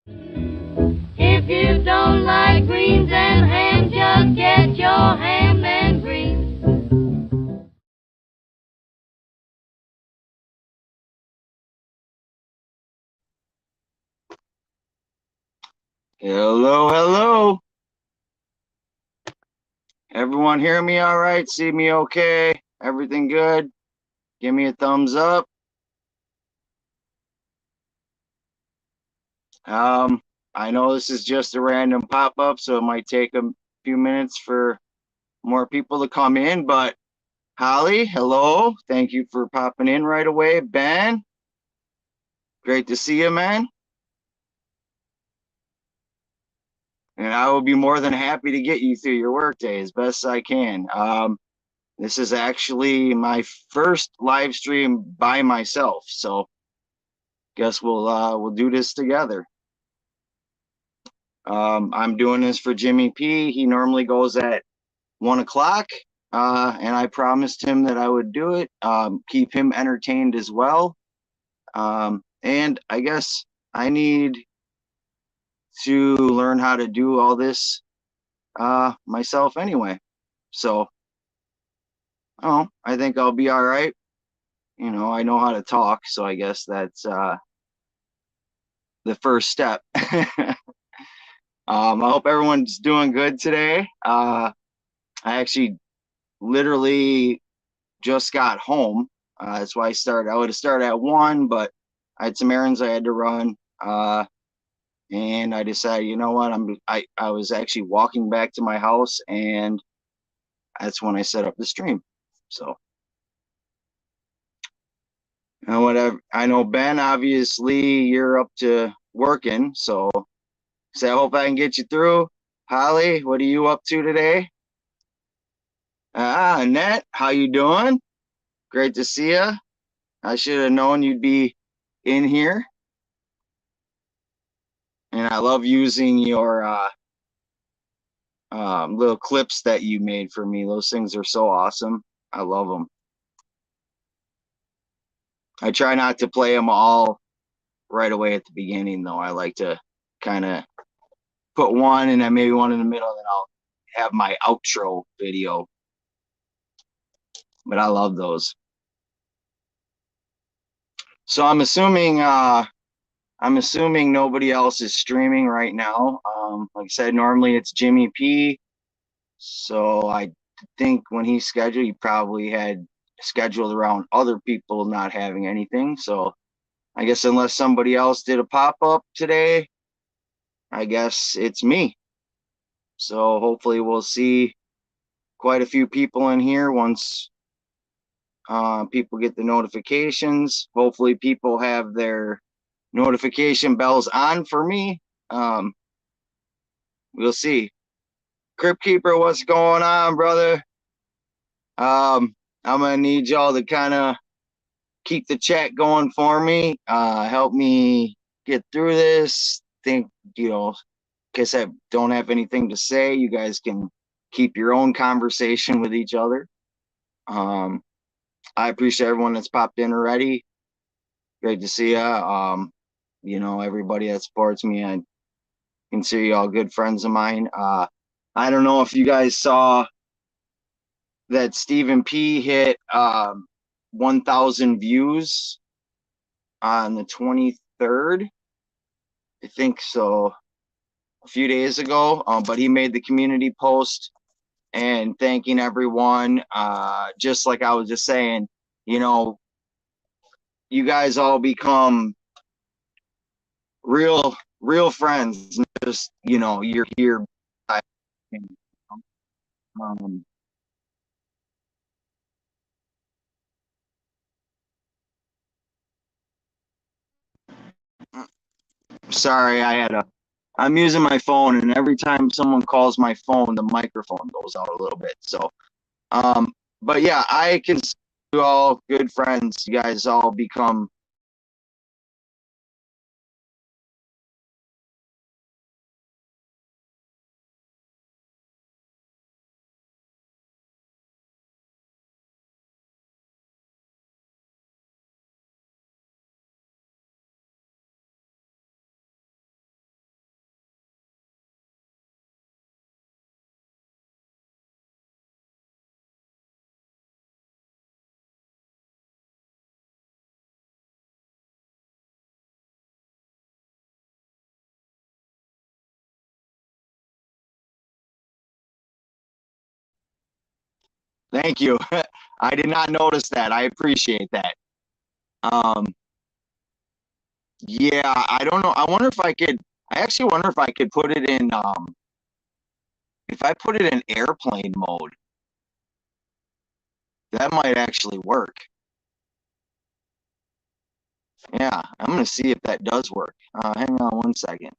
If you don't like greens and ham, just get your ham and greens. Hello, hello. Everyone hear me all right? See me okay? Everything good? Give me a thumbs up. Um, I know this is just a random pop-up, so it might take a few minutes for more people to come in, but Holly, hello. Thank you for popping in right away. Ben, great to see you, man. And I will be more than happy to get you through your workday as best I can. This is actually my first live stream by myself, so guess we'll do this together. I'm doing this for Jimmy P. He normally goes at 1 o'clock, and I promised him that I would do it, keep him entertained as well. And I guess I need to learn how to do all this myself anyway. So, oh, I think I'll be all right. You know, I know how to talk, so I guess that's the first step. I hope everyone's doing good today. I actually literally just got home. That's why I started. I would have started at 1, but I had some errands I had to run. And I decided, you know what, I was actually walking back to my house, and that's when I set up the stream. So, and whatever. I know Ben, obviously you're up to working, so I hope I can get you through. Holly, what are you up to today? Annette, how you doing? Great to see you. I should have known you'd be in here. And I love using your little clips that you made for me. Those things are so awesome. I love them. I try not to play them all right away at the beginning, though. I like to kind of put one and then maybe one in the middle, and then I'll have my outro video. But I love those. So I'm assuming nobody else is streaming right now. Like I said, normally it's Jimmy P. So I think when he scheduled, he probably had scheduled around other people not having anything. So I guess unless somebody else did a pop up today, I guess it's me. So hopefully we'll see quite a few people in here once people get the notifications. Hopefully people have their notification bells on for me. Um, we'll see. Crypt Keeper, what's going on, brother? I'm gonna need y'all to kind of keep the chat going for me. Help me get through this. Think, you know, guess I don't have anything to say. You guys can keep your own conversation with each other. Um, I appreciate everyone that's popped in already. Great to see ya. Everybody that supports me, I consider you all good friends of mine. I don't know if you guys saw that Stephen P hit 1,000 views on the 23rd. I think so, a few days ago. But he made the community post and thanking everyone. Just like I was just saying, you know, you guys all become real friends. Just, you're here. Um, Sorry, I'm using my phone, and every time someone calls my phone, the microphone goes out a little bit. So, um, but yeah, I consider you all good friends. You guys all become Thank you. I did not notice that. I appreciate that. Um, yeah, I don't know. I wonder if I could, I actually wonder if I could put it in, if I put it in airplane mode, that might actually work. Yeah, I'm going to see if that does work. Hang on one second.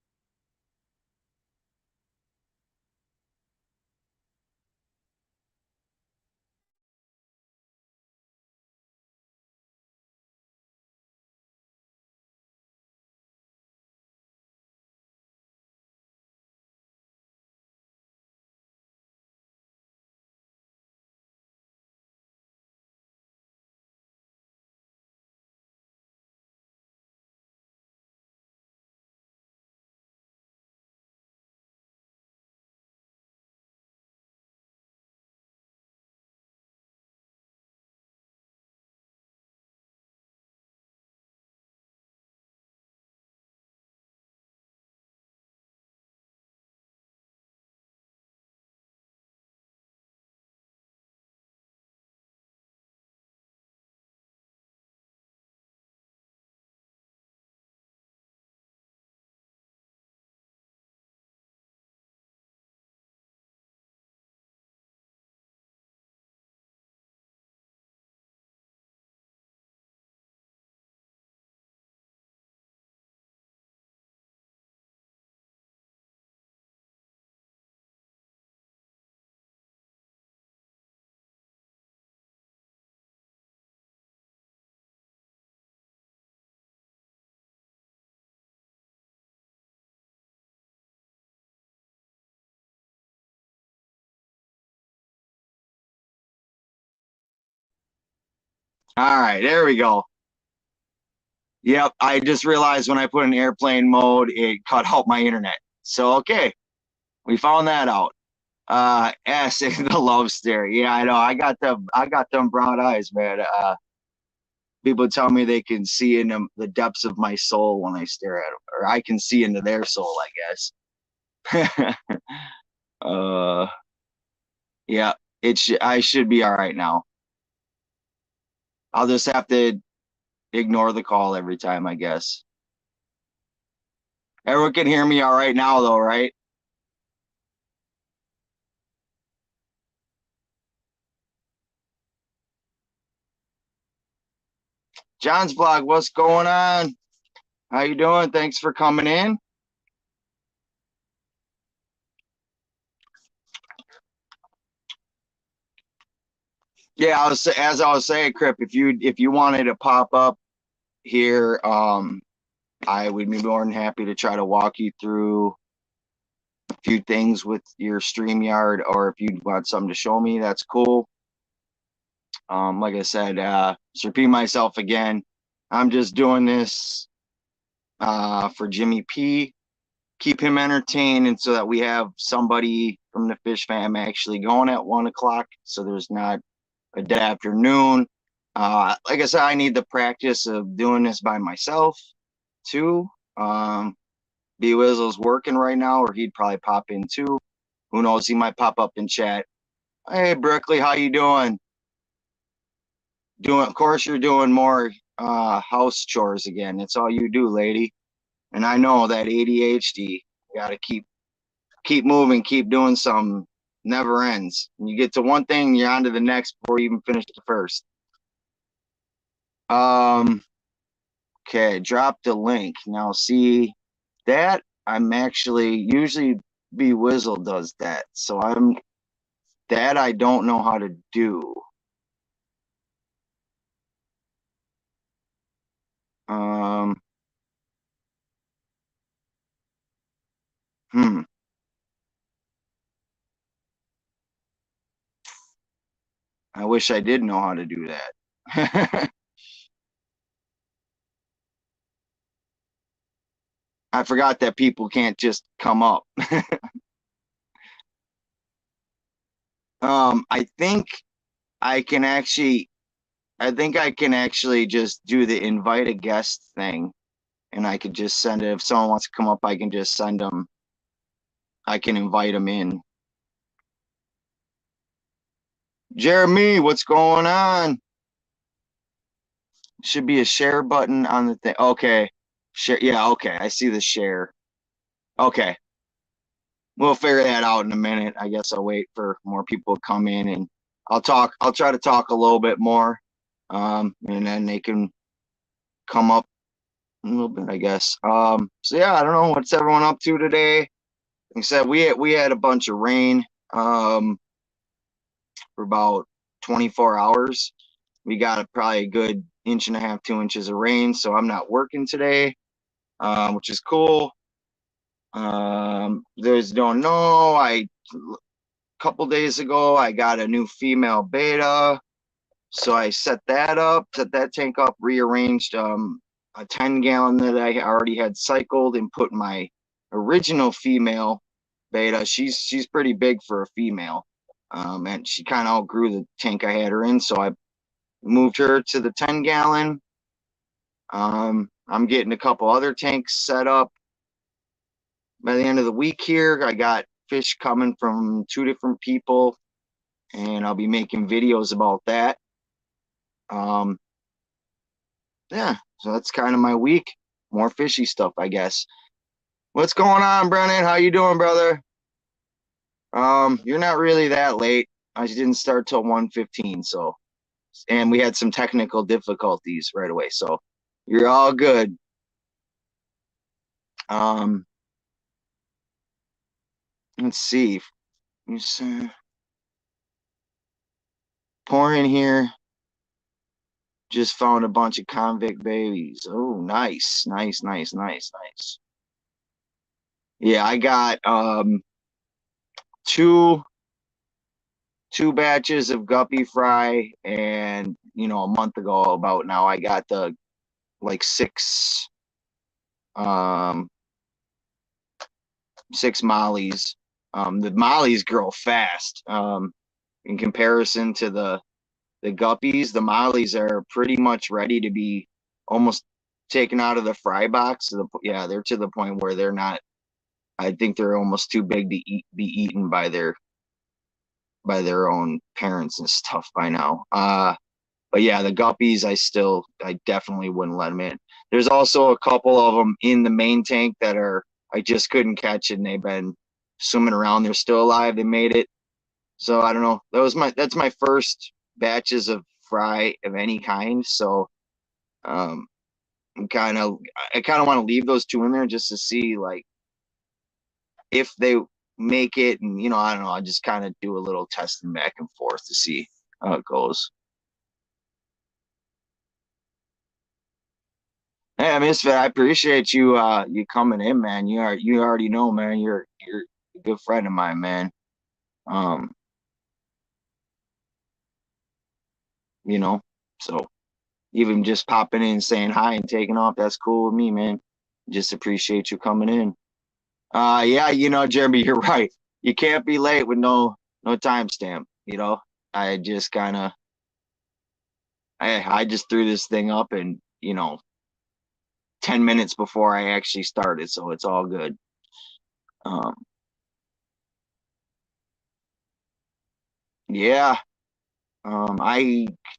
All right, there we go. Yep, I just realized when I put in airplane mode, it cut out my internet. So, okay, we found that out. S the love stare. Yeah, I know. I got them brown eyes, man. People tell me they can see in them the depths of my soul when I stare at them, or I can see into their soul, I guess. uh, yeah, I should be all right now. I'll just have to ignore the call every time, I guess. Everyone can hear me all right now, though, right? John's blog, what's going on? How you doing? Thanks for coming in. Yeah, as I was saying, Crip, if you wanted to pop up here, I would be more than happy to try to walk you through a few things with your StreamYard, or if you want something to show me, that's cool. Like I said, just repeat myself again. I'm just doing this for Jimmy P, keep him entertained, and so that we have somebody from the Fish fam actually going at 1 o'clock, so there's not a dead afternoon. Like I said, I need the practice of doing this by myself too. B Wizzle's working right now, or he'd probably pop in too. Who knows? He might pop up in chat. Hey, Brooklyn, how you doing? Doing, of course, you're doing more house chores again. That's all you do, lady. And I know that ADHD. You got to keep moving, keep doing something. Never ends. When you get to one thing, you're on to the next before you even finish the first. Um, okay, drop the link. Now see that I'm actually usually B Wizzle does that. So I don't know how to do. Um, hmm. I wish I did know how to do that. I forgot that people can't just come up. I think I can actually I think I can actually just do the invite a guest thing, and I could just send it. If someone wants to come up, I can just send them. I can invite them in. Jeremy, what's going on? Should be a share button on the thing. Okay. Share. Yeah, okay. I see the share. Okay. We'll figure that out in a minute. I guess I'll wait for more people to come in and I'll try to talk a little bit more. And then they can come up a little bit, I guess. So yeah, I don't know what's everyone up to today. Like I said, we had a bunch of rain for about 24 hours. We got probably a good inch and a half, 2 inches of rain, so I'm not working today, which is cool. There's don't know. A couple days ago I got a new female beta, so I set that tank up, rearranged a 10 gallon that I already had cycled and put my original female beta. She's pretty big for a female, and she kind of outgrew the tank I had her in, so I moved her to the 10 gallon. I'm getting a couple other tanks set up by the end of the week here. I got fish coming from 2 different people, and I'll be making videos about that. Um, yeah, so that's kind of my week. More fishy stuff, I guess. What's going on, Brennan? How you doing, brother? You're not really that late. I didn't start till 1:15, so and we had some technical difficulties right away, so you're all good. Um, let's see. Just, pour in here. Just found a bunch of convict babies. Oh, nice, nice, nice, nice, nice. Yeah, I got two two batches of guppy fry, and a month ago about now I got the like um six mollies. The mollies grow fast. In comparison to the guppies, the mollies are pretty much ready to be almost taken out of the fry box. Yeah, they're to the point where they're not. I think they're almost too big to be eaten by their own parents and stuff by now. But yeah, the guppies, I definitely wouldn't let them in. There's also a couple of them in the main tank that I just couldn't catch, and they've been swimming around. They're still alive. They made it. So I don't know. That's my first batches of fry of any kind. So um, I kind of want to leave those two in there just to see like if they make it, and I don't know. I just kind of do a little testing back and forth to see how it goes. Hey, Misfit, I appreciate you coming in, man. You already know, man. You're a good friend of mine, man. Um, you know, so even just popping in, saying hi and taking off, that's cool with me, man. Just appreciate you coming in. Yeah, Jeremy, you're right. You can't be late with no timestamp, I just kind of I just threw this thing up and 10 minutes before I actually started, so it's all good. Um, yeah.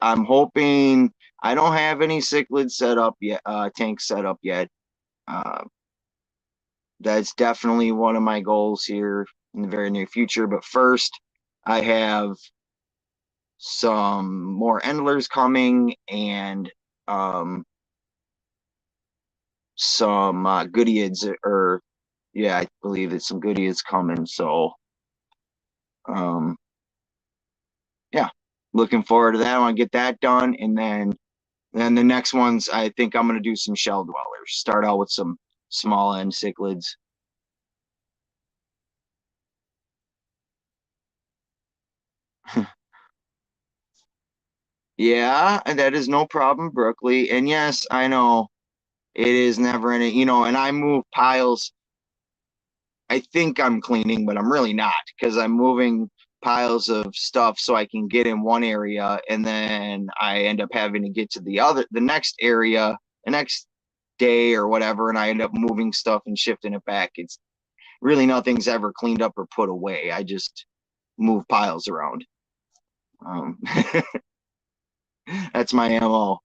I'm hoping I don't have any cichlid set up yet, tank set up yet. Uh, that's definitely one of my goals here in the very near future. But first, I have some more endlers coming and um, some goodieads, or yeah, I believe it's some goodieads coming. So um, yeah, looking forward to that. I want to get that done, and then the next ones, I think I'm going to do some shell dwellers. Start out with some small end cichlids. Yeah, and that is no problem, Berkeley. And yes, I know it is never any, and I move piles. I think I'm cleaning, but I'm really not because I'm moving piles of stuff so I can get in one area, and then I end up having to get to the next area, the next day or whatever, and I end up moving stuff and shifting it back. It's really nothing's ever cleaned up or put away. I just move piles around. Um, that's my MO.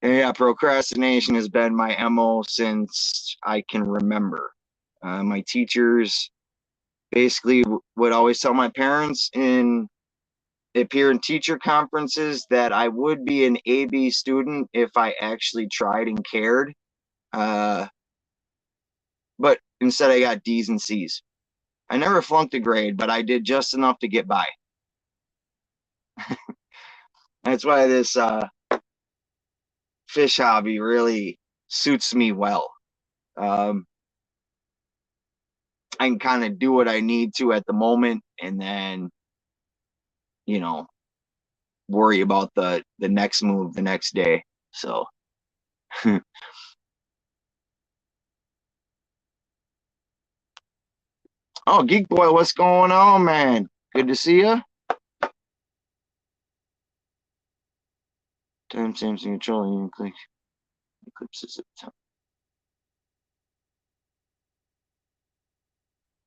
And yeah, procrastination has been my MO since I can remember. My teachers basically would always tell my parents in parent teacher conferences that I would be an AB student if I actually tried and cared. Uh, but instead, I got D's and C's. I never flunked a grade, but I did just enough to get by. That's why this fish hobby really suits me well. Um, I can kind of do what I need to at the moment, and then you know worry about the next move the next day. So, oh, Geek Boy, what's going on, man? Good to see you. Time stamps and control. You can click eclipses at the top.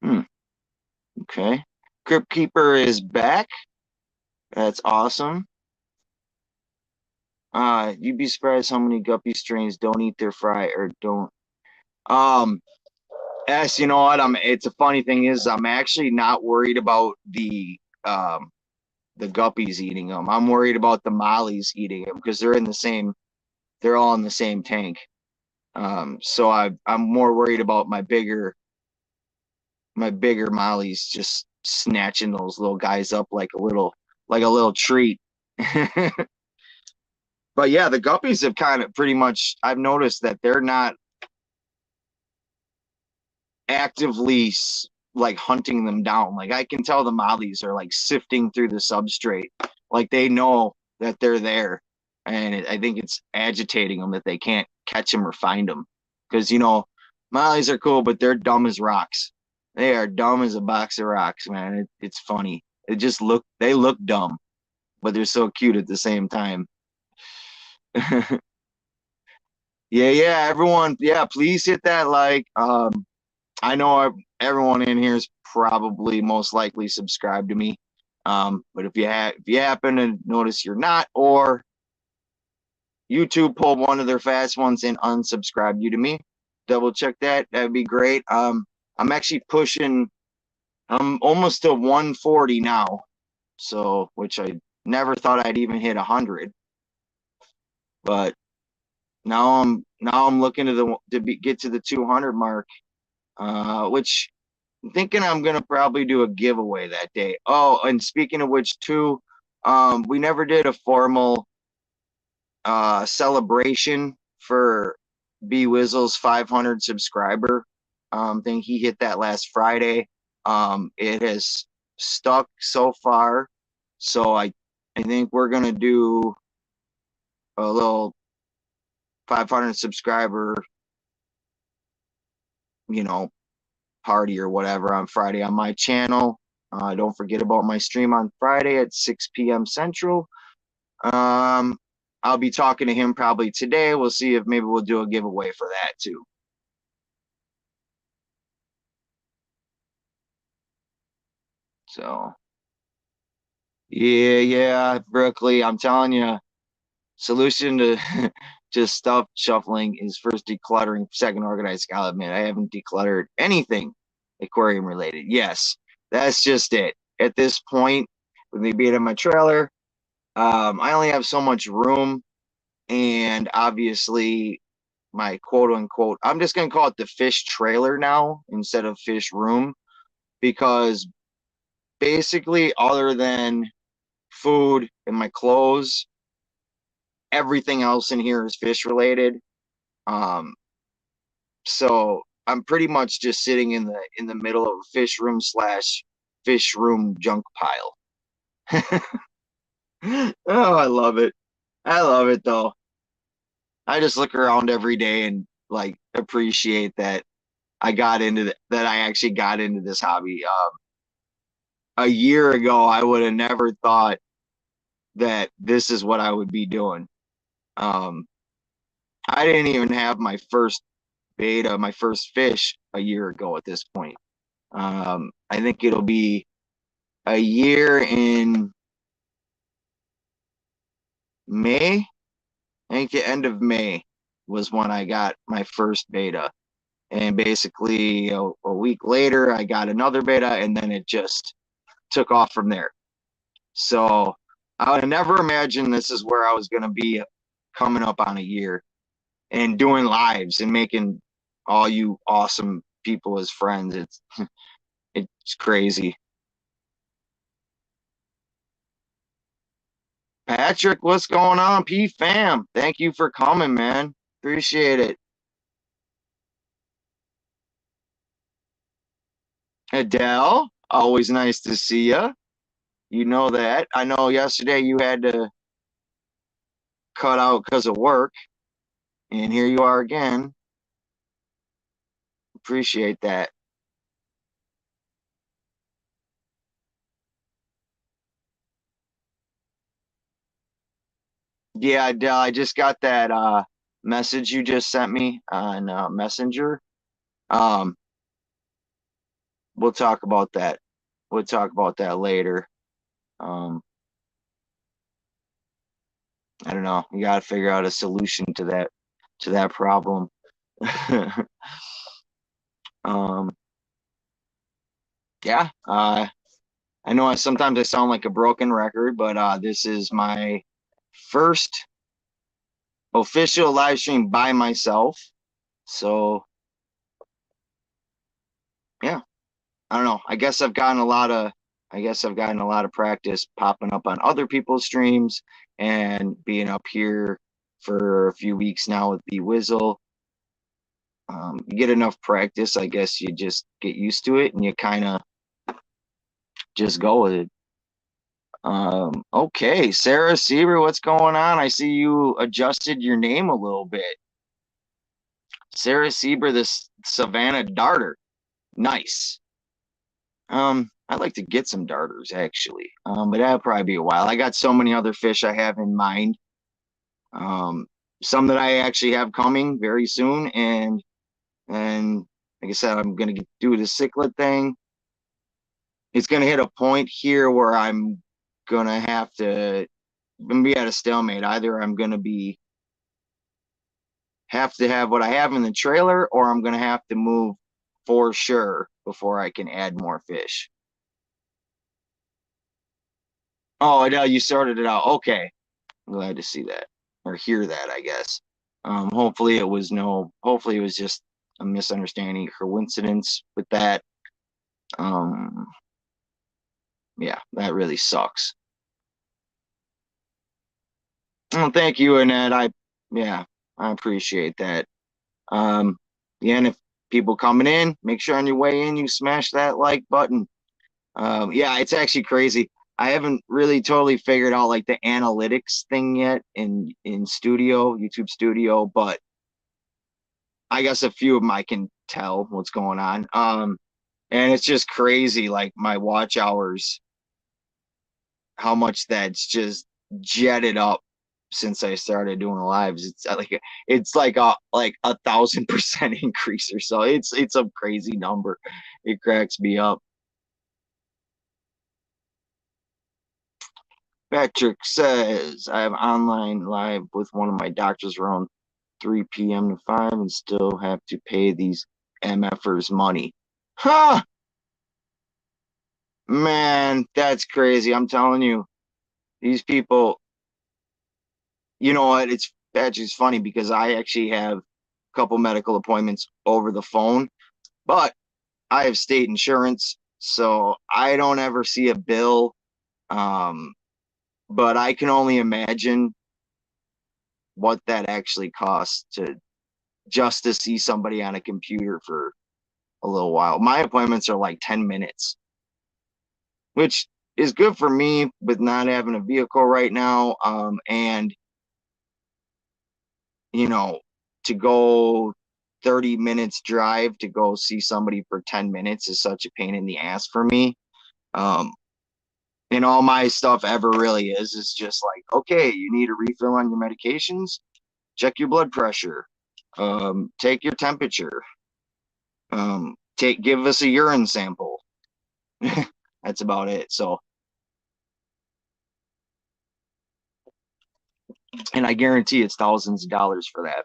Hmm. Okay. Crypt Keeper is back. That's awesome. You'd be surprised how many guppy strains don't eat their fry or don't. Um, yes, you know what? It's a funny thing is I'm actually not worried about the guppies eating them. I'm worried about the mollies eating them because they're all in the same tank. So I'm more worried about my bigger mollies just snatching those little guys up like a little treat. But yeah, the guppies have kind of pretty much I've noticed that they're not actively like hunting them down. Like I can tell the mollies are like sifting through the substrate. Like they know that they're there. And I think it's agitating them that they can't catch them or find them. Because, mollies are cool, but they're dumb as rocks. They are dumb as a box of rocks, man. It's funny. They look dumb, but they're so cute at the same time. Yeah, yeah, everyone. Yeah, please hit that like. I know everyone in here is probably most likely subscribed to me. But if you happen to notice you're not, or YouTube pulled one of their fast ones and unsubscribed you to me, double check that. That'd be great. I'm actually pushing. I'm almost to 140 now, so which I never thought I'd even hit 100. But now I'm looking get to the 200 mark, which I'm thinking I'm gonna probably do a giveaway that day. Oh, and speaking of which, too, we never did a formal celebration for B Wizzle's 500 subscriber thing. He hit that last Friday. It has stuck so far, so I think we're gonna do a little 500 subscriber, you know, party or whatever on Friday on my channel. Don't forget about my stream on Friday at 6 p.m. Central. Um, I'll be talking to him probably today. We'll see if maybe we'll do a giveaway for that too. So, yeah, yeah, Berkeley, I'm telling you, solution to just stuff shuffling is first decluttering, second organized. I'll admit I haven't decluttered anything aquarium related. Yes, that's just it. At this point, with me being in my trailer, I only have so much room, and obviously, my quote unquote, I'm just gonna call it the fish trailer now instead of fish room because basically, other than food and my clothes, everything else in here is fish related. Um, so I'm pretty much just sitting in the middle of a fish room slash fish room junk pile. Oh, I love it. I love it though. I just look around every day and like appreciate that that I actually got into this hobby. A year ago, I would have never thought that this is what I would be doing. Um, I didn't even have my first beta, my first fish a year ago at this point. I think it'll be a year in. May. I think the end of May was when I got my first beta. And basically a week later, I got another beta, and then it just took off from there. So I would have never imagined this is where I was going to be coming up on a year and doing lives and making all you awesome people as friends. It's crazy. Patrick, what's going on? P fam, thank you for coming, man. Appreciate it. Adele, always nice to see you. You know that. I know yesterday you had to cut out because of work, and here you are again. Appreciate that. Yeah, Adele, I just got that message you just sent me on Messenger. Um, we'll talk about that. We'll talk about that later. Um, I don't know. You got to figure out a solution to that problem. um, yeah. I know sometimes I sound like a broken record, but this is my first official live stream by myself. So yeah, I don't know. I guess I've gotten a lot of practice popping up on other people's streams and being up here for a few weeks now with B Wizzle. You get enough practice, I guess you just get used to it and you kind of just go with it. Okay, Sarah Sieber, what's going on? I see you adjusted your name a little bit. Sarah Sieber, this Savannah Darter. Nice. I'd like to get some darters actually. But that'll probably be a while. I got so many other fish I have in mind. Um, some that I actually have coming very soon, and like I said, I'm gonna do the cichlid thing. It's gonna hit a point here where I'm gonna have to be at a stalemate. Either I'm gonna be have to have what I have in the trailer, or I'm gonna have to move for sure before I can add more fish. Oh, no, you sorted it out. Okay. I'm glad to see that or hear that, I guess. Hopefully it was just a misunderstanding, coincidence with that. Um, yeah, that really sucks. Well, thank you, Annette. Yeah, I appreciate that. Again, if people coming in, make sure on your way in you smash that like button. Yeah, it's actually crazy. I haven't really totally figured out like the analytics thing yet in YouTube Studio, but I guess a few of them I can tell what's going on. And it's just crazy, like my watch hours, how much that's just jetted up since I started doing lives. It's like a 1,000% increase or so. It's a crazy number. It cracks me up. Patrick says I have online live with one of my doctors around 3 p.m. to 5 and still have to pay these MFers money. Huh? Man, that's crazy. I'm telling you, these people, you know what? It's actually funny because I actually have a couple medical appointments over the phone, but I have state insurance, so I don't ever see a bill. Um, but I can only imagine what that actually costs to just to see somebody on a computer for a little while. My appointments are like 10 minutes, which is good for me with not having a vehicle right now. And you know, to go 30 minutes drive to go see somebody for 10 minutes is such a pain in the ass for me. Um, and all my stuff ever really is just like, okay, you need a refill on your medications, check your blood pressure, take your temperature, give us a urine sample. That's about it. So And I guarantee it's thousands of dollars for that.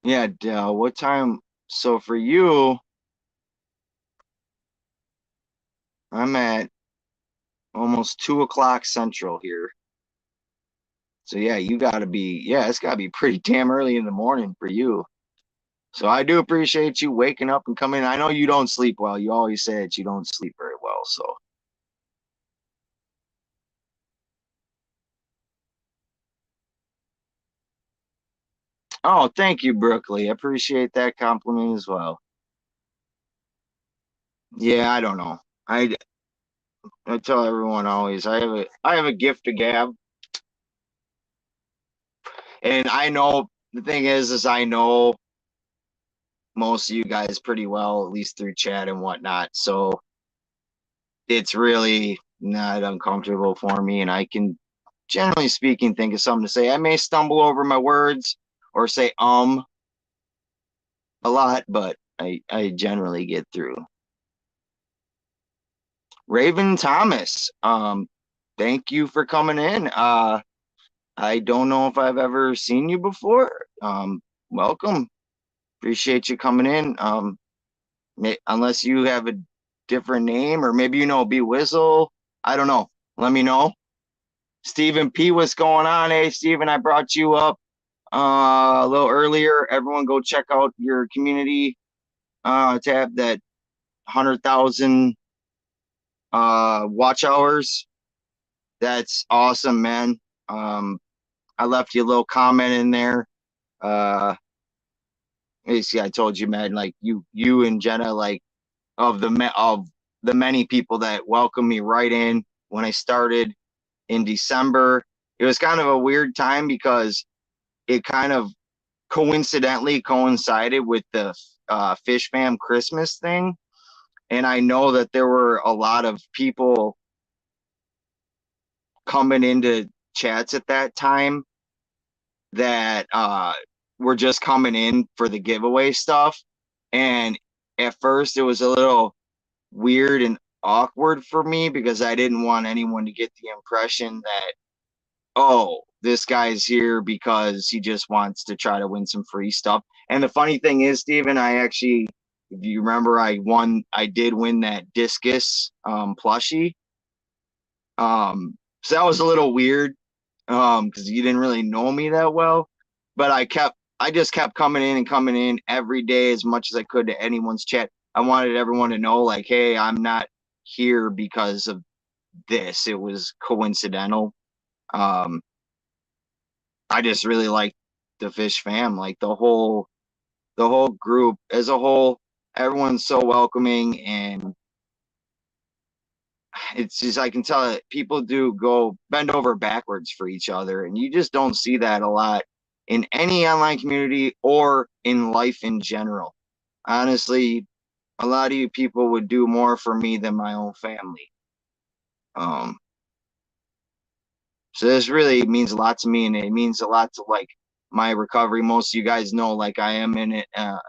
Yeah, what time? So for you, I'm at almost 2 o'clock Central here. So yeah, it's gotta be pretty damn early in the morning for you. So I do appreciate you waking up and coming. I know you don't sleep well. You always say that you don't sleep very well. So, oh, thank you, Brooklyn. I appreciate that compliment as well. Yeah, I don't know. I tell everyone always I have a gift to gab, and I know the thing is I know most of you guys pretty well, at least through chat and whatnot. So it's really not uncomfortable for me, and I can, generally speaking, think of something to say. I may stumble over my words or say a lot, but I generally get through. Raven Thomas, thank you for coming in. I don't know if I've ever seen you before. Welcome. Appreciate you coming in. Unless you have a different name or maybe you know B Whistle. I don't know. Let me know. Stephen P, what's going on? Hey, Stephen, I brought you up a little earlier. Everyone go check out your community tab, that 100,000 watch hours. That's awesome, man. I left you a little comment in there. Uh, basically, I told you, man, like you and Jenna, like of the many people that welcomed me right in when I started in December. It was kind of a weird time because it kind of coincidentally coincided with the Fish Fam Christmas thing. And I know that there were a lot of people coming into chats at that time that were just coming in for the giveaway stuff. And at first, it was a little weird and awkward for me because I didn't want anyone to get the impression that, oh, this guy's here because he just wants to try to win some free stuff. And the funny thing is, Steven, I actually, if you remember, I did win that discus plushie. So that was a little weird because you didn't really know me that well. But I just kept coming in every day as much as I could to anyone's chat. I wanted everyone to know, like, hey, I'm not here because of this. It was coincidental. Um, I just really like the Fish fam, like the whole group as a whole. Everyone's so welcoming, and it's just I can tell that people do go bend over backwards for each other, and you just don't see that a lot in any online community or in life in general. Honestly, a lot of you people would do more for me than my own family. Um, so this really means a lot to me, and it means a lot to like my recovery. Most of you guys know, like I am in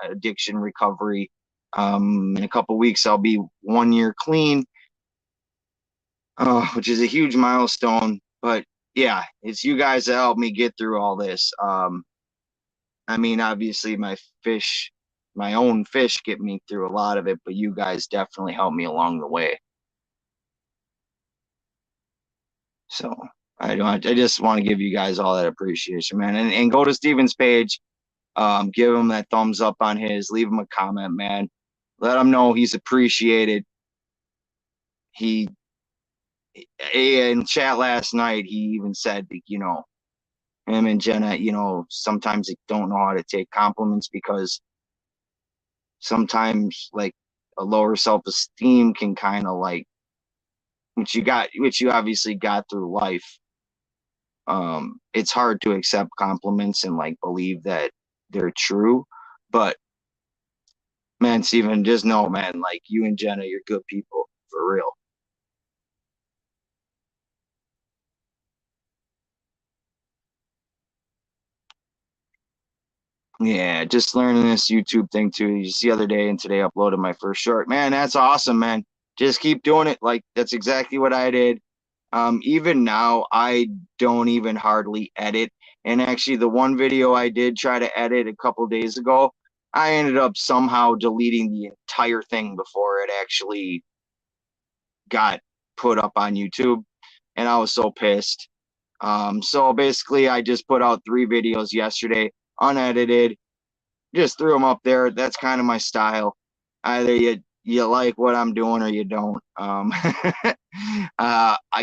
addiction recovery. In a couple weeks, I'll be 1 year clean, which is a huge milestone. But yeah, it's you guys that helped me get through all this. I mean, obviously, my own fish, get me through a lot of it, but you guys definitely helped me along the way. So I just want to give you guys all that appreciation, man. And go to Steven's page, give him that thumbs up on his, leave him a comment, man. Let him know he's appreciated. He in chat last night, he even said, you know, him and Jenna, you know, sometimes they don't know how to take compliments because sometimes like a lower self-esteem can kind of like, which you obviously got through life. It's hard to accept compliments and like believe that they're true. But man, Steven, just know, man, like you and Jenna, you're good people for real. Yeah, just learning this YouTube thing too. Just the other day and today uploaded my first short. Man, that's awesome, man. just keep doing it. Like that's exactly what I did. Even now, I don't even hardly edit. And actually, the one video I did try to edit a couple days ago, I ended up somehow deleting the entire thing before it actually got put up on YouTube. And I was so pissed. So basically, I just put out 3 videos yesterday, unedited, just threw them up there. That's kind of my style. Either you like what I'm doing or you don't. I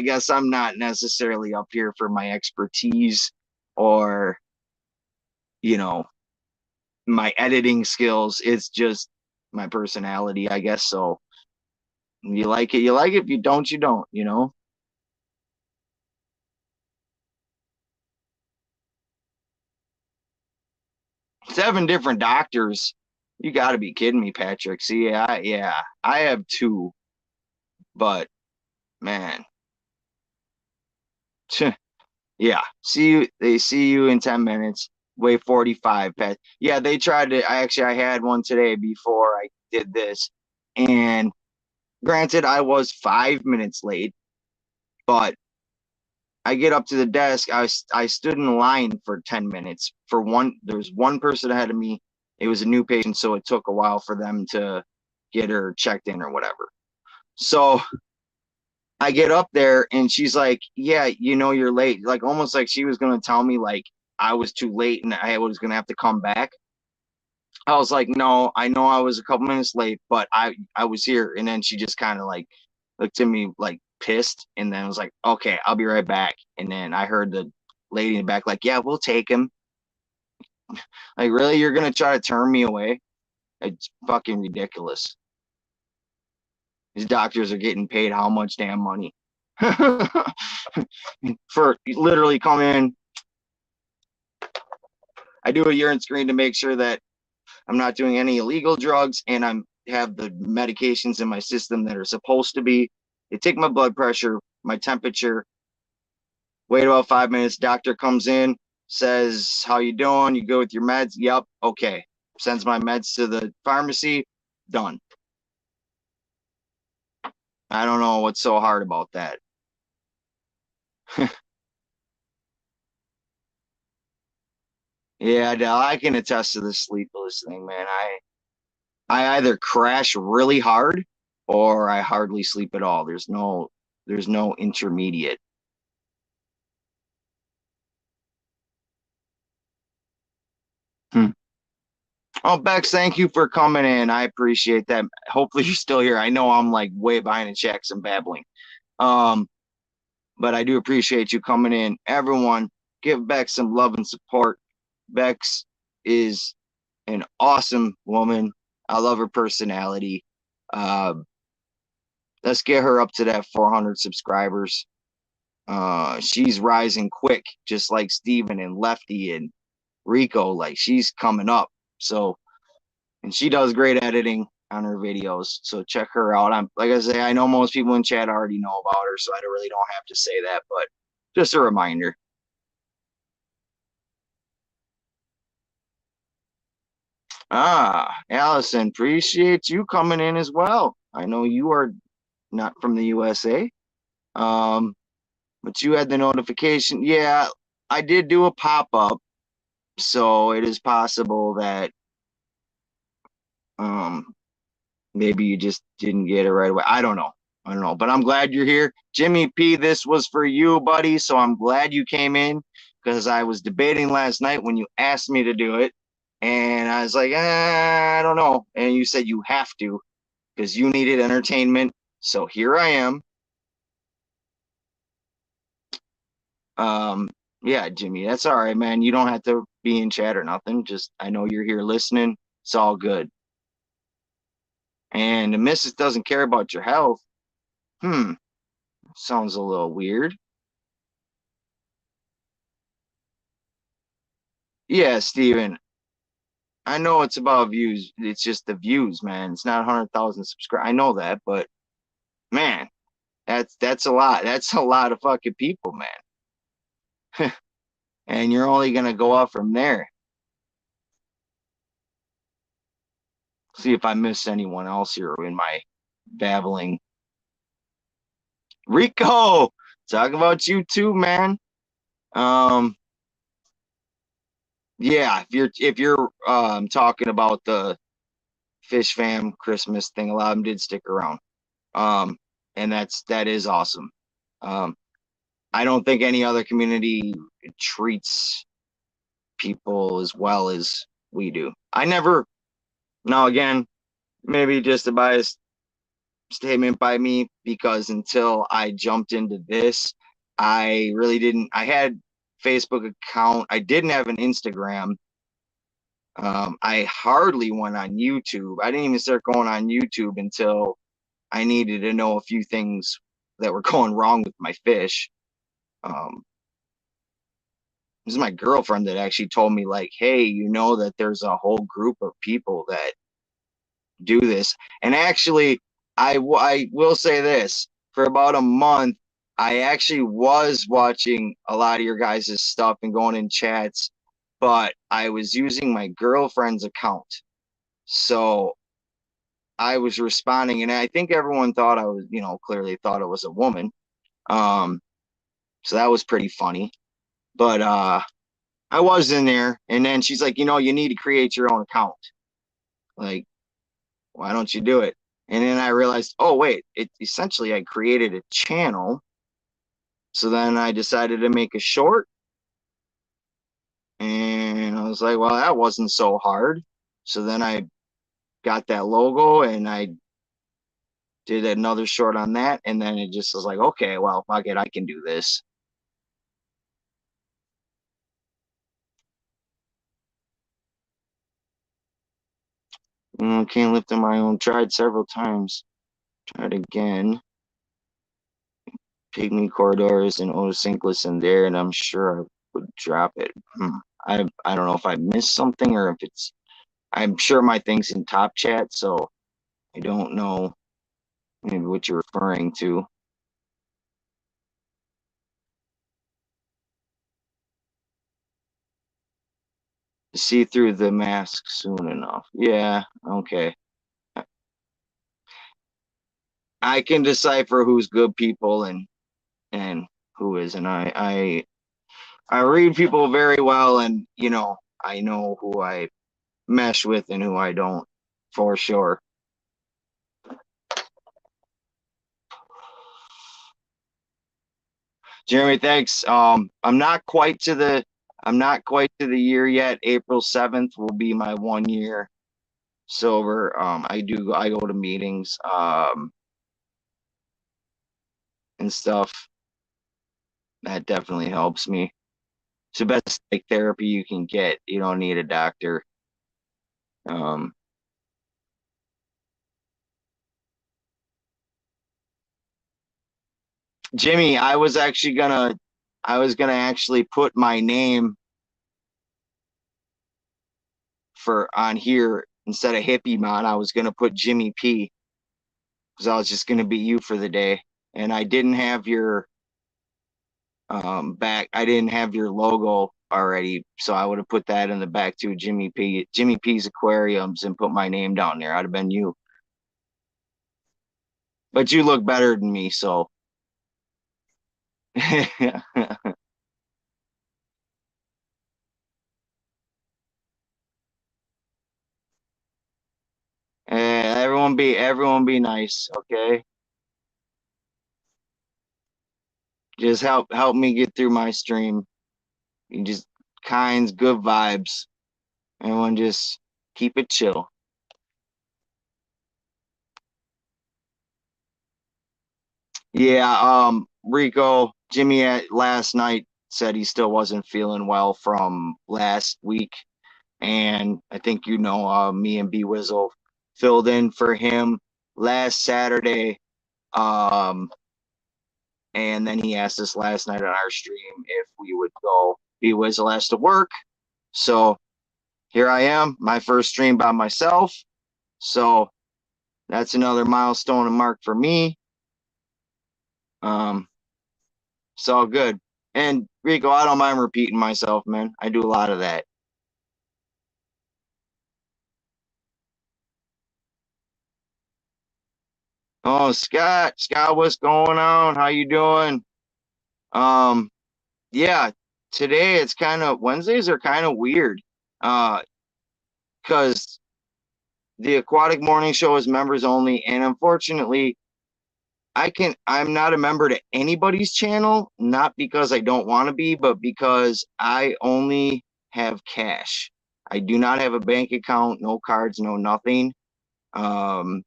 guess I'm not necessarily up here for my expertise or you know my editing skills. It's just my personality, I guess. So you like it, you like it. If you don't, you don't. 7 different doctors. You got to be kidding me, Patrick. See, I have 2, but man, yeah. See you. They see you in 10 minutes. Weigh 45. Pat. Yeah, they tried to. I had one today before I did this, and granted, I was 5 minutes late, but I get up to the desk. I stood in line for 10 minutes for one. There was one person ahead of me. It was a new patient, so it took a while for them to get her checked in or whatever. So I get up there and she's like, "Yeah, you're late." Like almost like she was gonna tell me like I was too late and I was gonna have to come back. I was like, "No, I know I was a couple minutes late, but I was here." And then she just kind of like looked at me like pissed, and then was like, "Okay, I'll be right back." And then I heard the lady in the back like, "Yeah, we'll take him." Like, really, you're gonna try to turn me away? It's fucking ridiculous. These doctors are getting paid how much damn money for literally come in. I do a urine screen to make sure that I'm not doing any illegal drugs and I'm have the medications in my system that are supposed to be. They take my blood pressure, my temperature, wait about 5 minutes. Doctor comes in, says, "How you doing? You go with your meds?" Yep, okay. Sends my meds to the pharmacy, done. I don't know what's so hard about that. Yeah, I can attest to this sleepless thing, man. I either crash really hard or I hardly sleep at all. There's no intermediate. Hmm. Oh, Bex, thank you for coming in. I appreciate that. Hopefully you're still here. I know I'm like way behind the checks and babbling. Um, but I do appreciate you coming in. Everyone, give Bex some love and support. Bex is an awesome woman. I love her personality. Uh, let's get her up to that 400 subscribers. She's rising quick, just like Steven and Lefty and Rico. Like she's coming up. So, and she does great editing on her videos. So check her out. I'm like I say, I know most people in chat already know about her, so I really don't have to say that, but just a reminder. Allison, appreciate you coming in as well. I know you are not from the USA. Um, but you had the notification. Yeah, I did do a pop-up, so it is possible that um maybe you just didn't get it right away. I don't know. I don't know. But I'm glad you're here. Jimmy P, this was for you, buddy. So I'm glad you came in because I was debating last night when you asked me to do it. And I was like, I don't know. And you said you have to because you needed entertainment. So here I am. Um, yeah, Jimmy, that's all right, man. You don't have to be in chat or nothing. Just I know you're here listening. It's all good. And the missus doesn't care about your health. Hmm, sounds a little weird. Yeah, Steven, I know it's about views. It's just the views, man. It's not 100,000 subscribers. I know that, but man, that's a lot. That's a lot of fucking people, man. And you're only gonna go up from there. See if I miss anyone else here in my babbling. Rico, talk about you too, man. Um, yeah, if you're talking about the Fish Fam Christmas thing, a lot of them did stick around. Um, and that is awesome. Um, I don't think any other community treats people as well as we do. I never, now again, maybe just a biased statement by me because until I jumped into this, I really didn't. I had Facebook account. I didn't have an Instagram. I hardly went on YouTube. I didn't even start going on YouTube until I needed to know a few things that were going wrong with my fish. Um, this is my girlfriend that actually told me, like, hey, you know that there's a whole group of people that do this. And actually, I will say this for about a month, I actually was watching a lot of your guys' stuff and going in chats, but I was using my girlfriend's account. So I was responding, and I think everyone thought I was, clearly thought it was a woman. Um, so that was pretty funny. But I was in there, and then she's like, you need to create your own account. Like, why don't you do it? And then I realized, oh wait, it essentially I created a channel. So then I decided to make a short, and I was like, well, that wasn't so hard. So then I got that logo and I did another short on that, and then it just was like, okay, well, fuck it, I can do this. Can't lift on my own. Tried several times. Tried again. Pygmy corridors and Otocinklus in there, and I'm sure I would drop it. I don't know if I missed something or if it's. I'm sure my thing's in top chat, so I don't know maybe what you're referring to. See through the mask soon enough. Yeah, okay. I can decipher who's good people and who isn't. I read people very well, and I know who I mesh with and who I don't, for sure. Jeremy, thanks. I'm not quite to the year yet. April 7th will be my 1 year sober. I go to meetings and stuff. That definitely helps me. It's the best like therapy you can get. You don't need a doctor. Um, Jimmy, I was gonna actually put my name for on here instead of Hippie Mon. I was gonna put Jimmy P because I was just gonna be you for the day, and I didn't have your back. I didn't have your logo already, so I would have put that in the back too. Jimmy P's Aquariums, and put my name down there. I'd have been you, but you look better than me, so. Everyone be nice, okay? Just help me get through my stream. You just good vibes. Everyone just keep it chill. Yeah, Rico, Jimmy last night said he still wasn't feeling well from last week. And I think me and B Wizzle filled in for him last Saturday. Um, and then he asked us last night on our stream if we would go. B Wizzle has to work. So here I am, my first stream by myself. So that's another milestone and mark for me. Um, it's all good. And Rico, I don't mind repeating myself, man. I do a lot of that. Oh, Scott, Scott, what's going on? How you doing? Um, yeah, today it's kind of Wednesdays are kind of weird. Because the Aquatic Morning Show is members only, and unfortunately, I'm not a member to anybody's channel, not because I don't want to be, but because I only have cash. I do not have a bank account, no cards, no nothing. Um,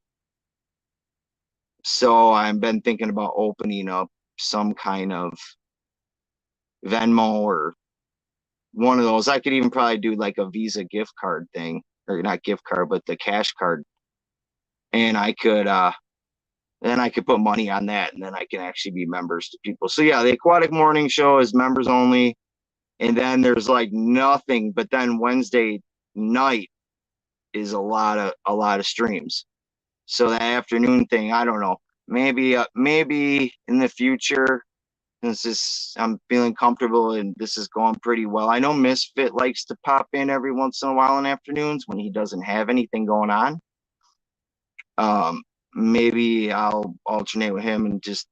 so I've been thinking about opening up some kind of Venmo or one of those. I could even probably do like a Visa gift card thing, or not gift card, but the cash card. And I could then I could put money on that and then I can actually be members to people. So yeah, the Aquatic Morning Show is members only. And then there's like nothing, but then Wednesday night is a lot of streams. So that afternoon thing, I don't know. Maybe in the future, since this I'm feeling comfortable and this is going pretty well. I know Misfit likes to pop in every once in a while in afternoons when he doesn't have anything going on. Um, Maybe I'll alternate with him and just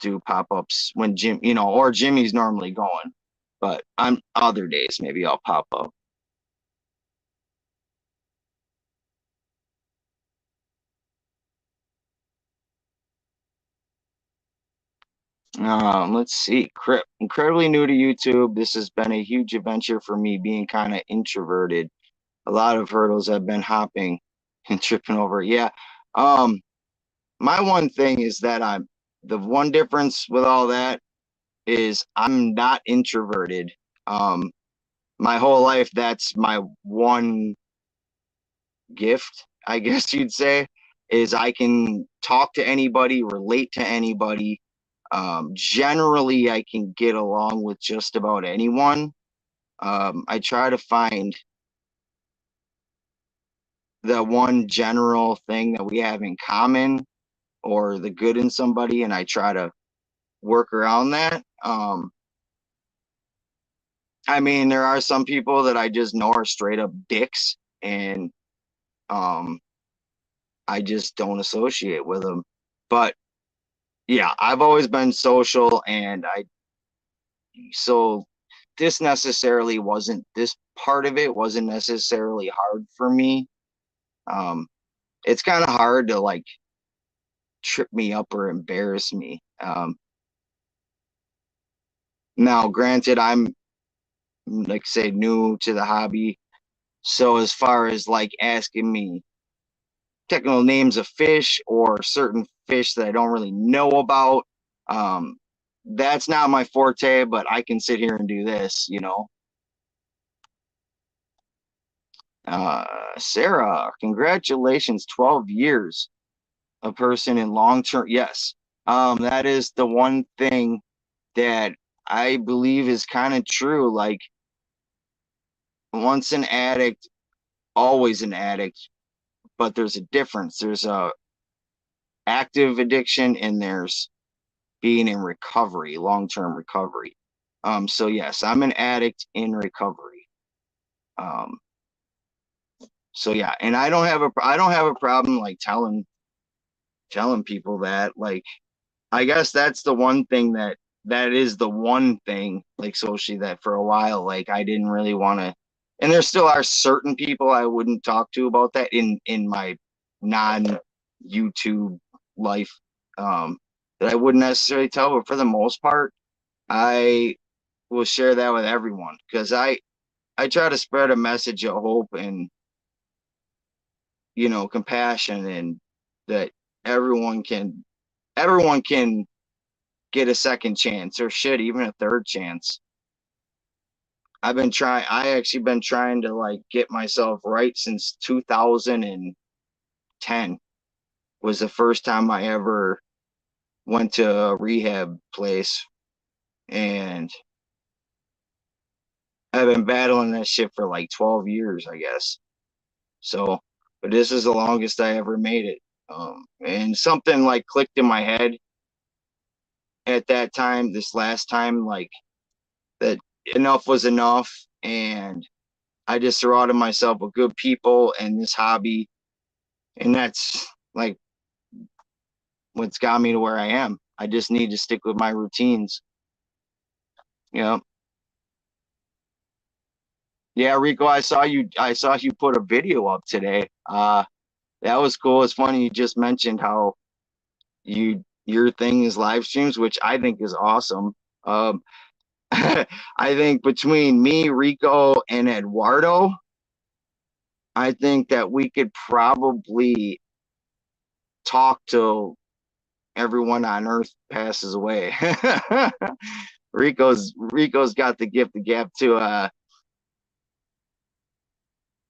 do pop-ups when or Jimmy's normally going. But I'm other days maybe I'll pop up. Let's see. Incredibly new to YouTube. This has been a huge adventure for me being kind of introverted. A lot of hurdles I've been hopping and tripping over. Yeah. Um, my one thing is that the one difference with all that is I'm not introverted. Um, my whole life, that's my one gift, I guess you'd say, is I can talk to anybody, relate to anybody. Generally, I can get along with just about anyone. I try to find the one general thing that we have in common or the good in somebody, and I try to work around that. I mean, there are some people that I just know are straight up dicks, and um, I just don't associate with them. But yeah, I've always been social, and so this part of it wasn't necessarily hard for me. Um, it's kind of hard to like trip me up or embarrass me. Now, granted, I'm like say new to the hobby, so as far as like asking me technical names of fish or certain fish that I don't really know about, um, that's not my forte. But I can sit here and do this. Sarah, congratulations, 12 years, a person in long term. Yes, that is the one thing that I believe is kind of true. Like once an addict, always an addict, but there's a difference. There's a active addiction and there's being in recovery, long-term recovery. So yes, I'm an addict in recovery. Um, so yeah, and I don't have a problem like telling people that. Like I guess that's the one thing that is the one thing like socially that for a while like I didn't really want to, and there still are certain people I wouldn't talk to about that in my non YouTube life, that I wouldn't necessarily tell, but for the most part I will share that with everyone because I try to spread a message of hope and compassion, and that everyone can everyone can get a second chance, or shit, even a third chance. I actually been trying to like get myself right since 2010 was the first time I ever went to a rehab place. And I've been battling that shit for like 12 years, I guess. So, but this is the longest I ever made it. And something like clicked in my head at that time, this last time, like that enough was enough. And I just surrounded myself with good people and this hobby. And that's like what's got me to where I am. I just need to stick with my routines. You know. Yeah, Rico, I saw you put a video up today. That was cool. It's funny you just mentioned how your thing is live streams, which I think is awesome. Um, I think between me, Rico, and Eduardo, I think that we could probably talk till everyone on Earth passes away. Rico's got the gift of gab too.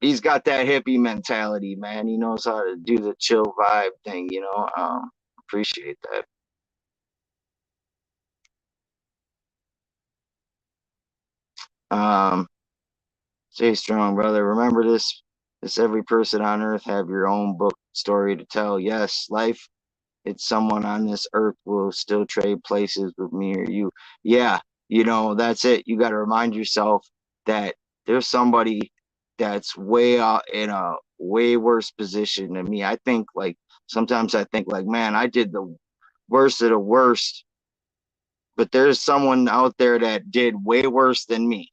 He's got that hippie mentality, man. He knows how to do the chill vibe thing, you know. Appreciate that. Um, Stay strong, brother. Remember this. This every person on earth have your own book story to tell. Yes, life, it's someone on this earth will still trade places with me or you. Yeah, that's it. You got to remind yourself that there's somebody that's way out in a way worse position than me. I think like sometimes I think like, man, I did the worst of the worst, but there's someone out there that did way worse than me.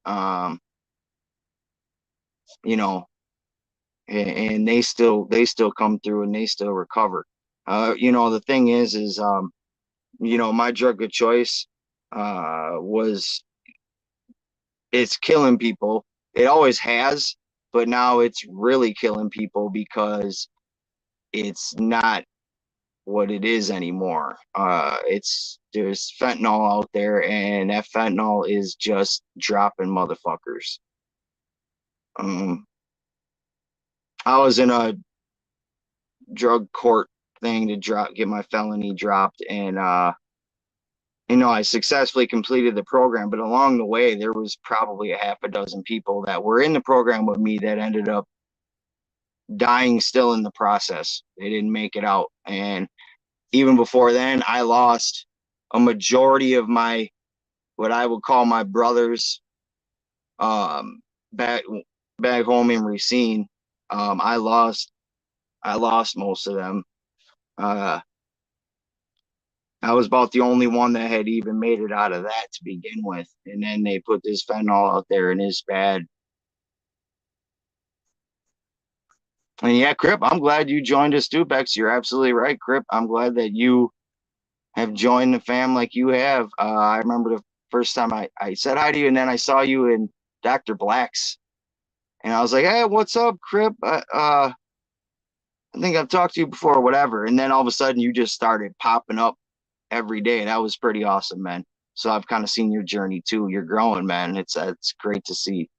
Um, you know, and they still come through and they still recover. The thing is my drug of choice was it's killing people. It always has, but now it's really killing people because it's not what it is anymore. There's fentanyl out there, and that fentanyl is just dropping motherfuckers. Um, I was in a drug court thing to get my felony dropped, and I successfully completed the program. But along the way, there was probably a half a dozen people that were in the program with me that ended up dying still in the process. They didn't make it out, and even before then, I lost a majority of my what I would call my brothers um, back back home in Racine. I lost most of them. Uh, I was about the only one that had even made it out of that to begin with. And then they put this fentanyl out there and it's bad. And yeah, Crip, I'm glad you joined us too, Bex. You're absolutely right, Crip. I'm glad that you have joined the fam like you have. I remember the first time I said hi to you and then I saw you in Dr. Black's. And I was like, hey, what's up, Crip? I think I've talked to you before or whatever. And then all of a sudden you just started popping up every day. That was pretty awesome, man. So I've kind of seen your journey too. You're growing, man. It's great to see.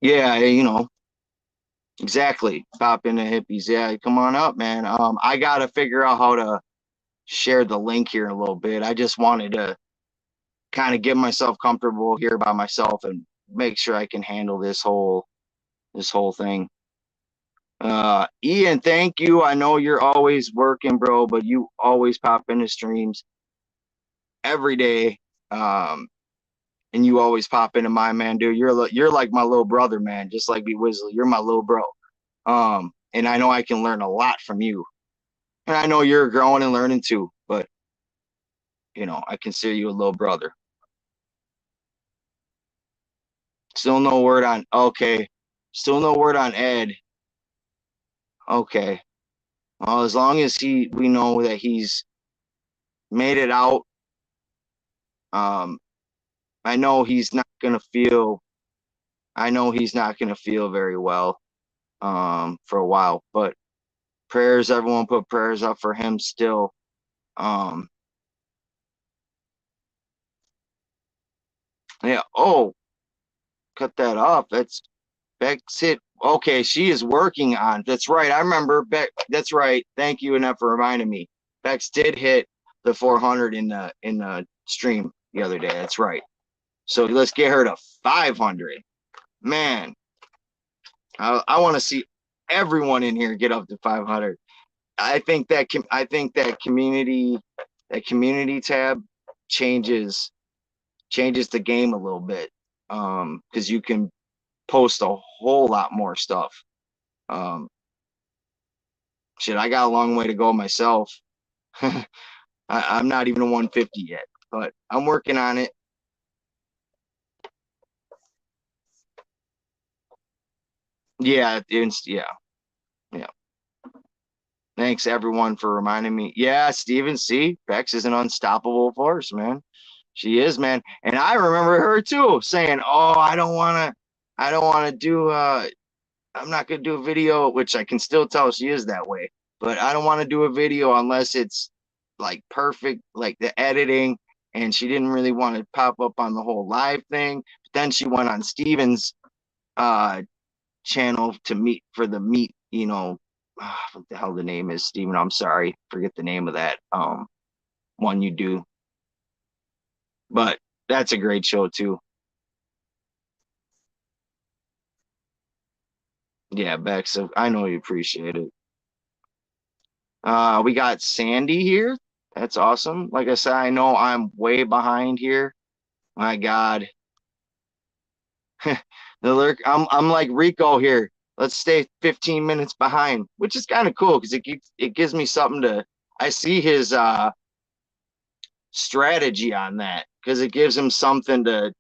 Yeah, exactly. Pop into hippies. Yeah, come on up, man. I gotta figure out how to share the link here in a little bit. I just wanted to kind of get myself comfortable here by myself and make sure I can handle this whole thing. Ian, thank you. I know you're always working, bro, but you always pop into streams every day. Um, and you always pop into my man, dude. You're like my little brother, man. Just like B Wizzle, you're my little bro. And I know I can learn a lot from you, and I know you're growing and learning too. But I consider you a little brother. Still no word on. Okay, still no word on Ed. Okay. Well, as long as we know that he's made it out. Um, I know he's not gonna feel. I know he's not gonna feel very well. For a while, but prayers. Everyone put prayers up for him still. Um, yeah. Oh, cut that off. That's Beck's hit. Okay, she is working on. That's right. I remember Beck. That's right. Thank you, Annette, for reminding me. Bex did hit the 400 in the stream the other day. That's right. So let's get her to 500. Man, I want to see everyone in here get up to 500. I think that community tab changes the game a little bit because you can post a whole lot more stuff. Um, Shit, I got a long way to go myself. I'm not even a 150 yet, but I'm working on it. Yeah, yeah, yeah. Thanks everyone for reminding me. Yeah, Steven, see, Bex is an unstoppable force, man. She is, man. And I remember her too saying, "Oh, I don't want to do I'm not gonna do a video," which I can still tell she is that way. But I don't want to do a video unless it's like perfect, like the editing. And she didn't really want to pop up on the whole live thing. But then she went on Steven's uh channel to meet for the meet, what the hell the name is, Steven. I'm sorry, forget the name of that one you do. But that's a great show too. Yeah, Bex, so I know you appreciate it. We got Sandy here. That's awesome. Like I said, I know I'm way behind here. My God. The lurk, I'm like Rico here. Let's stay 15 minutes behind, which is kind of cool because it gives me something to I see his strategy on that because it gives him something to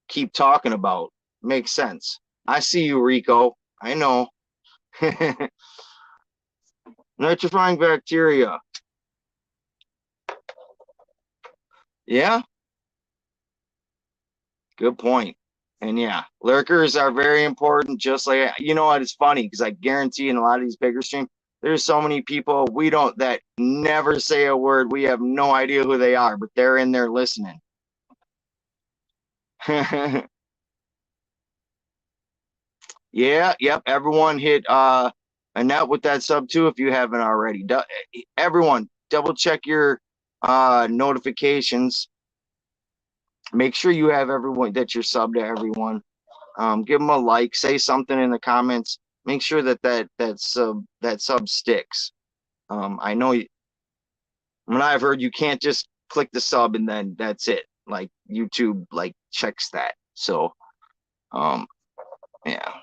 keep talking about. Makes sense. I see you, Rico. I know. Nitrifying bacteria. Yeah, good point. And yeah, lurkers are very important. Just like, you know what? It's funny because I guarantee in a lot of these bigger streams, there's so many people we don't that never say a word. We have no idea who they are, but they're in there listening. Yeah, yep. Everyone hit Annette with that sub too if you haven't already. Everyone, double check your notifications. Make sure you have everyone that you're sub to everyone. Give them a like, say something in the comments. Make sure that sub sticks. I know when I've heard you can't just click the sub and then that's it. Like YouTube like checks that. So um yeah.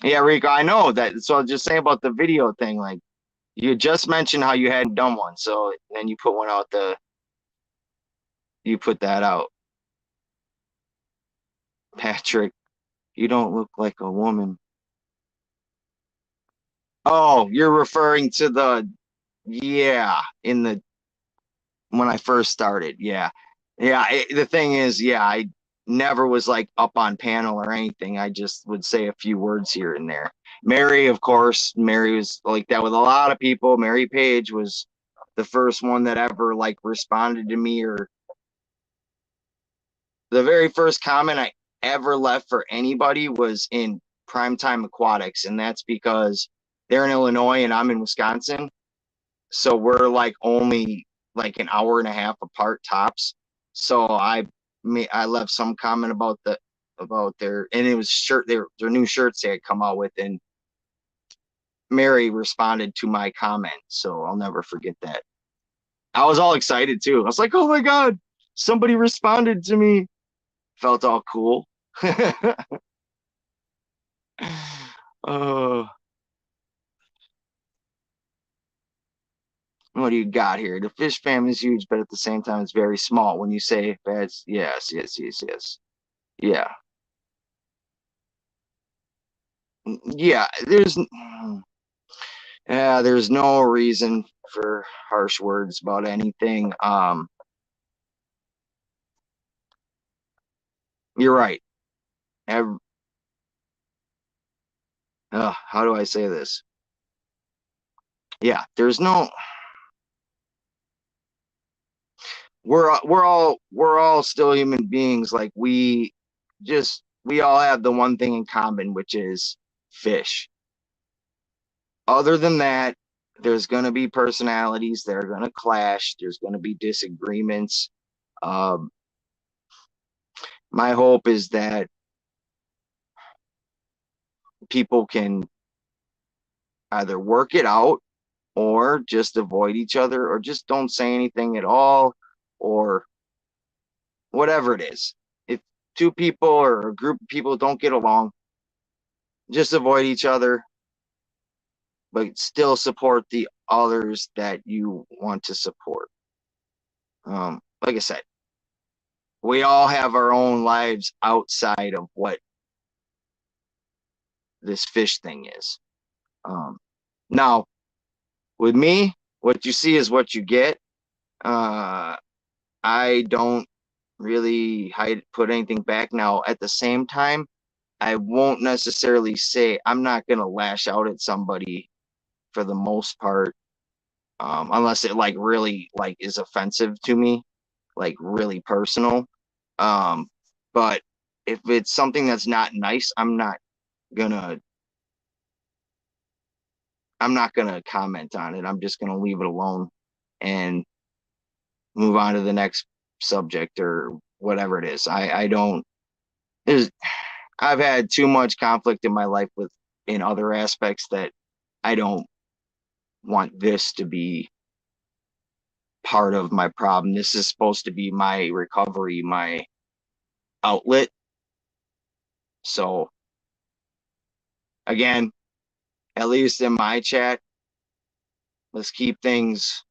Yeah, Rico, I know that. So I'll just say about the video thing, like you just mentioned how you hadn't done one, so then you put one out you put that out. Patrick, you don't look like a woman. Oh, you're referring to yeah, in the when I first started. Yeah. Yeah, the thing is, yeah, I never was like up on panel or anything. I just would say a few words here and there. Mary, of course, Mary was like that with a lot of people. Mary Page was the first one that ever like responded to me, or the very first comment I ever left for anybody was in Primetime Aquatics, and that's because they're in Illinois and I'm in Wisconsin, so we're like only like an hour and a half apart tops. So I left some comment about their and it was their new shirts they had come out with, and Mary responded to my comment, so I'll never forget that. I was all excited too. I was like, "Oh my God, somebody responded to me." Felt all cool. Oh, what do you got here? The fish family is huge, but at the same time, it's very small. When you say that's yes, yes, yes, yes, yeah, yeah. There's no reason for harsh words about anything. You're right. Ev- how do I say this? Yeah, there's no. We're all still human beings. Like we all have the one thing in common, which is fish. Other than that, there's going to be personalities that are going to clash. There's going to be disagreements. Um, my hope is that people can either work it out or just avoid each other or just don't say anything at all or whatever it is. If two people or a group of people don't get along, just avoid each other, but still support the others that you want to support. Like I said, we all have our own lives outside of what this fish thing is. Now, with me, what you see is what you get. Uh, I don't really put anything back. Now, at the same time, I won't necessarily say I'm not gonna lash out at somebody for the most part, unless it like really like is offensive to me, like really personal. Um, but if it's something that's not nice, gonna I'm not gonna comment on it. I'm just gonna leave it alone and move on to the next subject or whatever it is. I don't there's I've had too much conflict in my life with in other aspects that I don't want this to be part of my problem. This is supposed to be my recovery, my outlet. So again, at least in my chat, let's keep things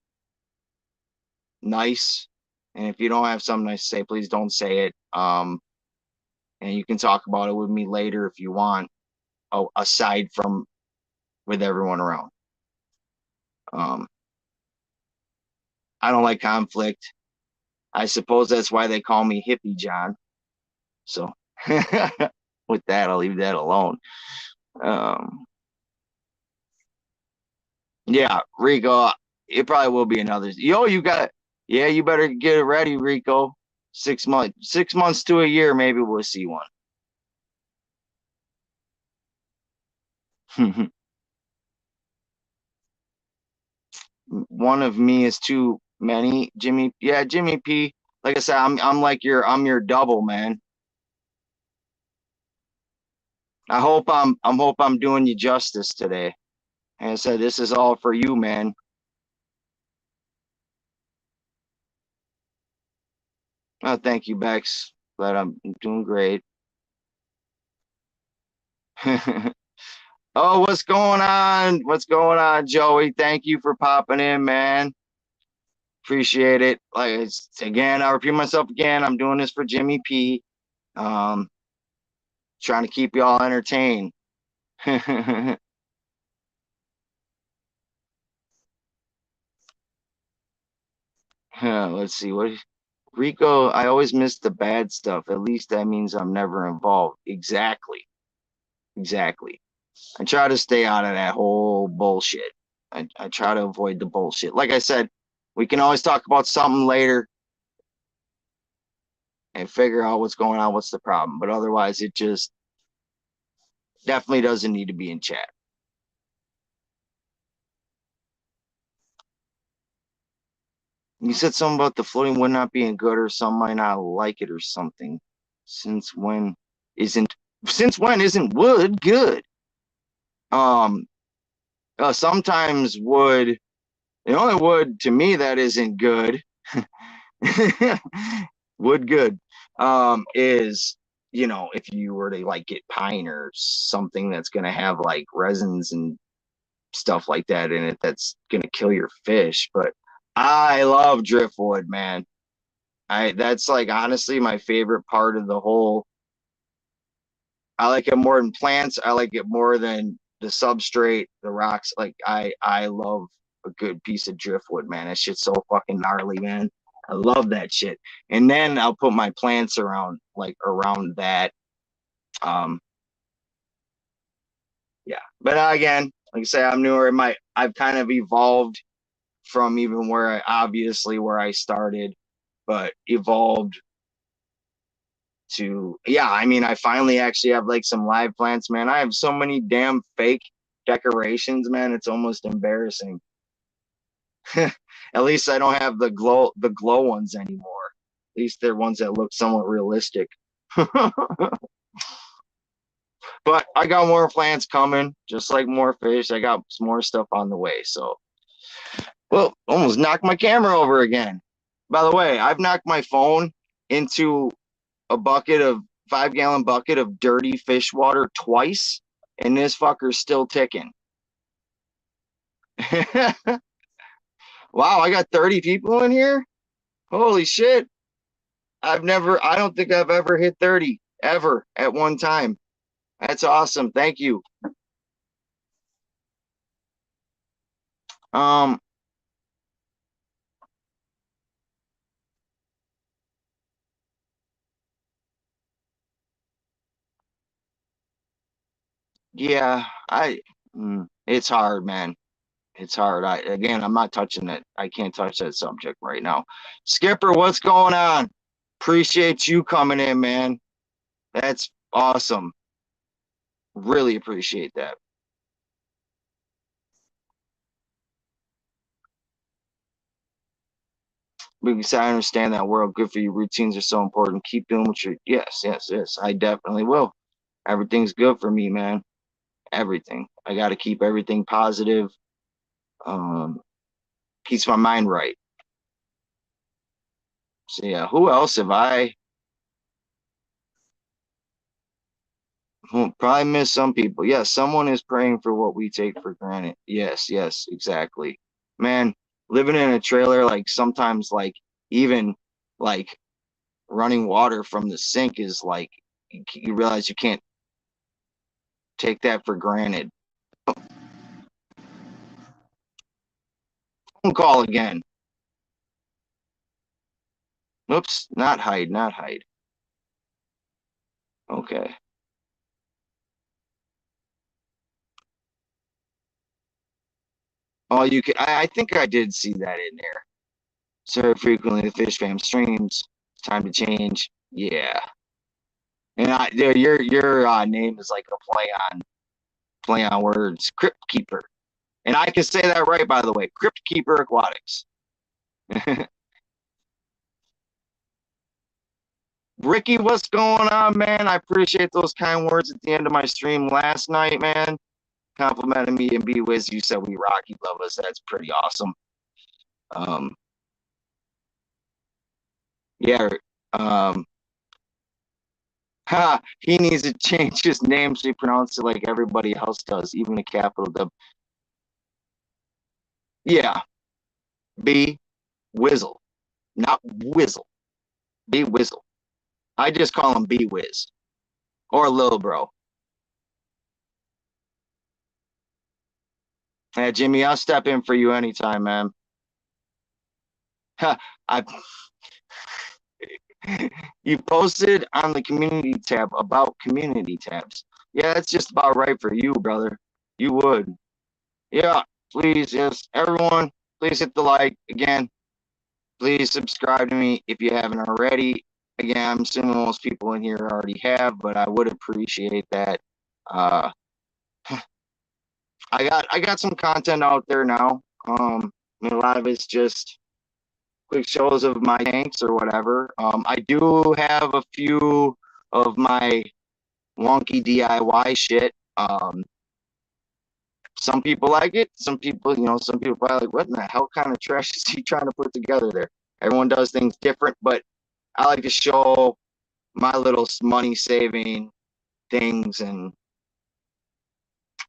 nice. And if you don't have something nice to say, please don't say it. And you can talk about it with me later if you want, aside from with everyone around. Um, I don't like conflict. I suppose that's why they call me Hippie John. So with that, I'll leave that alone. Um, yeah, Rico, it probably will be another. Yo, you got, yeah, you better get it ready, Rico. 6 months, 6 months to a year, maybe we'll see one. One of me is too many. Jimmy, yeah, Jimmy P. Like I said, I'm your double, man. I hope I'm doing you justice today. And I said, this is all for you, man. Oh, thank you, Bex. Glad I'm doing great. Oh, what's going on? What's going on, Joey? Thank you for popping in, man. Appreciate it. Again, I repeat myself again. I'm doing this for Jimmy P. Um, trying to keep y'all entertained. Let's see what Rico. I always miss the bad stuff. At least that means I'm never involved. Exactly. Exactly. I try to stay out of that whole bullshit. I try to avoid the bullshit. Like I said, we can always talk about something later and figure out what's going on, what's the problem. But otherwise, it just definitely doesn't need to be in chat. You said something about the floating wood not being good or some might not like it or something. Since when isn't since when isn't wood good? Um Sometimes wood the only wood to me that isn't good wood good is if you were to like get pine or something that's gonna have like resins and stuff like that in it that's gonna kill your fish. But I love driftwood, man. I That's like honestly my favorite part of the whole. I like it more than plants. I like it more than the substrate, the rocks. Like I love a good piece of driftwood, man. That shit's so fucking gnarly, man. I love that shit. And then I'll put my plants around that. Um, yeah. But again, like I say, I'm newer. I've kind of evolved from even where I started, but evolved to yeah. I mean, I finally actually have like some live plants, man. I have so many damn fake decorations, man. It's almost embarrassing. At least I don't have the glow ones anymore. At least they're ones that look somewhat realistic. But I got more plants coming, just like more fish. I got some more stuff on the way. So, well, almost knocked my camera over again. By the way, I've knocked my phone into a 5-gallon bucket of dirty fish water twice, and this fucker's still ticking. Wow, I got 30 people in here. Holy shit. I don't think I've ever hit 30 ever at one time. That's awesome. Thank you. Yeah, it's hard, man. It's hard. I'm not touching it. I can't touch that subject right now. Skipper, what's going on? Appreciate you coming in, man. That's awesome. Really appreciate that. Because I understand that world. Good for you. Routines are so important. Keep doing what you're. Yes, yes, yes. I definitely will. Everything's good for me, man. Everything. I got to keep everything positive. Um, keeps my mind right. So yeah, who else have I? Probably miss some people. Yes, someone is praying for what we take for granted. Yes, yes, exactly. Man, living in a trailer, like sometimes, like even like running water from the sink is like you realize you can't take that for granted. Phone call again. Oops, not hide, not hide. Okay. Oh, you can. I think I did see that in there. So frequently the fish fam streams. Time to change. Yeah. And your name is like a play on words. Crypt Keeper. And I can say that right, by the way. Crypt Keeper Aquatics. Ricky, what's going on, man? I appreciate those kind words at the end of my stream last night, man. Complimenting me and B Wiz. You said we rock, you love us. That's pretty awesome. Um, yeah. Um, he needs to change his name so he pronounces it like everybody else does, even a capital W. Yeah, B Wizzle, not Wizzle. B Wizzle. I just call him B Wiz or Lil Bro. Hey, Jimmy, I'll step in for you anytime, man. I you posted on the community tab about community tabs. Yeah, that's just about right for you, brother. You would. Yeah, please, yes. Everyone, please hit the like again. Please subscribe to me if you haven't already. Again, I'm assuming most people in here already have, but I would appreciate that. Uh, I got some content out there now. A lot of it's just quick shows of my tanks or whatever. I do have a few of my wonky DIY shit. Some people like it. Some people probably like, what in the hell kind of trash is he trying to put together there? Everyone does things different, but I like to show my little money saving things, and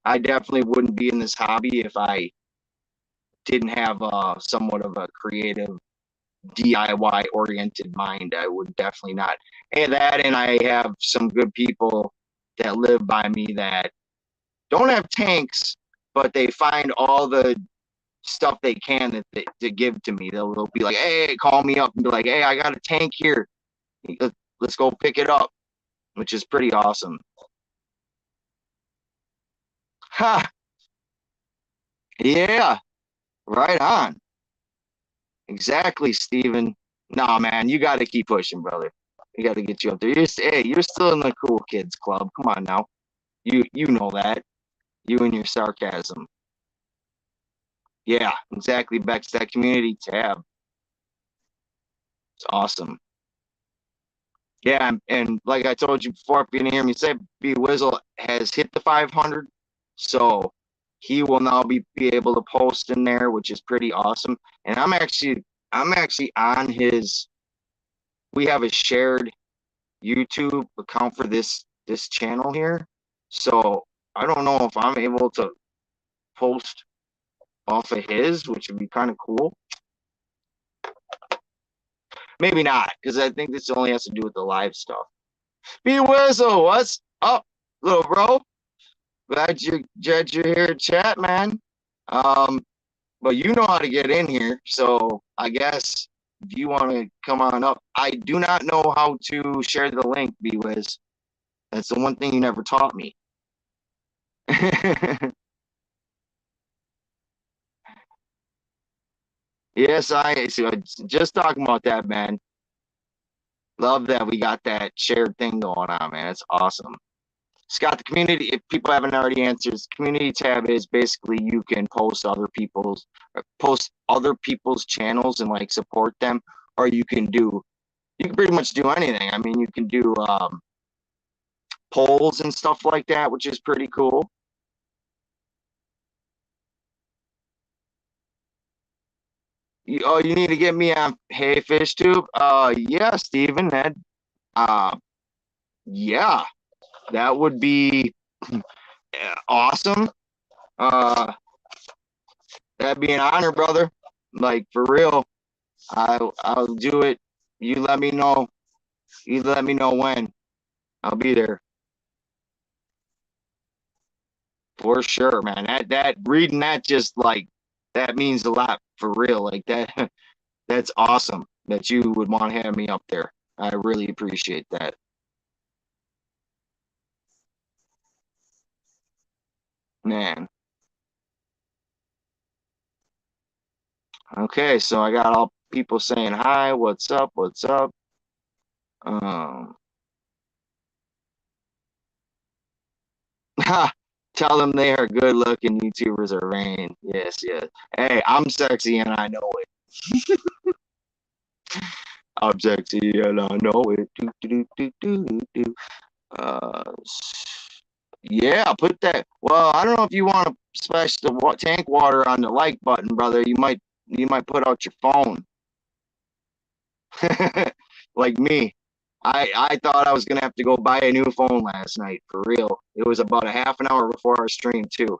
I definitely wouldn't be in this hobby if I didn't have somewhat of a creative DIY oriented mind. I would definitely not. And that, and I have some good people that live by me that don't have tanks, but they find all the stuff they can to give to me. They'll be like, hey, call me up and be like, hey, I got a tank here. Let's go pick it up, which is pretty awesome. Ha! Yeah, right on. Exactly, Steven. Nah, man, you got to keep pushing, brother. We got to get you up there. You're still in the cool kids club. Come on now. You know that. You and your sarcasm. Yeah, exactly. Back to that community tab. It's awesome. Yeah, and like I told you before, if you didn't hear me say, B Wizzle has hit the 500, so he will now be able to post in there, which is pretty awesome. And I'm actually on his. We have a shared YouTube account for this channel here, so I don't know if I'm able to post off of his, which would be kind of cool. Maybe not, because I think this only has to do with the live stuff. B Wizzle, what's up, little bro? Glad you're here to chat, man. But you know how to get in here, so I guess if you want to come on up, I do not know how to share the link, B Wiz. That's the one thing you never taught me. Yes, I so just talking about that, man. Love that we got that shared thing going on, man. It's awesome. Scott, the community, if people haven't already answered, community tab is basically you can post other people's channels and like support them, or you can pretty much do anything. I mean, you can do polls and stuff like that, which is pretty cool. You need to get me on Hey Fish Tube. Yeah, Steven, uh yeah, that would be awesome. That'd be an honor, brother. Like for real. I'll do it. You let me know. You let me know when. I'll be there for sure, man. That reading that just like that means a lot for real. Like that that's awesome that you would want to have me up there. I really appreciate that. Man. Okay, so I got all people saying hi, what's up, what's up? Um tell them they are good looking YouTubers are vain. Yes, yes. Hey, I'm sexy and I know it. I'm sexy and I know it. Do, do, do, do, do, do. Uh, yeah, put that. Well, I don't know if you want to splash the tank water on the like button, brother. You might put out your phone. Like me. I thought I was gonna have to go buy a new phone last night for real. It was about a half an hour before our stream too.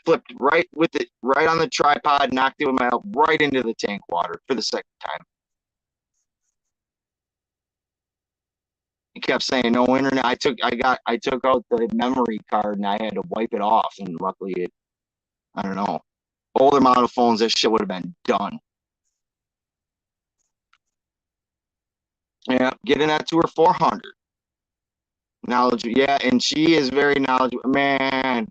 Flipped right with it right on the tripod, knocked it with my help right into the tank water for the second time. He kept saying no internet. I took out the memory card and I had to wipe it off, and luckily it I don't know. Older model phones, this shit would have been done. Yeah, getting that to her 400. Knowledge, yeah, and she is very knowledgeable. Man,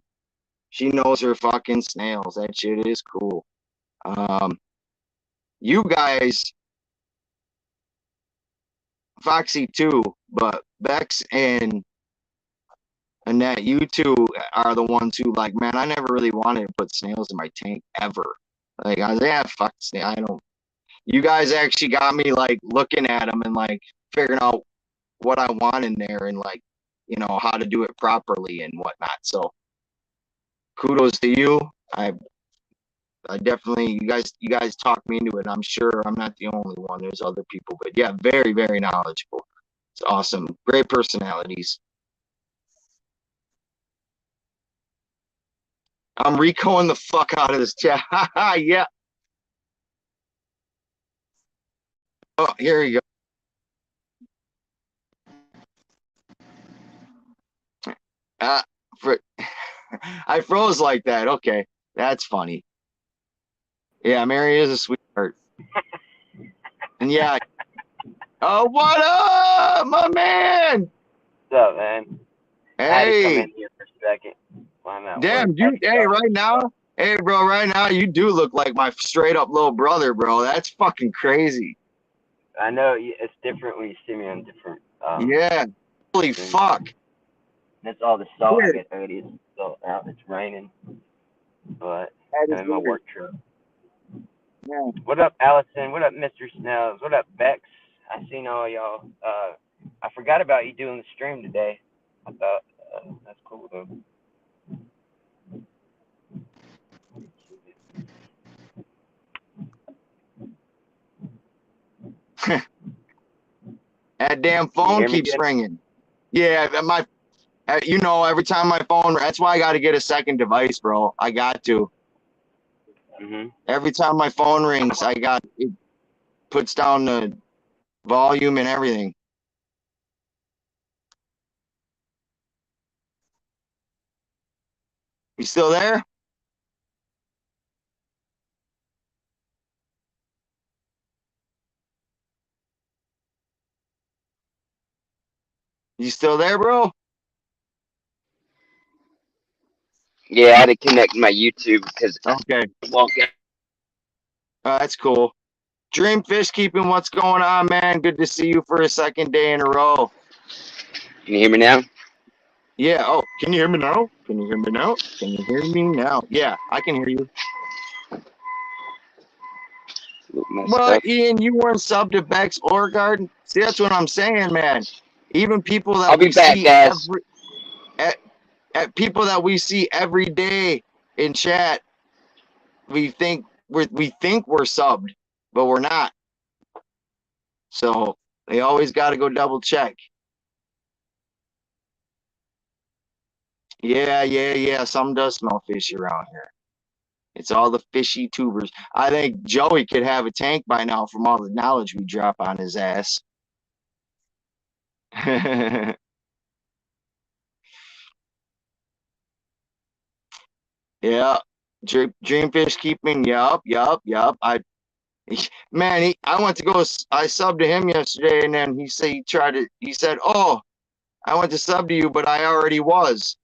she knows her fucking snails. That shit is cool. Um, you guys, Foxy too, but Bex and Annette, you two are the ones who like, man, I never really wanted to put snails in my tank ever. Like, I was, yeah, fuck snail. I don't. You guys actually got me like looking at them and like figuring out what I want in there and like, how to do it properly and whatnot. So kudos to you. I definitely you guys talked me into it. I'm sure I'm not the only one. There's other people, but yeah, very, very knowledgeable. It's awesome. Great personalities. I'm Ricoing the fuck out of this chat. Yeah. Oh, here you go. Uh, for, I froze like that. Okay. That's funny. Yeah, Mary is a sweetheart. And yeah. Oh, what up, my man? What's up, man? I had to come Hey. in here for a second while I'm at work. Damn, hey, right now, hey, bro, right now, you do look like my straight up little brother, bro. That's fucking crazy. I know it's different when you see me on different. Yeah. Holy things. fuck. That's all the salt I Weird. get already. So out. It's raining, but That I'm is in my weird. work truck. Yeah. What up, Allison? What up, Mr. Snells? What up, Bex? I seen all y'all. I forgot about you doing the stream today. I thought that's cool though. That damn Can you phone hear me keeps good? ringing. Yeah, You know, every time my phone, that's why I got to get a second device, bro. I got to. Every time my phone rings, it puts down the volume and everything. You still there? You still there, bro? Yeah, I had to connect my YouTube because Okay. walk out. That's cool. Dream Fish Keeping, what's going on, man? Good to see you for a second day in a row. Can you hear me now? Yeah. Oh, can you hear me now? Can you hear me now? Can you hear me now? Yeah, I can hear you. But Ian, you weren't subbed to Bex or Garden. See, that's what I'm saying, man. Even people that I'll be we back, see guys. people that we see every day in chat, we think we're subbed, but we're not. So they always got to go double check. Yeah. Some does smell fishy around here. It's all the fishy tubers. I think Joey could have a tank by now from all the knowledge we drop on his ass. Yeah. Dreamfish keeping. Yup. I went to go. I subbed to him yesterday, and then he said, "Oh, I went to sub to you, but I already was."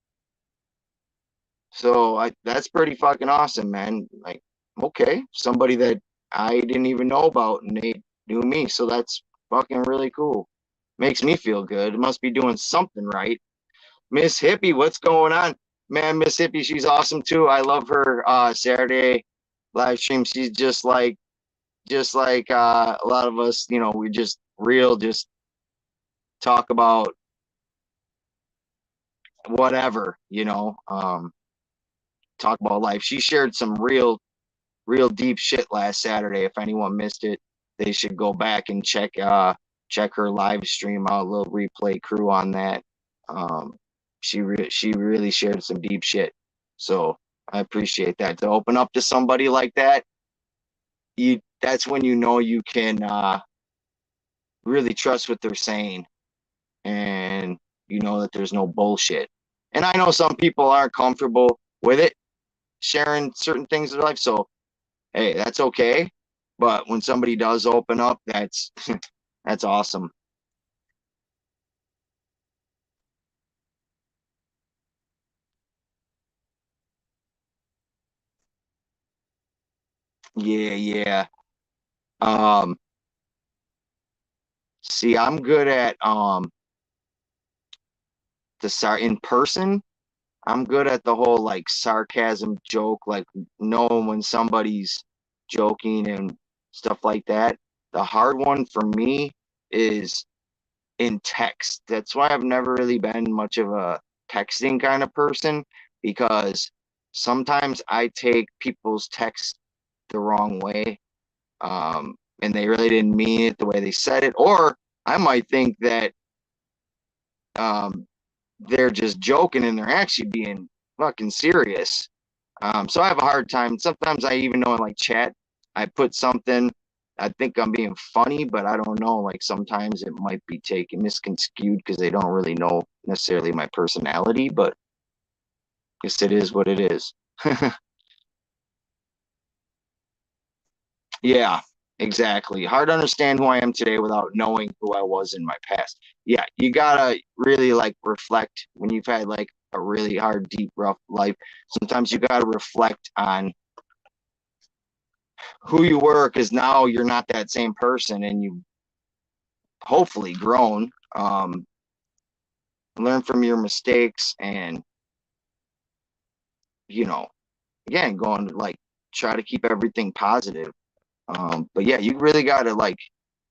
So that's pretty fucking awesome, man. Like, okay, somebody that I didn't even know about, and they knew me, so that's fucking really cool. Makes me feel good. It must be doing something right. Miss Hippie, what's going on? Man, Miss Hippie, she's awesome too. I love her Saturday live stream. She's just like a lot of us, you know, we just just talk about whatever, talk about life. She shared some real deep shit last Saturday. If anyone missed it, they should go back and check her live stream out, a little replay crew on that. Um, she really shared some deep shit. So I appreciate that. To open up to somebody like that, that's when you know you can really trust what they're saying, and you know that there's no bullshit. And I know some people aren't comfortable with it, sharing certain things in their life. So hey, that's okay. But when somebody does open up, that's that's awesome. Yeah. Um, see, I'm good at in person. I'm good at the whole like sarcasm joke, like knowing when somebody's joking and stuff like that. The hard one for me is in text. That's why I've never really been much of a texting kind of person, because sometimes I take people's text the wrong way. And they really didn't mean it the way they said it. Or I might think that um, they're just joking and they're actually being fucking serious. So I have a hard time. Sometimes I even know in like chat, I put something, I think I'm being funny, but I don't know. Like sometimes it might be taken misconstrued because they don't really know necessarily my personality, but I guess it is what it is. Yeah, exactly. Hard to understand who I am today without knowing who I was in my past. Yeah, you gotta really like reflect when you've had like a really hard, deep, rough life. Sometimes you gotta reflect on who you were, because now you're not that same person and you hopefully grown. Learn from your mistakes, and you know, again, going to like try to keep everything positive. But yeah, you really got to like,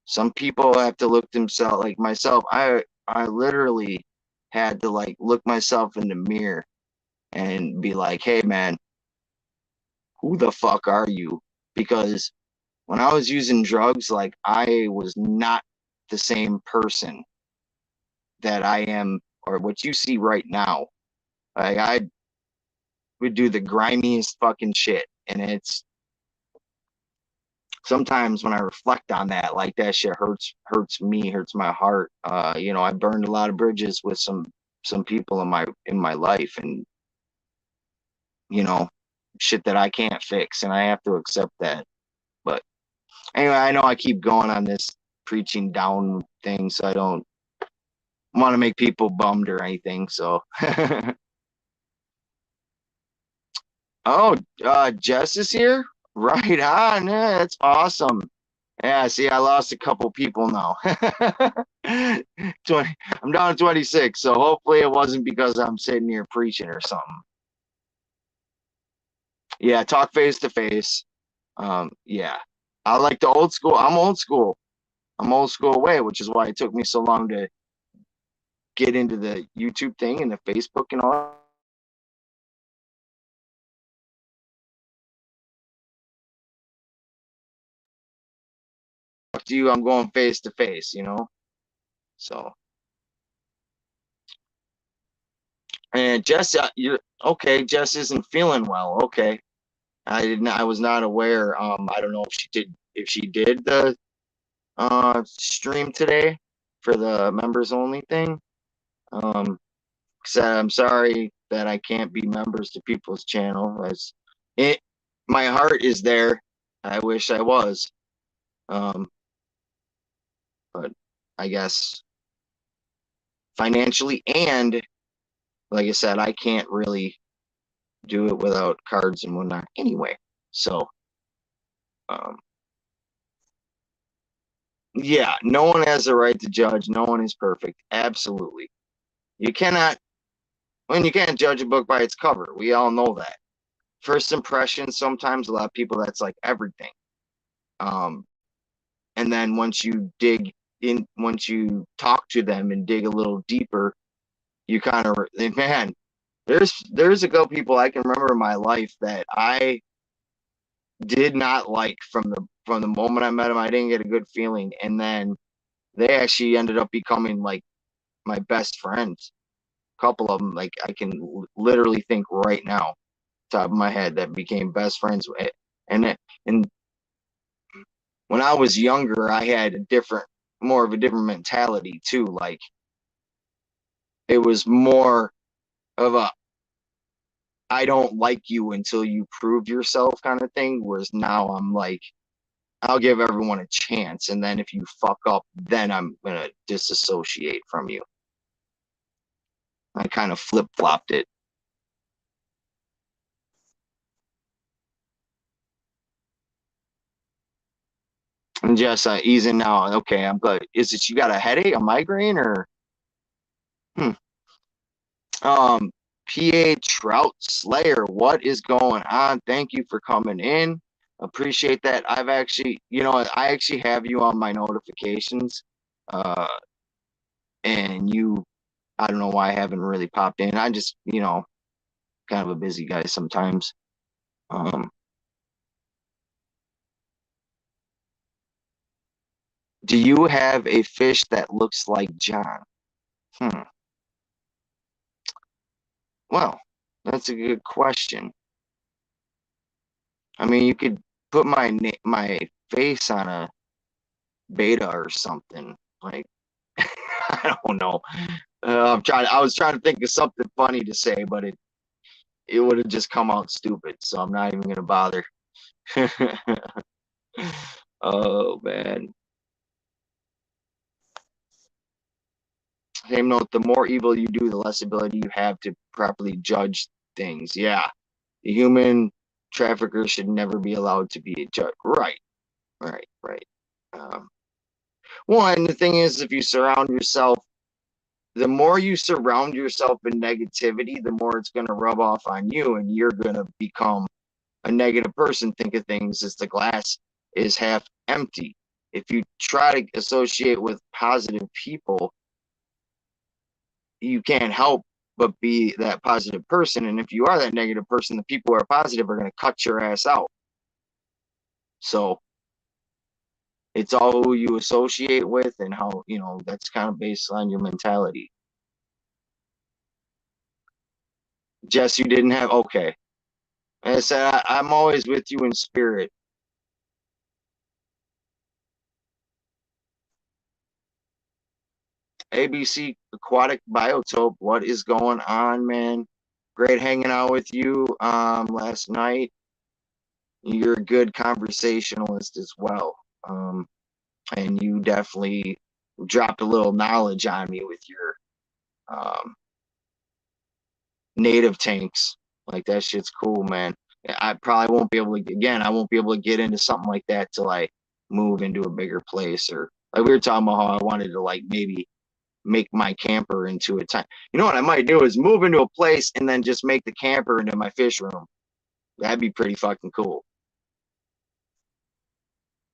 some people have to look themselves, like myself. I literally had to like look myself in the mirror and be like, hey man, who the fuck are you? Because when I was using drugs, like I was not the same person that I am or what you see right now. Like I would do the grimiest fucking shit, and it's sometimes when I reflect on that, like that shit hurts me, hurts my heart. You know, I burned a lot of bridges with some people in my life, and you know, shit that I can't fix, and I have to accept that. But anyway, I know I keep going on this preaching down thing, so I don't want to make people bummed or anything. So, oh, Jess is here. Right on. Yeah, that's awesome. Yeah, see, I lost a couple people now. 20, I'm down to 26, so hopefully it wasn't because I'm sitting here preaching or something. Yeah, talk face to face. Yeah. I like the old school. I'm old school. I'm old school way, which is why it took me so long to get into the YouTube thing and the Facebook and all. To you, I'm going face to face, you know. So, and Jess, you're okay. Jess isn't feeling well. Okay, I didn't. I was not aware. I don't know if she did. If she did the stream today for the members only thing. Um, because I'm sorry that I can't be members to people's channel. As it, my heart is there. I wish I was. Um, but I guess financially and like I said, I can't really do it without cards and whatnot anyway. So, um, yeah, no one has the right to judge. No one is perfect. Absolutely. You cannot, when you can't judge a book by its cover. We all know that. First impression, sometimes a lot of people, that's like everything. Um, and then once you dig in, once you talk to them and dig a little deeper, you kind of, man, there's a couple people I can remember in my life that I did not like from the moment I met them. I didn't get a good feeling, and then they actually ended up becoming like my best friends. A couple of them, like I can literally think right now, top of my head, that became best friends with. And when I was younger, I had a different, more of a different mentality too. Like it was more of a I don't like you until you prove yourself kind of thing. Whereas now I'm like, I'll give everyone a chance, and then if you fuck up, then I'm gonna disassociate from you. I kind of flip flopped it. And just easing now. Okay, I'm good. Is it you got a headache, a migraine, or hmm. um PA Trout Slayer? What is going on? Thank you for coming in. Appreciate that. I've actually, you know, I actually have you on my notifications. Uh, and you, I don't know why I haven't really popped in. I just, you know, kind of a busy guy sometimes. Um, do you have a fish that looks like John? Hmm. Well, that's a good question. I mean, you could put my face on a beta or something. Like, I don't know. I was trying to think of something funny to say, but it would have just come out stupid. So I'm not even gonna bother. Oh man. Same note, the more evil you do, the less ability you have to properly judge things. Yeah. The human trafficker should never be allowed to be a judge. Right, right. Um, One, the thing is, if you surround yourself, the more you surround yourself in negativity, the more it's going to rub off on you, and you're going to become a negative person. Think of things as the glass is half empty. If you try to associate with positive people, you can't help but be that positive person. And if you are that negative person, the people who are positive are going to cut your ass out. So it's all who you associate with and how, you know, that's kind of based on your mentality. Jess, you didn't have, okay. I said, I'm always with you in spirit. ABC Aquatic Biotope, what is going on, man? Great hanging out with you last night. You're a good conversationalist as well. And you definitely dropped a little knowledge on me with your um, native tanks. Like that shit's cool, man. I probably won't be able to, again, I won't be able to get into something like that till I move into a bigger place, or like we were talking about how I wanted to like maybe make my camper into a time. You know what I might do is move into a place and then just make the camper into my fish room. That'd be pretty fucking cool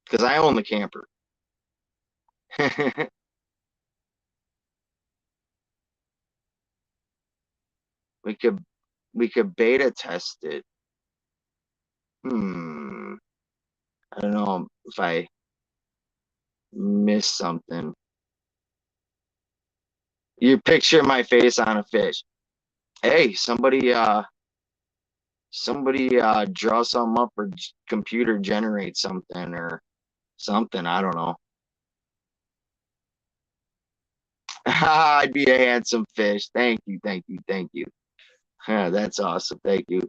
because I own the camper. we could we could beta test it. Hmm. I don't know if I missed something. You picture my face on a fish. Hey, somebody draw something up or computer generate something or something. I don't know. I'd be a handsome fish. Thank you, thank you, thank you. That's awesome. Thank you.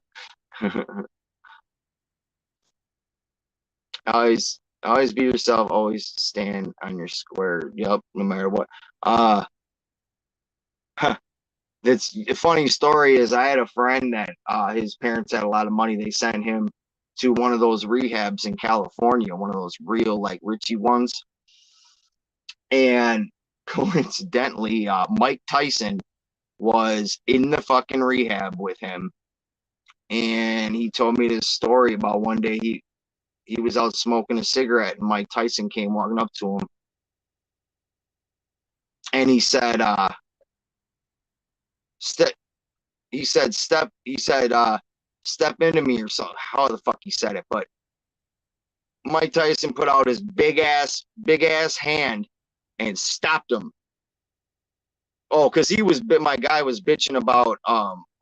Always be yourself. Always stand on your square. Yep, no matter what. Uh, that's a funny story. Is I had a friend that his parents had a lot of money. They sent him to one of those rehabs in California, one of those real like Richie ones. And coincidentally, Mike Tyson was in the fucking rehab with him, and he told me this story about one day he was out smoking a cigarette, and Mike Tyson came walking up to him, and he said, "Step," he said, "Step," he said, "Step into me," or something. How the fuck he said it, but Mike Tyson put out his big ass hand and stopped him. Oh, because he was my guy was bitching about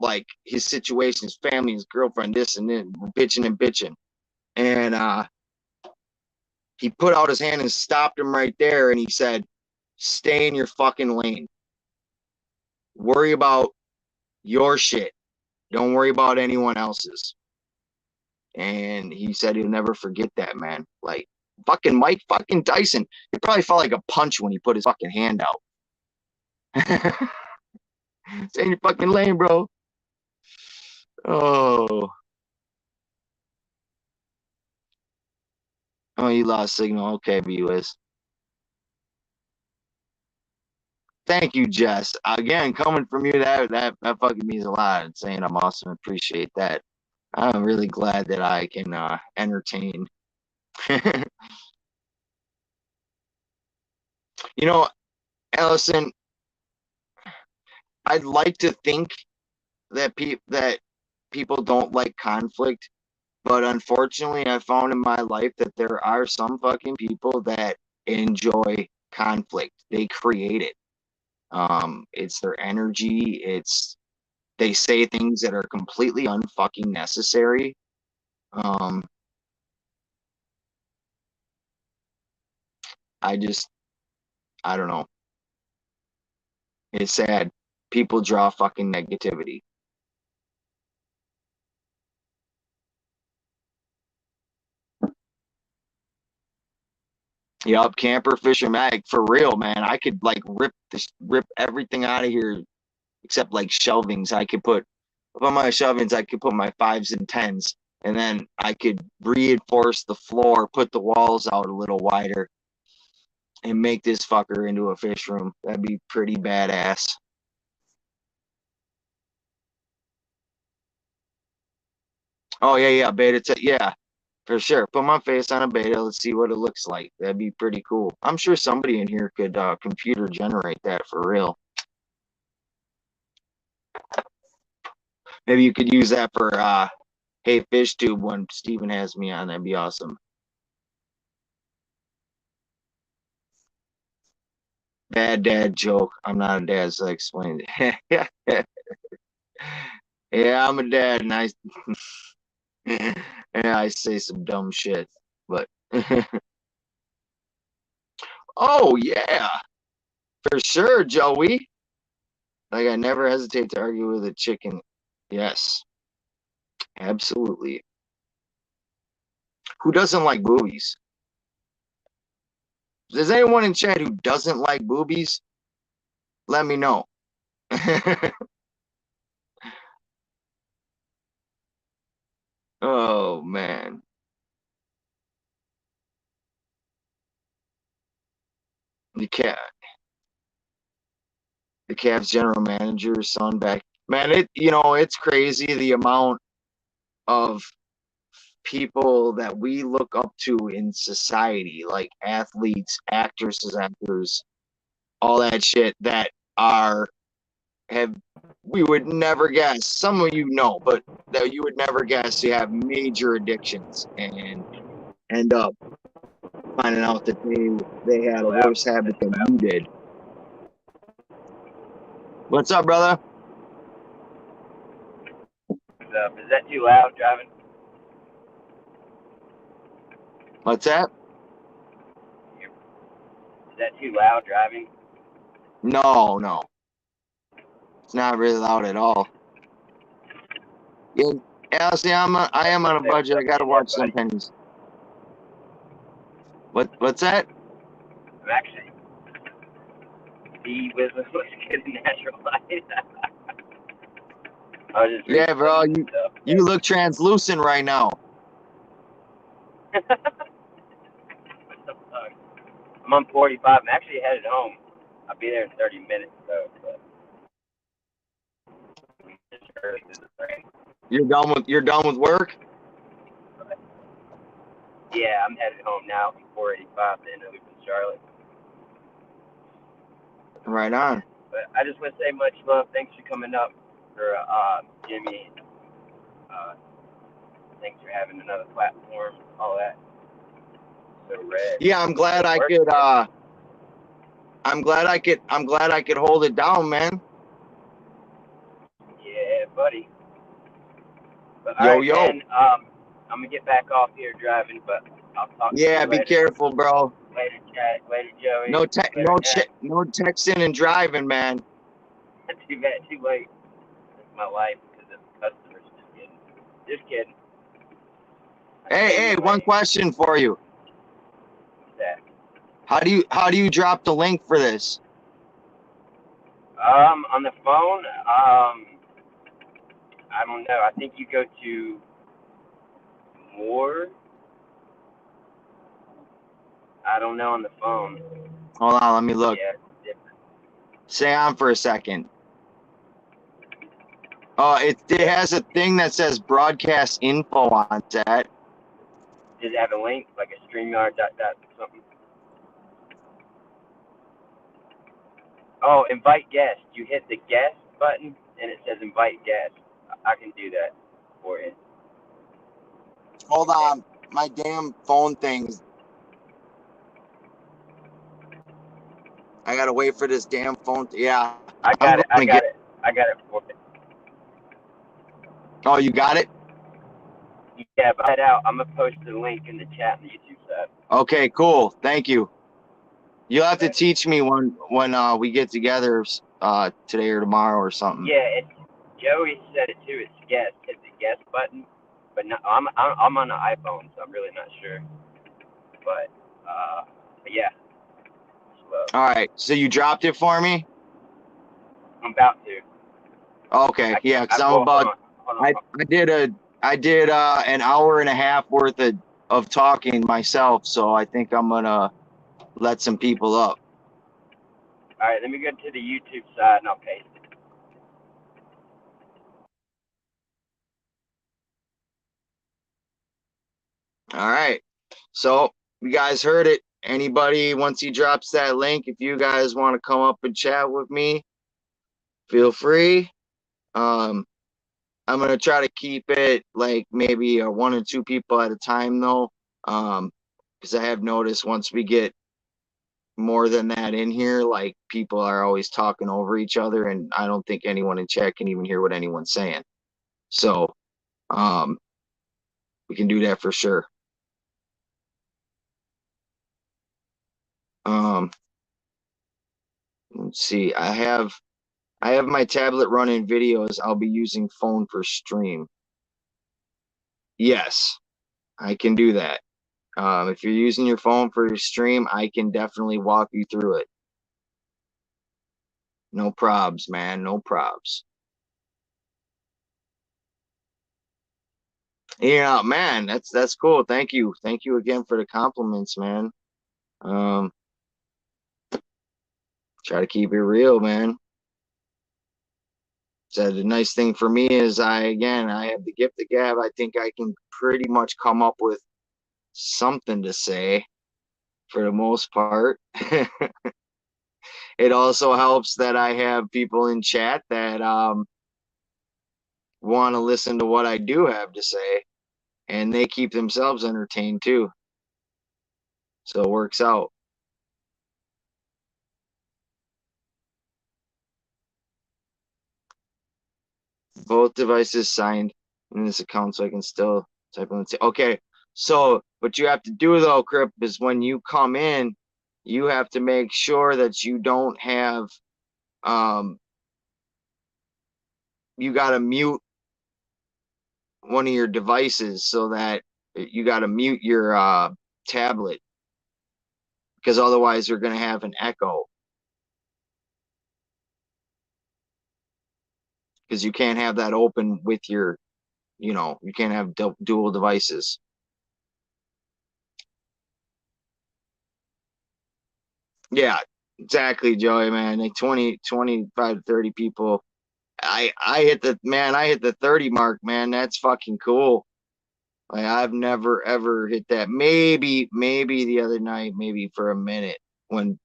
like his situation, his family, his girlfriend, this and then bitching and bitching. And he put out his hand and stopped him right there, and he said, "Stay in your fucking lane. Worry about your shit. Don't worry about anyone else's." And he said he'll never forget that, man. Like fucking Mike fucking Tyson. It probably felt like a punch when he put his fucking hand out. Stay in your fucking lane, bro. Oh, oh, you lost signal. Okay, BUS. Thank you, Jess. Again, coming from you, that fucking means a lot. Saying I'm awesome, appreciate that. I'm really glad that I can entertain. You know, Allison, I'd like to think that people don't like conflict, but unfortunately, I found in my life that there are some fucking people that enjoy conflict. They create it. It's their energy. They say things that are completely unfucking necessary. Um, I just, I don't know. It's sad. People draw fucking negativity. Yup, camper fisher mag for real, man. I could like rip everything out of here except like shelvings. I could put up on my shelvings. I could put my fives and tens, and then I could reinforce the floor, put the walls out a little wider, and make this fucker into a fish room. That'd be pretty badass. Oh yeah, yeah, yeah, for sure. Put my face on a beta. Let's see what it looks like. That'd be pretty cool. I'm sure somebody in here could computer generate that for real. Maybe you could use that for Hey Fish Tube when Steven has me on. That'd be awesome. Bad dad joke. I'm not a dad, so I explained it. Yeah, I'm a dad, and yeah, I say some dumb shit, but oh yeah, for sure, Joey. Like I never hesitate to argue with a chicken. Yes, absolutely. Who doesn't like boobies? Is anyone in chat who doesn't like boobies? Let me know. Oh man. The cat the Cavs general manager, son back. Man, it's crazy the amount of people that we look up to in society, like athletes, actors, all that shit that are have we would never guess. Some of you know, but that you would never guess you have major addictions and end up finding out that they had a worse habit than you did. What's up, brother? Is that too loud driving? What's that? Is that too loud driving? No. It's not really loud at all. Yeah, see, I am on a budget. I gotta watch some pennies. What's that? I'm actually the wisdom looks good in natural light. I was just Yeah, bro, you look translucent right now. I'm on 45. I'm actually headed home. I'll be there in 30 minutes, though. But You're done with work? yeah, I'm headed home now from 485 to end in Charlotte. Right on. But I just want to say much love. Thanks for coming up for Jimmy. Thanks for having another platform. All that. So red. Yeah, I'm glad I could hold it down, man. Yeah, buddy. But Yo, all right, man. I'm gonna get back off here driving, but I'll talk to you later. Yeah, be careful, bro. Later, chat. Later, Joey. No Later, no texting and driving, man. Too bad, too late. It's my life because of customers. Just kidding. Hey, one question for you. What's that? How do you drop the link for this? On the phone, I don't know. I think you go to more. I don't know on the phone. Hold on, let me look. Yeah, it's different. Stay on for a second. Oh, it has a thing that says broadcast info on that. Does it have a link, like a StreamYard something? Oh, invite guest. You hit the guest button, and it says invite guest. I can do that for you. Hold on, my damn phone things. I gotta wait for this damn phone. Yeah, I got it for you. Oh, you got it? Yeah, but head out. I'm gonna post the link in the chat on the YouTube side. Okay, cool. Thank you. You'll have to teach me when we get together today or tomorrow or something. Yeah, Joey said it too. It's guest. Hit the guest button. But no, I'm on the iPhone, so I'm really not sure. But yeah. All right. So you dropped it for me? I'm about to. Okay. Yeah, because I'm about. Hold on. I did an hour and a half worth of talking myself, so I think I'm gonna let some people up. All right, let me go to the YouTube side and I'll paste it. All right. So you guys heard it. Anybody, once he drops that link, if you guys want to come up and chat with me, feel free. I'm gonna try to keep it like maybe one or two people at a time though. Because I have noticed once we get more than that in here, like people are always talking over each other, and I don't think anyone in chat can even hear what anyone's saying. So we can do that for sure. Let's see. I have my tablet running videos. I'll be using phone for stream. Yes, I can do that. If you're using your phone for your stream, I can definitely walk you through it. No probs, man. No probs. Yeah, man, that's cool. Thank you. Thank you again for the compliments, man. Um, try to keep it real, man. So the nice thing for me is I have the gift of gab. I think I can pretty much come up with something to say for the most part. It also helps that I have people in chat that want to listen to what I do have to say, and they keep themselves entertained too. So it works out. Both devices signed in this account, so I can still type in. Okay, so what you have to do though, Crip, is when you come in, you have to make sure that you don't have you got to mute one of your devices so that you got to mute your tablet because otherwise you're going to have an echo because you can't have that open with your, you can't have dual devices. Yeah, exactly, Joey, man. Like 20, 25, 30 people. I hit the 30 mark, man. That's fucking cool. Like I've never ever hit that. Maybe the other night, maybe for a minute when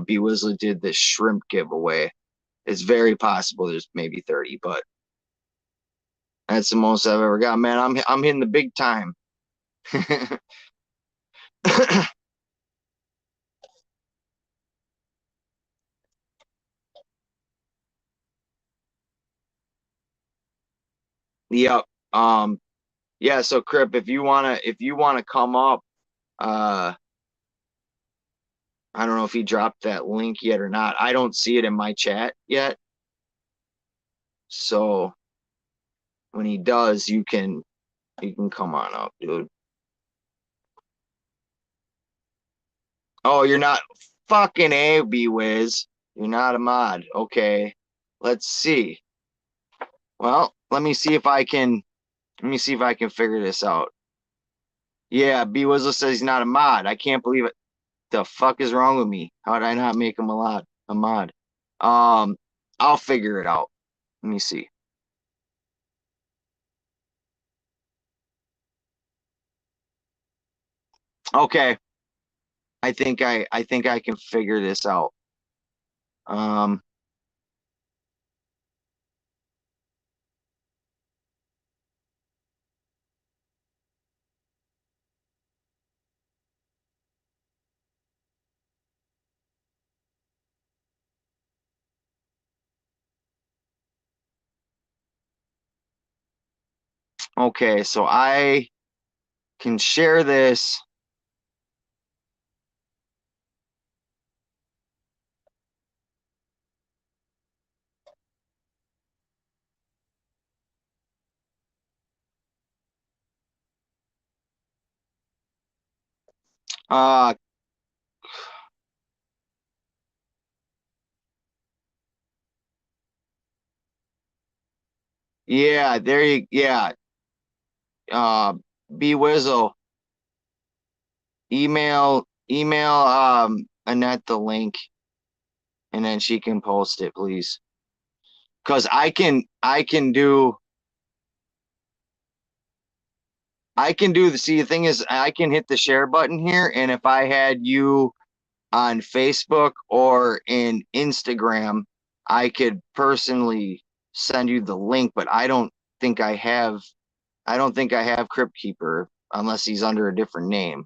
B Wizzler did the shrimp giveaway. It's very possible there's maybe 30, but that's the most I've ever got. Man, I'm hitting the big time. Yep. Yeah, so Crip, if you wanna come up, uh I don't know if he dropped that link yet or not. I don't see it in my chat yet. So when he does, you can come on up, dude. Oh, you're not fucking A, B-Wiz. You're not a mod. Okay. Let's see. Well, let me see if I can figure this out. Yeah, B Wizzle says he's not a mod. I can't believe it. The fuck is wrong with me? How did I not make him a mod? Um, I'll figure it out. Let me see. Okay. I think I can figure this out. Um, okay, so I can share this. Uh, yeah, yeah. Uh, B Wizzle, email Annette the link and then she can post it, please. Because I can do the see the thing is I can hit the share button here, and if I had you on Facebook or in Instagram, I could personally send you the link, but I don't think I have Crypt Keeper unless he's under a different name.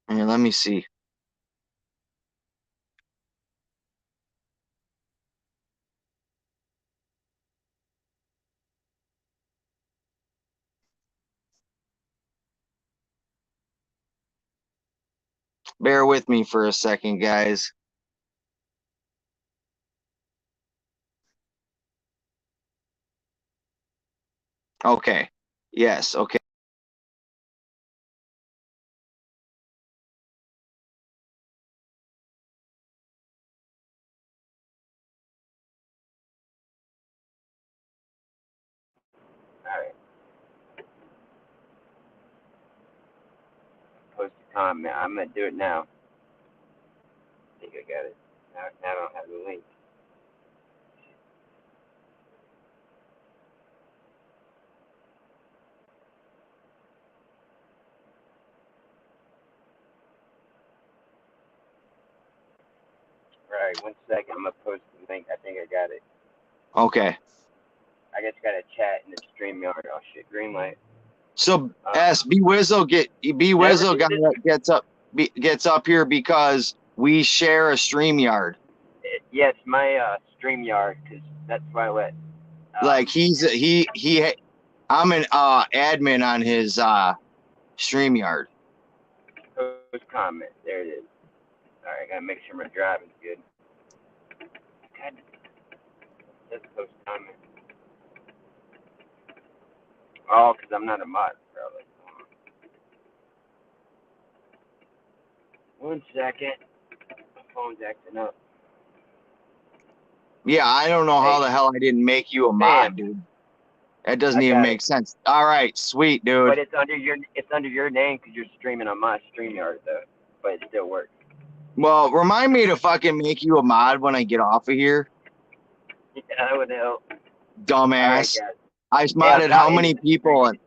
And let me see. Bear with me for a second, guys. Okay. Yes. Okay. All right. Post a comment. I'm gonna do it now. I think I got it. Now I don't have the link. All right, 1 second. I'm gonna post the link. I think I got it. Okay. I just got a chat in the StreamYard. Oh shit, green light. So B Wizzle gets up here because we share a StreamYard. Yes, my StreamYard, because that's why I let. Like I'm an admin on his StreamYard. Post comment. There it is. All right, gotta make sure my driving's good. God, let's post comment. Oh, because I'm not a mod, probably. 1 second. My phone's acting up. Yeah, I don't know how the hell I didn't make you a mod, dude. That doesn't even make sense. All right, sweet, dude. But it's under your name because you're streaming on my StreamYard though. But it still works. Well, remind me to fucking make you a mod when I get off of here. Yeah, that would help. Dumbass. All right, I modded how many people? And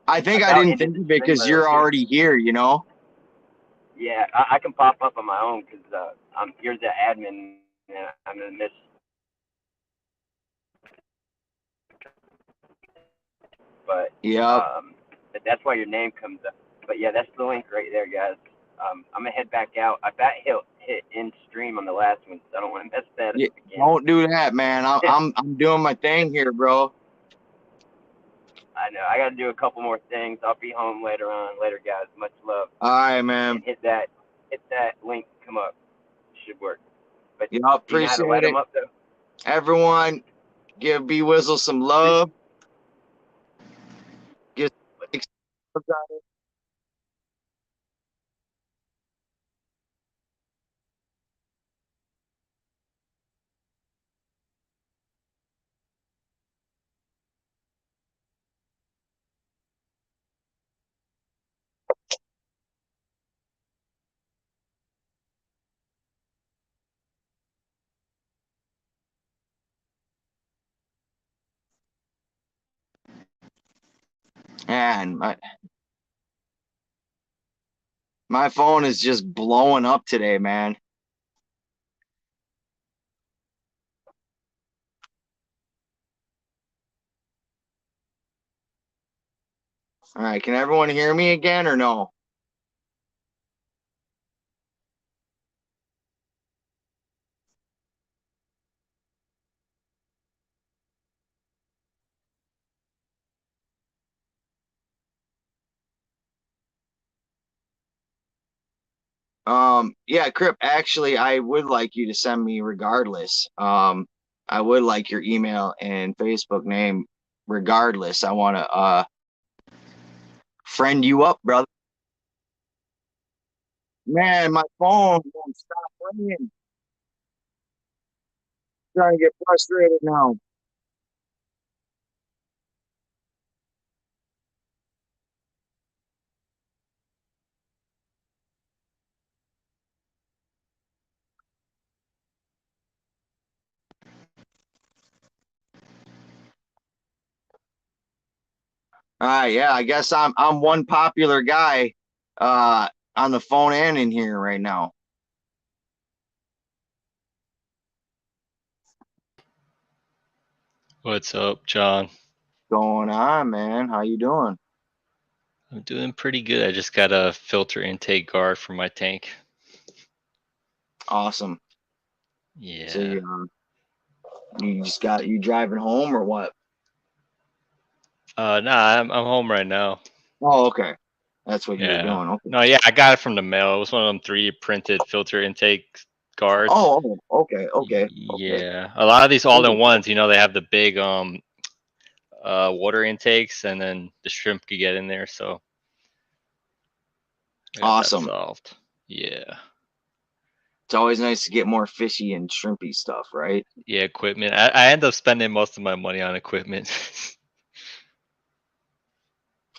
I think I didn't think of it because you're already here, you know? Yeah, I can pop up on my own because you're the admin and I'm gonna miss. But but that's why your name comes up. But yeah, that's the link right there, guys. I'm gonna head back out. I bet he'll hit in stream on the last one, so I don't want to mess that up again. Don't do that, man. I'm doing my thing here, bro. I know. I got to do a couple more things. I'll be home later on. Later, guys. Much love. All right, man. And hit that link. Come up. Should work. But yeah, appreciate it. Them up, though? Everyone, give B Wizzle some love. Get Man, my phone is just blowing up today, man. All right, can everyone hear me again or no? Yeah, Crip, actually, I would like you to send me regardless. I would like your email and Facebook name regardless. I want to friend you up, brother. Man, my phone won't stop ringing. Trying to get frustrated now. Yeah, I guess I'm one popular guy on the phone and in here right now. What's up, John? Going on, man? How you doing? I'm doing pretty good. I just got a filter intake guard for my tank. Awesome. Yeah. So you driving home or what? Nah, I'm home right now. Oh, okay. That's what you were doing. Okay. No, yeah, I got it from the mail. It was one of them 3D printed filter intake guards. Oh, okay. Yeah, a lot of these all-in-ones, you know, they have the big water intakes, and then the shrimp could get in there. So I got that awesome. solved. Yeah. It's always nice to get more fishy and shrimpy stuff, right? Yeah, equipment. I end up spending most of my money on equipment.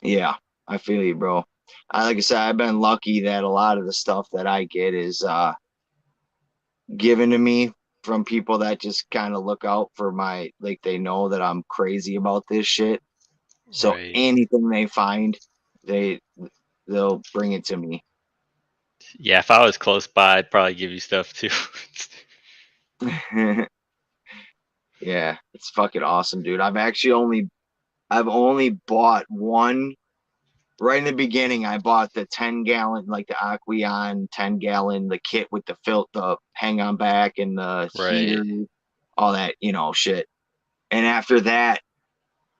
Yeah, I feel you, bro. Like I said, I've been lucky that a lot of the stuff that I get is given to me from people that just kind of look out for my, like, they know that I'm crazy about this shit. So Right. anything they find, they'll bring it to me. Yeah, if I was close by, I'd probably give you stuff too. Yeah, it's fucking awesome, dude. I've only bought one. Right in the beginning, I bought the 10-gallon, like the Aqueon 10-gallon, the kit with the the hang on back and the heater, all that, shit. And after that,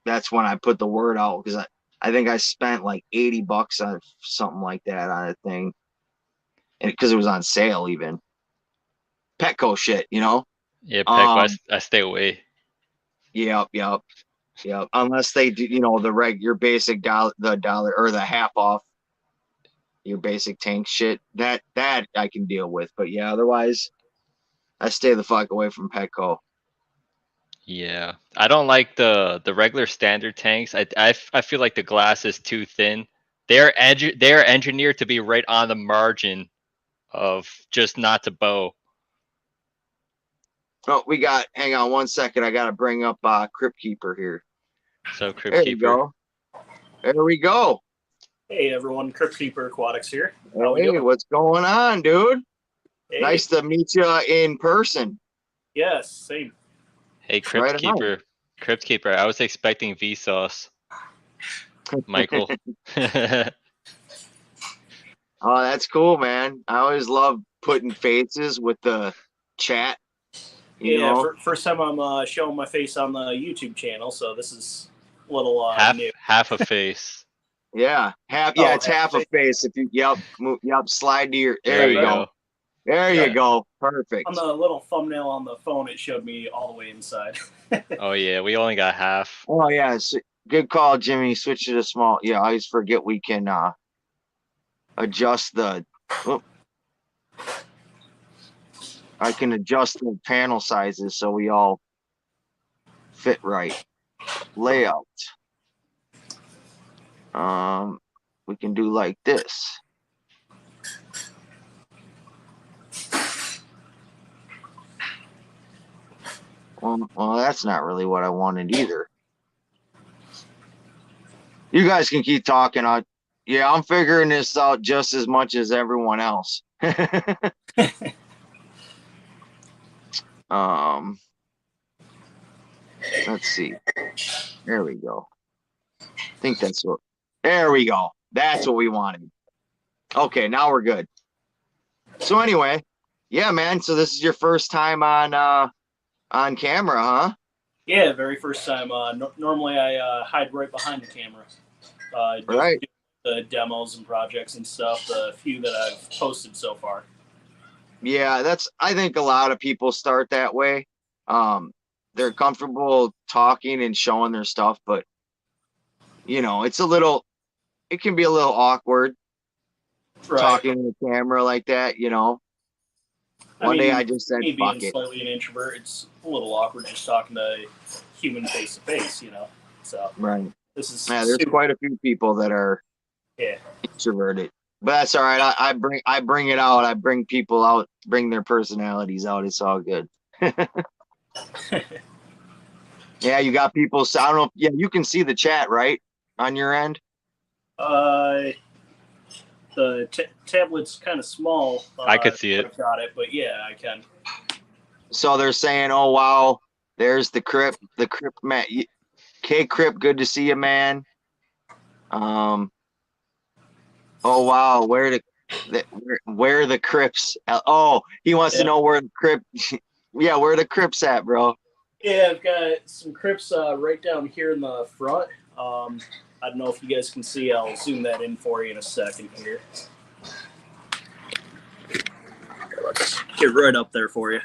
that's when I put the word out, because I think I spent like $80 on something like that on a thing, and because it was on sale even. Petco shit, Yeah, Petco, I stay away. Yep. Unless they do, your basic the dollar or the half off your basic tank shit. That I can deal with. But yeah, otherwise I stay the fuck away from Petco. Yeah, I don't like the regular standard tanks. I feel like the glass is too thin. They're engineered to be right on the margin of just not to bow. Oh, hang on 1 second. I got to bring up Crypt Keeper here. So Crypt There Keeper. you go. There we go. Hey everyone, Crypt Keeper Aquatics here. How we doing? What's going on, dude? Hey. Nice to meet you in person. Yes, same. Hey, Crypt Keeper. Crypt Keeper, I was expecting Vsauce. Michael. Oh, that's cool, man. I always love putting faces with the chat. You know? First time I'm showing my face on the YouTube channel, so this is a little new. Half a face. Yeah, it's half a face. If you slide to your there you go. There you go. Perfect. On the little thumbnail on the phone, it showed me all the way inside. Oh yeah, we only got half. Oh yeah, good call, Jimmy. Switch it to small. Yeah, I always forget we can adjust the. I can adjust the panel sizes so we all fit right. Layout. We can do like this. Well, that's not really what I wanted either. You guys can keep talking. I'm figuring this out just as much as everyone else. Let's see. There we go. I think there we go. That's what we wanted. Okay, now we're good. So anyway, yeah, man. So this is your first time on camera, huh? Yeah, very first time. Normally I hide right behind the camera. Do the demos and projects and stuff, the few that I've posted so far. Yeah, I think a lot of people start that way. They're comfortable talking and showing their stuff, but it can be a little awkward talking to the camera like that, One day I just said, fuck it. Slightly an introvert, it's a little awkward just talking to human face to face, So right. This is there's quite a few people that are introverted, but that's all right. I bring it out. I bring people out, bring their personalities out. It's all good. Yeah, you got people. So I don't know. Yeah, you can see the chat right on your end. The tablet's kind of small. I could see it. I've got it, but yeah, I can. So they're saying, "Oh wow, there's the Crypt man." Okay, Crypt, good to see you, man. Oh wow, where the Crypts? Oh, he wants to know where the Crypt. Yeah, where the Crypts at, bro? Yeah, I've got some Crypts right down here in the front. I I don't know if you guys can see. I'll zoom that in for you in a second here. Let's get right up there for you.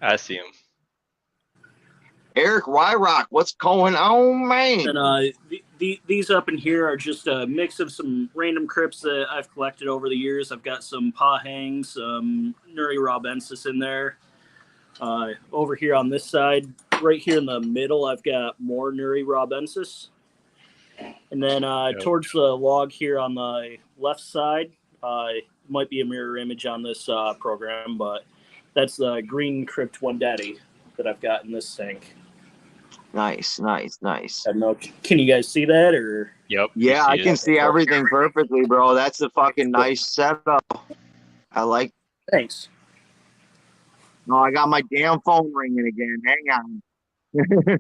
I see him. Eric Wyrock, what's going on, man? And these up in here are just a mix of some random crypts that I've collected over the years. I've got some Pahangs, some Nuri Robensis in there. Over here on this side, right here in the middle, I've got more Nuri Robensis. And then towards the log here on the left side, might be a mirror image on this program, but that's the green Crypt One Daddy that I've got in this tank. Nice. I don't know. Can you guys see that? Or Yep. Yeah, I can see everything perfectly, bro. That's a fucking nice setup. I like. Thanks. No, I got my damn phone ringing again. Hang on.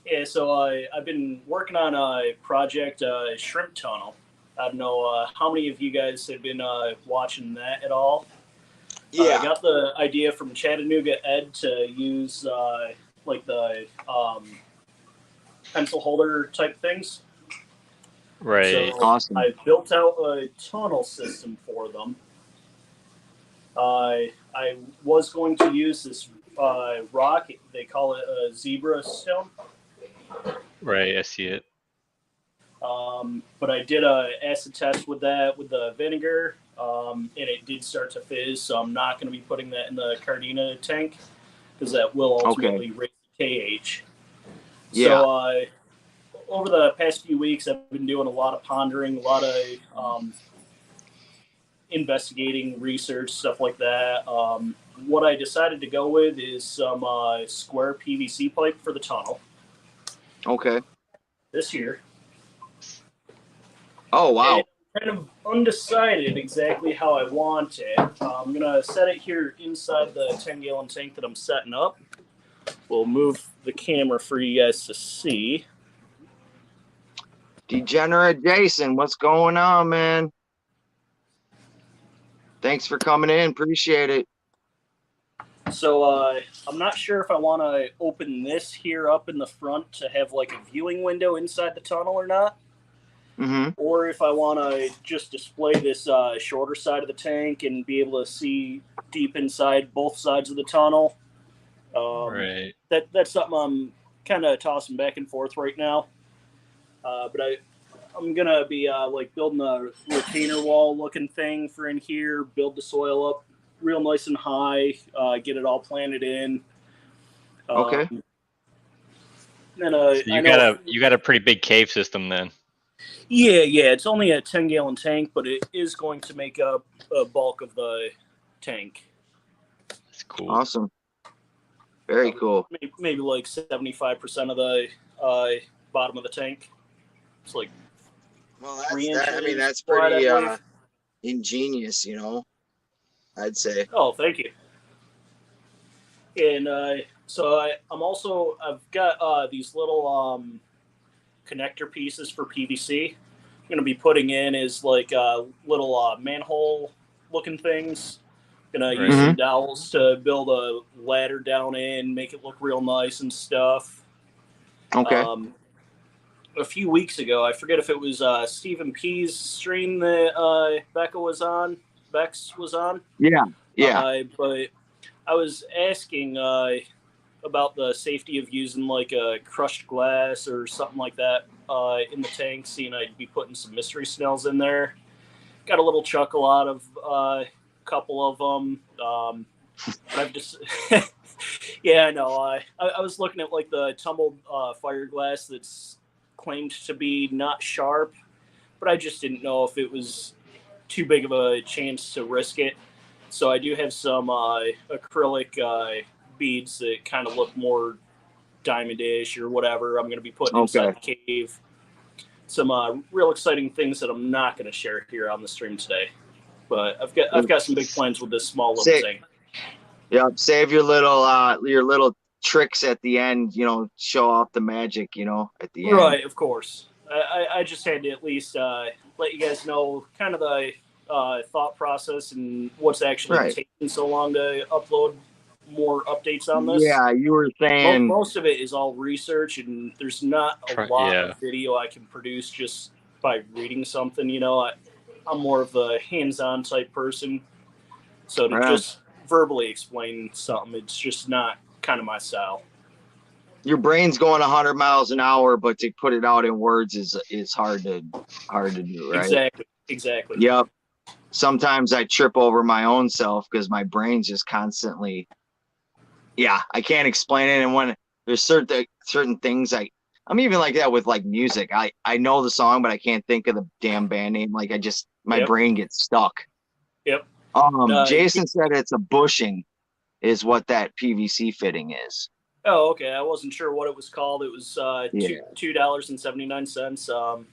Yeah, so I've been working on a project, Shrimp Tunnel. I don't know how many of you guys have been watching that at all. Yeah. I got the idea from Chattanooga Ed to use like the pencil holder type things. Right. So Awesome. I built out a tunnel system for them. I was going to use this rock. They call it a zebra stone. Right, I see it. But I did a acid test with that with the vinegar, and it did start to fizz. So I'm not going to be putting that in the Cardina tank because that will ultimately raise the KH. Yeah. So over the past few weeks, I've been doing a lot of pondering, a lot of investigating, research, stuff like that. What I decided to go with is some square PVC pipe for the tunnel. Okay. This year. Oh, wow. And kind of undecided exactly how I want it. I'm going to set it here inside the 10-gallon tank that I'm setting up. We'll move the camera for you guys to see. Degenerate Jason, what's going on, man? Thanks for coming in. Appreciate it. So I'm not sure if I want to open this here up in the front to have like a viewing window inside the tunnel or not. Mm-hmm. Or if I want to just display this shorter side of the tank and be able to see deep inside both sides of the tunnel. Right. That's something I'm kind of tossing back and forth right now. But I'm going to be like building a retainer wall looking thing for in here, build the soil up real nice and high, get it all planted in. Okay. Then, So you got a pretty big cave system then. Yeah. It's only a 10-gallon tank, but it is going to make up a bulk of the tank. That's cool. Awesome. Very cool. Maybe like 75% of the bottom of the tank. It's like well, 3 inches. I mean, that's pretty ingenious, you know. I'd say. Oh, thank you. And so I've got these little connector pieces for PVC. I'm going to be putting in is like little manhole looking things. Going to use some dowels to build a ladder down in, make it look real nice and stuff. Okay. A few weeks ago, I forget if it was Stephen P's stream that Bex was on. Yeah. But I was asking about the safety of using like a crushed glass or something like that in the tank, seeing I'd be putting some mystery snails in there. Got a little chuckle out of a couple of them. But I've just, yeah, I know. I was looking at like the tumbled fire glass that's claimed to be not sharp, but I just didn't know if it was too big of a chance to risk it. So I do have some acrylic beads that kind of look more diamondish or whatever. I'm going to be putting inside the cave. Some real exciting things that I'm not going to share here on the stream today. But I've got some big plans with this small little thing. Yeah, save your little tricks at the end. You know, show off the magic. You know, at the end. Right, of course. I just had to at least let you guys know kind of the thought process and what's actually taking so long to upload more updates on this. Yeah, you were saying most of it is all research, and there's not a lot of video I can produce just by reading something. You know, I'm more of a hands-on type person, so to just verbally explain something, it's just not kind of my style. Your brain's going 100 miles an hour, but to put it out in words is hard to do, right? Exactly. Yep. Sometimes I trip over my own self because my brain's just constantly, I can't explain it. And when there's certain things I'm even like that with like music. I know the song, but I can't think of the damn band name. Like my brain gets stuck. Yep. Jason said it's a bushing is what that PVC fitting is. Oh, okay. I wasn't sure what it was called. It was $2.79.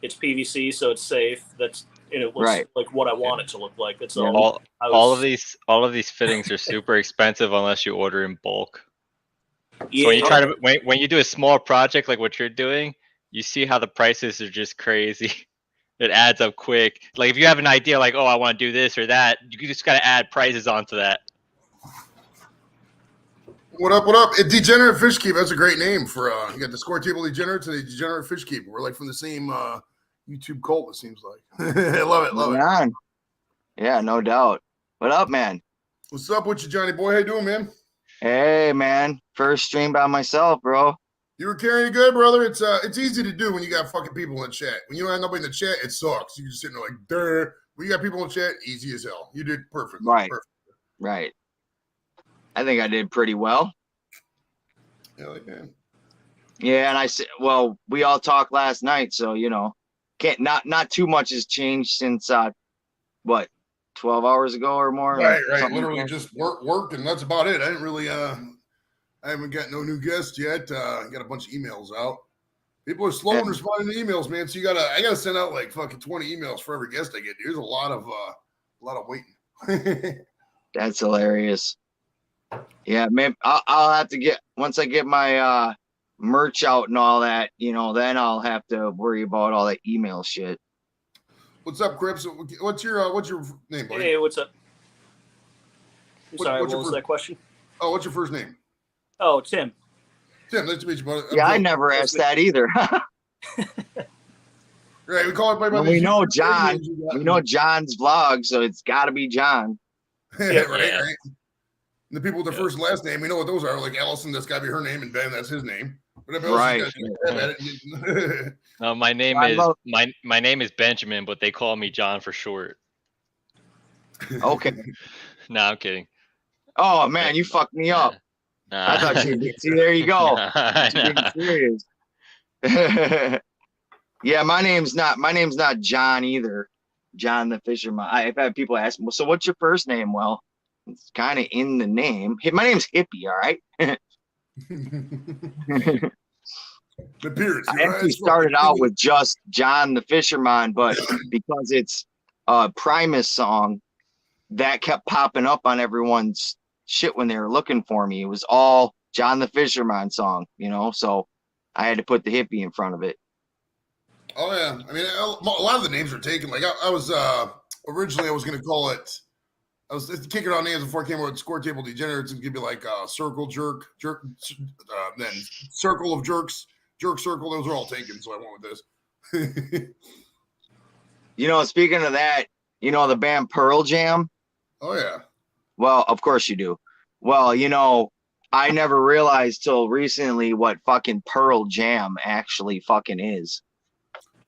It's PVC, so it's safe. And it looks like what I want it to look like. That's all. All of these fittings are super expensive unless you order in bulk. Yeah. So when you try to when you do a small project like what you're doing, you see how the prices are just crazy. It adds up quick. Like if you have an idea, like I want to do this or that, you just got to add prices onto that. What up? What up? Degenerate Fish Keep. That's a great name for you got the Score Table Degenerates and the Degenerate Fish Keep. We're like from the same YouTube cult, it seems like. I love it. Love it. Yeah, no doubt. What up, man? What's up with you, Johnny boy? How you doing, man? Hey, man. First stream by myself, bro. You were carrying it good, brother. It's easy to do when you got fucking people in the chat. When you don't have nobody in the chat, it sucks. You just sitting there like, duh. When you got people in the chat, easy as hell. You did perfect. Right. Perfect. Right. I think I did pretty well. Yeah, man. Yeah, and I said, well, we all talked last night, so not too much has changed since 12 hours ago or more. Right. Literally just work, and that's about it. I didn't really I haven't got no new guests yet. Got a bunch of emails out. People are slow in responding to emails, man. So I gotta send out like fucking 20 emails for every guest I get. There's a lot of waiting. That's hilarious. Yeah, maybe I'll have to once I get my merch out and all that, then I'll have to worry about all that email shit. What's up, Crips? What's your name, buddy? Hey, what's up? Sorry, what was that question? Oh, what's your first name? Oh, Tim. Tim, nice to meet you, buddy. Yeah, I never asked that either. Right, we call it by we know John. We know John's vlog, so it's got to be John. Right. And the people with their first and last name, we know what those are. Like Allison, that's got to be her name, and Ben, that's his name. Right. No, my name is Benjamin, but they call me John for short. Okay. No, I'm kidding. Oh man, you fucked me up. I thought you did. See, there you go. Being serious. Yeah, my name's not John either. John the Fisherman. I've had people ask me, so what's your first name? Well, it's kind of in the name. My name's Hippie, all right? I actually started out with just John the Fisherman, but because it's a Primus song, that kept popping up on everyone's shit when they were looking for me. It was all John the Fisherman song, so I had to put the Hippie in front of it. Oh, yeah. I mean, a lot of the names were taken. Like, I was originally, I was going to call it, I was kicking around names before I came out with Score Table Degenerates and give you like Circle Jerk, then Circle of Jerks, Jerk Circle. Those are all taken, so I went with this. Speaking of that, the band Pearl Jam? Oh, yeah. Well, of course you do. Well, I never realized till recently what fucking Pearl Jam actually fucking is.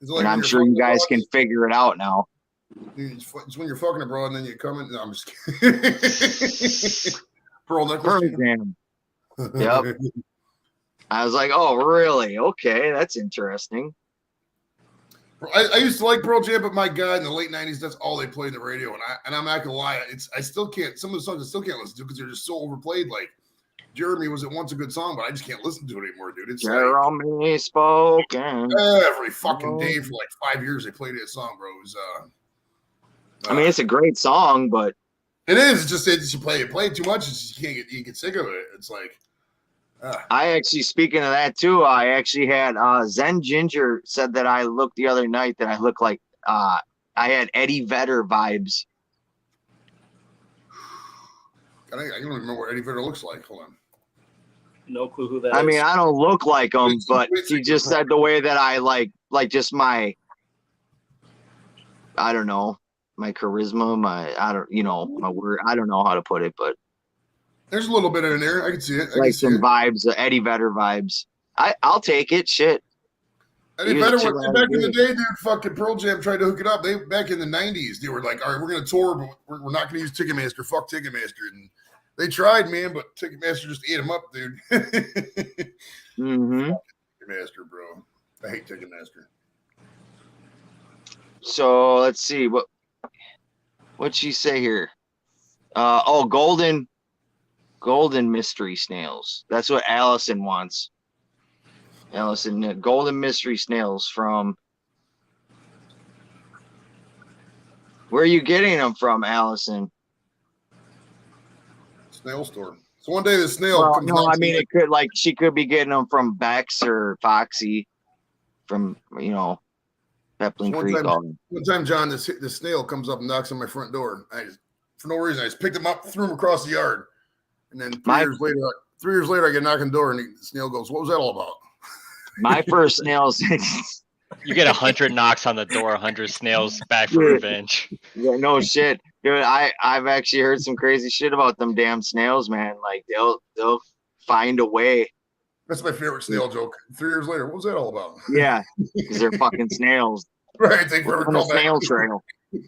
Like and I'm sure you guys can figure it out now. It's when you're fucking abroad and then you come in. No, I'm just kidding. Pearl Jam. Yep. I was like, oh, really? Okay, that's interesting. I used to like Pearl Jam, but my God, in the late 90s, that's all they played in the radio. And I'm not gonna lie, I still can't. Some of the songs I still can't listen to because they're just so overplayed. Like Jeremy was at once a good song, but I just can't listen to it anymore, dude. It's Jeremy spoken every fucking day for like 5 years. They played that song, bro. It was, I mean, it's a great song, but it is. It's just you play it too much. You get sick of it. It's like. I actually, speaking of that too, I actually had Zen Ginger said that I looked the other night that I looked like I had Eddie Vedder vibes. I don't even remember what Eddie Vedder looks like. Hold on. No clue who that is. I mean, I don't look like him, but he just said the way that I like just my, I don't know, my charisma, my word. I don't know how to put it, but there's a little bit in there. I can see it. I like can see some it. vibes, Eddie Vedder vibes. I'll take it. Shit. Eddie Vedder was back in the day, dude. Fucking Pearl Jam tried to hook it up. They back in the '90s, they were like, "All right, we're gonna tour, but we're not gonna use Ticketmaster. Fuck Ticketmaster." And they tried, man, but Ticketmaster just ate them up, dude. Mm-hmm. Ticketmaster, bro. I hate Ticketmaster. So let's see what'd she say here. Golden mystery snails. That's what Allison wants. Allison, golden mystery snails from. Where are you getting them from, Allison? Snail store. So one day the snail comes. No, I mean it could she could be getting them from Bex or Foxy, from Peplin Creek. One time, John, the snail comes up and knocks on my front door. For no reason, I just picked him up, threw him across the yard, and then 3 years later, I get a knock on the door, and the snail goes, "What was that all about?" My first snails. You get 100 knocks on the door, 100 snails back for revenge. Yeah, no shit, dude. I've actually heard some crazy shit about them damn snails, man. Like they'll find a way. That's my favorite snail joke. 3 years later, what was that all about? Yeah, because they're fucking snails. Right, they were on a snail trail,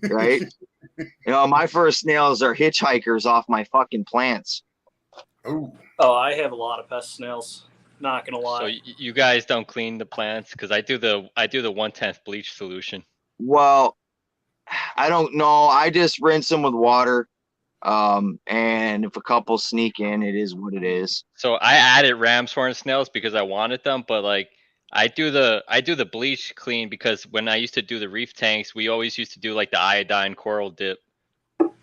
right? My first snails are hitchhikers off my fucking plants. Oh, I have a lot of pest snails. Not gonna lie. So you guys don't clean the plants? Because I do the 1/10 bleach solution. Well, I don't know. I just rinse them with water. And if a couple sneak in, it is what it is. So I added ram's horn snails because I wanted them, but like I do the bleach clean because when I used to do the reef tanks, we always used to do like the iodine coral dip.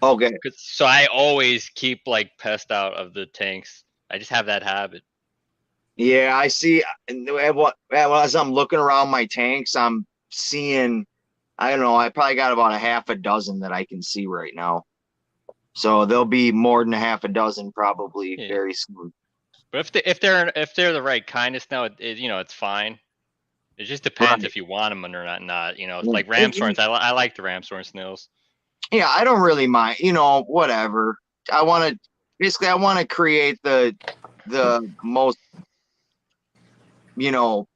Okay. So I always keep like pest out of the tanks. I just have that habit. Yeah, I see. As I'm looking around my tanks, I'm seeing, I don't know, I probably got about a half a dozen that I can see right now. So there'll be more than a half a dozen probably very soon. But if they're the right kind of snail, it's fine. It just depends if you want them or not. Like ram's horns. I like the ram's horn snails. Yeah, I don't really mind. Whatever. I want to create the most, what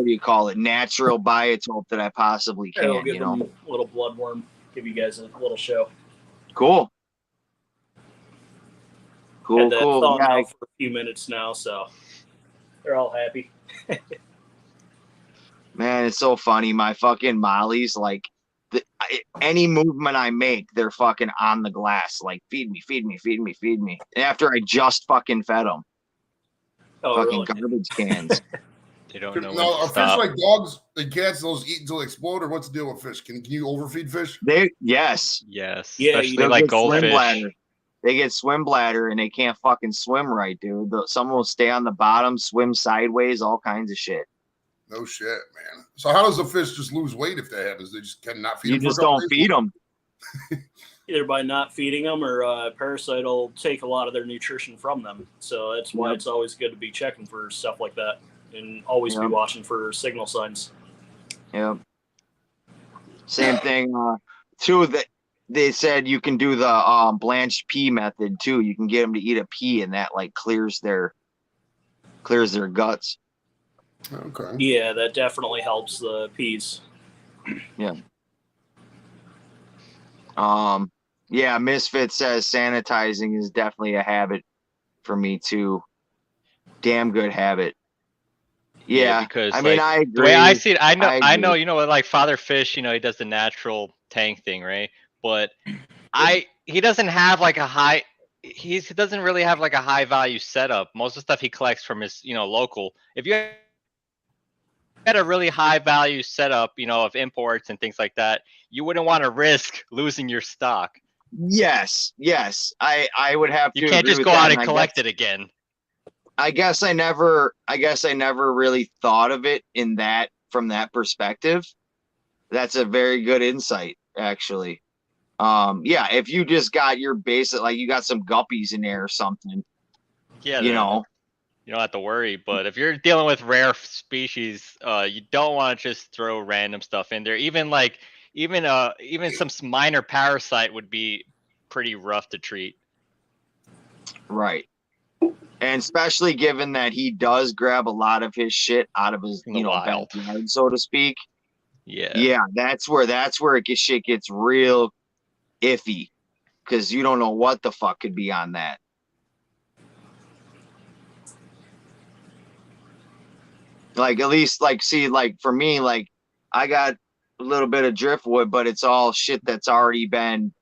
do you call it? Natural biotope that I possibly can. I'll give them a little bloodworm. Give you guys a little show. Cool. Had that thawing out for a few minutes now, so they're all happy. Man, it's so funny. My fucking mollies, like any movement I make, they're fucking on the glass. Like, feed me, feed me, feed me, feed me. After I just fucking fed them. Fucking garbage cans. They don't know. No, are fish like dogs and cats? Those eat until they explode, or what's the deal with fish? Can you overfeed fish? Yes. Especially like goldfish. They get swim bladder and they can't fucking swim right, dude. Someone will stay on the bottom, swim sideways, all kinds of shit. No shit, man. So how does a fish just lose weight if that happens? They just cannot feed them. You just don't feed them. Either by not feeding them or a parasite will take a lot of their nutrition from them. So that's why it's always good to be checking for stuff like that and always be watching for signal signs. Yeah. Same thing. Too, that they said you can do the blanched pea method too. You can get them to eat a pea and that like clears their guts. Okay. Yeah, that definitely helps the peas. Yeah. Yeah, Misfit says sanitizing is definitely a habit for me too. Damn good habit. Yeah, because I mean, I agree. The way I see it, I know, like Father Fish, he does the natural tank thing, right? But he doesn't have like a high. He doesn't really have like a high value setup. Most of the stuff he collects from his, local. If you had a really high value setup, of imports and things like that, you wouldn't want to risk losing your stock. Yes. I would have to. You can't just go out and collect it again. I guess I never really thought of it from that perspective. That's a very good insight, actually. Yeah, if you just got your basic, like you got some guppies in there or something, Yeah, you know, you don't have to worry. But if you're dealing with rare species, you don't want to just throw random stuff in there. Even some minor parasite would be pretty rough to treat. right. And especially given that he does grab a lot of his shit out of his, In the wild. backyard, so to speak. Yeah. Yeah, that's where shit gets real iffy, because you don't know what the fuck could be on that. Like, at least, like, see, like, for me, like, I got a little bit of driftwood, but it's all shit that's already been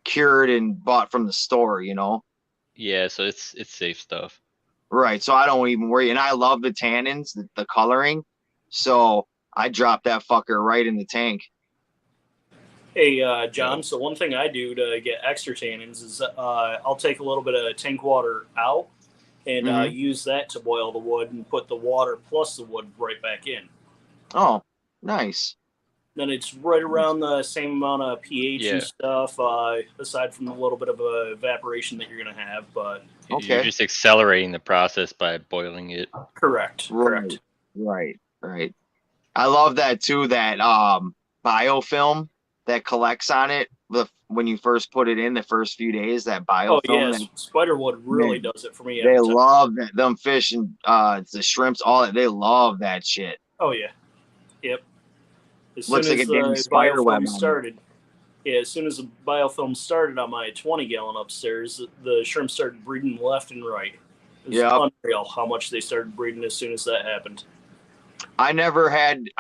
cured and bought from the store, you know? Yeah, so it's safe stuff. Right, so I don't even worry. And I love the tannins, the coloring. So I drop that fucker right in the tank. Hey, John, so one thing I do to get extra tannins is I'll take a little bit of tank water out and use that to boil the wood and put the water plus the wood right back in. Oh, nice. Then it's right around the same amount of pH and stuff, aside from the little bit of evaporation that you're going to have. But you're just accelerating the process by boiling it. Correct. Right. I love that too, that biofilm that collects on it when you first put it in the first few days, that biofilm. Oh, yes. Spiderwood really does it for me. They love that. Them fish and the shrimps, all that. They love that shit. Oh, yeah. Yep. As Looks soon like as a damn spider web started. Yeah, as soon as the biofilm started on my 20-gallon upstairs, the shrimp started breeding left and right. It was unreal how much they started breeding as soon as that happened. I never had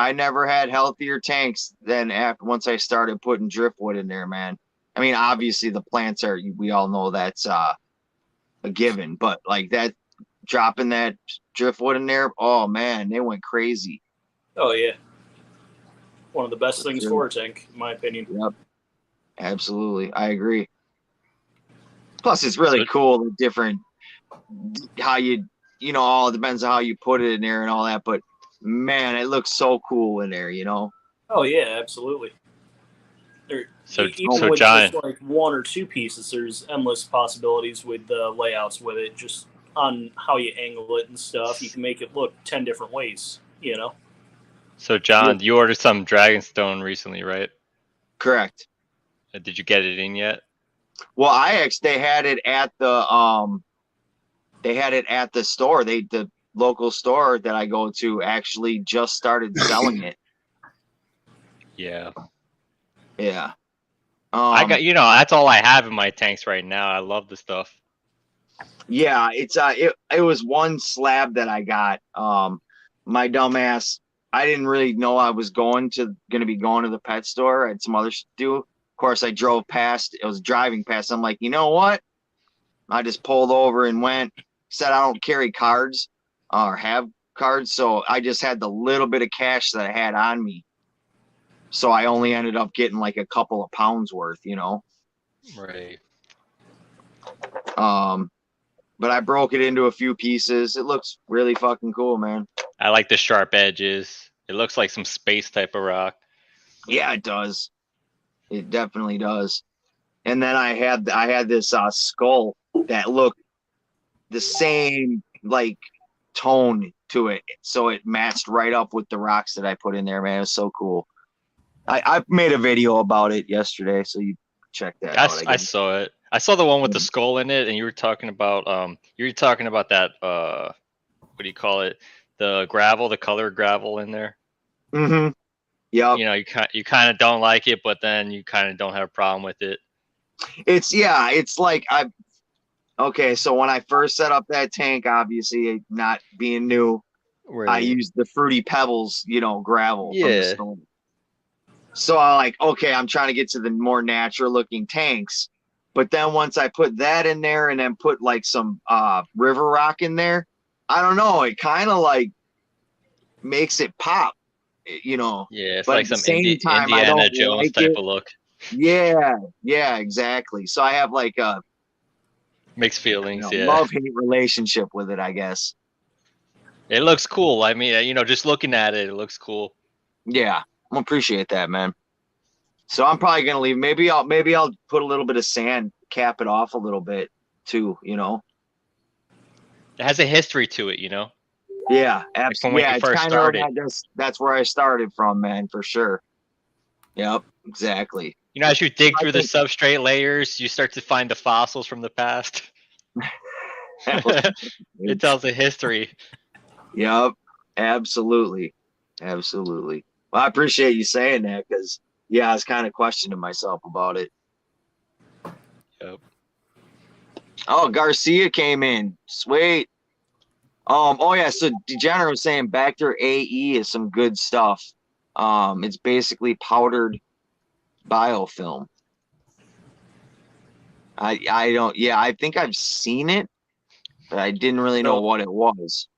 healthier tanks than once I started putting driftwood in there, man. I mean, obviously the plants we all know that's a given, but like that, dropping that driftwood in there, oh man, they went crazy. Oh yeah. One of the best things for a tank, in my opinion. Yep. Absolutely. I agree. Plus, it's really cool, the different, how all depends on how you put it in there and all that, but man, it looks so cool in there, you know? Oh, yeah, absolutely. So with John, just like one or two pieces, there's endless possibilities with the layouts with it, just on how you angle it and stuff. You can make it look 10 different ways, you know? So John, you ordered some Dragonstone recently, right? Correct. Did you get it in yet? Well, they had it at the store. The local store that I go to actually just started selling it. Yeah. Yeah. I got, that's all I have in my tanks right now. I love the stuff. Yeah, it's it was one slab that I got. My dumbass, I didn't really know I was gonna be going to the pet store. I had some other shit to do. Of course, I drove past. I was driving past. I'm like, you know what? I just pulled over and went. Said I don't carry cards or have cards, so I just had the little bit of cash that I had on me. So I only ended up getting like a couple of pounds worth, you know. Right. But I broke it into a few pieces. It looks really fucking cool, man. I like the sharp edges. It looks like some space type of rock. Yeah, it does. It definitely does. And then I had this skull that looked the same like tone to it, so it matched right up with the rocks that I put in there, man. It was so cool. I made a video about it yesterday, so you check that out. I saw it. I saw the one with the skull in it, and you were talking about that what do you call it? The gravel, the colored gravel in there. Mm-hmm. Yeah. You kind of don't like it, but then you kind of don't have a problem with it. It's like okay, so when I first set up that tank, obviously not being new, I used the Fruity Pebbles, gravel from the store. So I like, okay, I'm trying to get to the more natural looking tanks. But then once I put that in there and then put like some river rock in there, I don't know, it kind of like makes it pop, Yeah, it's but like at some the same time, Indiana Jones type of look. Yeah, exactly. So I have like a mixed feelings, love-hate relationship with it, I guess. It looks cool. I mean, just looking at it, it looks cool. Yeah, I appreciate that, man. So I'm probably gonna leave. Maybe I'll put a little bit of sand, cap it off a little bit too. You know. It has a history to it, you know. Yeah, Like from absolutely. when Yeah, you it's first kind of started. that's where I started from, man, for sure. Yep, exactly. You know, as you dig I through the think substrate layers, you start to find the fossils from the past. It tells a history. Yep, absolutely, absolutely. Well, I appreciate you saying that because yeah, I was kind of questioning myself about it. Yep. Oh, Garcia came in. Sweet. Oh yeah, so Degenerate was saying Bacter AE is some good stuff. It's basically powdered biofilm. I don't, yeah, I think I've seen it, but I didn't really know what it was.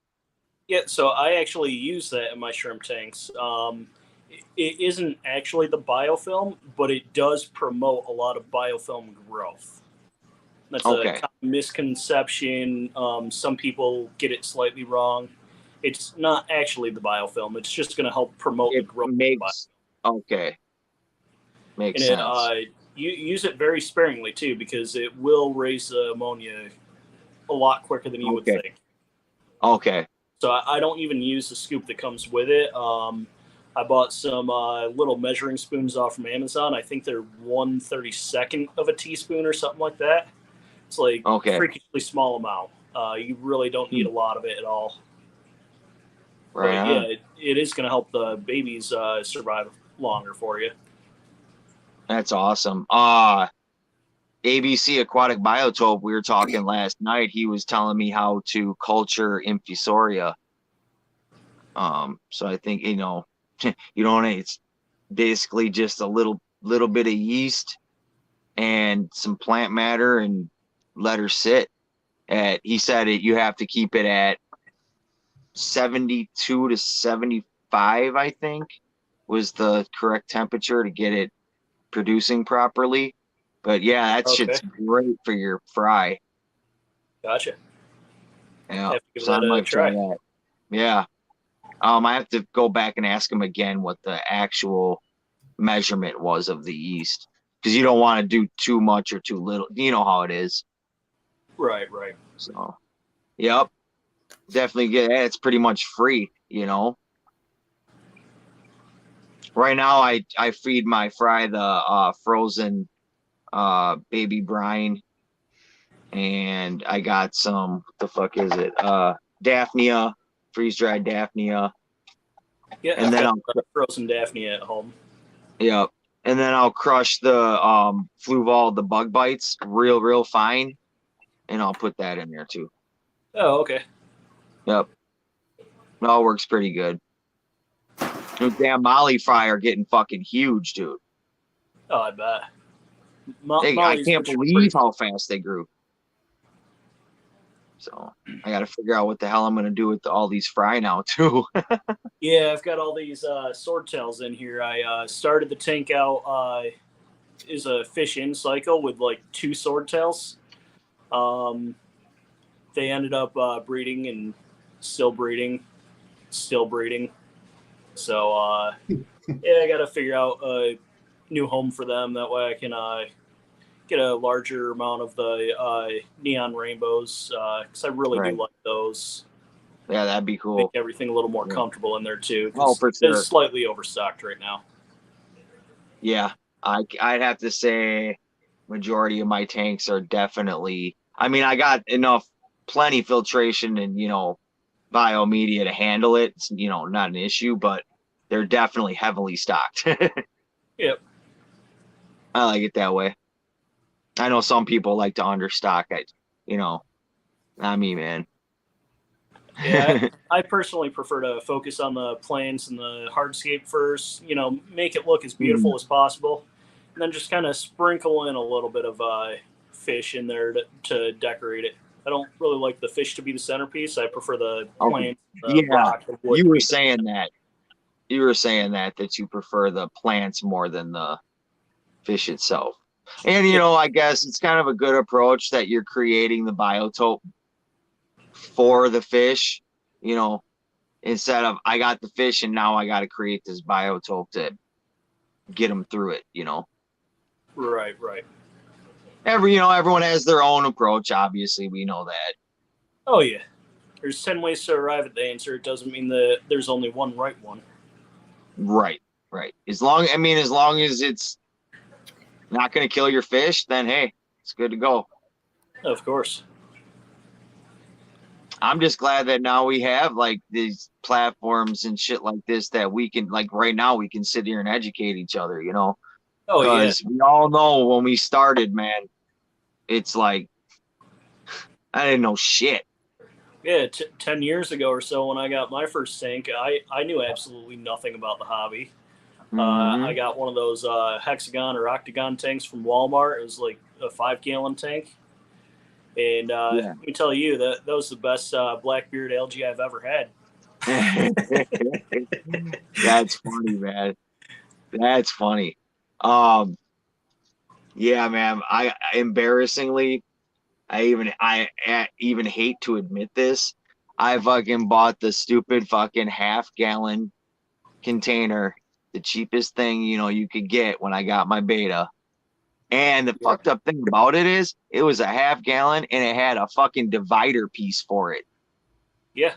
Yeah, so I actually use that in my shrimp tanks. It isn't actually the biofilm, but it does promote a lot of biofilm growth. That's a common misconception. Some people get it slightly wrong. It's not actually the biofilm. It's just going to help promote the growth of the biofilm. Okay. Makes and sense. You use it very sparingly, too, because it will raise the ammonia a lot quicker than you would think. Okay. So I don't even use the scoop that comes with it. I bought some little measuring spoons off from Amazon. I think they're 1/32 of a teaspoon or something like that. It's like freakishly small amount. You really don't need a lot of it at all. Right. But yeah, it is going to help the babies survive longer for you. That's awesome. ABC Aquatic Biotope, we were talking last night. He was telling me how to culture infusoria. So I think, you know, it's basically just a little bit of yeast and some plant matter and let her sit he said you have to keep it at 72 to 75, I think was the correct temperature to get it producing properly. But yeah, that shit's great for your fry. Gotcha. Yeah, so I might try that. Yeah. I have to go back and ask him again what the actual measurement was of the yeast, because you don't want to do too much or too little. You know how it is. Right. So, yep, definitely get it. It's pretty much free, you know. Right now, I feed my fry the frozen baby brine, and I got some. What the fuck is it? Daphnia, freeze dried Daphnia. Yeah, and then I'll frozen Daphnia at home. Yep. And then I'll crush the Fluval, the bug bites real fine, and I'll put that in there too. Oh, okay. Yep. It all works pretty good. Those damn Molly fry are getting fucking huge, dude. Oh, I bet. I can't believe how fast they grew. So I got to figure out what the hell I'm going to do with all these fry now too. Yeah, I've got all these swordtails in here. I started the tank out is a fish in cycle with like 2 swordtails. They ended up breeding and still breeding. So yeah, I got to figure out a new home for them. That way I can get a larger amount of the neon rainbows because I really do like those. Yeah, that'd be cool. Make everything a little more comfortable in there too. Oh, for sure. It's slightly overstocked right now. Yeah, I'd have to say majority of my tanks are definitely. I mean, I got plenty filtration and biomedia to handle it. It's not an issue, but they're definitely heavily stocked. Yep. I like it that way. I know some people like to understock. Not me, man. Yeah, I personally prefer to focus on the plants and the hardscape first. Make it look as beautiful as possible, and then just kind of sprinkle in a little bit of fish in there to decorate it. I don't really like the fish to be the centerpiece. I prefer the plant. Rock, the wood. You were saying that. You were saying that you prefer the plants more than the fish itself. And I guess it's kind of a good approach that you're creating the biotope for the fish, instead of I got the fish and now I got to create this biotope to get them through it, you know. Right. Everyone has their own approach. Obviously, we know that. Oh yeah. There's 10 ways to arrive at the answer. It doesn't mean that there's only one right one. Right. As long as it's not going to kill your fish, then hey, it's good to go. Of course. I'm just glad that now we have like these platforms and shit like this that we can, like, right now we can sit here and educate each other, you know. Oh yeah. Because we all know when we started, man, it's like I didn't know shit. Yeah, 10 years ago or so when I got my first tank, I knew absolutely nothing about the hobby. I got one of those hexagon or octagon tanks from Walmart. It was like a 5-gallon tank. And let me tell you, that was the best Blackbeard algae I've ever had. That's funny, man. That's funny. Yeah, man. I embarrassingly, I even hate to admit this. I fucking bought the stupid fucking half-gallon container, the cheapest thing you could get when I got my beta. And the fucked up thing about it is, it was a half-gallon and it had a fucking divider piece for it. Yeah.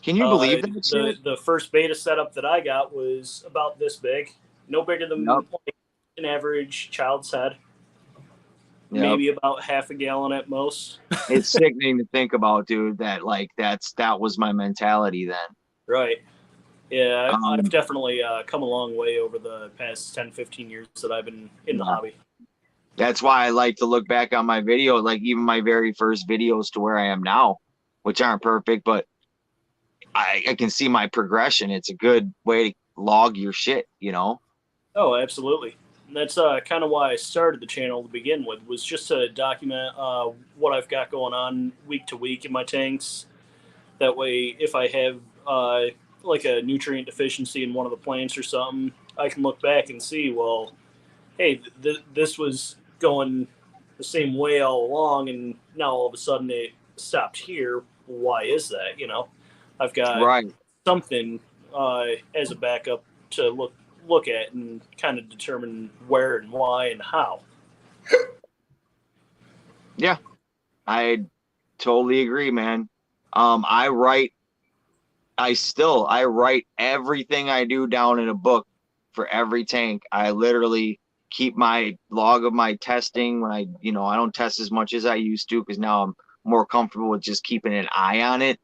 Can you believe that shit? The first beta setup that I got was about this big, no bigger than like an average child's head. Maybe about half a gallon at most. It's sickening to think about, dude, that that was my mentality then. Right. Yeah, I've definitely come a long way over the past 10, 15 years that I've been in the hobby. That's why I like to look back on my video, like even my very first videos to where I am now, which aren't perfect, but I can see my progression. It's a good way to log your shit, you know? Oh, absolutely. And that's kind of why I started the channel to begin with, was just to document what I've got going on week to week in my tanks. That way, if I have like a nutrient deficiency in one of the plants or something, I can look back and see, well, hey, this was going the same way all along, and now all of a sudden it stopped here. Why is that? You know, I've got something as a backup to look at and kind of determine where and why and how. Yeah, I totally agree, man. I write everything I do down in a book for every tank. I literally keep my log of my testing when I don't test as much as I used to, because now I'm more comfortable with just keeping an eye on it.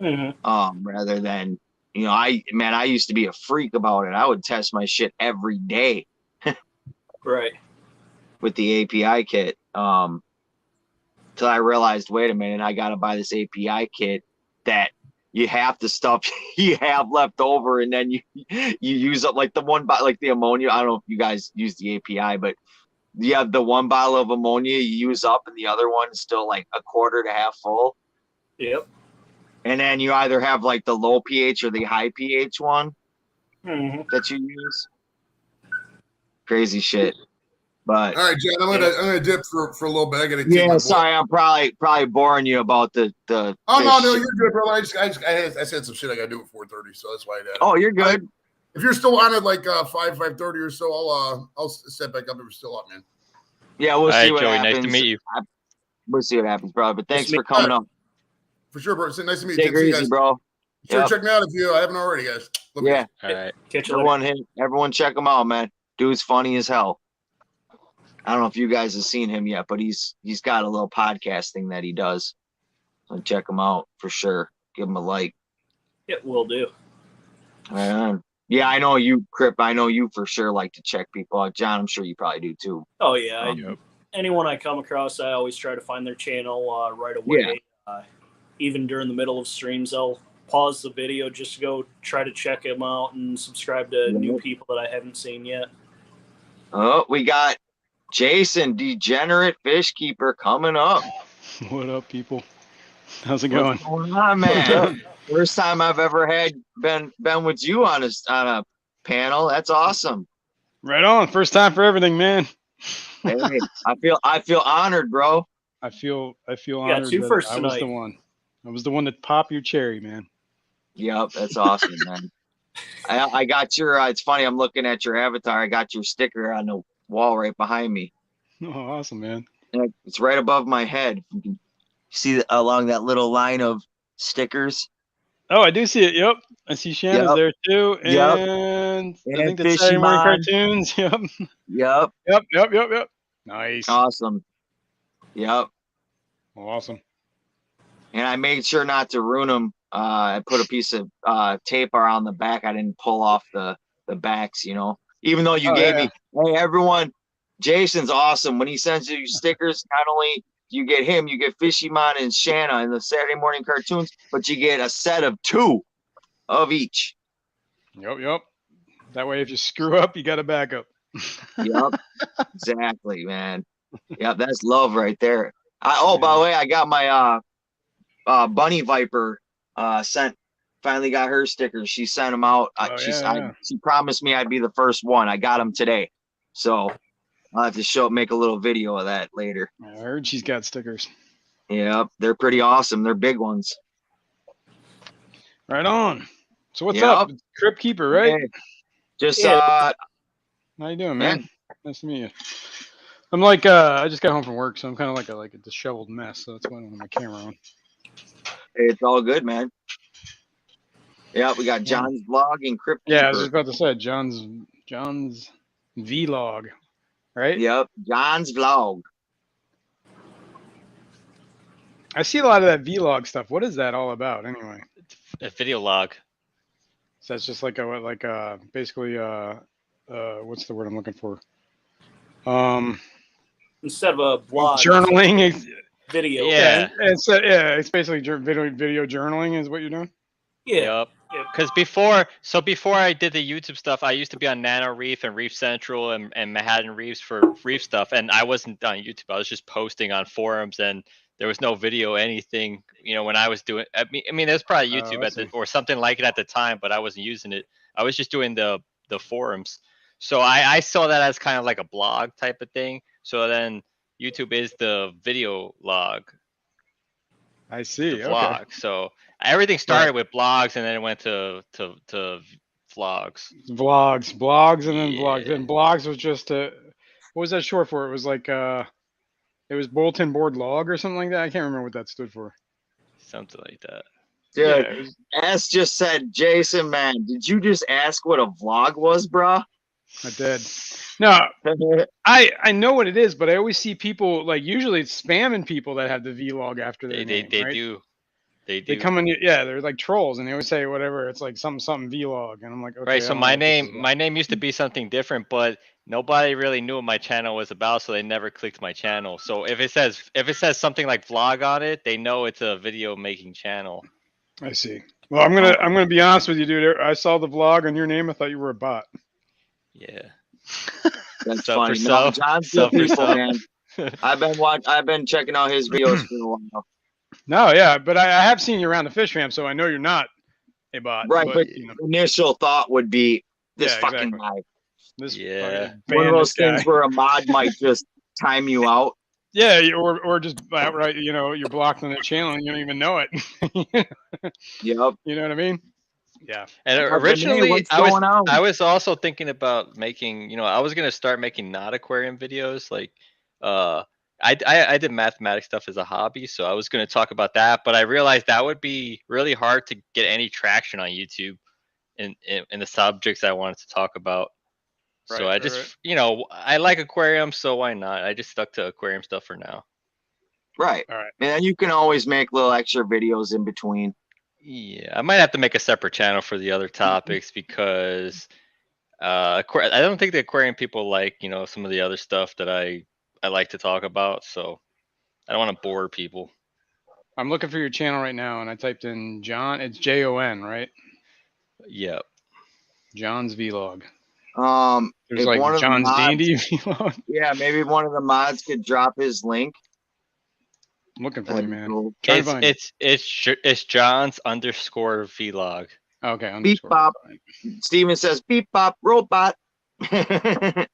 Rather than, I used to be a freak about it. I would test my shit every day. Right. With the API kit. Till I realized, wait a minute, I got to buy this API kit that you have the stuff you have left over, and then you use up like the one, like the ammonia. I don't know if you guys use the API, but you have the one bottle of ammonia you use up, and the other one is still like a quarter to half full. Yep. And then you either have like the low pH or the high pH one that you use. Crazy shit. But all right, Jen, I'm gonna dip for a little bit. I gotta take sorry, I'm probably boring you about the. Oh no, you're good, bro. I said some shit I gotta do at 4:30, so that's why I did. Oh, you're good. If you're still on at like 5:30 or so, I'll set back up if you're still up, man. Yeah, we'll see what Joey, happens. nice to meet you. We'll see what happens, bro. But thanks for coming up. For sure, bro. It's nice to meet you. Take it easy, bro. Sure, check me out if you haven't already, guys. All right. Catch you later. Everyone check him out, man. Dude's funny as hell. I don't know if you guys have seen him yet, but he's got a little podcast thing that he does. So check him out for sure. Give him a like. Yeah, will do. Yeah, I know you, Crip. I know you for sure like to check people out. John, I'm sure you probably do too. Oh yeah, anyone I come across, I always try to find their channel right away. Yeah. Even during the middle of streams, I'll pause the video just to go try to check them out and subscribe to new people that I haven't seen yet. Oh, we got Jason, Degenerate Fish Keeper, coming up. What up, people? How's it going? What's going on, man? First time I've ever been with you on a panel. That's awesome. Right on. First time for everything, man. Hey, I feel honored, bro. I feel honored that I was the one. I was the one that popped your cherry, man. Yep, that's awesome, man. I got your. It's funny. I'm looking at your avatar. I got your sticker on the wall right behind me. Oh, awesome, man. And it's right above my head. You can see along that little line of stickers. Oh, I do see it. Yep. I see Shanna's there too. Yep. And I think And that's Saturday morning Fishymon. cartoons. Yep. Yep. Yep. Nice. Awesome. Yep. Awesome. And I made sure not to ruin them. I put a piece of tape around the back. I didn't pull off the backs, you know. Even though you gave me, hey, everyone, Jason's awesome. When he sends you stickers, not only you get him, you get Fishymon and Shanna in the Saturday morning cartoons, but you get a set of 2 of each. Yep. That way, if you screw up, you got a backup. Yep. Exactly, man. Yep, that's love right there. By the way, I got my Bunny Viper finally got her stickers. She sent them out. She promised me I'd be the first one. I got them today, so I'll have to make a little video of that later. I heard she's got stickers. Yeah, they're pretty awesome. They're big ones. Right on. So what's up? It's Crypt Keeper, right? Hey, just how you doing, man? Nice to meet you. I'm like I just got home from work, so I'm kind of like a disheveled mess. So that's why I don't have my camera on. Hey, it's all good, man. Yeah, we got John's vlog and Crypt Keeper. Yeah, I was just about to say John's vlog, right? Yep, John's vlog. I see a lot of that vlog stuff. What is that all about, anyway? A video log. So that's just basically what's the word I'm looking for? Instead of a blog, journaling. Video. Yeah, it's basically video journaling is what you're doing. Yeah. Because before I did the YouTube stuff, I used to be on Nano Reef and Reef Central and Manhattan Reefs for reef stuff, and I wasn't on YouTube. I was just posting on forums, and there was no video, anything. You know, when I was doing, I mean, there's probably YouTube or something like it at the time, but I wasn't using it. I was just doing the forums. So I saw that as kind of like a blog type of thing. So then YouTube is the video log. I see. Vlog. Okay. So everything started with blogs, and then it went to vlogs. Blogs, and then vlogs. And blogs was just what was that short for? It was like it was bulletin board log or something like that. I can't remember what that stood for. Something like that. Dude, S just said, Jason, man, did you just ask what a vlog was, bro? I did. No, I know what it is, but I always see people usually it's spamming people that have the vlog after their name. They right? do. They come in, they're like trolls, and they always say whatever. It's like something vlog, and I'm like, okay. Right. So my name used to be something different, but nobody really knew what my channel was about, so they never clicked my channel. So if it says something like vlog on it, they know it's a video making channel. I see. Well, I'm gonna be honest with you, dude. I saw the vlog on your name. I thought you were a bot. Yeah. That's funny. No, John's good people, man. I've been checking out his videos for a while. No, yeah, but I have seen you around the fish ramp, so I know you're not a bot. Right, but initial thought would be this fucking guy. This one of those things where a mod might just time you out. Yeah, or just outright, you're blocked on that channel and you don't even know it. Yep. You know what I mean? Yeah. And originally, I was also thinking about making, I was gonna start making not aquarium videos. Like, I did mathematics stuff as a hobby, so I was gonna talk about that. But I realized that would be really hard to get any traction on YouTube in the subjects I wanted to talk about. Right, so I just, I like aquariums, so why not? I just stuck to aquarium stuff for now. Right. All right. And you can always make little extra videos in between. Yeah, I might have to make a separate channel for the other topics because I don't think the aquarium people like, some of the other stuff that I like to talk about. So I don't want to bore people. I'm looking for your channel right now, and I typed in John. It's Jon, right? Yep. John's vlog. There's like one John's of the mods, D&D vlog. Yeah, maybe one of the mods could drop his link. I'm looking for you, man. Cool. It's John's _vlog. Okay. Beep pop. Steven says beep pop robot. How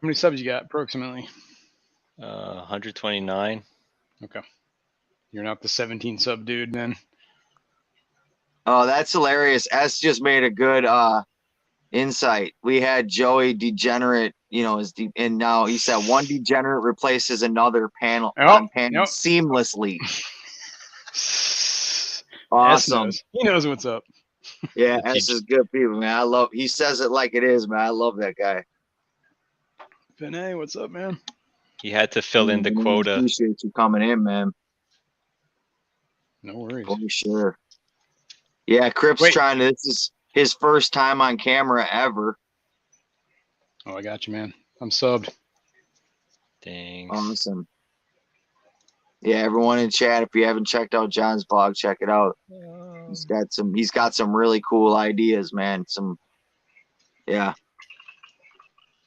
many subs you got approximately? 129. Okay. You're not the 17 sub dude then. Oh, that's hilarious. S just made a good insight. We had Joey Degenerate, you know, and now he said one degenerate replaces another panel on panel seamlessly. Awesome. He knows what's up. Yeah, S is good people, man. He says it like it is, man. I love that guy. Vinay, what's up, man? He had to fill in the quota. Appreciate you coming in, man. No worries. For sure. Yeah, Crip's trying to. This is his first time on camera ever. Oh, I got you, man. I'm subbed. Thanks. Awesome. Yeah, everyone in chat, if you haven't checked out John's vlog, check it out. He's got some really cool ideas, man. Yeah,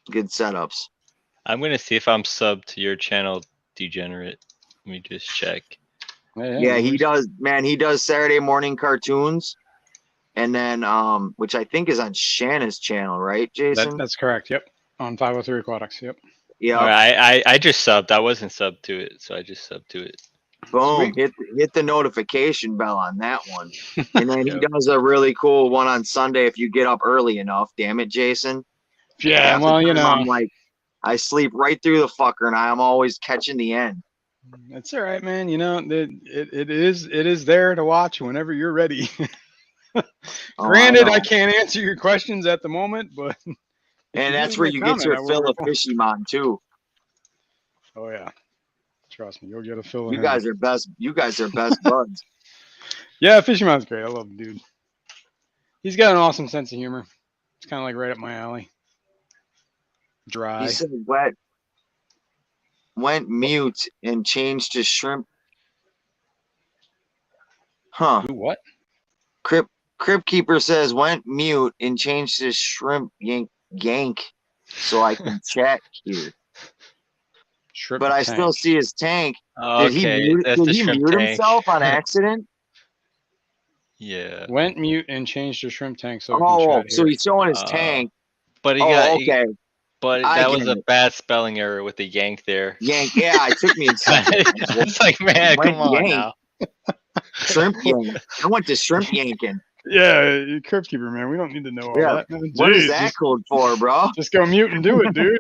good setups. I'm gonna see if I'm subbed to your channel, Degenerate. Let me just check. Yeah, he does, man. He does Saturday morning cartoons, and then which I think is on Shanna's channel, right, Jason? That's correct. Yep, on 503 Aquatics. Yep. Yeah. I just subbed. I wasn't subbed to it, so I just subbed to it. Boom! Hit the notification bell on that one, and then he does a really cool one on Sunday if you get up early enough. Damn it, Jason! Yeah, well, you know, I'm like, I sleep right through the fucker, and I'm always catching the end. That's all right, man. You know, it is there to watch whenever you're ready. Granted, I can't answer your questions at the moment, but and that's where you get your fill of Fishymon too. Oh yeah, trust me, you'll get a fill of You guys are best. You guys are best buds. Yeah, Fishymon's great. I love him, dude. He's got an awesome sense of humor. It's kind of like right up my alley. Dry. He said went mute and changed to shrimp. Huh? What? Crip Keeper says went mute and changed to shrimp yank so I can chat here. Shrimp but tank. I still see his tank. Oh, did he mute himself on accident? Yeah. Went mute and changed to shrimp tank so so he's showing his tank. But he got okay. But that was a bad spelling error with the yank there. Yank, yeah, it took me a second. It's like, man, come on now. Shrimp yank. I went to shrimp yanking. Yeah, Crib Keeper, man. We don't need to know all that, man. What is that code for, bro? Just go mute and do it, dude.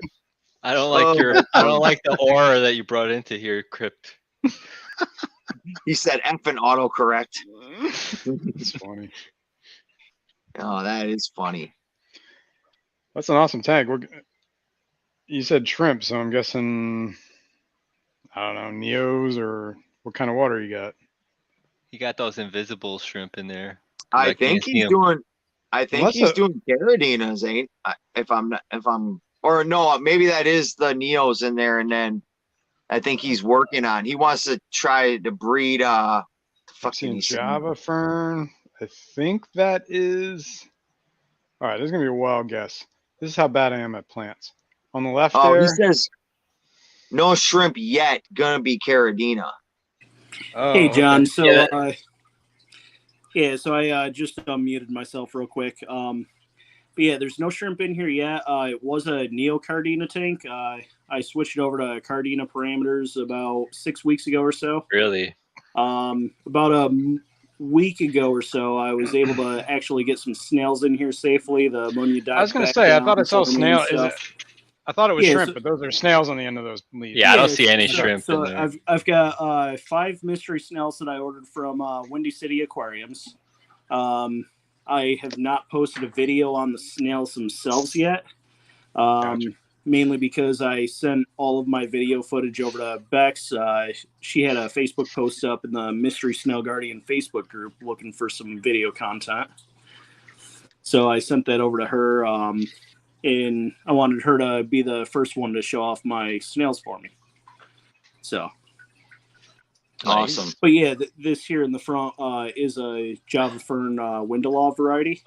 I don't like I don't like the aura that you brought into here, Crypt. He said effing autocorrect. It's funny. Oh, that is funny. That's an awesome tag. You said shrimp, so I'm guessing, I don't know, Neos or what kind of water you got? You got those invisible shrimp in there. I think he's doing Caradinas, or no, maybe that is the Neos in there, and then I think he's working on. He wants to try to breed Java fern. I think that is. All right, this is gonna be a wild guess. This is how bad I am at plants. On the left there. He says no shrimp yet. Gonna be Caradina. Oh, hey John. Okay. So I just unmuted myself real quick. But yeah, there's no shrimp in here yet. It was a Neo Cardina tank. I switched it over to Cardina parameters about 6 weeks ago or so. Really? About a week ago or so, I was able to actually get some snails in here safely. The ammonia died. I was going to say, I thought I saw snail. I thought it was shrimp, but those are snails on the end of those leaves. Yeah, I don't see any shrimp in there. I've got 5 mystery snails that I ordered from Windy City Aquariums. I have not posted a video on the snails themselves yet. Gotcha. Mainly because I sent all of my video footage over to Bex. She had a Facebook post up in the Mystery Snail Guardian Facebook group looking for some video content. So I sent that over to her, and I wanted her to be the first one to show off my snails for me. So. Awesome. But yeah, this here in the front is a Java Fern Windelaw variety.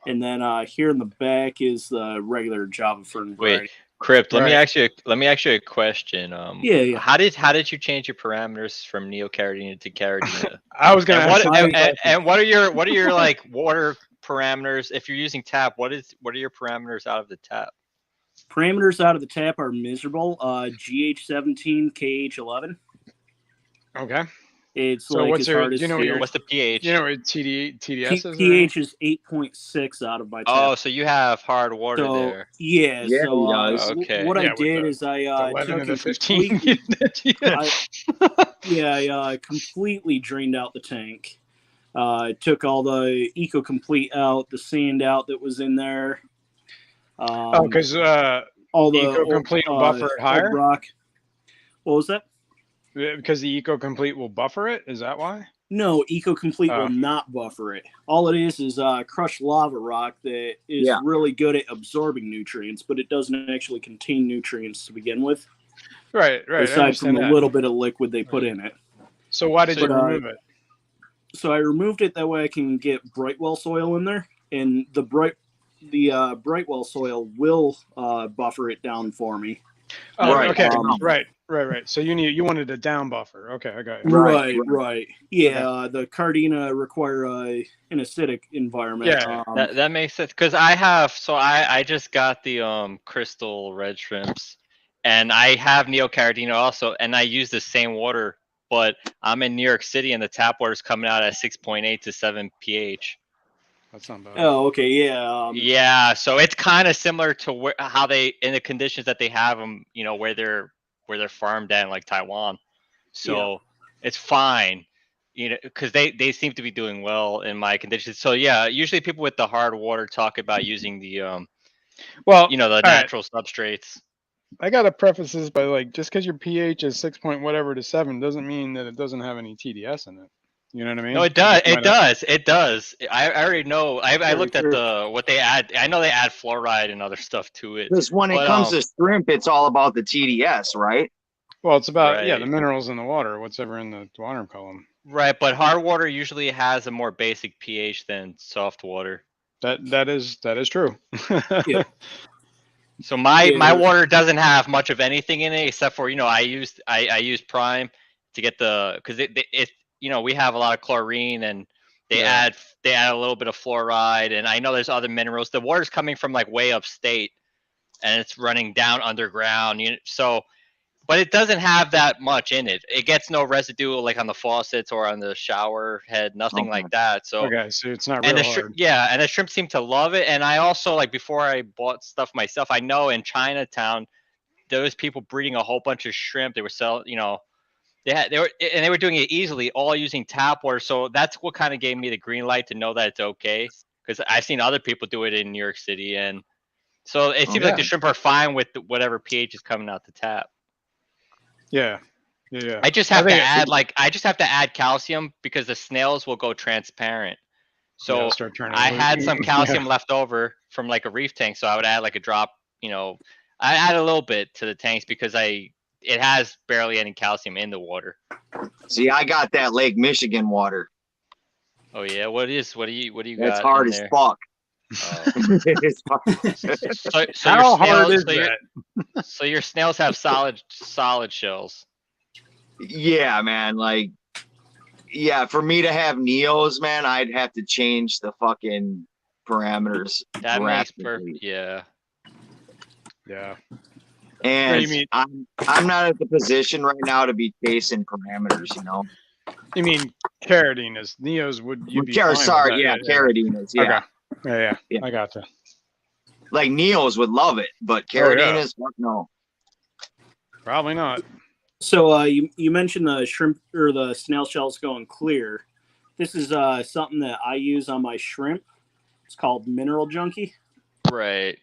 And then here in the back is the regular Java Fern variety. Wait. Crypt, let me ask you a question. Yeah. How did you change your parameters from Neo Caradina to Caradina? I was gonna ask. And what are your like water parameters? If you're using tap, what are your parameters out of the tap? Parameters out of the tap are miserable. GH17, KH11. Okay. It's So like what's as your? hard Do as you know what your? steel. What's the pH? You know what TDS is? pH is 8.6 out of my tap. Oh, so you have hard water So there. yeah, Yeah, so he does. Okay. what I Yeah, with did the is I 11 took and the and 15. completely, I completely drained out the tank. Took all the Eco Complete out, the sand out that was in there. Because all the Eco Complete will buffer it higher. old rock. What was that? Because the Eco Complete will buffer it. Is that why? No, Eco Complete will not buffer it. All it is crushed lava rock that is really good at absorbing nutrients, but it doesn't actually contain nutrients to begin with. Right. Aside from the little bit of liquid they put in it. So why did you remove it? So I removed it that way I can get Brightwell soil in there, and the Brightwell soil will buffer it down for me. Oh, right. Okay. Right. So you wanted a down buffer. Okay, I got you. Right. Yeah, okay. The Cardina require an acidic environment. Yeah, that makes sense. Because I just got the crystal red shrimps, and I have Neocardina also, and I use the same water, but I'm in New York City, and the tap water is coming out at 6.8 to 7 pH. That's not bad. Oh, okay, yeah. Yeah, so it's kind of similar to how they in the conditions that they have them, where they're farmed at, like Taiwan. So it's fine, because they seem to be doing well in my conditions. So yeah, usually people with the hard water talk about using the the natural substrates. I gotta preface this by just because your pH is 6 point whatever to 7 doesn't mean that it doesn't have any TDS in it. You know what I mean? No, it does. It does. I already know. I looked at what they add. I know they add fluoride and other stuff to it. Because when it comes to shrimp, it's all about the TDS, right? Well, it's about the minerals in the water, whatever in the water column. Right, but hard water usually has a more basic pH than soft water. That is true. Yeah. So my water doesn't have much of anything in it except for I used Prime to get because it we have a lot of chlorine, and they add a little bit of fluoride, and I know there's other minerals. The water's coming from way upstate, and it's running down underground. But it doesn't have that much in it. It gets no residue on the faucets or on the shower head, nothing like that. So so it's not real hard. And the shrimp seem to love it. And I also before I bought stuff myself, I know in Chinatown there was people breeding a whole bunch of shrimp. They were selling, they were doing it easily, all using tap water. So that's what kind of gave me the green light to know that it's okay, because I've seen other people do it in New York City, and so it seems like the shrimp are fine with whatever pH is coming out the tap. Yeah. I just have to add calcium because the snails will go transparent. So I had some calcium left over from a reef tank, so I would add a drop. I add a little bit to the tanks because it has barely any calcium in the water. See, I got that Lake Michigan water. Oh yeah, what do you got? That's hard as fuck. How hard is that? So your snails have solid shells. Yeah, man. For me to have Neos, man, I'd have to change the fucking parameters. That makes perfect. Yeah. And I'm not at the position right now to be chasing parameters, You mean Caradinas? Neos would you be Caradinas. Yeah. Okay. Yeah. I gotcha. Neos would love it, but Caradinas, no. Probably not. So you mentioned the shrimp or the snail shells going clear. This is something that I use on my shrimp. It's called Mineral Junkie. Right.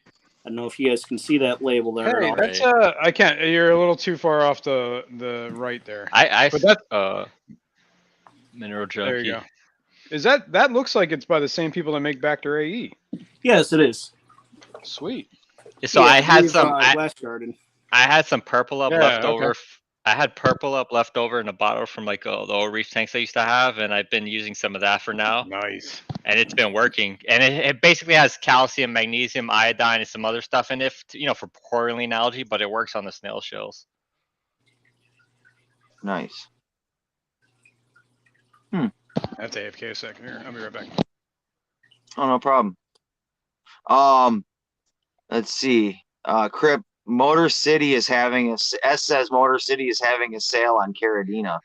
I don't know if you guys can see that label there. Hey, that's I can't. You're a little too far off the right there. But that's Mineral Junkie. There you go. Is that looks like it's by the same people that make Bacter AE? Yes, it is. Sweet. So I had some West Garden. I had some Purple Up left over. I had Purple Up left over in a bottle from the old reef tanks I used to have, and I've been using some of that for now. Nice. And it's been working. And it basically has calcium, magnesium, iodine, and some other stuff in it, for coralline algae, but it works on the snail shells. Nice. That's AFK a second here. I'll be right back. Oh, no problem. Let's see. Crip. Motor City is having a sale on Caradina.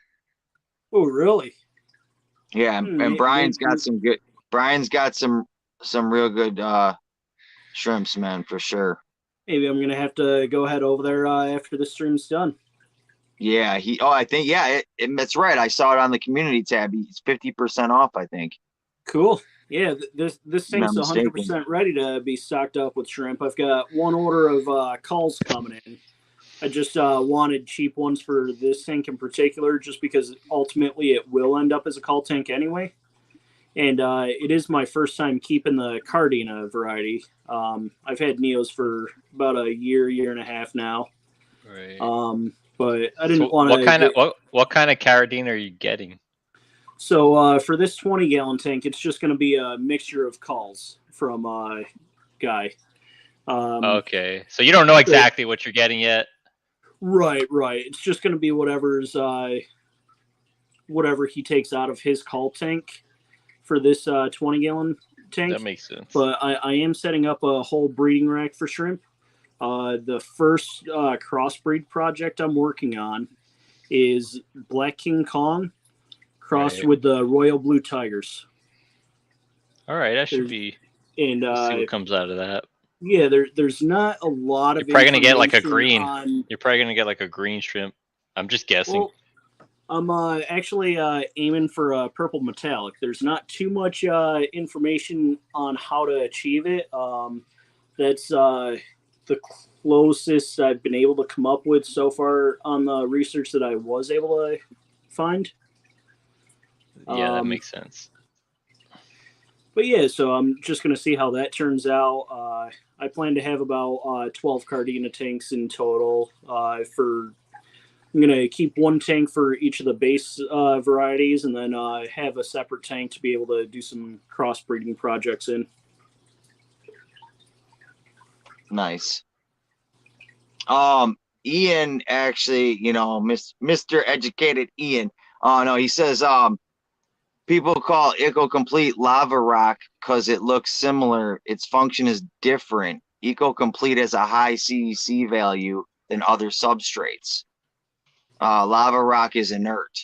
Oh, really? Yeah, and Brian's got some good. Brian's got some real good shrimps, man, for sure. Maybe I'm gonna have to go head over there after the stream's done. Yeah, I think that's right. I saw it on the community tab. It's 50% off, I think. Cool. Yeah, this thing's 100% ready to be stocked up with shrimp. I've got one order of culls coming in. I just wanted cheap ones for this tank in particular, just because ultimately it will end up as a cull tank anyway. And it is my first time keeping the Cardina variety. I've had Neos for about a year and a half now. Right. But I didn't want to. What kind of Cardina are you getting? So for this 20-gallon tank, it's just going to be a mixture of culls from Guy. Okay, so you don't know exactly what you're getting yet. Right. It's just going to be whatever he takes out of his cull tank for this 20-gallon tank. That makes sense. But I am setting up a whole breeding rack for shrimp. The first crossbreed project I'm working on is Black King Kong crossed with the Royal Blue Tigers. All right, that should be. And we'll see what comes out of that. Yeah, there's not a lot of. You're probably gonna get like a green. You're probably gonna get like a green shrimp. I'm just guessing. Well, I'm actually aiming for a purple metallic. There's not too much information on how to achieve it. That's the closest I've been able to come up with so far on the research that I was able to find. Yeah, that makes sense. But yeah, so I'm just going to see how that turns out. I plan to have about 12 Cardina tanks in total. I'm going to keep one tank for each of the base varieties, and then have a separate tank to be able to do some crossbreeding projects in. Nice. Ian actually, Mr. Educated Ian. Oh no, he says people call EcoComplete lava rock because it looks similar. Its function is different. EcoComplete has a high CEC value than other substrates. Lava rock is inert.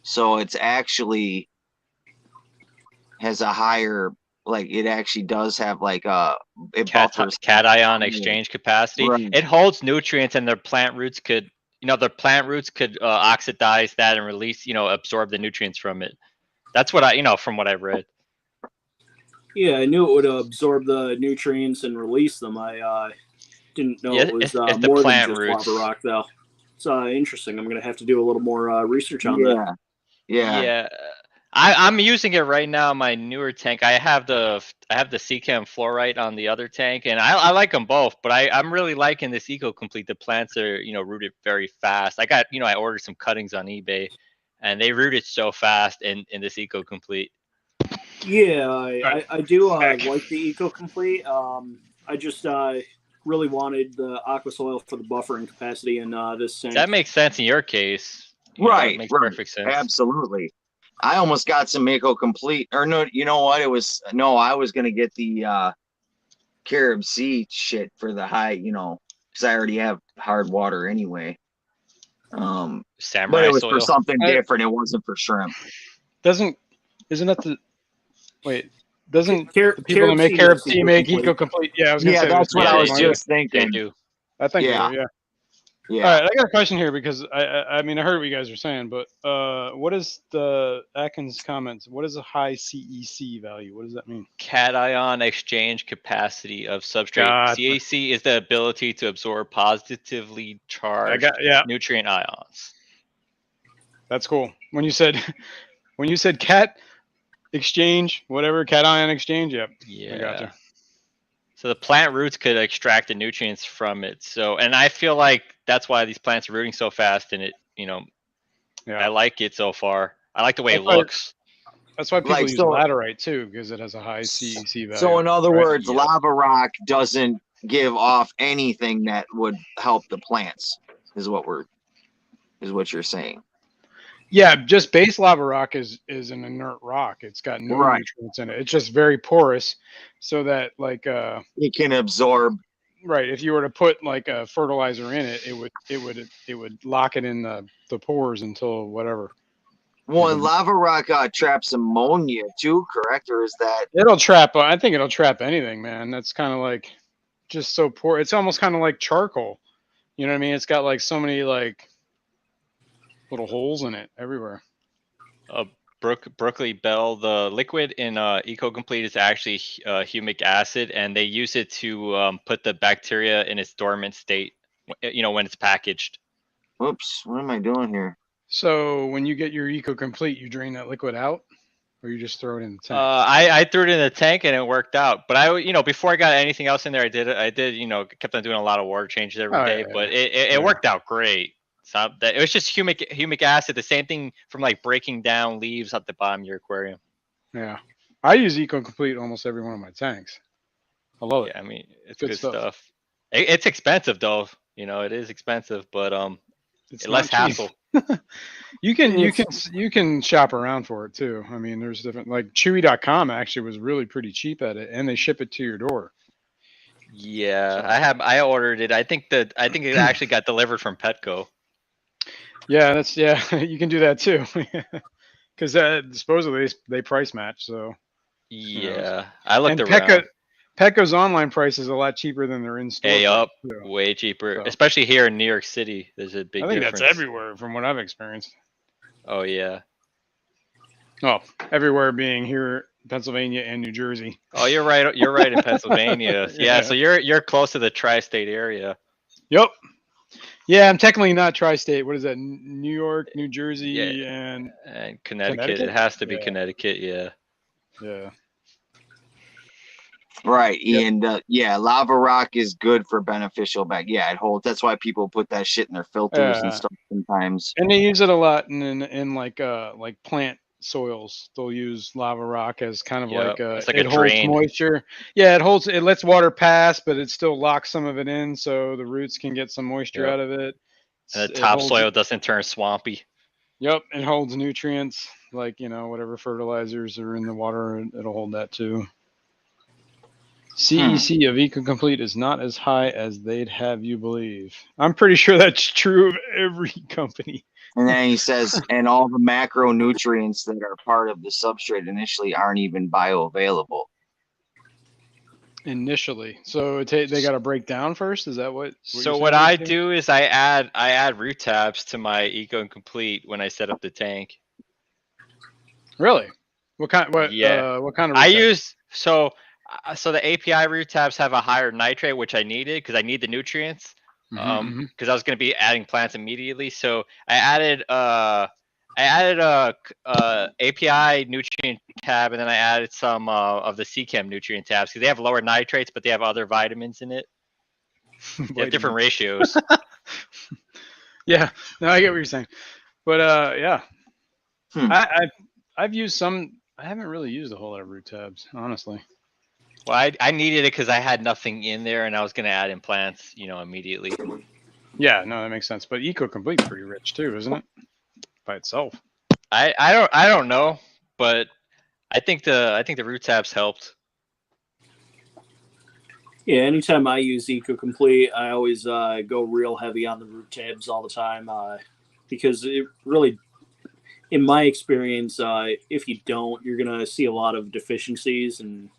So it's actually has a higher, like it actually does have like it buffers cation exchange capacity. Right. It holds nutrients, and their plant roots could oxidize that and release, absorb the nutrients from it. That's what from what I've read. Yeah, I knew it would absorb the nutrients and release them. I didn't know it was it's more than just roots. lava rock, though. It's interesting. I'm going to have to do a little more research on that. Yeah. I'm using it right now in my newer tank. I have the Seachem fluorite on the other tank, and I like them both, but I'm really liking this EcoComplete. The plants are rooted very fast. I got I ordered some cuttings on eBay, and they rooted so fast in this EcoComplete. Yeah, I do like the EcoComplete. I just really wanted the aqua soil for the buffering capacity in this tank. That makes sense in your case. Right, it makes perfect sense. Absolutely. I almost got some EcoComplete, or no, you know what? I was gonna get the Carib Sea shit for the high, because I already have hard water anyway. Samurai but it was soil. For something different. It wasn't for shrimp. Doesn't the people that make Carib Sea make EcoComplete? Yeah, I was gonna say that's what I was just thinking. They do. I think they do, Yeah. All right, I got a question here because I mean I heard what you guys were saying, but what is the Atkins comments? What is a high CEC value? What does that mean? Cation exchange capacity of substrate. CAC is the ability to absorb positively charged nutrient ions. That's cool. When you said cat exchange, whatever, cation exchange, I gotcha. So the plant roots could extract the nutrients from it. So, and I feel like that's why these plants are rooting so fast, and it, I like it so far. I like the way it looks. That's why people use laterite too, because it has a high CEC value. So in other words, lava rock doesn't give off anything that would help the plants, is what you're saying. Yeah, just base lava rock is an inert rock. It's got no nutrients in it. It's just very porous, so that it can absorb. Right. If you were to put like a fertilizer in it, it would lock it in the pores until whatever. Well, and lava rock traps ammonia too, correct? Or is that? It'll trap. I think it'll trap anything, man. That's kind of like just so poor. It's almost kind of like charcoal. You know what I mean? It's got like so many like little holes in it everywhere. Brooklyn Bell, the liquid in EcoComplete is actually humic acid, and they use it to put the bacteria in its dormant state. You know, when it's packaged. Whoops! What am I doing here? So when you get your EcoComplete, you drain that liquid out, or you just throw it in the tank? I threw it in the tank and it worked out. But you know, before I got anything else in there, I did, you know, kept on doing a lot of water changes every day. Yeah, but it worked out great. So it was just humic acid, the same thing from like breaking down leaves at the bottom of your aquarium. Yeah, I use EcoComplete almost every one of my tanks. I love it. Yeah, I mean, it's good stuff. It's expensive though. You know, it is expensive, but it's less hassle. you can shop around for it too. I mean, there's different, like Chewy.com actually was really pretty cheap at it, and they ship it to your door. Yeah, so. I ordered it. I think it actually got delivered from Petco. Yeah, you can do that too, because supposedly they price match. So yeah, I looked around. Petco's online price is a lot cheaper than their in-store. Way cheaper, especially here in New York City. There's a big difference. I think that's everywhere from what I've experienced. Oh yeah. Oh, everywhere being here, Pennsylvania and New Jersey. Oh, you're right. You're right in Pennsylvania. Yeah, so you're close to the tri-state area. Yep. Yeah, I'm technically not tri-state. What is that? New York, New Jersey, and Connecticut. It has to be Connecticut. Yeah. Yeah. Right, and lava rock is good for beneficial it holds. That's why people put that shit in their filters and stuff sometimes. And they use it a lot in like plant soils. They'll use lava rock as kind of like it holds moisture. Yeah, it lets water pass, but it still locks some of it in, so the roots can get some moisture out of it. And the topsoil doesn't turn swampy. Yep, it holds nutrients like whatever fertilizers are in the water. It'll hold that too. CEC of EcoComplete is not as high as they'd have you believe. I'm pretty sure that's true of every company. And then he says, and all the macronutrients that are part of the substrate initially aren't even bioavailable. Initially, so they got to break down first. Is that what? So what I do is I add root tabs to my EcoComplete when I set up the tank. Really? What kind? What kind of? Root I use so the API root tabs have a higher nitrate, which I needed because I need the nutrients. Because I was going to be adding plants immediately, so I added a API nutrient tab, and then I added some of the CChem nutrient tabs because they have lower nitrates, but they have other vitamins in it. They have different ratios. Yeah, no, I get what you're saying, but yeah, I've used some. I haven't really used a whole lot of root tabs, honestly. Well, I needed it because I had nothing in there, and I was going to add in plants, immediately. Yeah, no, that makes sense. But EcoComplete's pretty rich too, isn't it? By itself. I don't know, but I think the root tabs helped. Yeah, anytime I use EcoComplete, I always go real heavy on the root tabs all the time because it really, in my experience, if you don't, you're gonna see a lot of deficiencies and.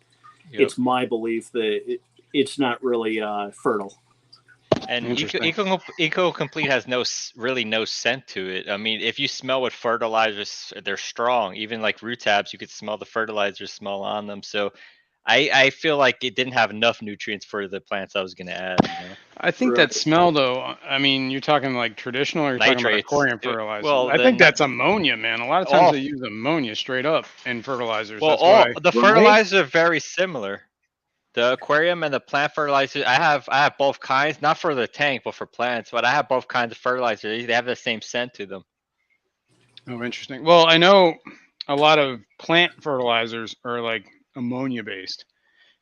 Yep. It's my belief that it's not really fertile. And EcoComplete has really no scent to it. I mean, if you smell what fertilizers, they're strong. Even like root tabs, you could smell the fertilizer smell on them. So I feel like it didn't have enough nutrients for the plants I was going to add. I think that smell, though, I mean, you're talking like traditional or you're talking about aquarium fertilizer? Well, I think that's ammonia, man. A lot of times they use ammonia straight up in fertilizers. Well, the fertilizers are very similar. The aquarium and the plant fertilizer, I have both kinds, not for the tank, but for plants. But I have both kinds of fertilizer. They have the same scent to them. Oh, interesting. Well, I know a lot of plant fertilizers are like ammonia based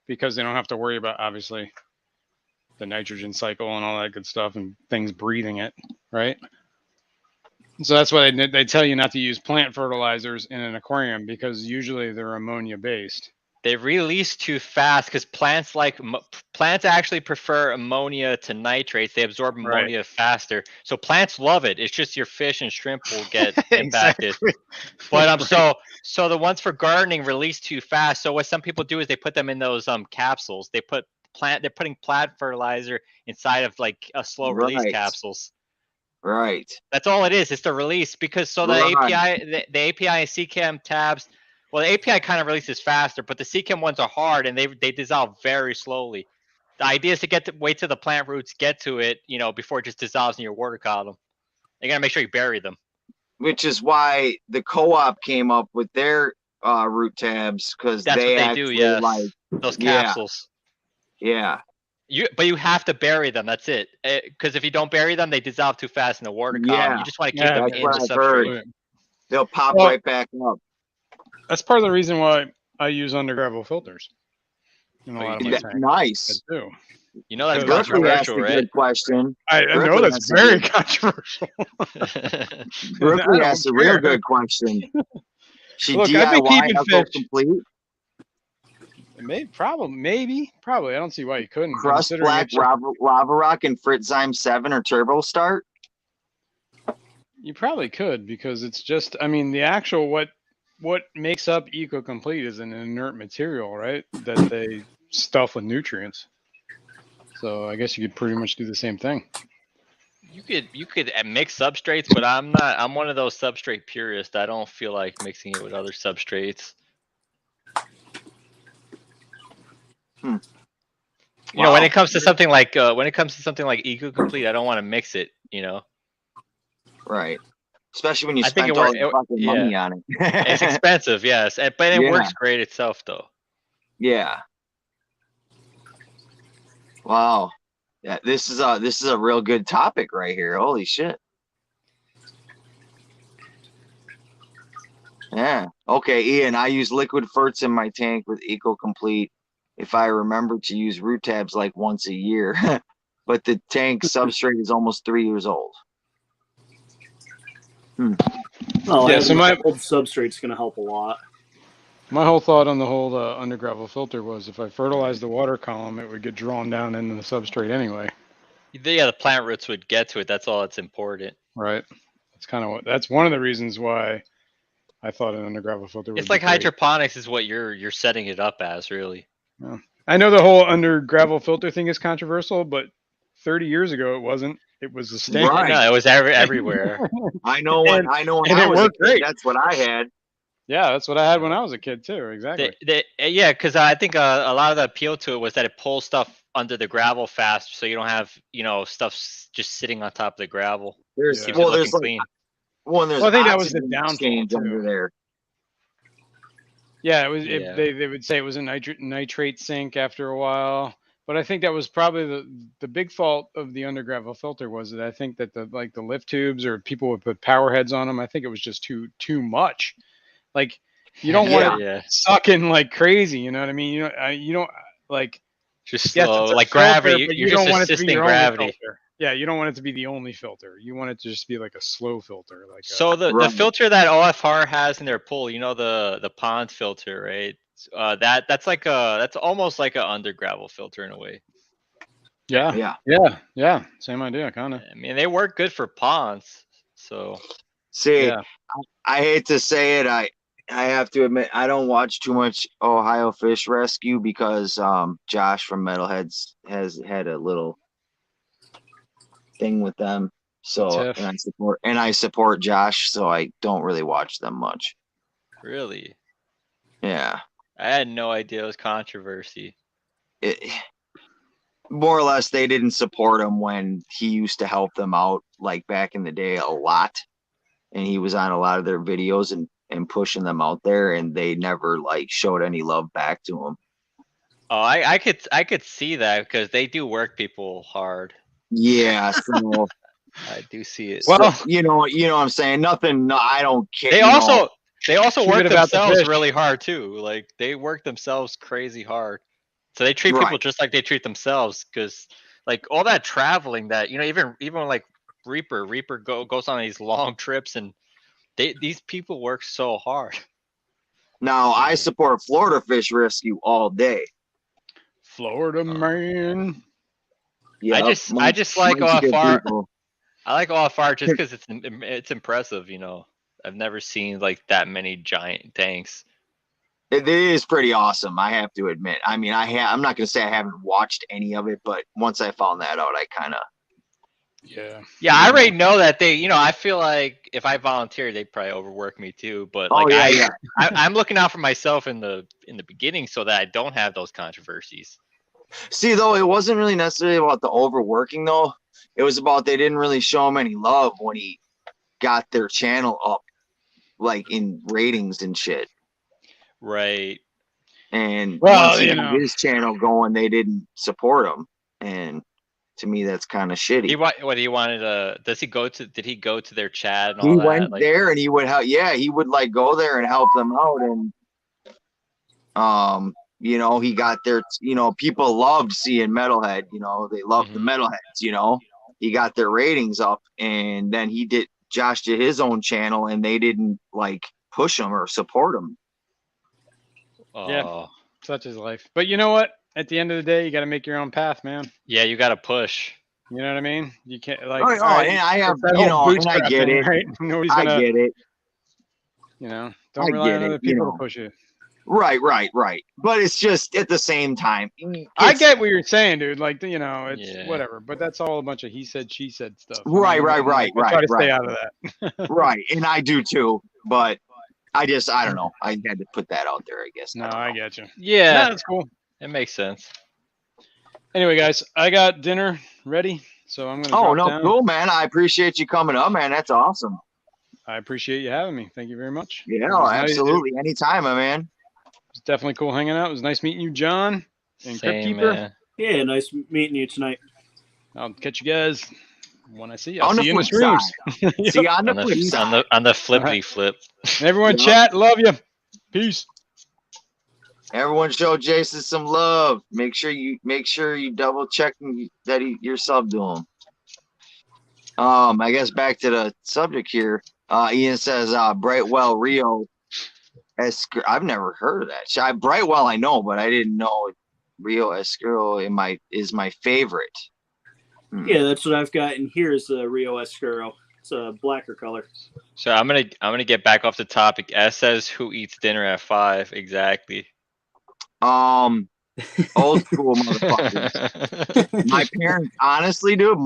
because they don't have to worry about obviously the nitrogen cycle and all that good stuff and things breathing it, right? So that's why they tell you not to use plant fertilizers in an aquarium because usually they're ammonia based. They release too fast because plants like plants actually prefer ammonia to nitrates. They absorb ammonia faster. So plants love it. It's just your fish and shrimp will get impacted. Exactly. But so the ones for gardening release too fast. So what some people do is they put them in those capsules. They're putting plant fertilizer inside of like a slow release capsules. Right. That's all it is. It's the release because so the API the API and CChem tabs. Well, the API kind of releases faster, but the CChem ones are hard and they dissolve very slowly. The idea is to wait till the plant roots get to it, you know, before it just dissolves in your water column. You gotta make sure you bury them. Which is why the co-op came up with their root tabs, because they actually do. Yes. Like those capsules. Yeah. But you have to bury them. That's it. Because if you don't bury them, they dissolve too fast in the water column. You just want to keep them in the substrate. They'll pop right back up. That's part of the reason why I use under gravel filters. In a lot of my tanks. Nice. I do. You know that's controversial, right? Good question. I know that's very controversial. Brooklyn asked a real good question. She Look, DIY I've been keeping fish. Complete? Maybe. I don't see why you couldn't. Crust Black, Lava Rock, and Fritzzyme 7 or Turbo Start? You probably could, because it's just, I mean, the actual, what makes up EcoComplete is an inert material, right? That they stuff with nutrients. So I guess you could pretty much do the same thing. You could mix substrates, but I'm not. I'm one of those substrate purists. I don't feel like mixing it with other substrates. You know, when it comes to something like EcoComplete, I don't want to mix it. You know. Right. Especially when you spend all the fucking money on it. It's expensive, yes, but it works great itself, though. Yeah. Wow. Yeah, this is a real good topic right here. Holy shit. Yeah. Okay, Ian, I use liquid ferts in my tank with EcoComplete if I remember to use root tabs like once a year. But the tank substrate is almost 3 years old. Oh, yeah, so my old substrate's going to help a lot. My whole thought on the whole under gravel filter was if I fertilize the water column, it would get drawn down into the substrate anyway. Yeah, the plant roots would get to it. That's all that's important. Right. That's one of the reasons why I thought an under gravel filter would be like hydroponics is what you're setting it up as, really. Yeah. I know the whole under gravel filter thing is controversial, but 30 years ago it wasn't. It was the standard. Right. No, it was everywhere. I know when I was a kid, that's what I had. Yeah, that's what I had when I was a kid too. Exactly. Yeah, because I think a lot of the appeal to it was that it pulls stuff under the gravel fast, so you don't have stuff just sitting on top of the gravel. There's clean. I think that was the downfall under there. Yeah, it was. They would say it was a nitrate sink after a while, but I think that was probably the big fault of the under gravel filter was that I think that the lift tubes or people would put power heads on them. I think it was just too much. Like you don't want it sucking like crazy. You know what I mean? You don't like just slow, like gravity. You're just assisting gravity. Yeah, you don't want it to be the only filter. You want it to just be like a slow filter. Like the filter that OFR has in their pool, the pond filter, right? That's almost like an under gravel filter in a way. Yeah. Same idea, kind of. I mean, they work good for ponds. So see, I hate to say it, I have to admit I don't watch too much Ohio Fish Rescue because Josh from Metalheads has had a little thing with them. So and I support Josh, so I don't really watch them much. Really? Yeah. I had no idea it was controversy. More or less, they didn't support him when he used to help them out, like back in the day, a lot. And he was on a lot of their videos and pushing them out there, and they never like showed any love back to him. Oh, I could see that because they do work people hard. Yeah, so I do see it. Well, so, you know what I'm saying? Nothing. No, I don't care. They also work themselves really hard too. Like they work themselves crazy hard. So they treat people just like they treat themselves. Because like all that traveling that even like Reaper goes on these long trips and these people work so hard. Now I support Florida Fish Rescue all day. Florida man. Yeah, I just like OFR. I like OFR just because it's impressive. You know, I've never seen like that many giant tanks. It is pretty awesome, I have to admit. I mean, I'm not gonna say I haven't watched any of it, but once I found that out, I kind of. Yeah, I already know that they. You know, I feel like if I volunteer, they'd probably overwork me too. But like, I'm looking out for myself in the beginning so that I don't have those controversies. See, though, it wasn't really necessarily about the overworking, though. It was about they didn't really show him any love when he got their channel up, like in ratings and shit. Right. And once he got his channel going, they didn't support him. And to me, that's kind of shitty. What he wanted to? Does he go to? Did he go to their chat and all he that? Went there and he would help. Yeah, he would like go there and help them out. And you know, he got their. You know, people loved seeing Metalhead. You know, they loved the Metalheads. You know, he got their ratings up, and then Josh did his own channel, and they didn't like push him or support him. Yeah, such is life. But you know what? At the end of the day, you got to make your own path, man. Yeah, you got to push. You know what I mean? You can't like. And I have, you know, and I get it. Right? I get it. You know, don't rely on other people to push you. Right. But it's just at the same time. I get what you're saying, dude. Like, you know, it's whatever. But that's all a bunch of he said, she said stuff. Right. I try to stay out of that. Right, and I do too. But I don't know. I had to put that out there, I guess. No, I get you. Yeah, that's cool. It makes sense. Anyway, guys, I got dinner ready, so I'm gonna. Cool, man. I appreciate you coming up, man. That's awesome. I appreciate you having me. Thank you very much. Yeah, absolutely. Anytime, my man. It's definitely cool hanging out. It was nice meeting you, John and Crypt Keeper. Yeah, nice meeting you tonight. I'll catch you guys when I see you. On the flip side. See you on the flip side. On the flippity flip. Everyone, chat. Love you. Peace. Everyone, show Jason some love. Make sure you double check that you're sub to him. I guess back to the subject here. Ian says Brightwell Rio. I've never heard of that. Brightwell I know, but I didn't know Rio Escuro is my favorite. Yeah, that's what I've got in here is the Rio Escuro. It's a blacker color. So I'm gonna get back off the topic. S says who eats dinner at 5 exactly. Old school motherfuckers. My parents, honestly, dude,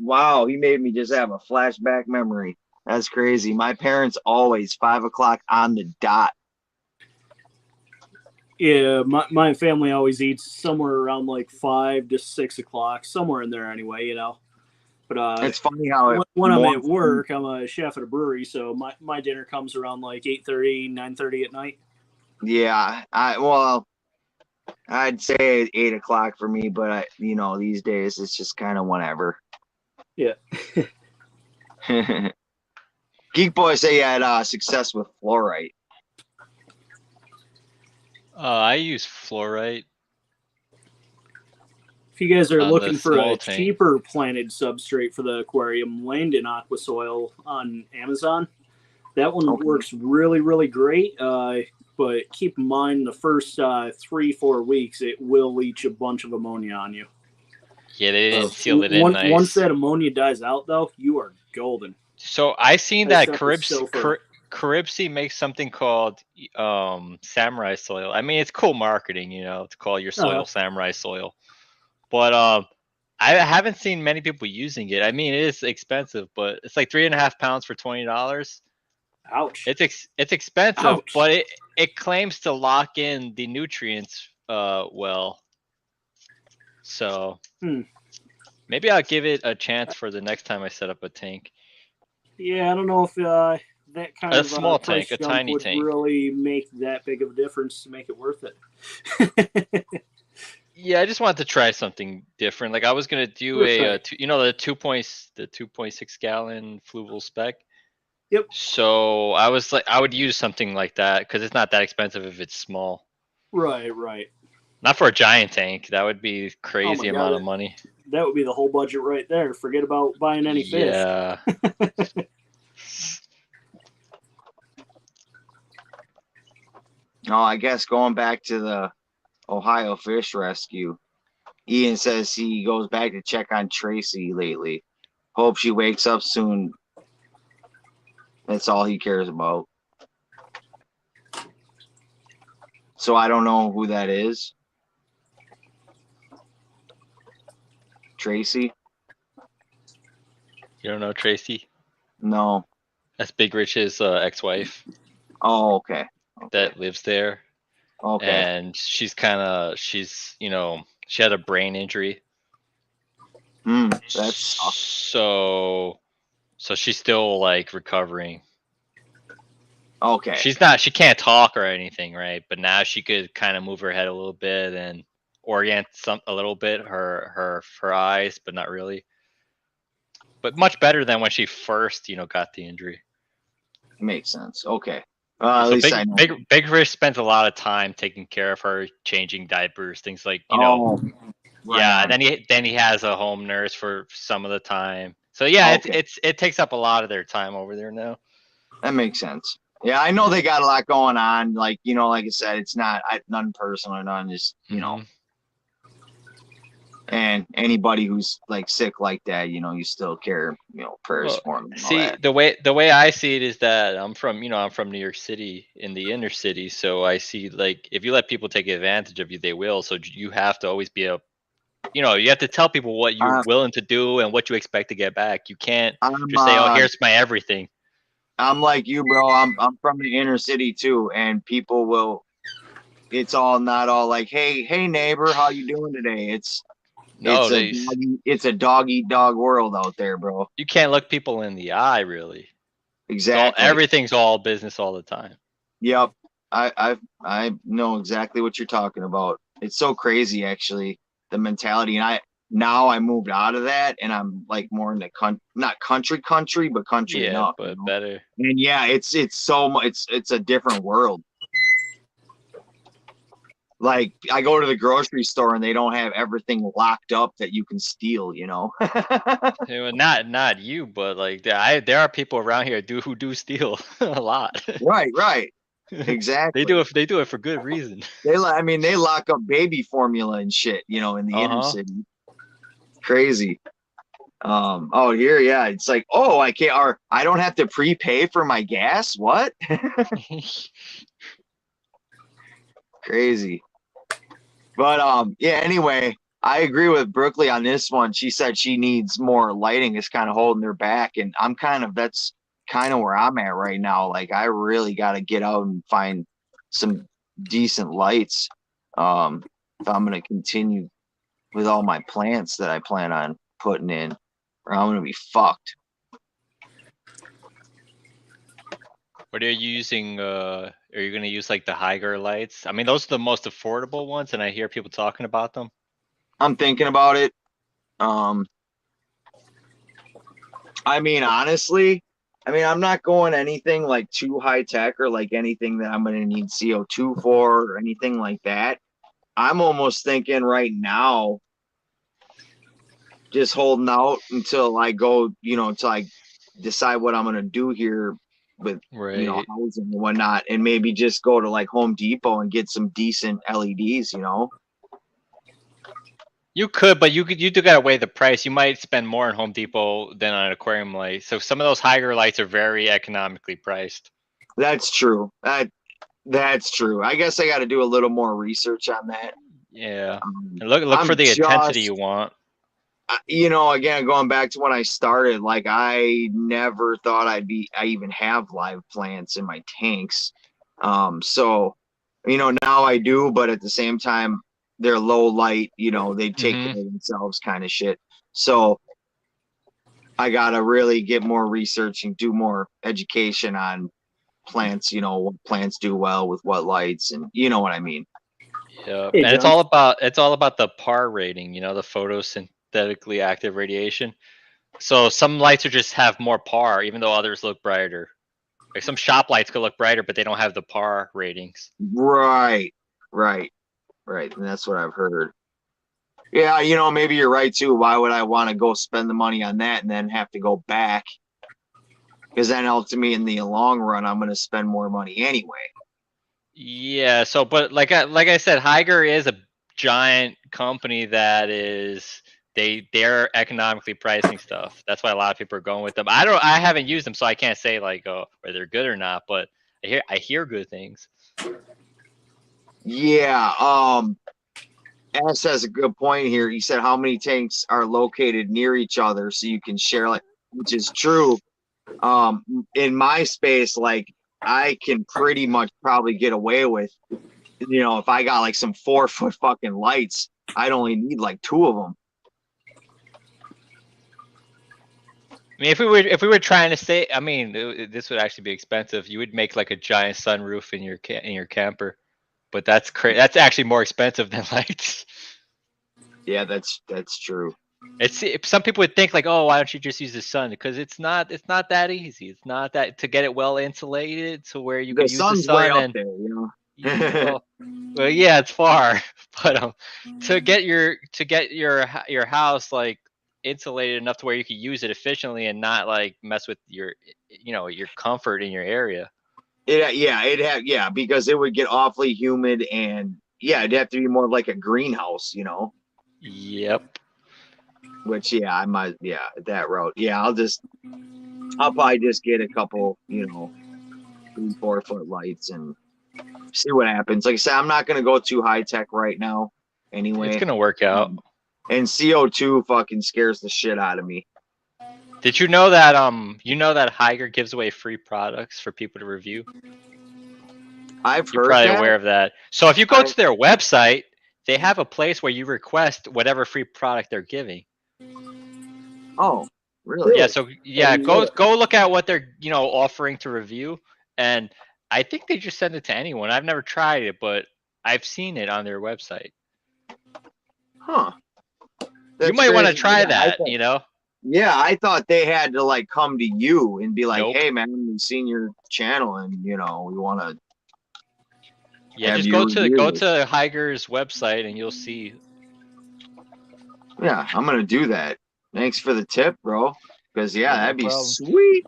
wow, he made me just have a flashback memory. That's crazy. My parents always 5 o'clock on the dot. Yeah, my family always eats somewhere around like 5 to 6 o'clock, somewhere in there anyway, you know. But it's funny how when I'm at work, I'm a chef at a brewery, so my dinner comes around like 8:30, 9:30 at night. Yeah, I'd say 8 o'clock for me, but you know, these days it's just kind of whenever. Yeah. Geek Boy say you had success with fluorite. I use fluorite. If you guys are looking for a cheaper planted substrate for the aquarium, Landon Aqua Soil on Amazon. That one works really, really great. But keep in mind the first 3-4 weeks, it will leach a bunch of ammonia on you. Yeah, they didn't seal it in nice. Once that ammonia dies out, though, you are golden. So I seen that Caribsea makes something called Samurai Soil. I mean, it's cool marketing, you know, to call your soil Samurai Soil. But I haven't seen many people using it. I mean, it is expensive, but it's like 3.5 pounds for $20. Ouch! It's expensive, but it claims to lock in the nutrients well. So maybe I'll give it a chance for the next time I set up a tank. Yeah, I don't know if that kind of small tank, a tiny tank, really make that big of a difference to make it worth it. Yeah, I just wanted to try something different. Like I was gonna do the 2.6 gallon fluval spec. Yep. So I was like, I would use something like that because it's not that expensive if it's small. Right. Not for a giant tank. That would be crazy amount of money. That would be the whole budget right there. Forget about buying any fish. Yeah. No, I guess going back to the Ohio Fish Rescue. Ian says he goes back to check on Tracy lately. Hope she wakes up soon. That's all he cares about. So I don't know who that is. Tracy? You don't know Tracy? No. That's Big Rich's ex-wife. Oh, okay. That lives there. Okay. And she's you know, she had a brain injury. That's so she's still like recovering. Okay. She can't talk or anything, right? But now she could kind of move her head a little bit and orient a little bit her eyes, but not really. But much better than when she first, you know, got the injury. Makes sense. Okay. At least I know. Big Rich spends a lot of time taking care of her, changing diapers, things like, you know. Right yeah. on. Then he has a home nurse for some of the time. So yeah, it takes up a lot of their time over there now. That makes sense. Yeah, I know they got a lot going on. Like, you know, like I said, it's not none personal or none, just, you know. And anybody who's like sick like that, you know, you still care, you know, prayers for them. See, the way I see it is that I'm from New York City in the inner city, so I see like if you let people take advantage of you, they will. So you have to always be you have to tell people what you're willing to do and what you expect to get back. You can't just say, "Oh, here's my everything." I'm like you, bro. I'm from the inner city too, and people will. It's not all like, hey neighbor, how you doing today? It's a dog eat dog world out there, bro. You can't look people in the eye, really. Exactly. Everything's all business all the time. Yep. I know exactly what you're talking about. It's so crazy, actually, the mentality. And I moved out of that, and I'm like more in the not country, but country enough. But better. And yeah, it's so much. It's a different world. Like I go to the grocery store and they don't have everything locked up that you can steal, you know. Not you, but like there are people around here who do steal a lot. Right. Exactly. They do it for good reason. They lock up baby formula and shit, you know, in the inner city. Crazy. Here, yeah, it's like, I can't, or I don't have to prepay for my gas. What? Crazy. But yeah, anyway, I agree with Brooklyn on this one. She said she needs more lighting, is kind of holding her back, and that's kind of where I'm at right now. Like I really got to get out and find some decent lights if I'm going to continue with all my plants that I plan on putting in, or I'm going to be fucked. What are you using? Are you going to use like the Haiger lights? I mean, those are the most affordable ones, and I hear people talking about them. I'm thinking about it. I mean, honestly, I'm not going anything like too high tech or like anything that I'm going to need CO2 for or anything like that. I'm almost thinking right now, just holding out until I go, until I decide what I'm going to do here with, housing and whatnot, and maybe just go to like Home Depot and get some decent LEDs, You could, but you do gotta weigh the price. You might spend more in Home Depot than on an aquarium light. So some of those Haiger lights are very economically priced. That's true. That's true. I guess I got to do a little more research on that. Yeah. Look for the intensity you want. Again, going back to when I started, like I never thought I even have live plants in my tanks. So, now I do, but at the same time, they're low light, they take care of themselves kind of shit. So I got to really get more research and do more education on plants, what plants do well with what lights, and you know what I mean. Yeah. And it's all about the PAR rating, the photosynthetically active radiation. So some lights just have more PAR, even though others look brighter. Like some shop lights could look brighter, but they don't have the PAR ratings. Right. And that's what I've heard. Yeah, maybe you're right too. Why would I want to go spend the money on that and then have to go back? Because then ultimately in the long run, I'm going to spend more money anyway. Yeah. So, but like I said, Higer is a giant company that is they're economically pricing stuff. That's why a lot of people are going with them. I haven't used them, so I can't say like whether they're good or not. But I hear good things. Yeah. Ash has a good point here. He said how many tanks are located near each other so you can share, like, which is true. In my space, like, I can pretty much probably get away with, if I got like some 4-foot fucking lights, I'd only need like 2 of them. I mean, if we were trying to stay, I mean, this would actually be expensive. You would make like a giant sunroof in your camper, but that's crazy. That's actually more expensive than lights. Yeah, that's true. Some people would think like, oh, why don't you just use the sun? Because it's not that easy. It's not that to get it well insulated to where you can use the sun's way sun up and there, well, yeah, it's far, but to get your house like insulated enough to where you can use it efficiently and not like mess with your your comfort in your area. Because it would get awfully humid, and it'd have to be more like a greenhouse, Yep. Which I might that route. I'll probably just get a couple 3-4 foot lights and see what happens. Like I said, I'm not gonna go too high tech right now anyway. It's gonna work out. And CO2 fucking scares the shit out of me. Did you know that that Higer gives away free products for people to review? I've You're heard probably that. aware of that. So if you go to their website, they have a place where you request whatever free product they're giving. Oh, really? Yeah, so go look at what they're offering to review, and I think they just send it to anyone. I've never tried it, but I've seen it on their website. Huh. You might want to try that, Yeah, I thought they had to like come to you and be like, Nope. "Hey, man, we've seen your channel, and we want to." Yeah, just go to Higer's website and you'll see. Yeah, I'm gonna do that. Thanks for the tip, bro. Because that'd be problem. sweet.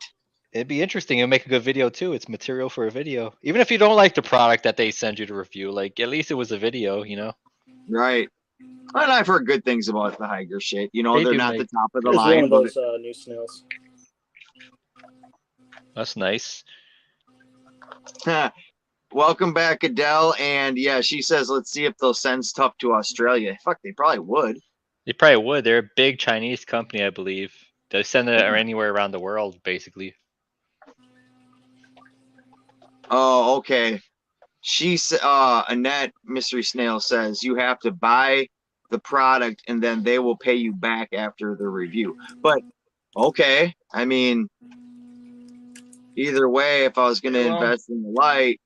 It'd be interesting. It'll make a good video too. It's material for a video. Even if you don't like the product that they send you to review, like at least it was a video, Right. And I've heard good things about the Higer shit. They're not the top of the There's line. one of those new snails. That's nice. Welcome back, Adele. And she says, let's see if they'll send stuff to Australia. Fuck, they probably would. They probably would. They're a big Chinese company, I believe. They send it anywhere around the world, basically. Oh, okay. Annette Mystery Snail says you have to buy the product and then they will pay you back after the review. But okay, I mean, either way, if I was going to invest in the light,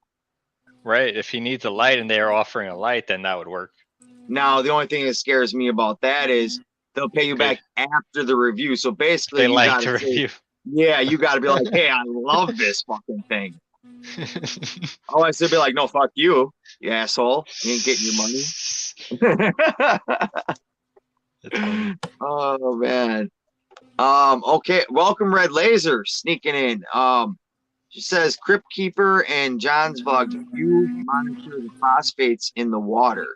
right? If he needs a light and they are offering a light, then that would work. Now, the only thing that scares me about that is they'll pay you back after the review. So basically, you got to review. Yeah, you got to be like, hey, I love this fucking thing. Oh, I should be like, no, fuck you, you asshole. You ain't getting your money. Oh man. Okay, welcome Red Laser sneaking in. She says Crypt Keeper and John's vlog, you monitor the phosphates in the water.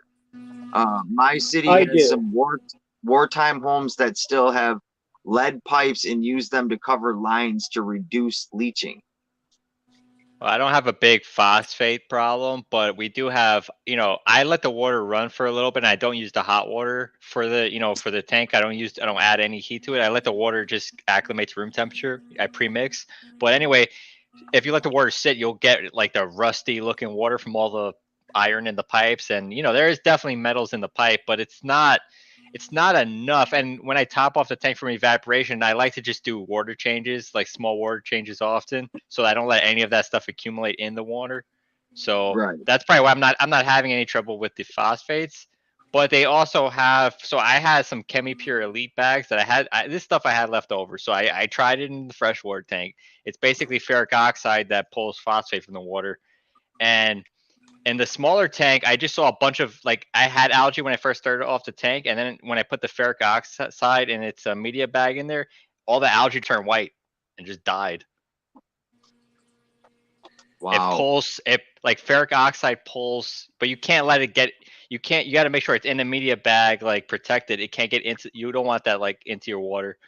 My city has some wartime homes that still have lead pipes and use them to cover lines to reduce leaching. Well, I don't have a big phosphate problem, but we do have, I let the water run for a little bit and I don't use the hot water for the, for the tank. I don't add any heat to it. I let the water just acclimate to room temperature. I pre-mix. But anyway, if you let the water sit, you'll get like the rusty looking water from all the iron in the pipes. And, there is definitely metals in the pipe, but it's not enough. And when I top off the tank from evaporation, I like to just do water changes, like small water changes often, so I don't let any of that stuff accumulate in the water. So that's probably why I'm not having any trouble with the phosphates. But they also have, so I had some JimmyP Elite bags that this stuff I had left over. So I tried it in the freshwater tank. It's basically ferric oxide that pulls phosphate from the water. And in the smaller tank, I just saw a bunch of, like, I had algae when I first started off the tank. And then when I put the ferric oxide and its a media bag in there, all the algae turned white and just died. Wow. It pulls. It like ferric oxide pulls, but you can't let it get. You can't. You got to make sure it's in the media bag, like protected. It can't get into. You don't want that like into your water,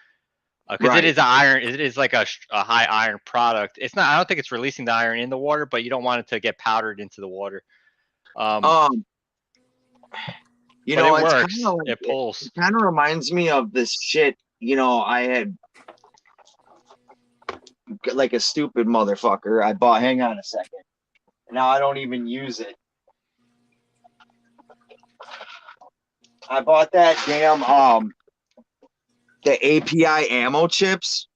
because it is iron. It is like a high iron product. It's not. I don't think it's releasing the iron in the water, but you don't want it to get powdered into the water. You but know, it it's works. kind of like, It pulls. It kind of reminds me of this shit. You know, I had like a stupid motherfucker. I bought. Hang on a second. Now I don't even use it. I bought that damn the API ammo chips.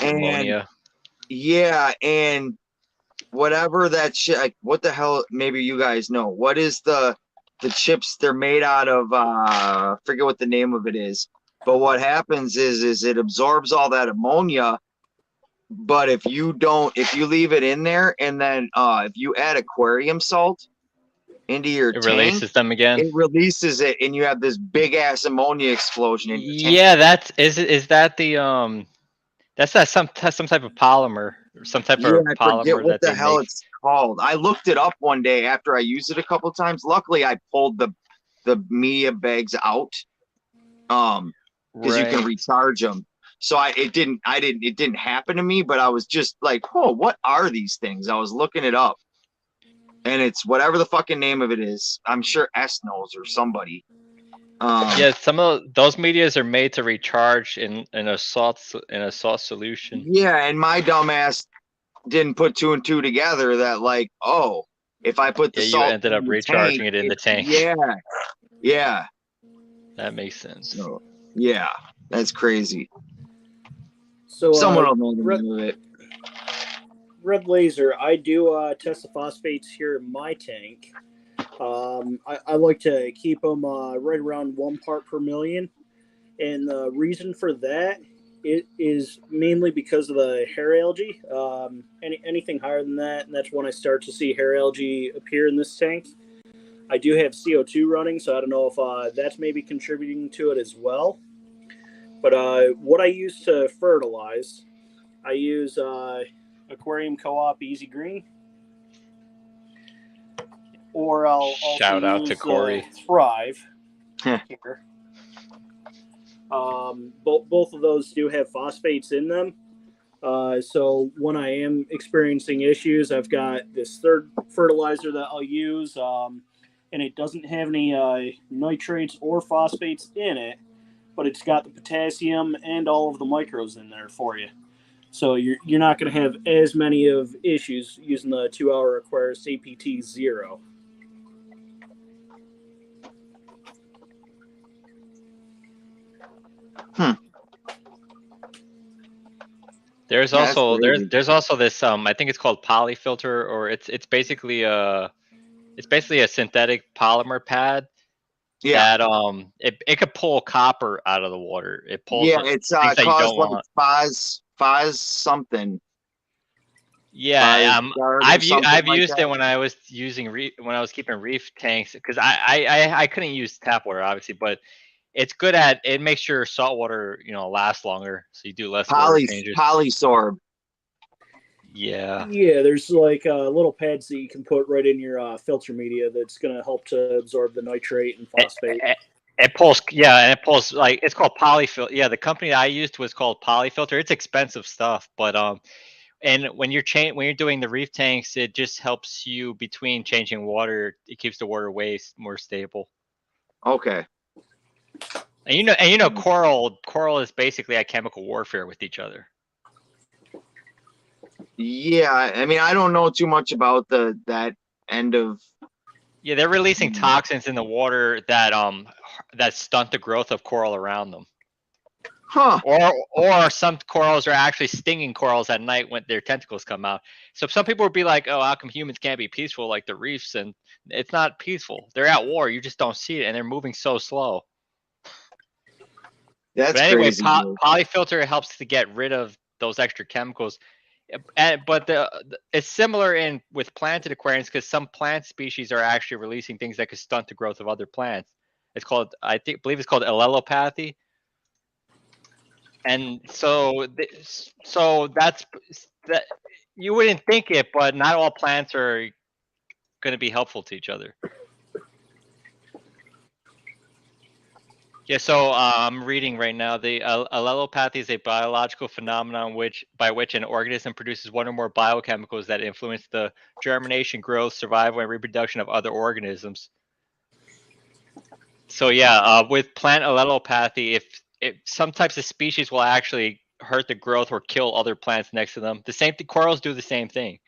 And ammonia. Yeah, and whatever that shit. Like, what the hell? Maybe you guys know. What is the chips? They're made out of. Forget what the name of it is. But what happens is it absorbs all that ammonia. But if you leave it in there, and then if you add aquarium salt into your tank, releases them again. It releases it, and you have this big ass ammonia explosion in your tank. Yeah, is that the That's not some type of polymer or some type of I polymer forget what that the they hell make. it's called. I looked it up one day after I used it a couple times. Luckily, I pulled the media bags out, because you can recharge them. So it didn't happen to me, but I was just like, oh, what are these things? I was looking it up, and it's whatever the fucking name of it is. I'm sure S knows or somebody. Yeah, some of those medias are made to recharge in a salt solution. Yeah, and my dumbass didn't put 2 and 2 together. That like, oh, if I put the salt, you ended up recharging it in the tank. Yeah. That makes sense. So, yeah, that's crazy. So someone will know the name of it. Red Laser, I do test the phosphates here in my tank. I like to keep them right around 1 part per million, and the reason for that it is mainly because of the hair algae. Anything higher than that, and that's when I start to see hair algae appear in this tank. I do have CO2 running, so I don't know if that's maybe contributing to it as well. But what I use to fertilize, I use Aquarium Co-op Easy Green, or I'll shout out use to Corey. Thrive here. Both of those do have phosphates in them. So when I am experiencing issues, I've got this third fertilizer that I'll use, and it doesn't have any nitrates or phosphates in it, but it's got the potassium and all of the micros in there for you. So you're not going to have as many of issues using the 2-hour Aquarius APT 0. There's also this I think it's called polyfilter, or it's basically a synthetic polymer pad. Yeah. That it could pull copper out of the water. It pulls it's things that you don't want. Phos something. Yeah, I've used it when I was when I was keeping reef tanks, because I couldn't use tap water obviously, but it's good at, it makes your salt water last longer, so you do less water changes. Polysorb. Yeah, there's like little pads that you can put right in your filter media that's going to help to absorb the nitrate and phosphate. It pulls, and it pulls, like, it's called polyfilter. Yeah, the company I used was called Polyfilter. It's expensive stuff, but and when you're doing the reef tanks, it just helps you between changing water. It keeps the water way more stable. Okay. And coral is basically at chemical warfare with each other. Yeah, I mean, I don't know too much about that end of. Yeah, they're releasing toxins in the water that stunt the growth of coral around them. Huh. Or some corals are actually stinging corals at night when their tentacles come out. So some people would be like, "Oh, how come humans can't be peaceful like the reefs?" And it's not peaceful. They're at war. You just don't see it, and they're moving so slow. That's but anyway, crazy. Polyfilter helps to get rid of those extra chemicals. But it's similar with planted aquariums, because some plant species are actually releasing things that could stunt the growth of other plants. It's called, believe it's called allelopathy. And so that's that. You wouldn't think it, but not all plants are going to be helpful to each other. Yeah, so I'm reading right now. The allelopathy is a biological phenomenon by which an organism produces one or more biochemicals that influence the germination, growth, survival, and reproduction of other organisms. So yeah, with plant allelopathy, if some types of species will actually hurt the growth or kill other plants next to them, the same thing. Corals do the same thing.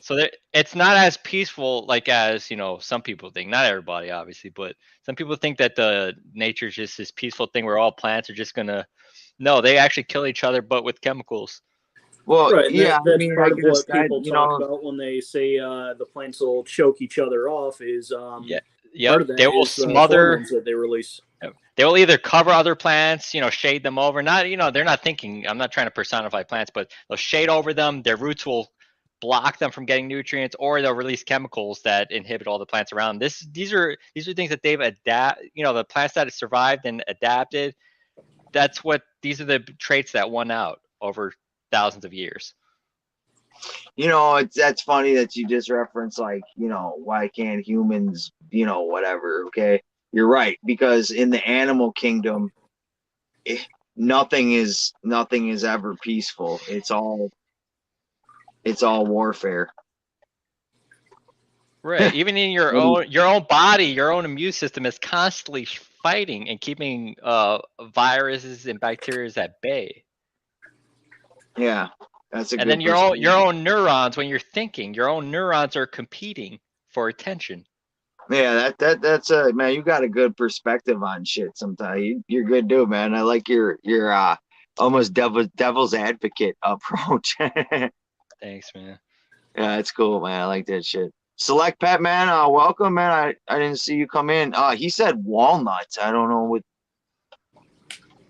So it's not as peaceful like as some people think. Not everybody, obviously, but some people think that the nature is just this peaceful thing where all plants are just gonna. No, they actually kill each other, but with chemicals. Well, right, yeah, that's part of what people talk about when they say the plants will choke each other off. Is part of that they will is smother hormones that they release. They will either cover other plants, shade them over. Not, they're not thinking. I'm not trying to personify plants, but they'll shade over them. Their roots will block them from getting nutrients, or they'll release chemicals that inhibit all the plants around. These are things that they've adapted. The plants that have survived and adapted. These are the traits that won out over thousands of years. That's funny that you just reference why can't humans, whatever. Okay, you're right, because in the animal kingdom, nothing is ever peaceful. It's all warfare. Right. Even in your own body, your own immune system is constantly fighting and keeping viruses and bacteria at bay. Yeah, that's a. And then your own neurons, when you're thinking, your own neurons are competing for attention. Yeah, that's man. You got a good perspective on shit. Sometimes you're good dude, man. I like your almost devil's advocate approach. Thanks, man. Yeah, it's cool, man. I like that shit. Select Pet, man. Welcome, man. I didn't see you come in. He said walnuts. I don't know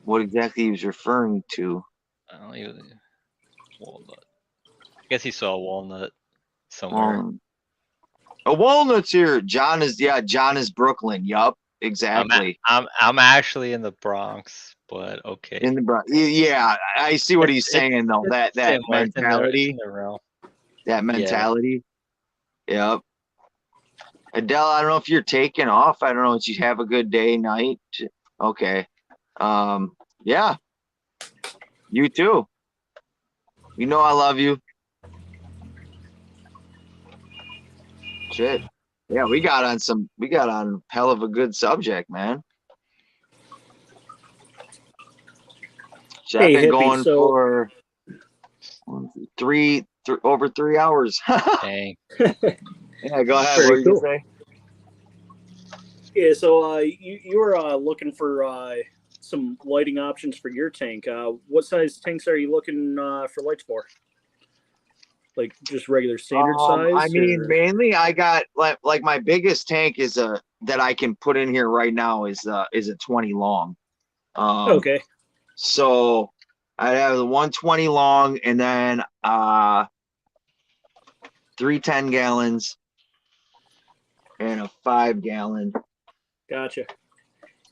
what exactly he was referring to. Walnut. I guess he saw a walnut somewhere. A walnut's here. John is Brooklyn. Yup, exactly. I'm actually in the Bronx, but okay. In the Bronx. Yeah, I see what he's saying though. That mentality. That mentality. Yeah. Yep. Adele, I don't know if you're taking off. I don't know if you have a good day, night. Okay. Yeah. You too. I love you. Shit. Yeah, we got on hell of a good subject, man. I've been going for over 3 hours. Dang. Yeah, go ahead. What were you gonna say? Yeah, so you were looking for some lighting options for your tank. What size tanks are you looking for lights for? Like just regular standard size? I mean, mainly I got like my biggest tank is that I can put in here right now is a 20 long. Okay. So I have the 120 long, and then 3 10-gallons and a 5-gallon. Gotcha.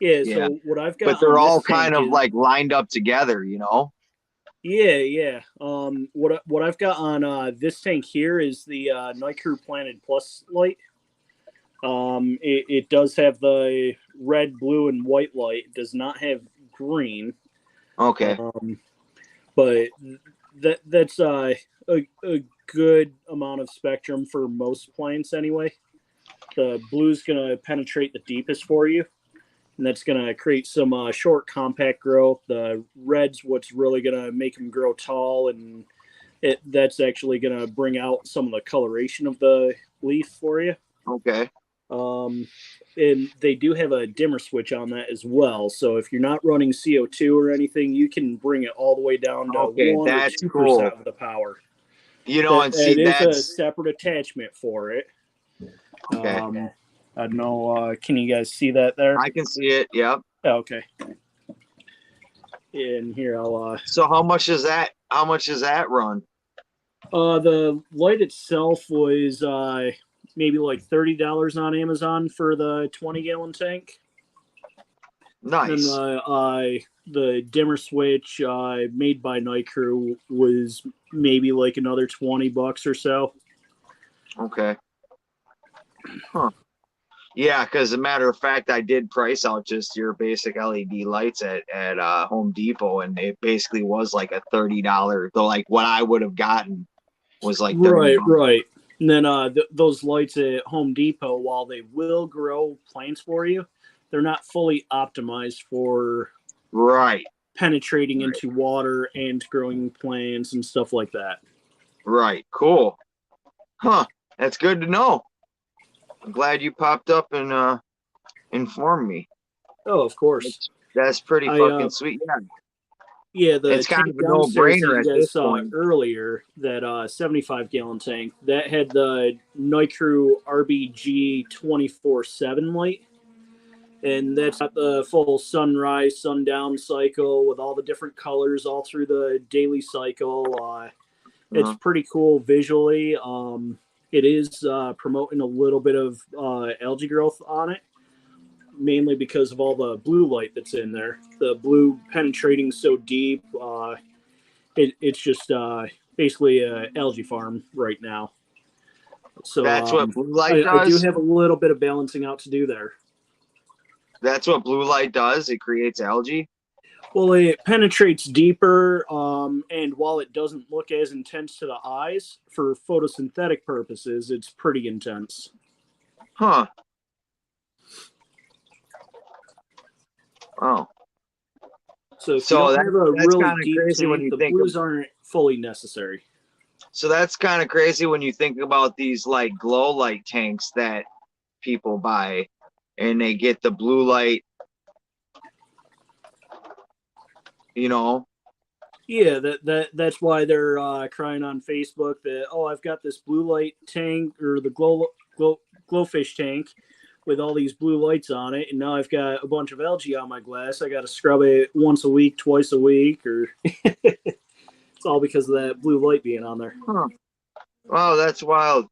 Yeah. So what I've got, but they're all kind of like lined up together, Yeah. What I've got on this tank here is the Nicrew Planted Plus light. It does have the red, blue, and white light. It does not have green. Okay. But that's a good amount of spectrum for most plants anyway. The blue's gonna penetrate the deepest for you, and that's going to create some short, compact growth. The red's what's really going to make them grow tall, and that's actually going to bring out some of the coloration of the leaf for you. Okay. And they do have a dimmer switch on that as well. So if you're not running CO2 or anything, you can bring it all the way down to 1 or 2% of the power. And see, it is a separate attachment for it. Okay. I don't know. Can you guys see that there? I can see it. Yep. Okay. And here I'll. So how much is that? How much does that run? The light itself was maybe like $30 on Amazon for the 20-gallon tank. Nice. And the dimmer switch made by Night Crew was maybe like another $20 or so. Okay. Huh. Yeah, because as a matter of fact, I did price out just your basic LED lights at Home Depot, and it basically was like a $30. Though, like what I would have gotten was like $30. Right. And then those lights at Home Depot, while they will grow plants for you, they're not fully optimized for penetrating into water and growing plants and stuff like that. Right. Cool. Huh. That's good to know. I'm glad you popped up and informed me. Oh, of course. That's pretty fucking sweet. Yeah, it's kind of a no-brainer at this point. Earlier, that 75-gallon tank that had the Night Crew RBG 24/7 light, and that's got the full sunrise, sundown cycle with all the different colors all through the daily cycle. It's pretty cool visually. It is promoting a little bit of algae growth on it, mainly because of all the blue light that's in there. The blue penetrating so deep, it's just basically an algae farm right now. So that's what blue light does? I do have a little bit of balancing out to do there. That's what blue light does? It creates algae? Well, it penetrates deeper, and while it doesn't look as intense to the eyes, for photosynthetic purposes, it's pretty intense. Huh. Oh. So if you don't have a really deep tank, the blues aren't fully necessary. So that's kind of crazy when you think about these like glow light tanks that people buy, and they get the blue light, you know. Yeah, that's why they're crying on Facebook that, oh, I've got this blue light tank or the glowfish tank with all these blue lights on it, and now I've got a bunch of algae on my glass. I got to scrub it once a week, twice a week, or it's all because of that blue light being on there. Huh. Wow, that's wild.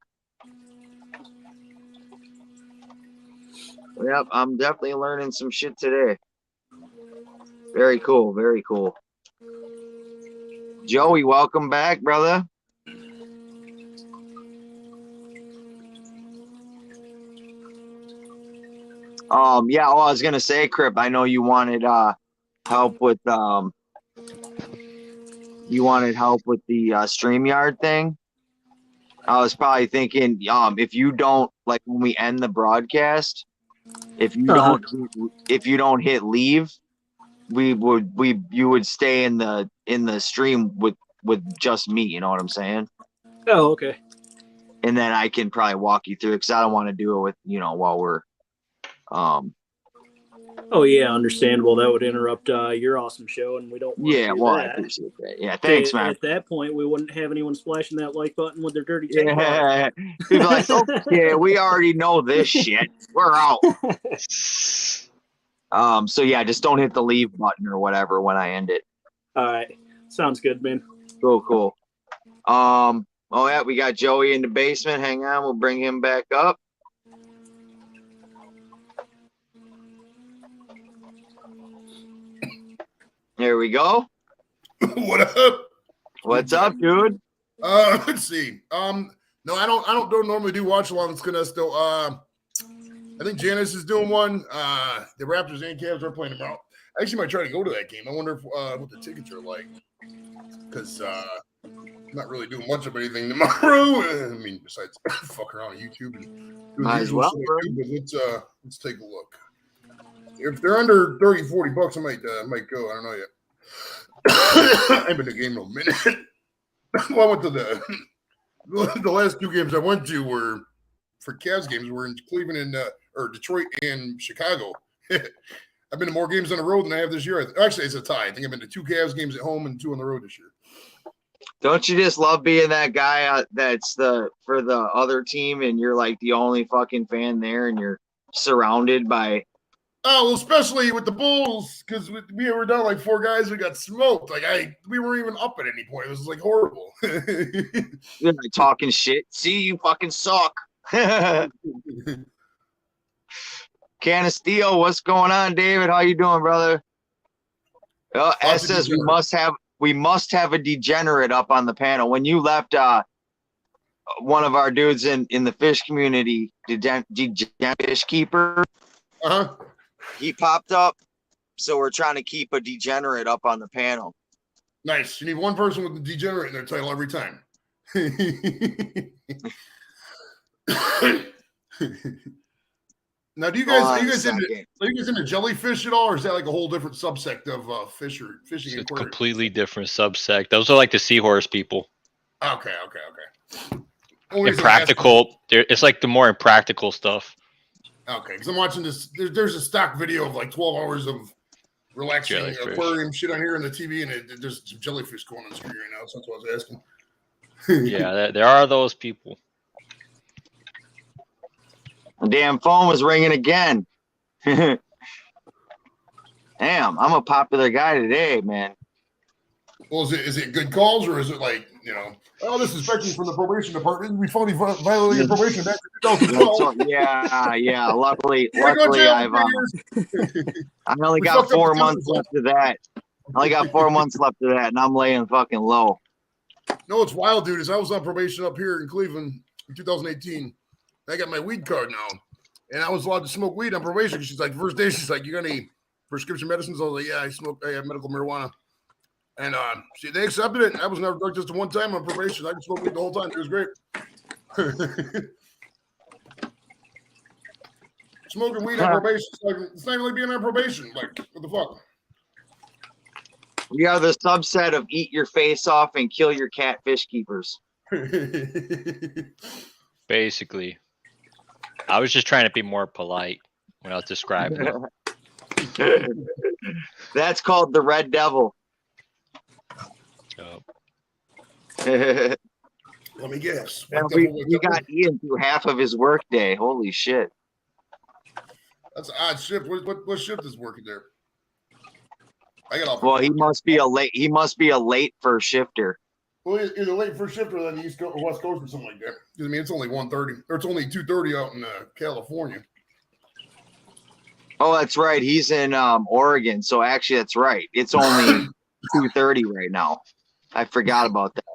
Yep, I'm definitely learning some shit today. Very cool, very cool. Joey, welcome back, brother. Yeah, well, I was gonna say, Crip, I know you wanted help with the StreamYard thing. I was probably thinking, if you don't, like, when we end the broadcast, if you don't hit leave, you would stay in the stream with just me, you know what I'm saying? Oh, okay. And then I can probably walk you through it, because I don't want to do it with, while we're Oh yeah, understandable. That would interrupt your awesome show, and we don't want to do that. I appreciate that. Yeah, thanks, man. At that point, we wouldn't have anyone splashing that like button with their dirty tank. Yeah, people like, okay, we already know this shit. We're out. So yeah, just don't hit the leave button or whatever when I end it. All right, sounds good, man. Cool. Oh yeah, we got Joey in the basement. Hang on, we'll bring him back up. There we go. What up? What's up, dude? Let's see. No, I don't normally do watch alongs. Gonna still. I think Janice is doing one. The Raptors and Cavs are playing tomorrow. I actually might try to go to that game. I wonder if, what the tickets are like, because I'm not really doing much of anything tomorrow. I mean, besides fuck around on YouTube and might as well, bro. But let's take a look. If they're under $30-$40, I might go. I don't know yet. I haven't been to a game in a minute. Well, I went to the last two games I went to were for Cavs games were in Cleveland and or Detroit and Chicago. I've been to more games on the road than I have this year. Actually, it's a tie. I think I've been to 2 Cavs games at home and 2 on the road this year. Don't you just love being that guy that's for the other team, and you're like the only fucking fan there, and you're surrounded by. Oh, well, especially with the Bulls, because we were down like 4 guys. We got smoked. Like we weren't even up at any point. It was like horrible. You're like talking shit. See, you fucking suck. Canasteel, what's going on, David? How you doing, brother? S says we must have a degenerate up on the panel. When you left, one of our dudes in the fish community, fish keeper, he popped up. So we're trying to keep a degenerate up on the panel. Nice. You need one person with the degenerate in their title every time. Now, are you guys into jellyfish at all, or is that like a whole different subsect of fishing? It's a completely different subsect. Those are like the seahorse people. Okay. Impractical. It's like the more impractical stuff. Okay, because I'm watching this. There's a stock video of like 12 hours of relaxing aquarium shit on here on the TV, and there's some jellyfish going on the screen right now. So that's what I was asking. Yeah, there are those people. The damn phone was ringing again. Damn, I'm a popular guy today, man. Well, is it good calls, or is it like, oh, this is Becky from the probation department. We finally violated probation back in 2012. Yeah. Luckily, I've I only got 4 months left of that. And I'm laying fucking low. No, what's wild, dude, is I was on probation up here in Cleveland in 2018. I got my weed card now, and I was allowed to smoke weed on probation. She's like, first day, she's like, you got any prescription medicines? I was like, yeah, I have medical marijuana. And they accepted it. I was never drug tested one time on probation. I could smoke weed the whole time. It was great. Smoking weed on probation, it's not really being on probation. Like, what the fuck? We are the subset of eat your face off and kill your catfish keepers. Basically. I was just trying to be more polite when I was describing it. That's called the Red Devil. Let me guess. We got Ian through half of his work day. Holy shit. That's an odd shift. What shift is working there? Well, he must be a late first shifter. Well, either late first shifter or the East Coast or West Coast or something like that. I mean, it's only 1:30 or it's only 2:30 out in California. Oh, that's right. He's in Oregon. So actually, that's right. It's only 2:30 right now. I forgot about that.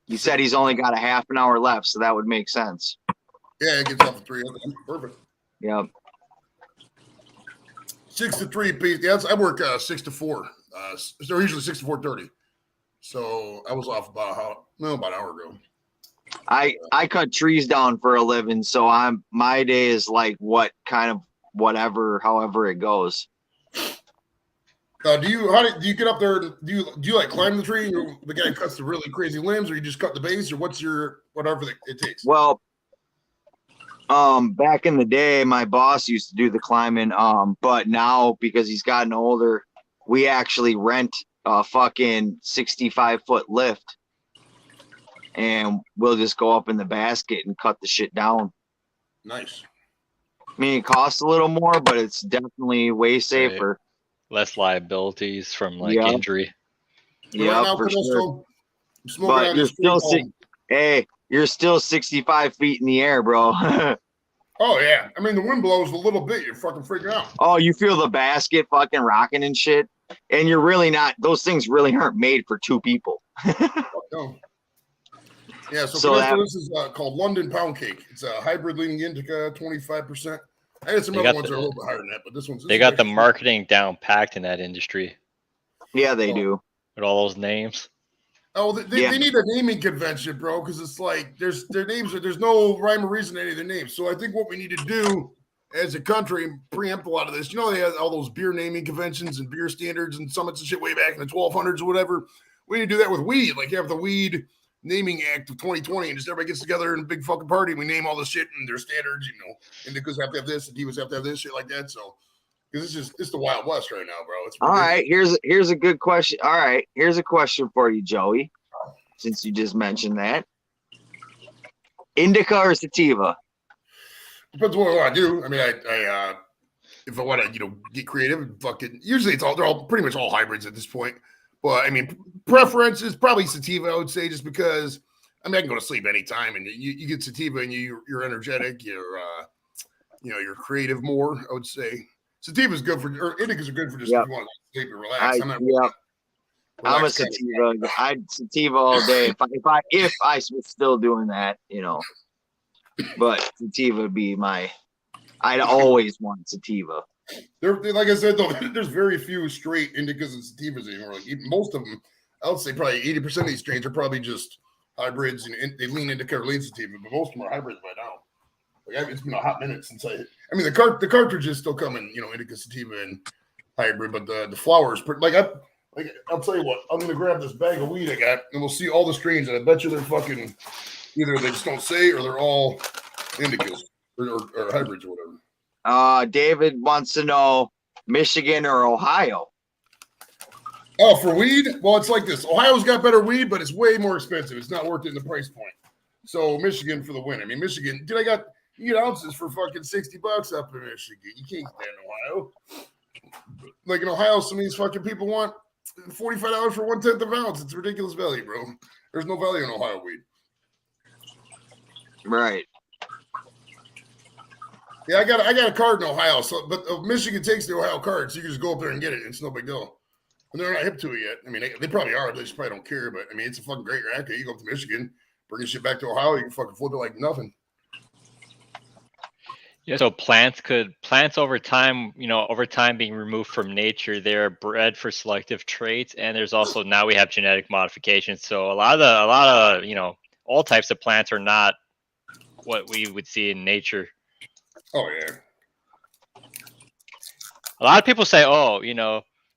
You said he's only got a half an hour left, so that would make sense. Yeah, it gets off at 3. Perfect. Yep. 6 to 3 piece. Yeah, I work 6 to 4. They're usually 6 to 4:30. So I was off about an hour ago. I cut trees down for a living, so my day is like however it goes. Do you get up there? Do you like climb the tree? Or the guy cuts the really crazy limbs, or you just cut the base, or what's your whatever it takes? Well, back in the day, my boss used to do the climbing. But now because he's gotten older, we actually rent a fucking 65-foot lift, and we'll just go up in the basket and cut the shit down. Nice. I mean, it costs a little more, but it's definitely way safer. Less liabilities from injury. Yeah, for sure. But you're still 65 feet in the air, bro. Oh yeah, I mean the wind blows a little bit, you're fucking freaking out. Oh, you feel the basket fucking rocking and shit, and you're really not. Those things really aren't made for two people. No. Yeah, so this is called London Pound Cake. It's a hybrid leaning indica, 25%. I got some other ones that are a little bit higher than that, but this one's. They got the marketing down packed in that industry. Yeah, they do. With all those names. Oh, they need a naming convention, bro, because it's like there's no rhyme or reason to any of their names. So I think what we need to do as a country, preempt a lot of this. You know, they had all those beer naming conventions and beer standards and summits and shit way back in the 1200s or whatever. We need to do that with weed. Like you have the Weed Naming Act of 2020, and just everybody gets together in a big fucking party. We name all the shit and their standards, indicas have to have this, and divas have to have this shit like that. So, because it's the Wild West right now, bro. It's all right. Here's a good question. All right, here's a question for you, Joey. Since you just mentioned that, indica or sativa? Depends what I want to do. I mean, I if I want to, get creative, fucking. Usually, they're all pretty much all hybrids at this point. But I mean, preference is probably sativa. I would say just because I can go to sleep anytime, and you get sativa, and you're energetic. you're creative more. I would say sativas good for, or indicas are good for just if you want to sleep and relax. I'm not. I'm a sativa. I'd sativa all day if I was still doing that, But sativa would be I'd always want sativa. Like I said, though, there's very few straight indicas and sativas anymore. Like most of them, I would say probably 80% of these strains are probably just hybrids, and they lean indica or lean sativa, but most of them are hybrids by now. Like it's been a hot minute since the cartridges still come in, indica, sativa, and hybrid, but the flowers, I'll tell you what, I'm gonna grab this bag of weed I got, and we'll see all the strains, and I bet you they're fucking either they just don't say or they're all indicas or hybrids or whatever. David wants to know Michigan or Ohio. Oh, for weed? Well, it's like this. Ohio's got better weed, but it's way more expensive. It's not worth it in the price point. So Michigan for the win. I mean, Michigan, dude, you get ounces for fucking $60 up in Michigan. You can't get that in Ohio. Like in Ohio, some of these fucking people want $45 for 1/10 of an ounce. It's ridiculous value, bro. There's no value in Ohio weed. Right. Yeah, I got a card in Ohio, but Michigan takes the Ohio card, so you can just go up there and get it. It's no big deal. And they're not hip to it yet. I mean, they probably are. They just probably don't care. But I mean, it's a fucking great racket. You go up to Michigan, bring your shit back to Ohio, you can fucking flip it like nothing. Yeah. So plants over time, being removed from nature, they're bred for selective traits, and there's also now we have genetic modifications. So a lot of all types of plants are not what we would see in nature. Oh yeah. A lot of people say,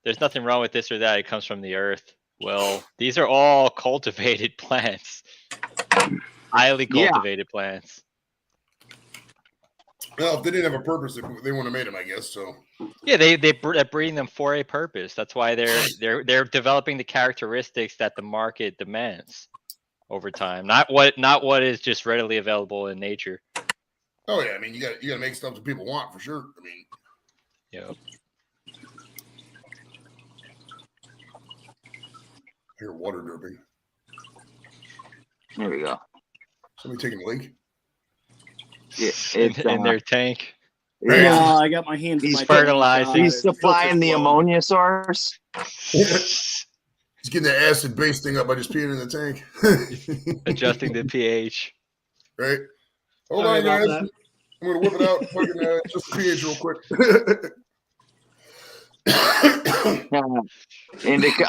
there's nothing wrong with this or that. It comes from the earth. Well, these are all cultivated plants, highly cultivated plants. Well, if they didn't have a purpose, they wouldn't have made them, I guess. So. Yeah, they're breeding them for a purpose. That's why they're developing the characteristics that the market demands over time. Not what is just readily available in nature. Oh yeah, I mean you got to make stuff that people want for sure. I mean. Yeah. I hear water dripping. There we go. Somebody taking a leak? Yeah, in their tank. Yeah, I got my hands. He's fertilizing. He's supplying the ammonia source. He's getting the acid base thing up by just peeing in the tank. Adjusting the pH. Right. Hold on, guys. I'm gonna whip it out. Fucking just pH real quick. Indica.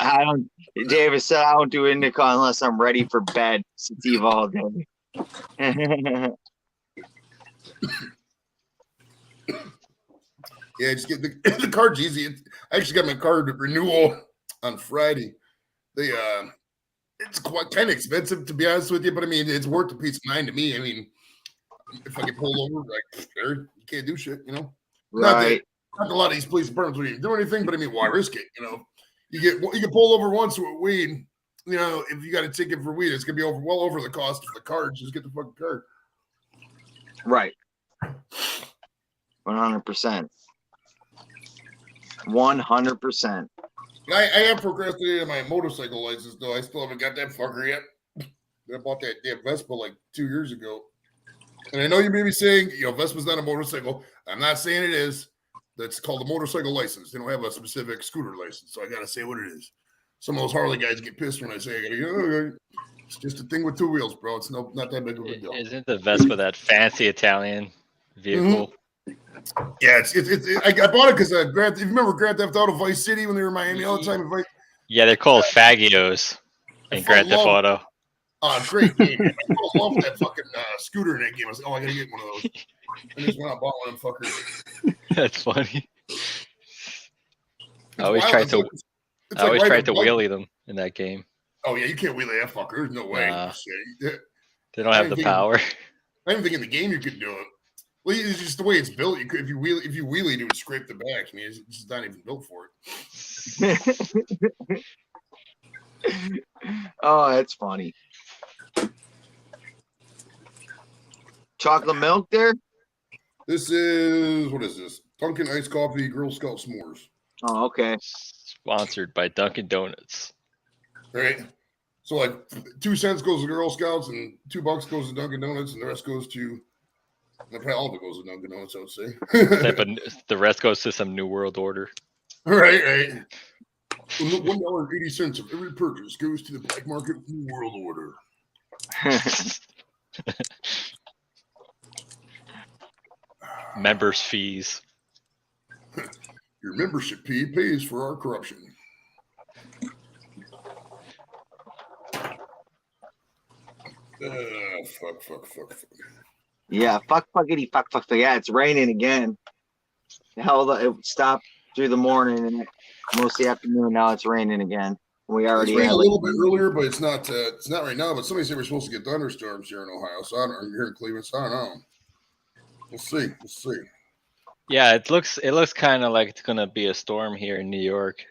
David said I don't do indica unless I'm ready for bed. Sativa all day. Yeah, just get the card's easy. I actually got my card renewal on Friday. It's quite kind of expensive to be honest with you, but I mean it's worth the peace of mind to me. I mean, if I get pulled over, like you can't do shit, Right. Not a lot of these police departments wouldn't even do anything, but I mean, why risk it? You get pulled over once with weed. If you got a ticket for weed, it's gonna be well over the cost of the card. Just get the fucking card. Right. 100%. 100%. I have procrastinated my motorcycle license, though. I still haven't got that fucker yet. I bought that damn Vespa like 2 years ago. And I know you may be saying, Vespa's not a motorcycle. I'm not saying it is. That's called a motorcycle license. They don't have a specific scooter license. So I got to say what it is. Some of those Harley guys get pissed when I say it's just a thing with 2 wheels, bro. It's not that big of a deal. Isn't the Vespa that fancy Italian vehicle? Mm-hmm. Yeah, I bought it because you remember Grand Theft Auto Vice City when they were in Miami all the time? Yeah, they're called Fagios in Grand Theft Auto. Oh, great game. I love that fucking scooter in that game. I was like, I gotta get one of those. I just went out and bought one of them fuckers. That's funny. I always tried to wheelie them in that game. Oh yeah, you can't wheelie that fucker. There's no way. They don't have the power. I didn't think in the game you could do it. Well, it's just the way it's built. You could, if you wheelie, it would scrape the back. I mean, it's just not even built for it. Oh, that's funny. Chocolate milk there? What is this? Dunkin' iced coffee, Girl Scout s'mores. Oh, okay. Sponsored by Dunkin' Donuts. Right. So like 2 cents goes to Girl Scouts and $2 goes to Dunkin' Donuts and the rest goes to Probably all of it goes to Dunkin' Donuts, I would say. The rest goes to some New World Order. Right. $1.80 of every purchase goes to the black market New World Order. Members' fees. Your membership fee pays for our corruption. Fuck. Yeah, fuckity fuck. Yeah, it's raining again. Hell, it stopped through the morning and most of the afternoon. Now it's raining again. We already had a little bit earlier, but it's not. It's not right now. But somebody said we're supposed to get thunderstorms here in Ohio. So I don't know. Here in Cleveland, so I don't know. We'll see. Yeah, it looks kind of like it's gonna be a storm here in New York.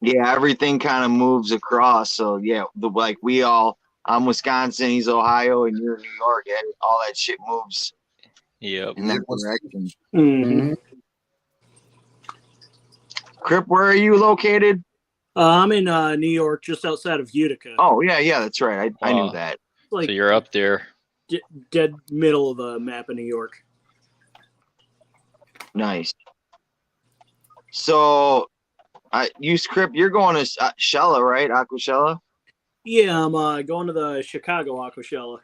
Yeah, everything kind of moves across. So yeah, I'm Wisconsin, he's Ohio, and you're New York. Yeah, all that shit moves. Yep. In that direction. Mm-hmm. Crip, where are you located? I'm in New York, just outside of Utica. Oh yeah, that's right. I knew that. Like, so you're up there. Dead middle of the map of New York. Nice. So, Crip, you're going to Shella, right? Aquashella? Yeah, I'm going to the Chicago Aquashella.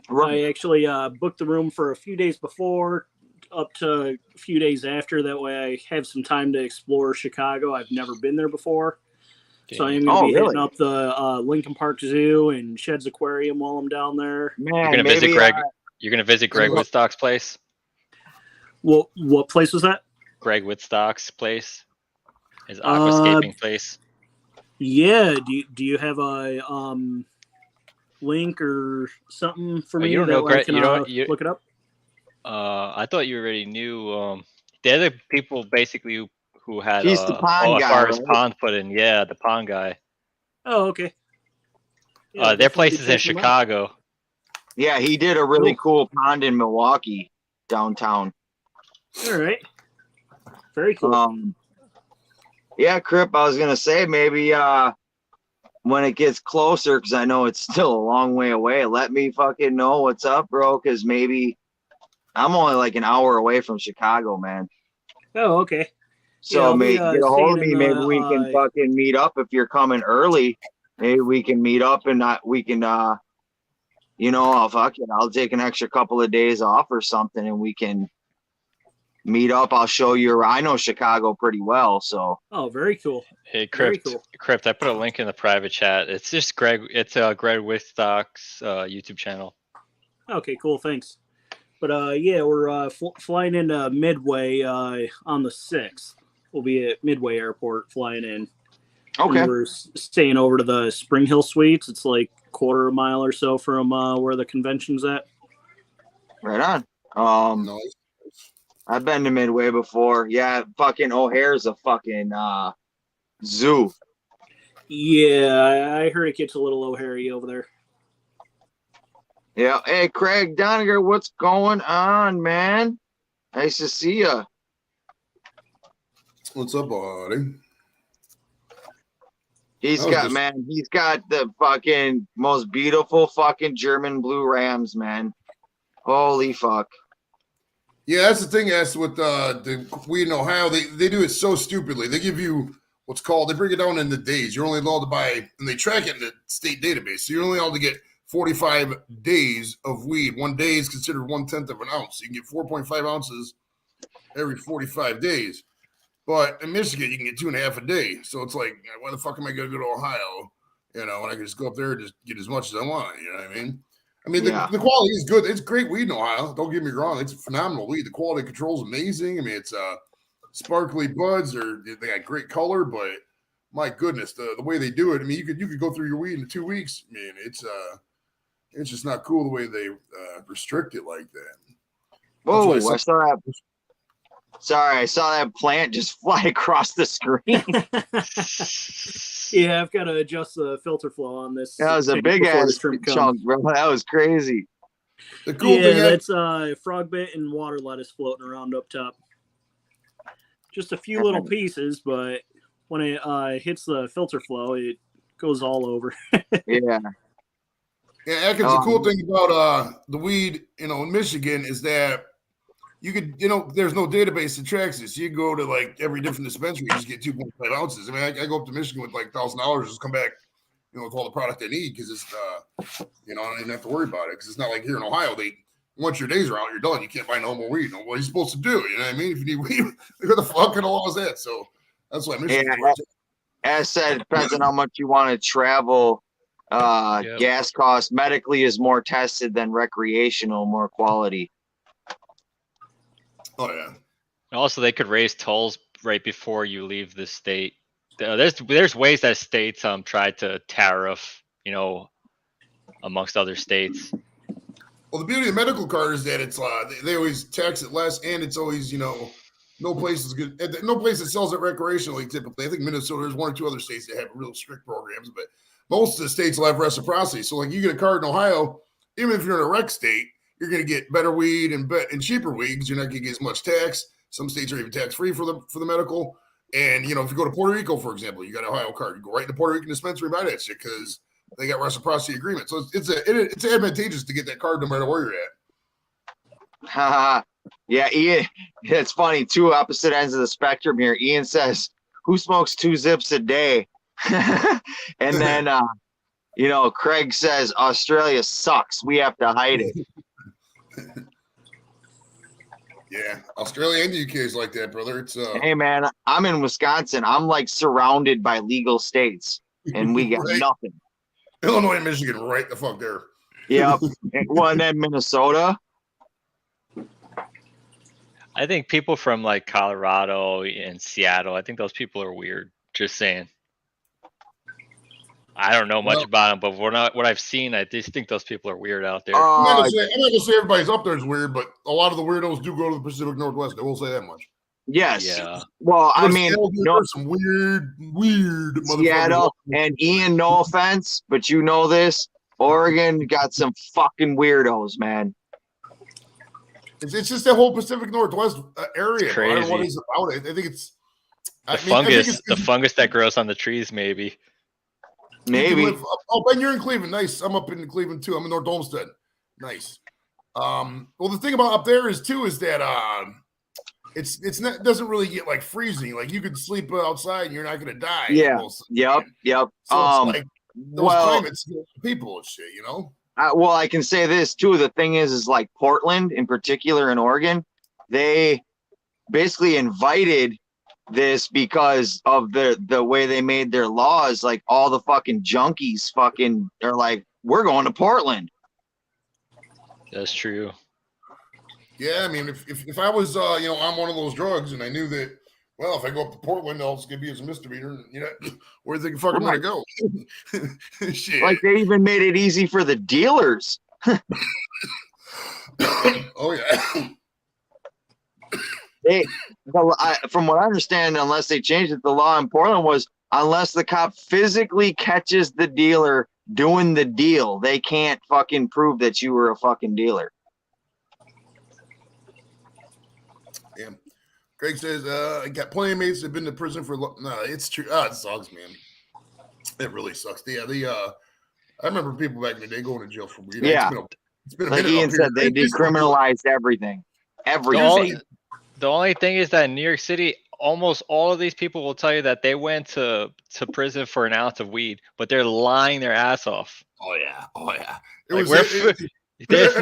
Right. I actually booked the room for a few days before, up to a few days after. That way I have some time to explore Chicago. I've never been there before. So I am going to be hitting up the Lincoln Park Zoo and Sheds Aquarium while I'm down there. Man, you're going to visit Greg. You're going to visit Greg Woodstock's place? What place was that? Greg Woodstock's place. His aquascaping place. Yeah. Do you have a link or something for me? You don't know, Greg. You don't look it up. I thought you already knew. The other people basically who had he's the pond guy, right? Pond put in. Yeah, the pond guy. Oh, okay. Yeah, their place is in Chicago. Yeah, he did a really cool pond in Milwaukee downtown. All right. Very cool. Yeah, Crip, I was gonna say maybe when it gets closer, because I know it's still a long way away, let me fucking know what's up, bro, because maybe I'm only like an hour away from Chicago, man. Oh, okay. So maybe get a hold of me. Maybe we can fucking meet up if you're coming early. Maybe we can meet up and I'll take an extra couple of days off or something and we can meet up. I'll show you. I know Chicago pretty well, so. Oh, very cool. Hey, Crypt, I put a link in the private chat. It's just Greg. It's Greg Woodstock's YouTube channel. Okay, cool. Thanks. But yeah, we're flying into Midway on the 6th. We'll be at Midway Airport flying in. Okay. And we're staying over to the Spring Hill Suites. It's like a quarter of a mile or so from where the convention's at. Right on. I've been to Midway before. Yeah, fucking O'Hare's a fucking zoo. Yeah, I heard it gets a little O'Hare-y over there. Yeah. Hey, Craig Doniger, what's going on, man? Nice to see you. What's up, buddy? He's got the fucking most beautiful fucking German blue rams, man. Holy fuck. Yeah, that's the thing. As with the weed in Ohio, they do it so stupidly. They give you what's called, they break it down into days. You're only allowed to buy, and they track it in the state database. So you're only allowed to get 45 days of weed. 1 day is considered 1/10 of an ounce. You can get 4.5 ounces every 45 days. But in Michigan, you can get 2.5 a day. So it's like, why the fuck am I going to go to Ohio? When I can just go up there and just get as much as I want. You know what I mean? The quality is good. It's great weed in Ohio. Don't get me wrong. It's phenomenal weed. The quality control is amazing. It's sparkly buds, or they got great color. But my goodness, the way they do it. You could go through your weed in 2 weeks. It's just not cool the way they restrict it like that. Whoa! I saw that. Sorry, I saw that plant just fly across the screen. Yeah, I've got to adjust the filter flow on this. That was a big ass chunk, bro. That was crazy. The cool thing that's frog bait and water lettuce floating around up top. Just a few little pieces, but when it hits the filter flow, it goes all over. Yeah. Yeah, Atkins, the cool thing about the weed, in Michigan is that you could, there's no database that tracks this. You go to like every different dispensary, you just get 2.5 ounces. I mean, I go up to Michigan with like $1,000, just come back, with all the product I need because it's, I don't even have to worry about it because it's not like here in Ohio. Once your days are out, you're done. You can't buy no more weed. What are you supposed to do? You know what I mean? If you need weed, what the fuck kind of law is that? So that's why Michigan. As said, depends on how much you want to travel. Gas cost medically is more tested than recreational, more quality. Oh yeah. Also, they could raise tolls right before you leave the state. There's ways that states try to tariff, amongst other states. Well, the beauty of the medical card is that it's they always tax it less, and it's always no place is good. No place that sells it recreationally. Typically, I think Minnesota. There's one or two other states that have real strict programs, but most of the states will have reciprocity. So, like, you get a card in Ohio, even if you're in a rec state, you're going to get better weed and cheaper weed because you're not going to get as much tax. Some states are even tax free for the medical. And if you go to Puerto Rico, for example, you got an Ohio card. You go right to the Puerto Rican dispensary, buy that shit because they got reciprocity agreement. So it's advantageous to get that card no matter where you're at. Yeah, Ian, it's funny, two opposite ends of the spectrum here. Ian says, who smokes 2 zips a day? And then, Craig says, Australia sucks. We have to hide it. Yeah, Australia and the UK is like that, brother. It's Hey, man, I'm in Wisconsin. I'm like surrounded by legal states, and we got right. nothing. Illinois and Michigan, right the fuck there. Yep. Well, and then Minnesota. I think people from like Colorado and Seattle, I think those people are weird. Just saying. I don't know much about them, but what I've seen, I just think those people are weird out there. I'm not gonna say everybody's up there is weird, but a lot of the weirdos do go to the Pacific Northwest. I will say that much. Yes. Yeah. Well, I mean, there's some weird Seattle, and Ian, no offense, but you know this, Oregon got some fucking weirdos, man. It's just that whole Pacific Northwest area. Crazy. I don't know what is about it. I think it's the fungus that grows on the trees, maybe. Maybe. Ben, you're in Cleveland. Nice. I'm up in Cleveland too. I'm in North Olmsted. Nice. Well, the thing about up there is that it's not, doesn't really get like freezing. Like you could sleep outside and you're not going to die. Yeah. Yep. So it's like those climates, people and shit. Well, I can say this too. The thing is like Portland in particular in Oregon, they basically invited this because of the way they made their laws. Like all the fucking junkies are like, we're going to Portland. That's true. Yeah, I mean, if I was on one of those drugs and I knew that, well, if I go up to Portland, it's gonna be as a misdemeanor. Where do they fucking want to go? Shit. Like they even made it easy for the dealers. Oh yeah. From what I understand, unless they changed it, the law in Portland was unless the cop physically catches the dealer doing the deal, they can't fucking prove that you were a fucking dealer. Yeah. Craig says, I got plenty of mates that have been to prison for no, it's true. It sucks, man. It really sucks. I remember people back in the day going to jail for weed. Yeah. It's been a like minute Ian said, they decriminalized everything. Everything. The only thing is that in New York City, almost all of these people will tell you that they went to prison for an ounce of weed, but they're lying their ass off. Oh yeah. There's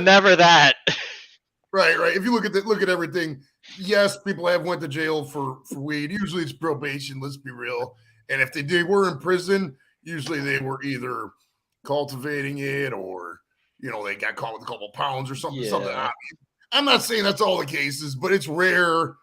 never that. Right. If you look at everything, yes, people have went to jail for weed. Usually it's probation. Let's be real. And if they were in prison, usually they were either cultivating it or they got caught with a couple pounds or something. Yeah. I'm not saying that's all the cases, but it's rare.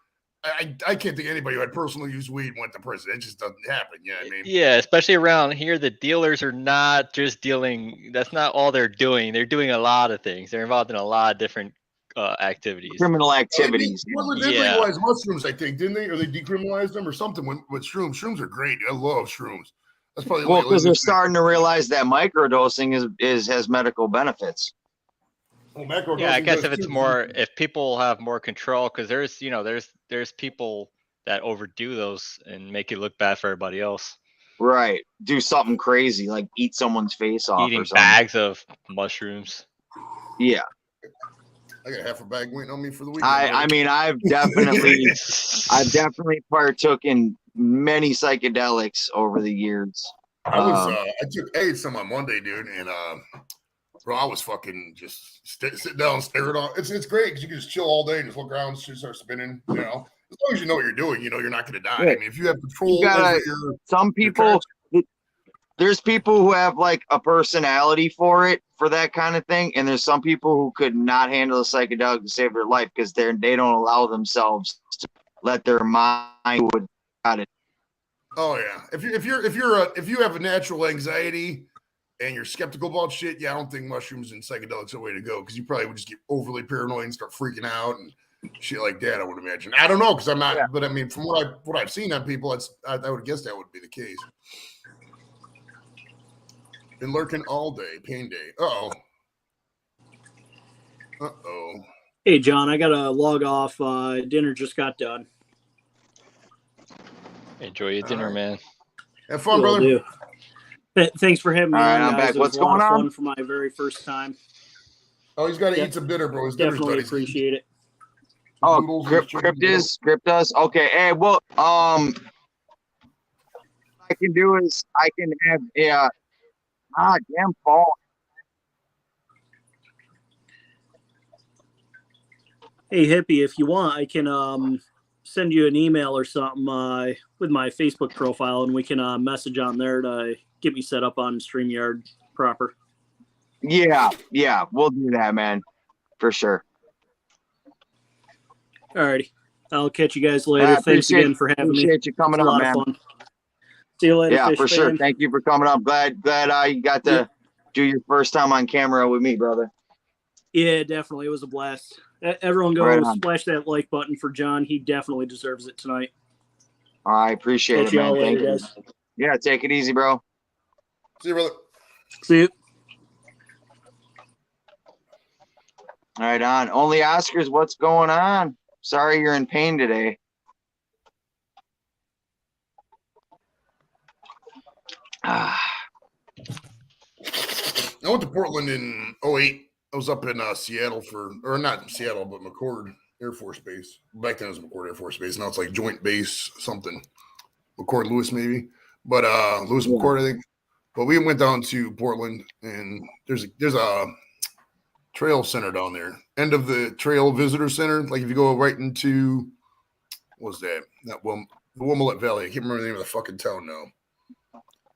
I can't think anybody who had personal use weed went to prison. It just doesn't happen. You know what I mean? Yeah, especially around here, the dealers are not just dealing. That's not all they're doing. They're doing a lot of things. They're involved in a lot of different activities. Criminal activities. They legalized mushrooms, I think, didn't they? Or they decriminalized them or something with shrooms. Shrooms are great. I love shrooms. That's probably because they're starting to realize that microdosing has medical benefits. Well, yeah, I guess if people have more control, because there's people that overdo those and make it look bad for everybody else. Right. Do something crazy, like eat someone's face off Eating or something. bags of mushrooms. Yeah. I got half a bag waiting on me for the weekend. I mean, I've definitely partook in many psychedelics over the years. I ate some on Monday, dude, and bro, I was fucking just sit down and stare it off. It's great because you can just chill all day and just look around and shit start spinning. You know, as long as you know what you're doing, you know you're not going to die. Yeah. I mean, if you have control over your some people, there's people who have like a personality for that kind of thing, and there's some people who could not handle a psychedelic to save their life because they don't allow themselves to let their mind would got it. Oh yeah, if you have a natural anxiety and you're skeptical about shit, yeah, I don't think mushrooms and psychedelics are the way to go because you probably would just get overly paranoid and start freaking out and shit like that. I would imagine. I don't know because I'm not, but I mean, from what I've seen on people, I would guess that would be the case. Been lurking all day, pain day. Uh oh. Hey John, I gotta log off. Dinner just got done. Enjoy your dinner, man. Have fun, brother. Do. Thanks for having me on, I'm guys. back. It What's was a lot going of on? fun for my very first time. Oh, he's got to eat some dinner, bro. His dinner's Definitely done. appreciate it. Oh, Cryptus. Okay. Hey, well, what I can do is I can have damn phone. Hey Hippie, if you want, I can send you an email or something with my Facebook profile, and we can message on there to get me set up on StreamYard proper. Yeah, we'll do that, man, for sure. Alrighty, I'll catch you guys later. Thanks again for having me. Appreciate you coming up, man. A lot of fun. See you later. Yeah, Fish for fan. sure. Thank you for coming up. Glad you got to do your first time on camera with me, brother. Yeah, definitely. It was a blast. Everyone go splash that like button for John. He definitely deserves it tonight. I appreciate it, man. Thank you. Yeah, take it easy, bro. See you, brother. See you. All right, on. Only Oscars, what's going on? Sorry you're in pain today. I went to Portland in 2008. I was up in Seattle or not Seattle, but McCord Air Force Base. Back then it was McCord Air Force Base. Now it's like Joint Base something. McCord Lewis maybe. But Lewis McCord, I think. But we went down to Portland, and there's a trail center down there. End of the trail visitor center. Like if you go right into, what was that? The Willamette Valley. I can't remember the name of the fucking town now.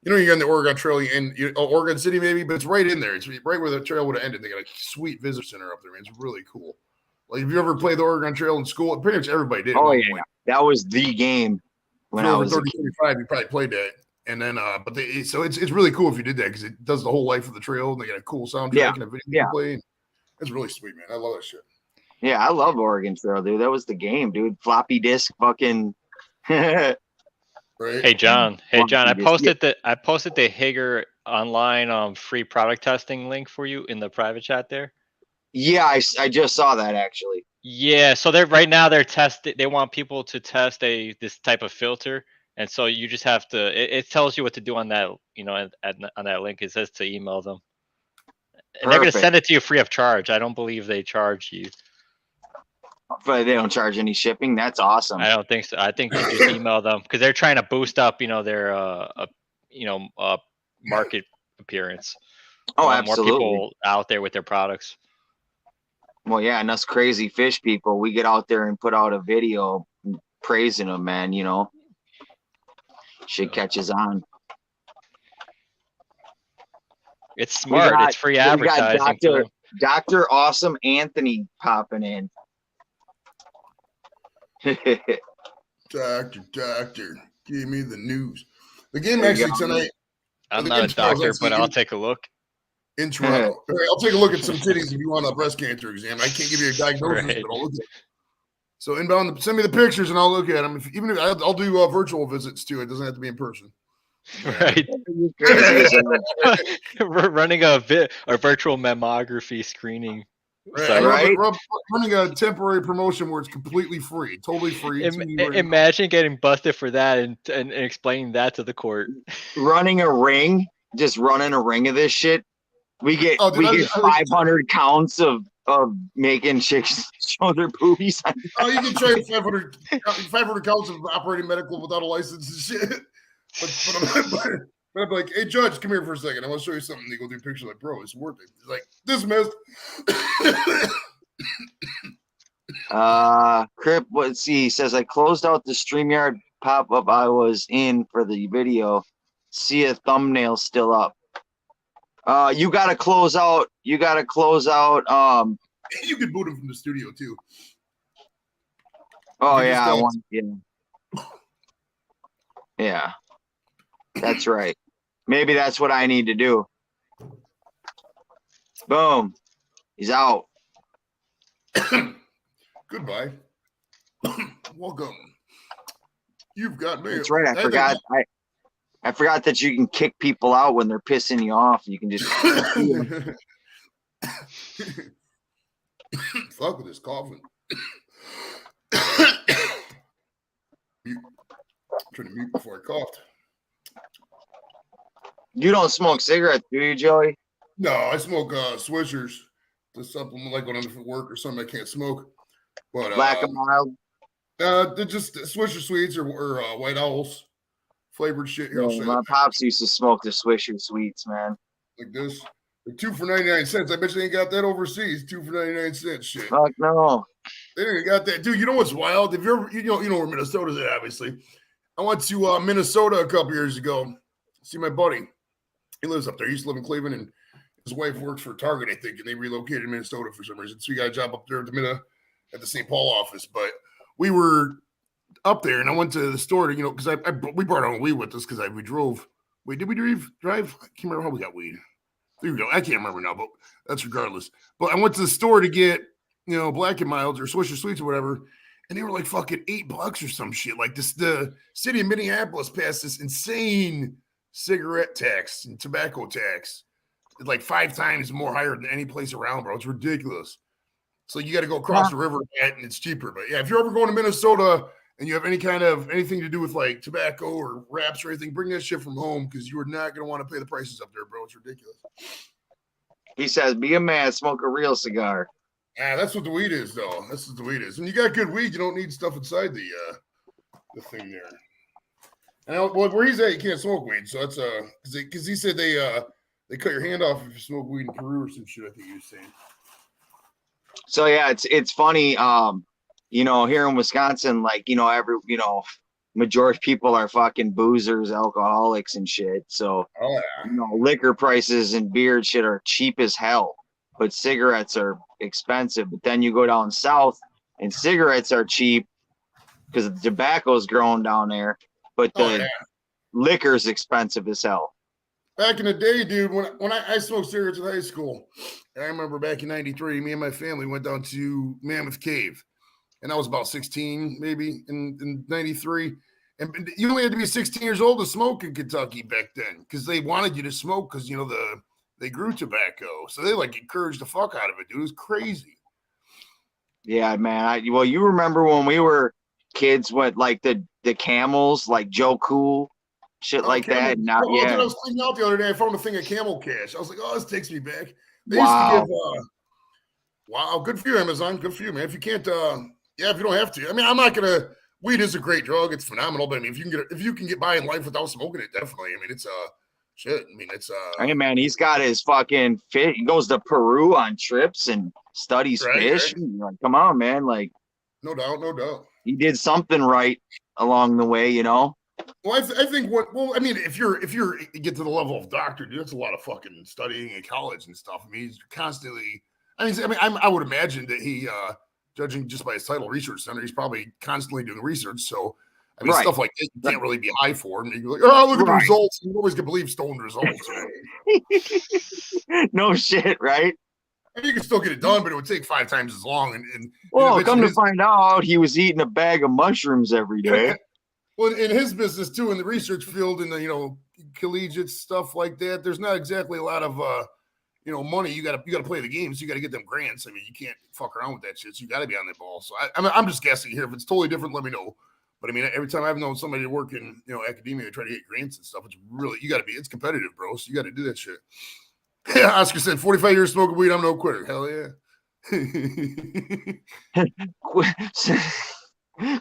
You know, you're on the Oregon Trail in Oregon City, maybe, but it's right in there. It's right where the trail would have ended. They got a sweet visitor center up there, man. It's really cool. Like, if you ever played the Oregon Trail in school, pretty much everybody did. Oh, yeah. That was the game when I was 30, 35, you probably played that. And then, so it's really cool if you did that because it does the whole life of the trail, and they got a cool soundtrack and a video to play. It's really sweet, man. I love that shit. Yeah, I love Oregon Trail, dude. That was the game, dude. Floppy disk fucking. Right. Hey John, I posted the Hager online free product testing link for you in the private chat there. Yeah, I just saw that actually. Yeah, so they're testing. They want people to test this type of filter, and so you just have to. It tells you what to do on that. You know, on that link, it says to email them. And they're going to send it to you free of charge. I don't believe they charge you. But they don't charge any shipping. That's awesome. I don't think so. I think you just email them because they're trying to boost up, their, market appearance. Oh, absolutely. More people out there with their products. Well, yeah, and us crazy fish people, we get out there and put out a video praising them, man. Shit catches on. It's smart. It's free advertising. We got Dr. Awesome Anthony popping in. Doctor, give me the news. The game actually tonight. I'm not a doctor, but I'll take a look. In Toronto. I'll take a look at some titties if you want a breast cancer exam. I can't give you a diagnosis, but I'll look at it. So inbound, send me the pictures and I'll look at them. Even if I'll do virtual visits too. It doesn't have to be in person. Right. We're running a virtual mammography screening Right? Running a temporary promotion where it's completely free, totally free. Imagine getting busted for that and explaining that to the court. Running a ring, just running a ring of this shit. We get 500 counts of making chicks show their boobies. Oh, you can try 500 counts of operating medical without a license and shit. But I'm like, hey, Judge, come here for a second. I want to show you something. They go do a picture like, bro, it's worth it. He's like, dismissed. Crip, let's see. He says, I closed out the StreamYard pop-up I was in for the video. See a thumbnail still up. You gotta close out. You could boot him from the studio too. Oh yeah, yeah. That's right. Maybe that's what I need to do. Boom. He's out. Goodbye. Welcome. You've got mail. That's right. I forgot that you can kick people out when they're pissing you off. You can just fuck with this coughing. Trying to mute before I coughed. You don't smoke cigarettes, do you, Joey? No, I smoke Swishers to supplement, like when I'm for work or something. I can't smoke. But Black and mild. They're just Swisher Sweets or White Owls flavored shit. Here, my pops used to smoke the Swisher Sweets, man. Like this. They're 2 for 99 cents. I bet you ain't got that overseas. 2 for 99 cents shit. Fuck no. They ain't got that. Dude, you know what's wild? If you're you know where Minnesota's at, obviously. I went to Minnesota a couple years ago. See my buddy. He lives up there. He used to live in Cleveland, and his wife works for Target, I think, and they relocated to Minnesota for some reason. So he got a job up there at the St. Paul office. But we were up there, and I went to the store to, because we brought our own weed with us because we drove. Wait, did we drive? I can't remember how we got weed. There we go. I can't remember now, but that's regardless. But I went to the store to get, Black and Milds or Swisher Sweets or whatever, and they were like fucking $8 or some shit. Like this, the city of Minneapolis passed this insane cigarette tax and tobacco tax. It's like 5 times more higher than any place around, bro. It's ridiculous. So you got to go across the river and it's cheaper. But yeah, if you're ever going to Minnesota and you have anything to do with like tobacco or wraps or anything, bring that shit from home because you are not going to want to pay the prices up there, bro. It's ridiculous. He says, be a man, smoke a real cigar. Yeah, that's what the weed is, though. That's what the weed is. When you got good weed, you don't need stuff inside the thing there. And where he's at, you can't smoke weed. So that's because he said they cut your hand off if you smoke weed in Peru or some shit. I think he was saying. So yeah, it's funny. Here in Wisconsin, like majority of people are fucking boozers, alcoholics, and shit. So liquor prices and beer and shit are cheap as hell, but cigarettes are expensive. But then you go down south, and cigarettes are cheap because the tobacco's growing down there. But the liquor's expensive as hell. Back in the day, dude, when I smoked cigarettes in high school, and I remember back in '93, me and my family went down to Mammoth Cave, and I was about 16, maybe in '93. And you only had to be 16 years old to smoke in Kentucky back then because they wanted you to smoke because they grew tobacco, so they like encouraged the fuck out of it, dude. It was crazy. Yeah, man. You remember when we were kids with like the Camels, like Joe Cool, shit like that. Now, I was cleaning out the other day. I found a thing of Camel Cash. I was like, oh, this takes me back. They used to give. Wow, good for you, Amazon. Good for you, man. If you can't, if you don't have to. I mean, I'm not gonna. Weed is a great drug. It's phenomenal. But I mean, if you can get by in life without smoking it, definitely. I mean, it's shit. I mean, it's Hey man, he's got his fucking fit. He goes to Peru on trips and studies fish. Right. Like, come on, man. Like, no doubt. He did something right along the way, Well, I think if you get to the level of doctor, dude, that's a lot of fucking studying in college and stuff. I mean, he's constantly. I would imagine that he, judging just by his title, research center, he's probably constantly doing research. So, stuff like that you can't really be high for. And you're like, oh, look at the results. You always can believe stolen results. No shit, right? I mean, you can still get it done, but it would take 5 times as long. And come to find out, he was eating a bag of mushrooms every day. Well, in his business too, in the research field, and the collegiate stuff like that, there's not exactly a lot of money. You gotta play the games. You gotta get them grants. I mean, you can't fuck around with that shit. So you gotta be on that ball. So I'm just guessing here. If it's totally different, let me know. But I mean, every time I've known somebody to work in academia to try to get grants and stuff, it's really it's competitive, bro. So you got to do that shit. Yeah, Oscar said 45 years smoking weed. I'm no quitter. Hell yeah.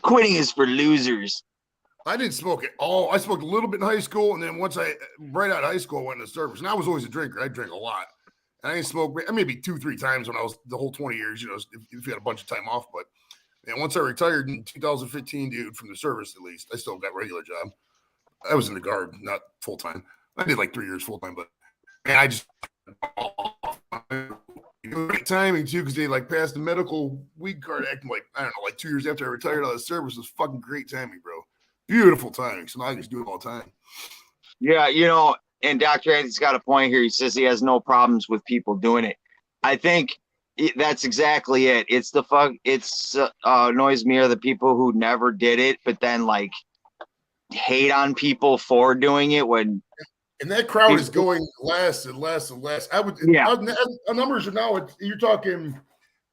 Quitting is for losers. I didn't smoke it all. I smoked a little bit in high school, and then once right out of high school, I went into service. And I was always a drinker. I drank a lot. And I didn't smoke maybe 2-3 times when I was the whole 20 years, if you had a bunch of time off. But once I retired in 2015, dude, from the service at least, I still got a regular job. I was in the guard, not full time. I did like 3 years full time, but man, I just great timing too, because they like passed the medical weed card act like 2 years after I retired out of the service. It was fucking great timing, bro. Beautiful timing. So now I just do it all the time. Yeah, and Dr. Andy's got a point here. He says he has no problems with people doing it. I think that's exactly it. It's annoys me are the people who never did it, but then like hate on people for doing it when. And that crowd is going less and less and less. Our numbers are now, you're talking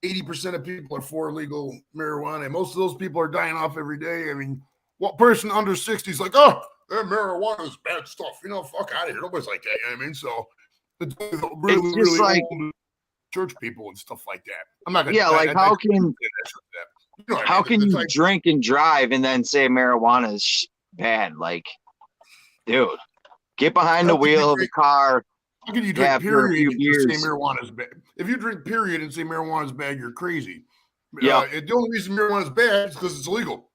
80% of people are for legal marijuana. Most of those people are dying off every day. I mean, what person under 60 is like, oh, that marijuana is bad stuff. Fuck out of here. Nobody's like that. You know what I mean? So it's really like old church people and stuff like that. I'm not going to. Yeah, how can you drink and drive and then say marijuana is bad? Like, dude. Get behind the wheel of the car. How can you drink period and say marijuana is bad? If you drink period and say marijuana is bad, you're crazy. Yeah. The only reason marijuana is bad is because it's illegal.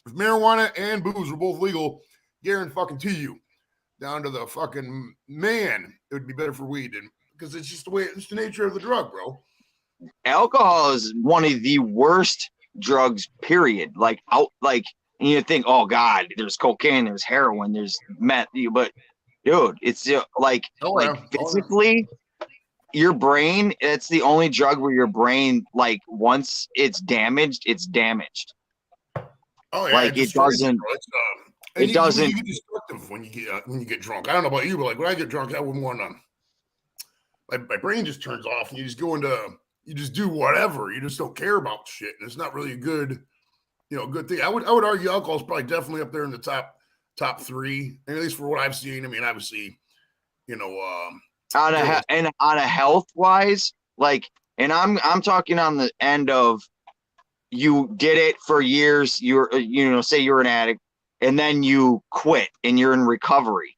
If marijuana and booze were both legal, guarantee you, down to the fucking man, it would be better for weed, because it's just it's the nature of the drug, bro. Alcohol is one of the worst drugs. Period. And you think, oh God, there's cocaine, there's heroin, there's meth, but. Dude, it's physically, your brain, it's the only drug where your brain, once it's damaged, it's damaged. Oh, yeah. It doesn't. It doesn't. You get destructive when you get drunk. I don't know about you, but when I get drunk, I wouldn't want to. My brain just turns off, and you just go into, you just do whatever. You just don't care about shit, and it's not really a good thing. I would argue alcohol is probably definitely up there in the top 3, at least for what I've seen. I mean, obviously, on a health wise, and I'm talking on the end of, you did it for years. You're, say you're an addict, and then you quit and you're in recovery.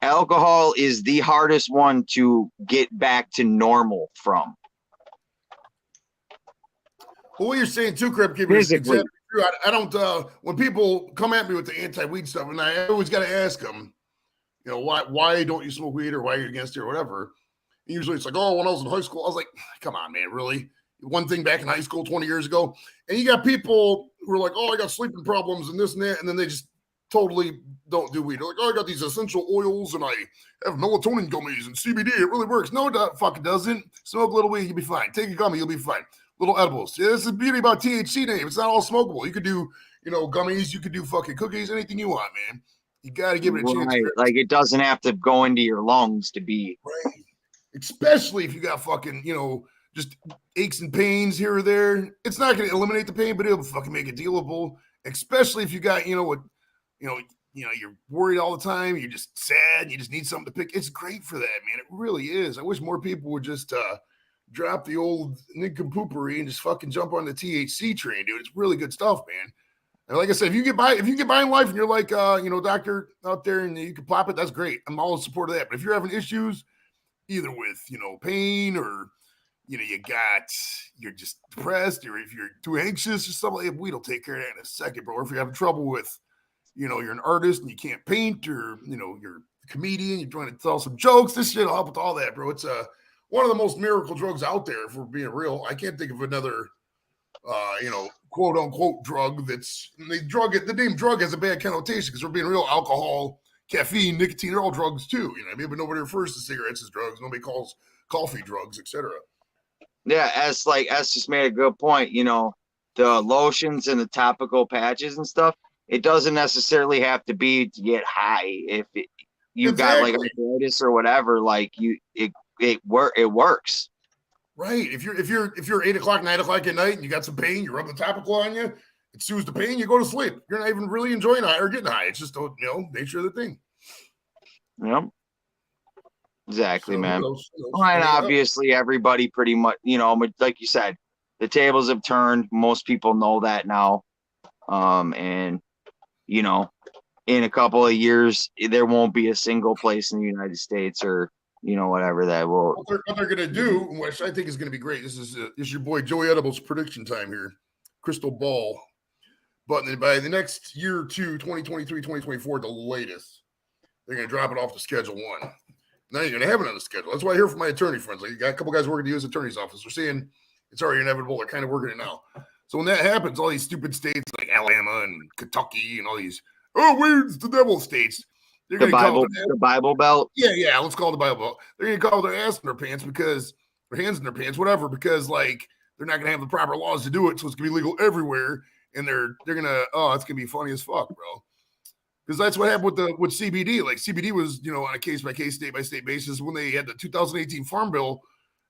Alcohol is the hardest one to get back to normal from. Well, what you're saying too, Crip, is exactly true. I don't. When people come at me with the anti-weed stuff, and I always got to ask them, why don't you smoke weed, or why are you against it, or whatever. And usually it's like, oh, when I was in high school, I was like, come on, man, really? One thing back in high school 20 years ago, and you got people who are like, oh, I got sleeping problems and this and that, and then they just totally don't do weed. They're like, oh, I got these essential oils and I have melatonin gummies and CBD. It really works. No, it fucking doesn't. Smoke a little weed, you'll be fine. Take a gummy, you'll be fine. Little edibles. Yeah, this is the beauty about THC name. It's not all smokable. You could do, gummies. You could do fucking cookies, anything you want, man. You got to give it a chance. Right. It doesn't have to go into your lungs to be. Right. Especially if you got fucking, just aches and pains here or there. It's not going to eliminate the pain, but it'll fucking make it dealable. Especially if you got, you're worried all the time. You're just sad. You just need something to pick. It's great for that, man. It really is. I wish more people would just drop the old nincompoopery and just fucking jump on the THC train, dude. It's really good stuff, man. And like I said, if you get by in life and you're like, doctor out there and you can pop it, that's great. I'm all in support of that. But if you're having issues, either with, pain or, you're just depressed, or if you're too anxious or something, like, weed'll take care of that in a second, bro. Or if you're having trouble with, you're an artist and you can't paint, or, you're a comedian, you're trying to tell some jokes, this shit'll help with all that, bro. It's one of the most miracle drugs out there, if we're being real. I can't think of another, quote unquote drug the name drug has a bad connotation, because we're being real. Alcohol, caffeine, nicotine, they're all drugs too. But nobody refers to cigarettes as drugs. Nobody calls coffee drugs, etc. Yeah, S just made a good point. The lotions and the topical patches and stuff, it doesn't necessarily have to be to get high. you got like arthritis or whatever, like it works. Right. If you're 8 o'clock, 9 o'clock at night and you got some pain, you rub the topical on you, it soothes the pain, you go to sleep. You're not even really enjoying high or getting high. It's just nature of the thing. Yep. Exactly, So, man. And obviously everybody pretty much, like you said, the tables have turned. Most people know that now. And in a couple of years, there won't be a single place in the United States or whatever that will. What they're gonna do, which I think is gonna be great. This is your boy Joey Edibles' prediction time here, crystal ball. But by the next year or two, 2023, 2024, the latest, they're gonna drop it off to Schedule 1. Now you're gonna have it on the schedule. That's why I hear from my attorney friends. Like, you got a couple guys working at the U.S. Attorney's Office. They're saying it's already inevitable. They're kind of working it now. So when that happens, all these stupid states like Alabama and Kentucky and all these weird the devil states. They're the Bible Belt. Yeah. Let's call it the Bible Belt. They're gonna call their ass in their pants because their hands in their pants, whatever, because like they're not gonna have the proper laws to do it, so it's gonna be legal everywhere. And they're gonna it's gonna be funny as fuck, bro. Because that's what happened with CBD. Like CBD was on a case by case, state by state basis when they had the 2018 Farm Bill.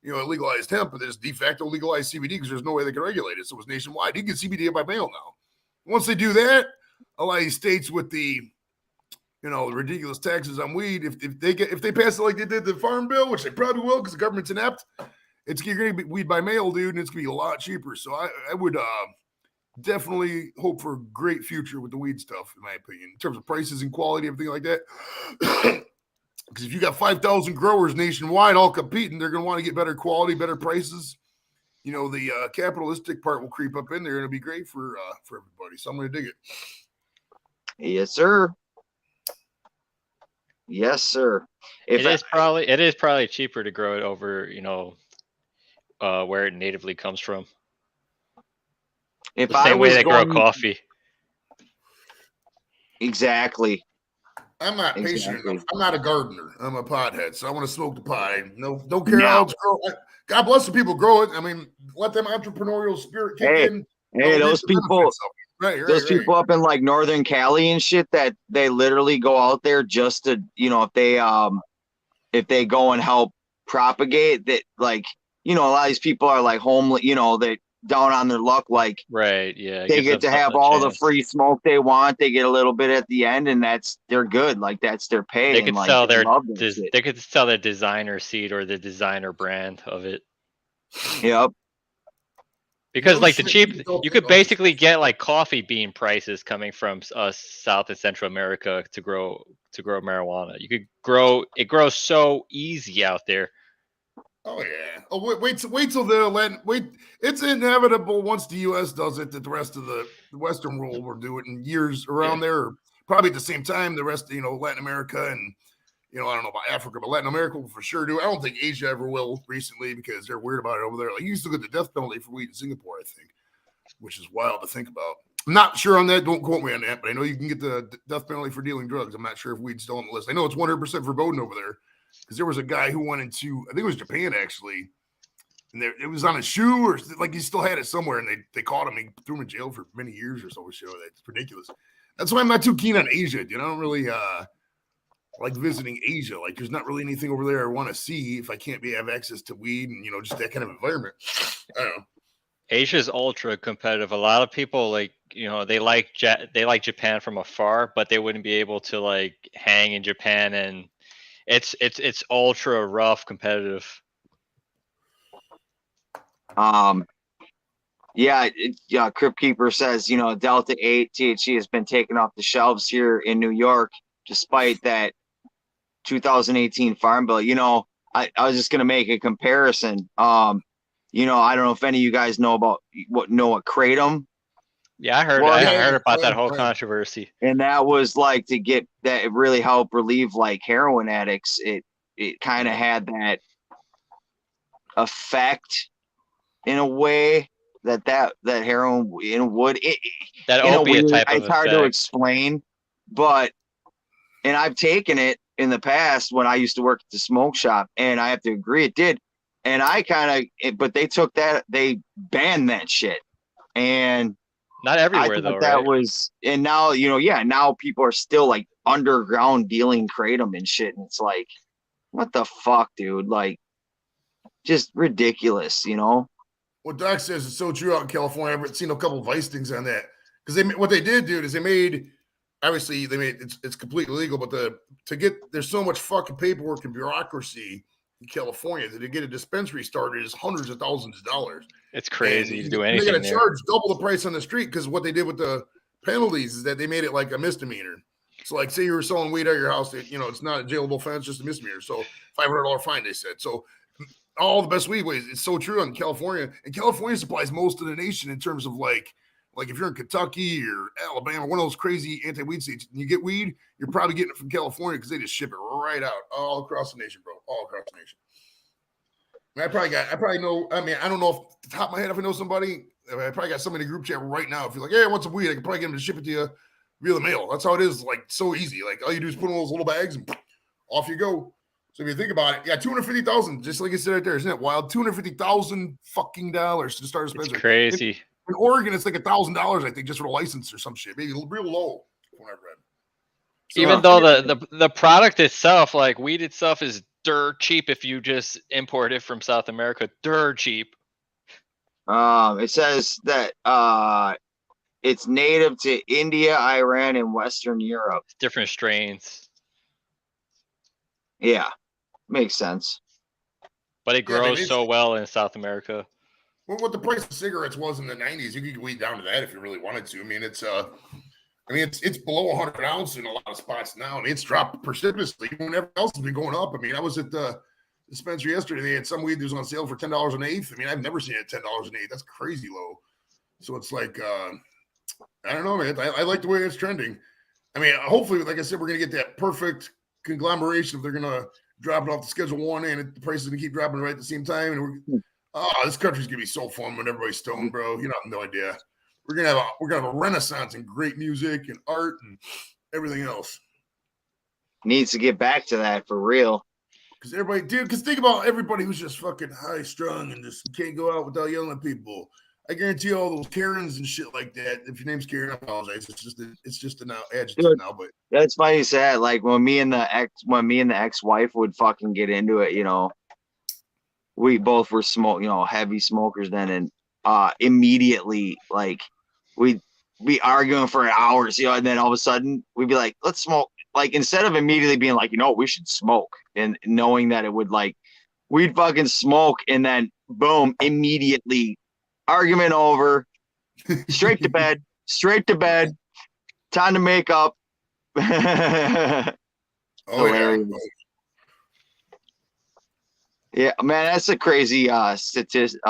It legalized hemp, but there's de facto legalized CBD because there's no way they can regulate it. So it was nationwide. You can get CBD by mail now. Once they do that, a lot of these states with the the ridiculous taxes on weed, if they pass it like they did the Farm Bill, which they probably will because the government's inept, you're going to be weed by mail, dude, and it's going to be a lot cheaper. So I would definitely hope for a great future with the weed stuff, in my opinion, in terms of prices and quality, everything like that. Because if you got 5,000 growers nationwide all competing, they're going to want to get better quality, better prices. The capitalistic part will creep up in there, and it'll be great for everybody. So I'm going to dig it. Yes, sir. Yes, sir. It is probably cheaper to grow it over, where it natively comes from. If the same way they grow coffee. Exactly. I'm not patient enough. I'm not a gardener. I'm a pothead, so I want to smoke the pot. Don't care how it's grown. God bless the people grow it. I mean, let them entrepreneurial spirit kick in. Hey, those people. Those people up in like Northern Cali and shit that they literally go out there just to, if they go and help propagate that, like, a lot of these people are like homeless, they down on their luck. Like, right. Yeah. They get to have all the free smoke they want. They get a little bit at the end and they're good. Like that's their pay. They could sell they could sell their designer seed or the designer brand of it. Yep. Because like you could basically get like coffee bean prices coming from South and Central America to grow marijuana. It grows so easy out there. Oh yeah. Oh wait till it's inevitable once the U.S. does it that the rest of the Western world will do it in years around there. Probably at the same time the rest of Latin America and I don't know about Africa, but Latin America will for sure do. I don't think Asia ever will recently because they're weird about it over there. Like you used to get the death penalty for weed in Singapore, I think, which is wild to think about. I'm not sure on that. Don't quote me on that, but I know you can get the death penalty for dealing drugs. I'm not sure if weed's still on the list. I know it's 100% verboten over there because there was a guy who went into, I think it was Japan actually, and it was on a shoe or like he still had it somewhere, and they caught him. He threw him in jail for many years or so. That's ridiculous. That's why I'm not too keen on Asia. I don't really like visiting Asia. Like there's not really anything over there I want to see if I can't have access to weed and just that kind of environment. I don't know. Asia's ultra competitive. A lot of people they like Japan from afar, but they wouldn't be able to like hang in Japan, and it's ultra rough competitive. Crypt Keeper says Delta 8 THC has been taken off the shelves here in New York despite that 2018 Farm Bill. I was just gonna make a comparison. I don't know if any of you guys know what Kratom. Yeah, I heard about that whole controversy. And that was like to get that it really helped relieve like heroin addicts. It kind of had that effect in a way that heroin would. That opiate type of it's hard effect. to explain, but and I've taken it in the past when I used to work at the smoke shop, and I have to agree it did. And but they banned that shit, and not everywhere though. That right? was, and now now people are still like underground dealing kratom and shit. And it's like, what the fuck, dude? Like, just ridiculous, you know? What Doc says is so true out in California. I've seen a couple of Vice things on that. Because what they did, dude, is they made it's completely legal, but there's so much fucking paperwork and bureaucracy in California that to get a dispensary started is hundreds of thousands of dollars. It's crazy to do They anything got to there. charge double the price on the street because what they did with the penalties is that they made it like a misdemeanor. So, like, say you were selling weed at your house, it's not a jailable offense, just a misdemeanor. So, $500 fine, they said. So, all the best weed ways. It's so true in California, and California supplies most of the nation in terms of like if you're in Kentucky or Alabama, one of those crazy anti-weed states, and you get weed, you're probably getting it from California because they just ship it right out all across the nation, bro, all across the nation. And I probably know. I mean, I don't know off the top of my head if I know somebody. I probably got somebody in the group chat right now. If you're like, hey, I want some weed, I can probably get them to ship it to you via the mail. That's how it is. Like, so easy. Like, all you do is put in those little bags and off you go. So if you think about it, yeah, $250,000, just like you said right there, isn't it wild? $250,000 fucking dollars to start a dispensary. It's crazy. In Oregon, it's like $1,000, I think, just for the license or some shit. Maybe real low, from what I've read. So, even though the product itself, like weed itself, is dirt cheap if you just import it from South America. Dirt cheap. It says that it's native to India, Iran, and Western Europe. Different strains. Yeah, makes sense. But it grows so well in South America. Well, what the price of cigarettes was in the 90s, you could get weed down to that if you really wanted to. I mean, it's below 100 ounces in a lot of spots now, and it's dropped precipitously when everything else has been going up. I mean, I was at the dispensary yesterday. They had some weed that was on sale for $10 an eighth. I mean, I've never seen it at $10 an eighth. That's crazy low. So it's like, I don't know, man. I like the way it's trending. I mean, hopefully, like I said, we're going to get that perfect conglomeration if they're going to drop it off the Schedule 1 and the price is going to keep dropping right at the same time. And this country's going to be so fun when everybody's stoned, bro. You have no idea. We're gonna have a renaissance in great music and art and everything else. Needs to get back to that for real. Because think about everybody who's just fucking high strung and just can't go out without yelling at people. I guarantee you all those Karens and shit like that. If your name's Karen, I apologize. It's just an adjective now, but that's funny you say that. Like when me and the ex-wife would fucking get into it, we both were heavy smokers then, and immediately like we'd be arguing for hours, and then all of a sudden we'd be like, let's smoke. Like instead of immediately being like, we should smoke, and knowing that it would we'd fucking smoke, and then boom, immediately argument over, straight to bed, time to make up. Yeah, man, that's a crazy statistic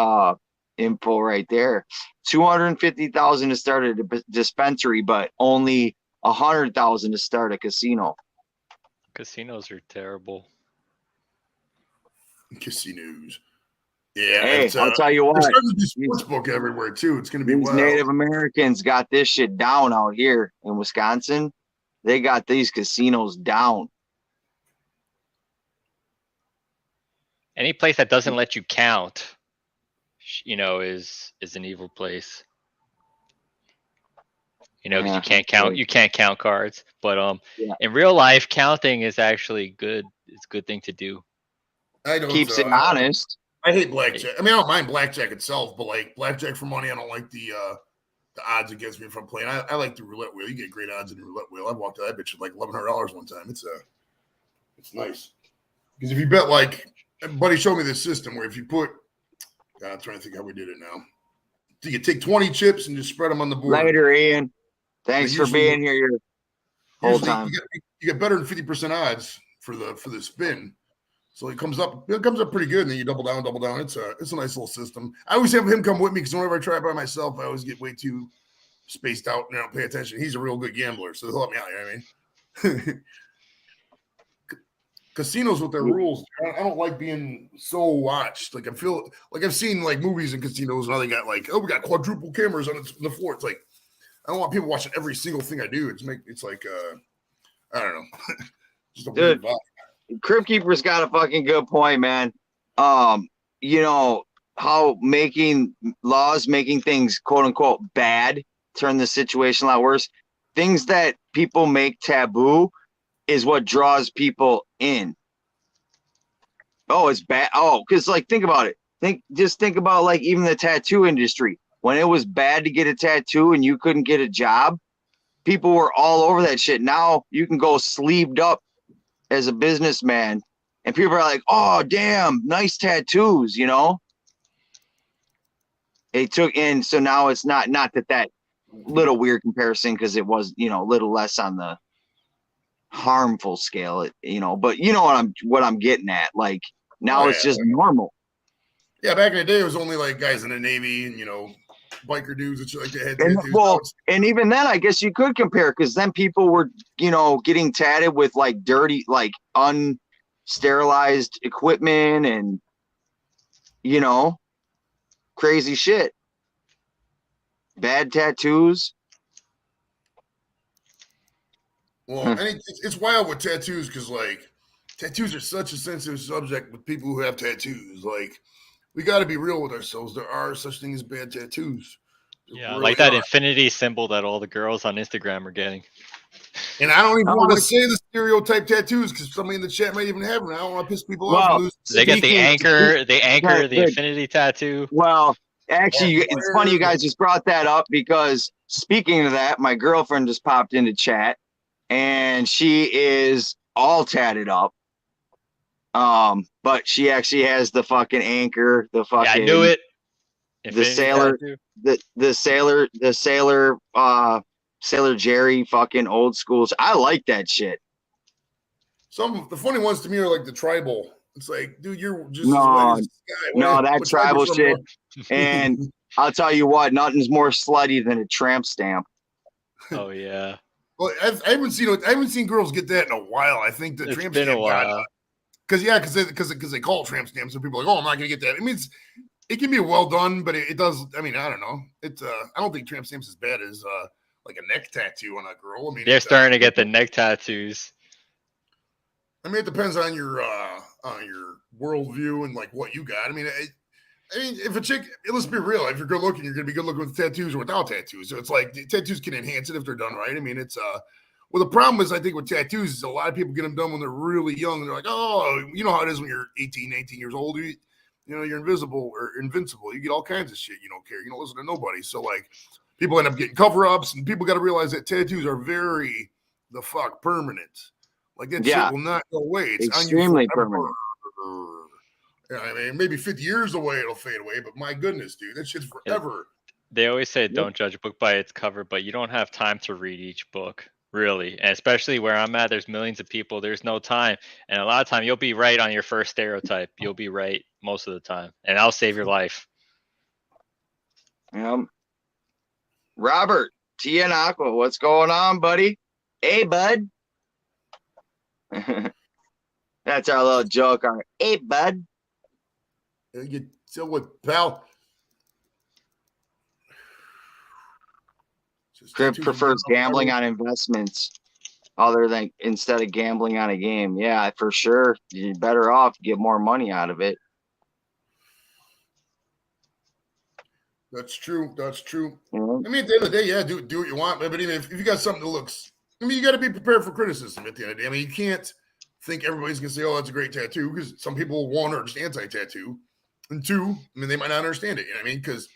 info right there. 250,000 to start a dispensary, but only 100,000 to start a casino. Casinos are terrible. Casinos. Yeah, hey, I'll tell you what. There's starting to be sports book everywhere too. It's going to be these Native Americans got this shit down out here in Wisconsin. They got these casinos down. Any place that doesn't let you count, is an evil place. Because you can't count. You can't count cards. But in real life, counting is actually good. It's a good thing to do. Keeps it honest. I hate blackjack. I mean, I don't mind blackjack itself, but like blackjack for money, I don't like the odds it gets me from playing. I like the roulette wheel. You get great odds in the roulette wheel. I walked to that bitch at like $1,100 one time. It's nice because if you bet buddy showed me this system where if you put, I'm trying to think how we did it now. So you take 20 chips and just spread them on the board. Later, Ian. Thanks for being here your whole time. You get better than 50% odds for the spin. So it comes up pretty good, and then you double down. It's a nice little system. I always have him come with me because whenever I try it by myself, I always get way too spaced out and I don't pay attention. He's a real good gambler, so he'll help me out. You know what I mean? Casinos with their rules, I don't like being so watched. Like I feel like I've seen like movies in casinos and how they got we got quadruple cameras on the floor. It's like I don't want people watching every single thing I do. It's like I don't know, just a weird vibe. Crypt Keeper's got a fucking good point, man. How making things quote unquote bad turn the situation a lot worse. Things that people make taboo is what draws people in. Oh, it's bad. Oh, because like think about it. Just think about like even the tattoo industry. When it was bad to get a tattoo and you couldn't get a job, people were all over that shit. Now you can go sleeved up as a businessman, and people are like, "Oh, damn, nice tattoos," you know. It took in, so now it's not that little weird comparison because it was, you know, a little less on the harmful scale, you know. But you know what I'm getting at. Like now it's just normal. Yeah, back in the day, it was only like guys in the Navy and, you know, biker dudes that like that had And, tattoos. well, and even then, I guess you could compare because then people were, you know, getting tatted with like dirty, like unsterilized equipment and, you know, crazy shit. Bad tattoos. Well, and it's wild with tattoos because, like, tattoos are such a sensitive subject with people who have tattoos. Like, we got to be real with ourselves. There are such things as bad tattoos. Yeah, really like that infinity symbol that all the girls on Instagram are getting. And I don't even want to say the stereotype tattoos because somebody in the chat might even have them. I don't want to piss people off. They get the anchor, the infinity tattoo. Well, actually, it's funny you guys just brought that up because speaking of that, my girlfriend just popped into chat and she is all tatted up. But she actually has the fucking anchor, the fucking. Yeah, I knew it. The sailor, the Sailor Jerry, fucking old schools. I like that shit. Some of the funny ones to me are like the tribal. It's like, dude, you're just that tribal shit. And I'll tell you what, nothing's more slutty than a tramp stamp. Oh yeah. Well, I haven't seen girls get that in a while. I think the tramp stamp got because they call it tramp stamps, and people are like, oh, I'm not gonna get that. I mean, it can be well done, but it does. I mean, I don't know. I don't think tramp stamps as bad as like a neck tattoo on a girl. I mean, they're starting to get the neck tattoos. I mean, it depends on your worldview and like what you got. I mean, if a chick, let's be real, if you're good looking, you're gonna be good looking with tattoos or without tattoos. So it's like tattoos can enhance it if they're done right. I mean, it's well, the problem is I think with tattoos is a lot of people get them done when they're really young. And they're like, oh, you know how it is when you're 18, 19 years old. You know, you're invisible or invincible. You get all kinds of shit. You don't care. You don't listen to nobody. So like, people end up getting cover-ups, and people got to realize that tattoos are very the fuck permanent. Like that shit will not go away. It's extremely permanent. I mean, maybe 50 years away it'll fade away, but my goodness, dude, that shit's forever. They always say don't judge a book by its cover, but you don't have time to read each book, really. And especially where I'm at, there's millions of people. There's no time, and a lot of time you'll be right on your first stereotype. You'll be right most of the time, and I'll save your life. Robert T and Aqua, what's going on, buddy? Hey, bud. That's our little joke. Hey, bud. You still with pal? Crip prefers gambling on investments other than instead of gambling on a game. Yeah, for sure. You're better off, get more money out of it. That's true. That's true. I mean, at the end of the day, yeah, do what you want. But even if you got something that looks, I mean, you got to be prepared for criticism at the end of the day. I mean, you can't think everybody's going to say, oh, that's a great tattoo, because some people, one, are just anti-tattoo. And two, I mean, they might not understand it. You know what I mean? Because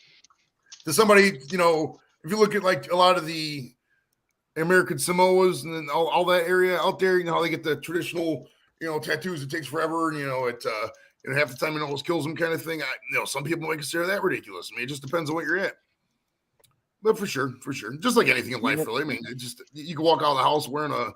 to somebody, you know, if you look at like a lot of the American Samoas and then all that area out there, you know, how they get the traditional, you know, tattoos, it takes forever. And, you know, half the time it almost kills them kind of thing. You know, some people might consider that ridiculous. I mean, it just depends on what you're at. But for sure. Just like anything in life, really. I mean, you can walk out of the house wearing a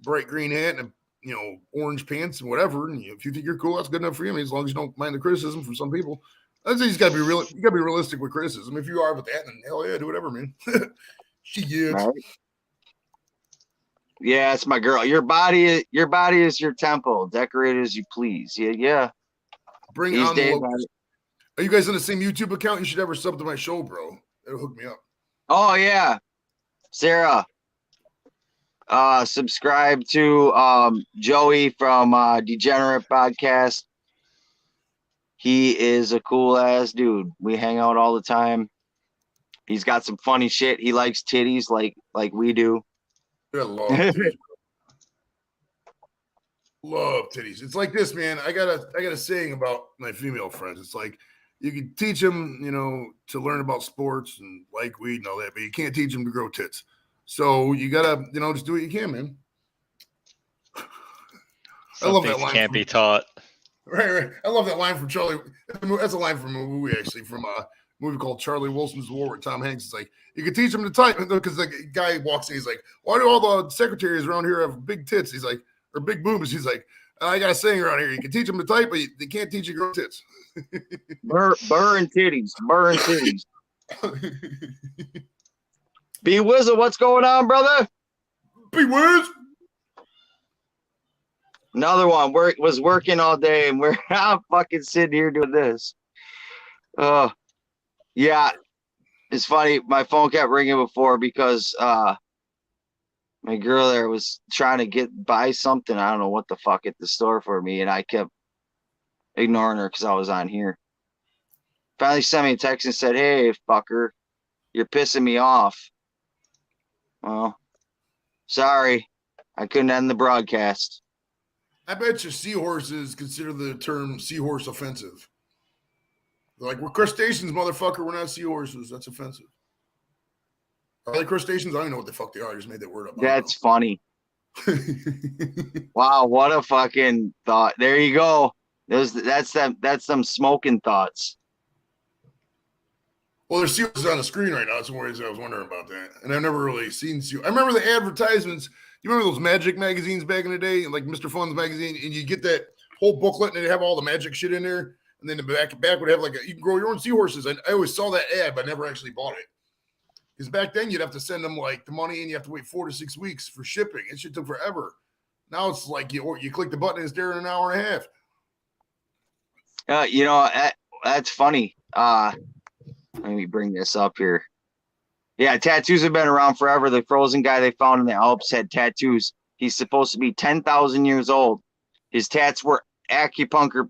bright green hat and, you know, orange pants and whatever. And if you think you're cool, that's good enough for you. I mean, as long as you don't mind the criticism from some people. I think you got to be real. You got to be realistic with criticism. If you are with that, then hell yeah, do whatever, man. Right. Yeah, it's my girl. Your body is your temple. Decorate it as you please. Yeah. Bring on the locals. Are you guys on the same YouTube account? You should ever sub to my show, bro. It'll hook me up. Oh yeah, Sarah. Subscribe to Joey from Degenerate Podcast. He is a cool ass dude. We hang out all the time. He's got some funny shit. He likes titties like we do. Good Lord. Love titties. It's like this, man. I got a saying about my female friends. It's like you can teach them, to learn about sports and like weed and all that, but you can't teach them to grow tits. So you gotta, just do what you can, man. I love that line. Can't be taught. Right. I love that line from Charlie. That's a line from a movie, actually, from a movie called Charlie Wilson's War with Tom Hanks. It's like, you can teach them to type, because the guy walks in, he's like, why do all the secretaries around here have big tits? He's like, or big boobs. He's like, I got a saying around here, you can teach them to type, but they can't teach you to grow tits. Burr and titties. B Wizzle, what's going on, brother? B Wiz. Another one. Was working all day, and I'm fucking sitting here doing this. Yeah, it's funny. My phone kept ringing before because my girl there was trying to buy something. I don't know what the fuck at the store for me, and I kept ignoring her because I was on here. Finally sent me a text and said, "Hey, fucker, you're pissing me off." Well, sorry, I couldn't end the broadcast. I bet you seahorses consider the term seahorse offensive. They're like, we're crustaceans, motherfucker. We're not seahorses. That's offensive. Are they crustaceans? I don't even know what the fuck they are. I just made that word up. That's funny. Wow, what a fucking thought. There you go. That's some smoking thoughts. Well, there's seahorses on the screen right now. That's one reason I was wondering about that. And I've never really seen seahorses. I remember the advertisements. You remember those magic magazines back in the day, like Mr. Fun's magazine, and you get that whole booklet and they have all the magic shit in there. And then the back would have you can grow your own seahorses. I always saw that ad, but I never actually bought it. Because back then you'd have to send them like the money and you have to wait 4 to 6 weeks for shipping. It shit took forever. Now it's like you click the button and it's there in an hour and a half. That's funny. Let me bring this up here. Yeah, tattoos have been around forever. The frozen guy they found in the Alps had tattoos. He's supposed to be 10,000 years old. His tats were acupuncture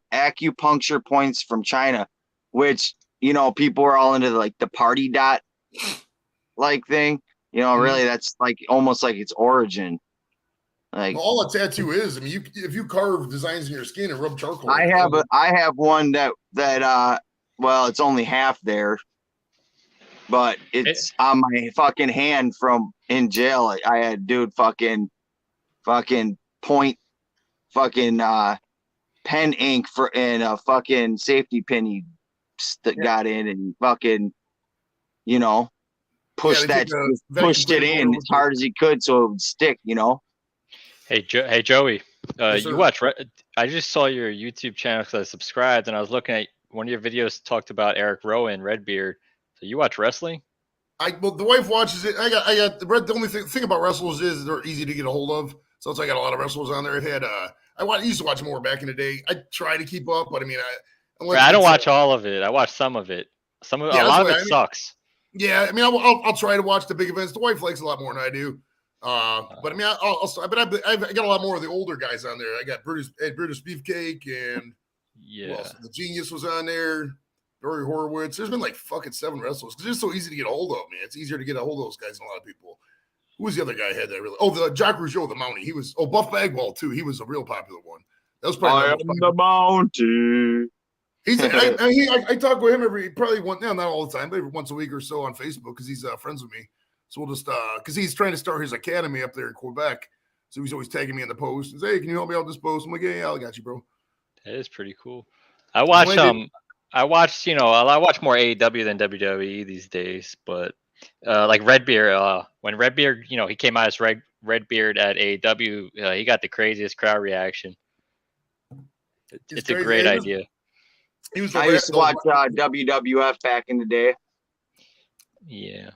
points from China, which, people are all into the party dot thing. Really that's almost like its origin. All a tattoo is, if you carve designs in your skin and rub charcoal. I have one that well, it's only half there. But it's on my fucking hand from in jail. I had dude fucking point pen ink and a fucking safety pin he got in and fucking pushed it in as hard as he could so it would stick. Hey Joey, Yes, you watch? I just saw your YouTube channel because I subscribed and I was looking at one of your videos talked about Eric Rowan, Redbeard. So you watch wrestling? Well, the wife watches it. I got the only thing about wrestlers is they're easy to get a hold of. So it's I got a lot of wrestlers on there. I've had I used to watch more back in the day. I try to keep up, but I don't watch all of it. I watch some of it. A lot of it sucks. Yeah, I'll try to watch the big events. The wife likes a lot more than I do. But I got a lot more of the older guys on there. I got Brutus Beefcake and the Genius was on there. Dory Horowitz. There's been fucking 7 wrestlers because it's so easy to get a hold of, man. It's easier to get a hold of those guys than a lot of people. Who was the other guy I had that really? Oh, the Jacques Rougeau, the Mountie. He was Buff Bagwell too. He was a real popular one. That was probably the Mountie. I talk with him not all the time, but every once a week or so on Facebook because he's friends with me. So we'll just because he's trying to start his academy up there in Quebec. So he's always tagging me in the post. He's, hey, can you help me out with this post? I'm like, yeah, I got you, bro. That is pretty cool. I watch I watch more AEW than WWE these days, but like Redbeard, when Redbeard, he came out as Redbeard at AEW, he got the craziest crowd reaction. It's a great idea. I used to watch WWF back in the day. Yeah.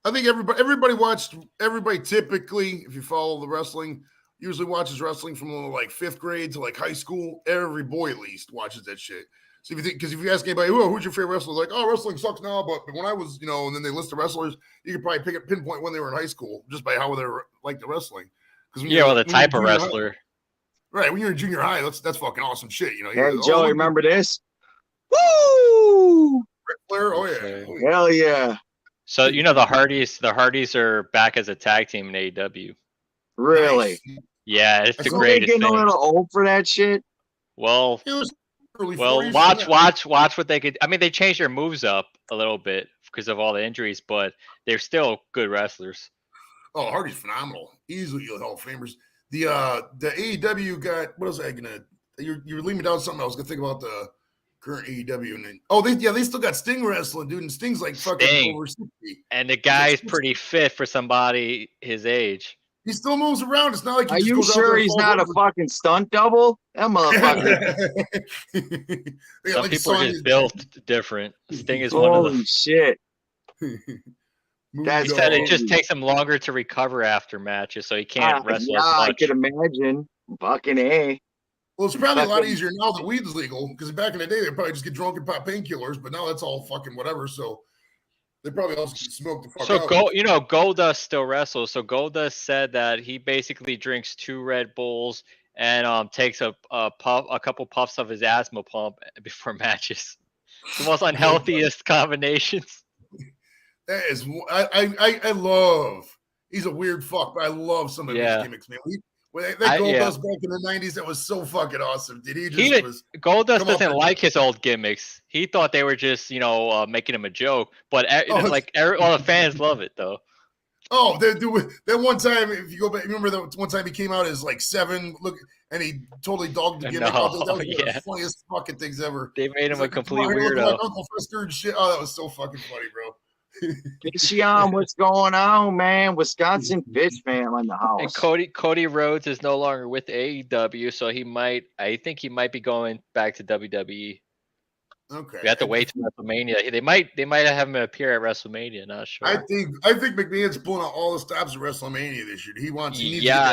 I think everybody typically, if you follow the wrestling, usually watches wrestling from 5th grade to high school. Every boy at least watches that shit. So if you ask anybody, who's your favorite wrestler? Like, oh, wrestling sucks now, but when I was, and then they list the wrestlers, you could probably pinpoint when they were in high school just by how they were like the wrestling. The type of wrestler. Right, when you're in junior high, that's fucking awesome shit. Hey, Joey, remember this? Woo! Ric Flair, oh yeah, hell yeah. So the Hardys are back as a tag team in AEW. Really? Yeah, it's the So greatest they getting thing. a little old for that shit. Well, early well, 40s, watch what they could. I mean, they changed their moves up a little bit because of all the injuries, but they're still good wrestlers. Oh, Hardy's phenomenal. Easily Hall of Famers. The AEW got, what was I gonna? You're leading me down something. I was gonna think about the current AEW, and then they still got Sting wrestling, dude. And Sting's like fucking over 60. And the guy's pretty fit for somebody his age. He still moves around. It's not like he Are just you goes out sure there he's not a fucking stunt double? That motherfucker. Some people are just built different. Sting is one of them. Holy shit. He said it just takes him longer to recover after matches, so he can't wrestle as much. I could imagine. Fucking A. Well, it's probably a lot easier now that weed's legal, because back in the day, they'd probably just get drunk and pop painkillers, but now that's all fucking whatever, so they probably also smoke the fuck out. So Goldust still wrestles. So Goldust said that he basically drinks 2 Red Bulls and takes a couple puffs of his asthma pump before matches. The most unhealthiest combinations. That is, I love. He's a weird fuck, but I love some of his gimmicks, man. That Goldust back in the 90s, that was so fucking awesome. Goldust doesn't like his old gimmicks. He thought they were just, making him a joke. But all the fans love it though. Oh, that one time, if you go back, remember that one time he came out as like 7, and he totally dogged the gimmick. That was one of the funniest fucking things ever. They made him a complete weirdo. Like Uncle Fester and shit. Oh, that was so fucking funny, bro. Fishion, what's going on, man? Wisconsin Fish fam in the house. And Cody Rhodes is no longer with AEW, so I think he might be going back to WWE. Okay. We have to wait till WrestleMania. They might have him appear at WrestleMania. Not sure. I think McMahon's pulling out all the stops at WrestleMania this year.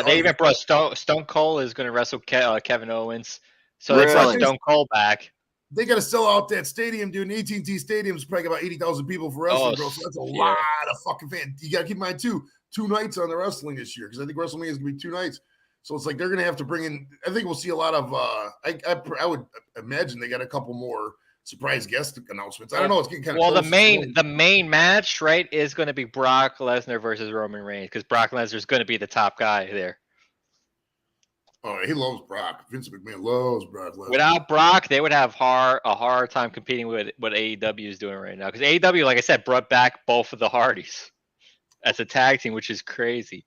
They even brought Stone Cold is going to wrestle Kevin Owens, so they brought Stone Cold back. They got to sell out that stadium, dude. An AT&T Stadium is probably about 80,000 people for wrestling, bro. So that's a lot of fucking fans. You got to keep in mind, too, 2 nights on the wrestling this year, because I think WrestleMania is going to be 2 nights. So it's like they're going to have to bring in – I think we'll see a lot of I would imagine they got a couple more surprise guest announcements. I don't know. It's getting kind of close. The main match, right, is going to be Brock Lesnar versus Roman Reigns, because Brock Lesnar is going to be the top guy there. Oh, he loves Brock. Vince McMahon loves Brock Lesnar. Without Brock, they would have a hard time competing with what AEW is doing right now. Because AEW, like I said, brought back both of the Hardys as a tag team, which is crazy.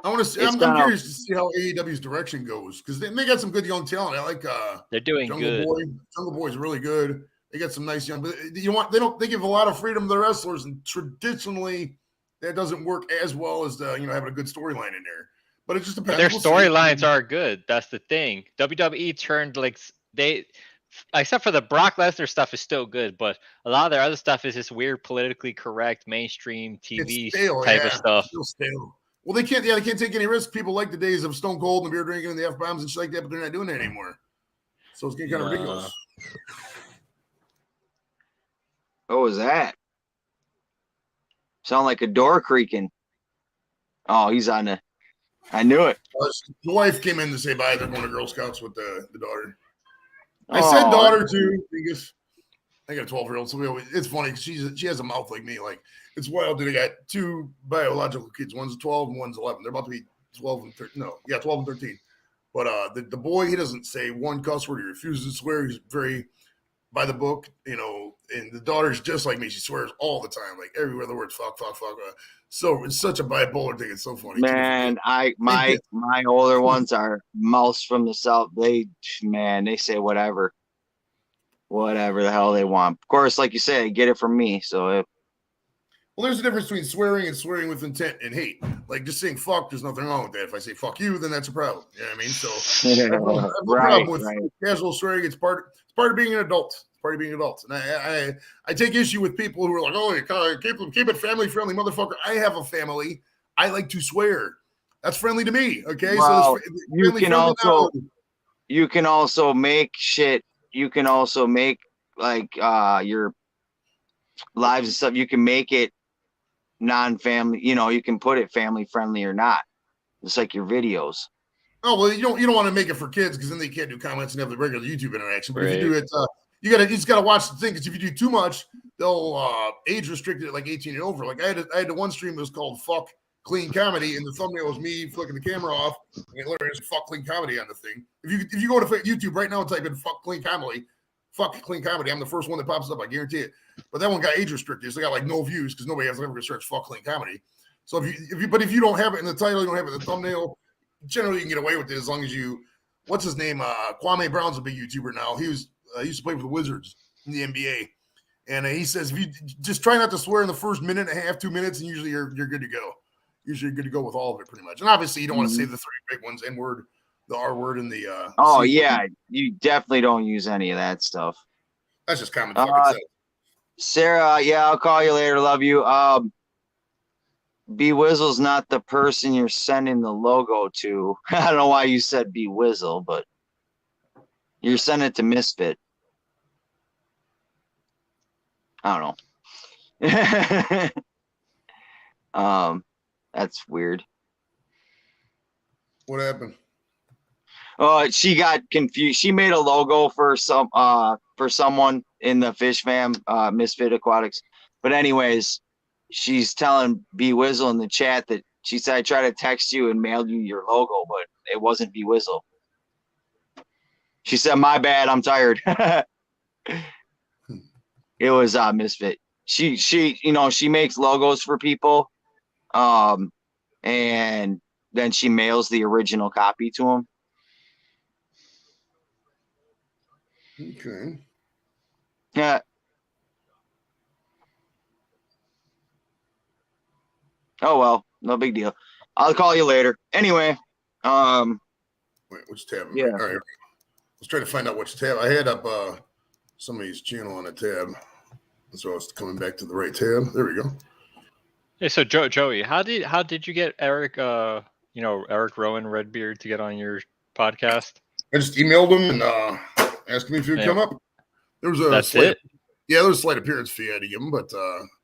I want to see. I'm curious to see how AEW's direction goes, because they got some good young talent. I like. They're doing good. Jungle Boy is really good. They got some nice young. But they give a lot of freedom to the wrestlers, and traditionally that doesn't work as well as having a good storyline in there. But it just depends. Their storylines are good. That's the thing. WWE turned except for the Brock Lesnar stuff is still good, but a lot of their other stuff is just weird, politically correct, mainstream TV type of stuff. It's still stale. Well, they can't take any risks. People like the days of Stone Cold and beer drinking and the F-bombs and shit like that, but they're not doing that anymore. So it's getting kind of ridiculous. What was that? Sound like a door creaking. Oh, he's on the. I knew it. The wife came in to say bye. They're going to Girl Scouts with the daughter. I said daughter too, because I got a 12-year-old, so it's funny. She has a mouth like me. Like, it's wild that I got 2 biological kids. One's 12 and one's 11. They're about to be 12 and 13. No, 12 and 13. But the boy, he doesn't say one cuss word. He refuses to swear. He's very by the book, and the daughter's just like me. She swears all the time, like everywhere the words fuck. So it's such a bipolar thing. It's so funny. Man, my older ones are mouse from the south. They say whatever the hell they want. Of course, like you say, they get it from me. So well, there's a difference between swearing and swearing with intent and hate. Like just saying fuck, there's nothing wrong with that. If I say fuck you, then that's a problem. You know what I mean? So I have no problem with casual swearing. It's part of being an adult. It's part of being an adult. And I take issue with people who are like, oh, you keep it family friendly, motherfucker. I have a family. I like to swear. That's friendly to me. Okay. Well, so you can also make shit. You can also make like your lives and stuff. You can make it non-family. You can put it family friendly or not. It's like your videos. Oh well, you don't want to make it for kids because then they can't do comments and have the regular YouTube interaction. But if you do it, you just gotta watch the thing, because if you do too much, they'll age restrict it like 18 and over. Like I had the one stream that was called Fuck clean comedy, and the thumbnail is me flicking the camera off, and it literally is fuck clean comedy on the thing. If you go to YouTube right now and type in fuck clean comedy, I'm the first one that pops up, I guarantee it. But that one got age restricted, so they got like no views because nobody has ever gonna search fuck clean comedy. So if you don't have it in the title, you don't have it in the thumbnail, generally you can get away with it as long as you. What's his name? Kwame Brown's a big YouTuber now. He used to play for the Wizards in the NBA. And he says, if you just try not to swear in the first minute and a half, 2 minutes, and usually you're good to go. Usually you're good to go with all of it pretty much. And obviously you don't want to say the three big ones, N-word, the R-word, and the oh, C-word. yeah. You definitely don't use any of that stuff. That's just common fucking sense. Sarah, yeah, I'll call you later. Love you. B Wizzle's not the person you're sending the logo to. I don't know why you said B Wizzle, but you're sending it to Misfit. I don't know. That's weird. What happened? She got confused. She made a logo for someone in the Fish Fam, Misfit Aquatics. But anyways, she's telling B Wizzle in the chat that she said I tried to text you and mailed you your logo, but it wasn't B Wizzle. She said, "My bad, I'm tired." It was Misfit. She makes logos for people, and then she mails the original copy to them. Okay. Yeah. Oh well, no big deal. I'll call you later. Anyway, wait, which tab? Yeah. All right. Let's try to find out which tab. I had up somebody's channel on a tab. So I was coming back to the right tab. There we go. Hey, so Joey, how did you get Eric Eric Rowan Redbeard to get on your podcast? I just emailed him and asked him if he would come up. There was That's it? Yeah, there was a slight appearance fee I had to give him, but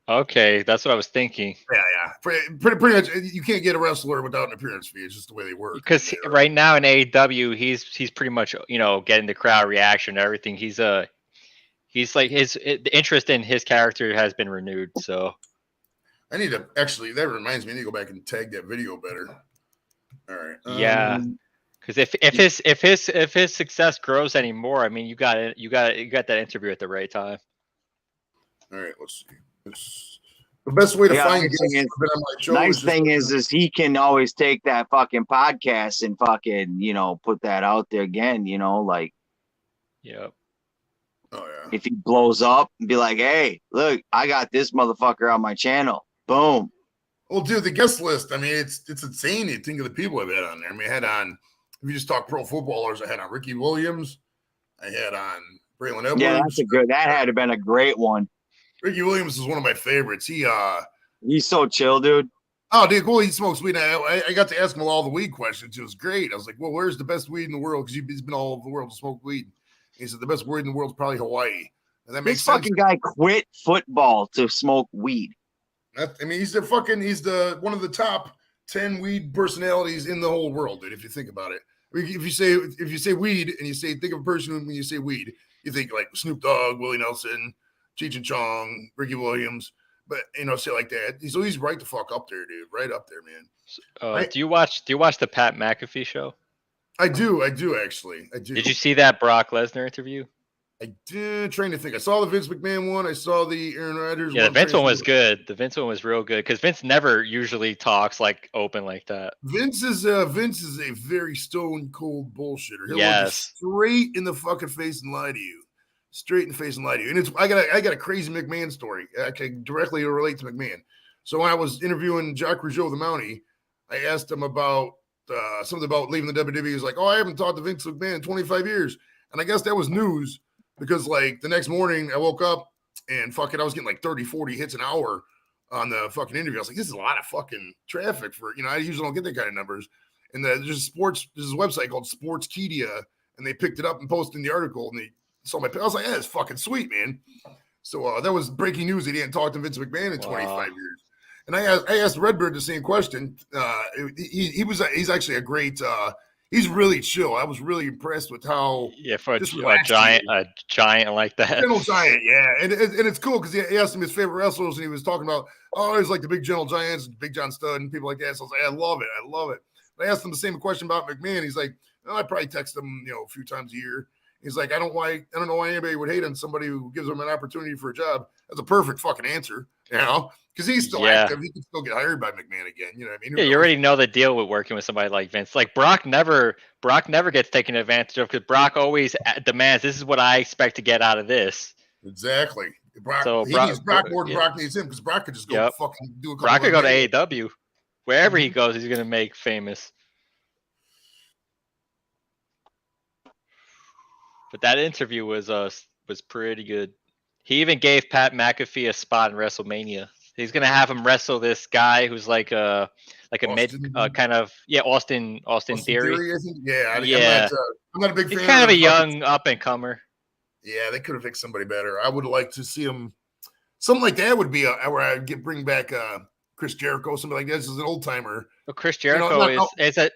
okay, that's what I was thinking. Yeah. Pretty much you can't get a wrestler without an appearance fee. It's just the way they work. Because right now in AEW, he's pretty much getting the crowd reaction and everything. He's like the interest in his character has been renewed. So I need to that reminds me, I need to go back and tag that video better. All right. Yeah. Because if his success grows anymore, I mean, you got that interview at the right time. All right, let's see. The best way to find guests on my show. Nice thing is he can always take that fucking podcast and fucking put that out there again. Like. Yep. Oh yeah. If he blows up and be like, "Hey, look, I got this motherfucker on my channel." Boom. Well, dude, the guest list. I mean, it's insane. You think of the people I've had on there. I mean, I had on. If you just talk pro footballers, I had on Ricky Williams. I had on Braylon Edwards. Yeah, that had to have been a great one. Ricky Williams is one of my favorites. He's so chill, dude. Oh, dude, cool. He smokes weed. I got to ask him all the weed questions. It was great. I was like, "Well, where's the best weed in the world?" Because he's been all over the world to smoke weed. He said the best weed in the world is probably Hawaii. And that makes sense. This fucking guy quit football to smoke weed. I mean, he's one of the top 10 weed personalities in the whole world, dude. If you think about it, if you say weed and you think of a person when you say weed, you think like Snoop Dogg, Willie Nelson, Cheech and Chong, Ricky Williams, but shit like that. So he's right the fuck up there, dude. Right up there, man. Do you watch the Pat McAfee show? I do actually. I do. Did you see that Brock Lesnar interview? I did. Trying to think. I saw the Vince McMahon one. I saw the Aaron Rodgers one. Yeah, the Vince one was good. The Vince one was real good because Vince never usually talks like open like that. Vince is a very stone cold bullshitter. He'll look you straight in the fucking face and lie to you. Straight in the face and lie to you. And I got a crazy McMahon story. I can directly relate to McMahon. So when I was interviewing Jacques Rougeau, the Mountie, I asked him about something about leaving the WWE. He was like, "Oh, I haven't talked to Vince McMahon in 25 years." And I guess that was news because like the next morning I woke up and I was getting like 30, 40 hits an hour on the fucking interview. I was like, this is a lot of fucking traffic for, I usually don't get that kind of numbers. And there's a website called Sportskedia, and they picked it up and posted in the article, and they saw my, I was like, that's fucking sweet, man. So that was breaking news. He didn't talk to Vince McMahon in 25 years. And I asked Redbeard the same question. He's actually a great, he's really chill. I was really impressed with how for just a giant like that. Gentle giant, yeah, and it's cool because he asked him his favorite wrestlers, and he was talking about there's like the big Gentle Giants, Big John Studd, and people like that. So I was like, I love it. I asked him the same question about McMahon. He's like, I probably text him, a few times a year. He's like, I don't know why anybody would hate on somebody who gives them an opportunity for a job. That's a perfect fucking answer, because he's still active. He can still get hired by McMahon again. You know what I mean? Yeah, you already know the deal with working with somebody like Vince. Like Brock never gets taken advantage of because Brock always demands, this is what I expect to get out of this. Exactly. He needs Brock more than Brock needs him because Brock could just go fucking do a couple. Brock could go to AEW. Wherever he goes, he's gonna make famous. But that interview was pretty good. He even gave Pat McAfee a spot in WrestleMania. He's gonna have him wrestle this guy who's like a Austin, Austin Theory. I think. Yeah. I'm not a big fan. He's kind of a young up and comer. Yeah, they could have picked somebody better. I would have liked to see him. Something like that would be where I'd bring back Chris Jericho, something like that. This is an old timer. Well, Chris Jericho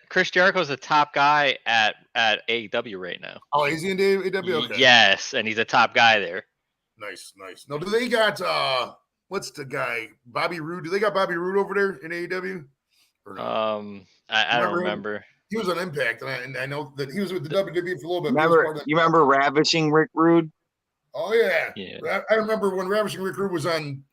Chris Jericho's a top guy at AEW right now. Oh, is he in AEW? Okay. Yes, and he's a top guy there. Nice. No, do they got what's the guy? Bobby Roode? Do they got Bobby Roode over there in AEW? Or no? I don't remember. He was on Impact, and I know that he was with the WWE for a little bit. You remember Ravishing Rick Rude? Oh yeah. I remember when Ravishing Rick Rude was on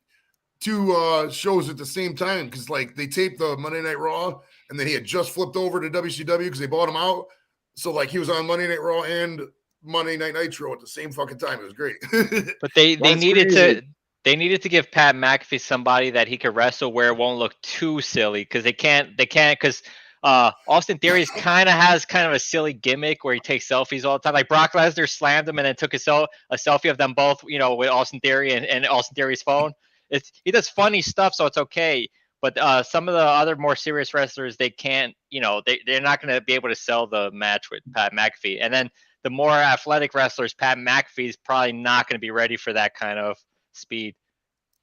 2 shows at the same time because like they taped the Monday Night Raw and then he had just flipped over to WCW because they bought him out. So like he was on Monday Night Raw and Monday Night Nitro at the same fucking time. It was great. But they needed to give Pat McAfee somebody that he could wrestle where it won't look too silly because they can't because Austin Theory has kind of a silly gimmick where he takes selfies all the time. Like Brock Lesnar slammed him and then took a selfie of them both, with Austin Theory and Austin Theory's phone. He does funny stuff, so it's okay. But some of the other more serious wrestlers, they can't, they're not going to be able to sell the match with Pat McAfee. And then the more athletic wrestlers, Pat McAfee is probably not going to be ready for that kind of speed.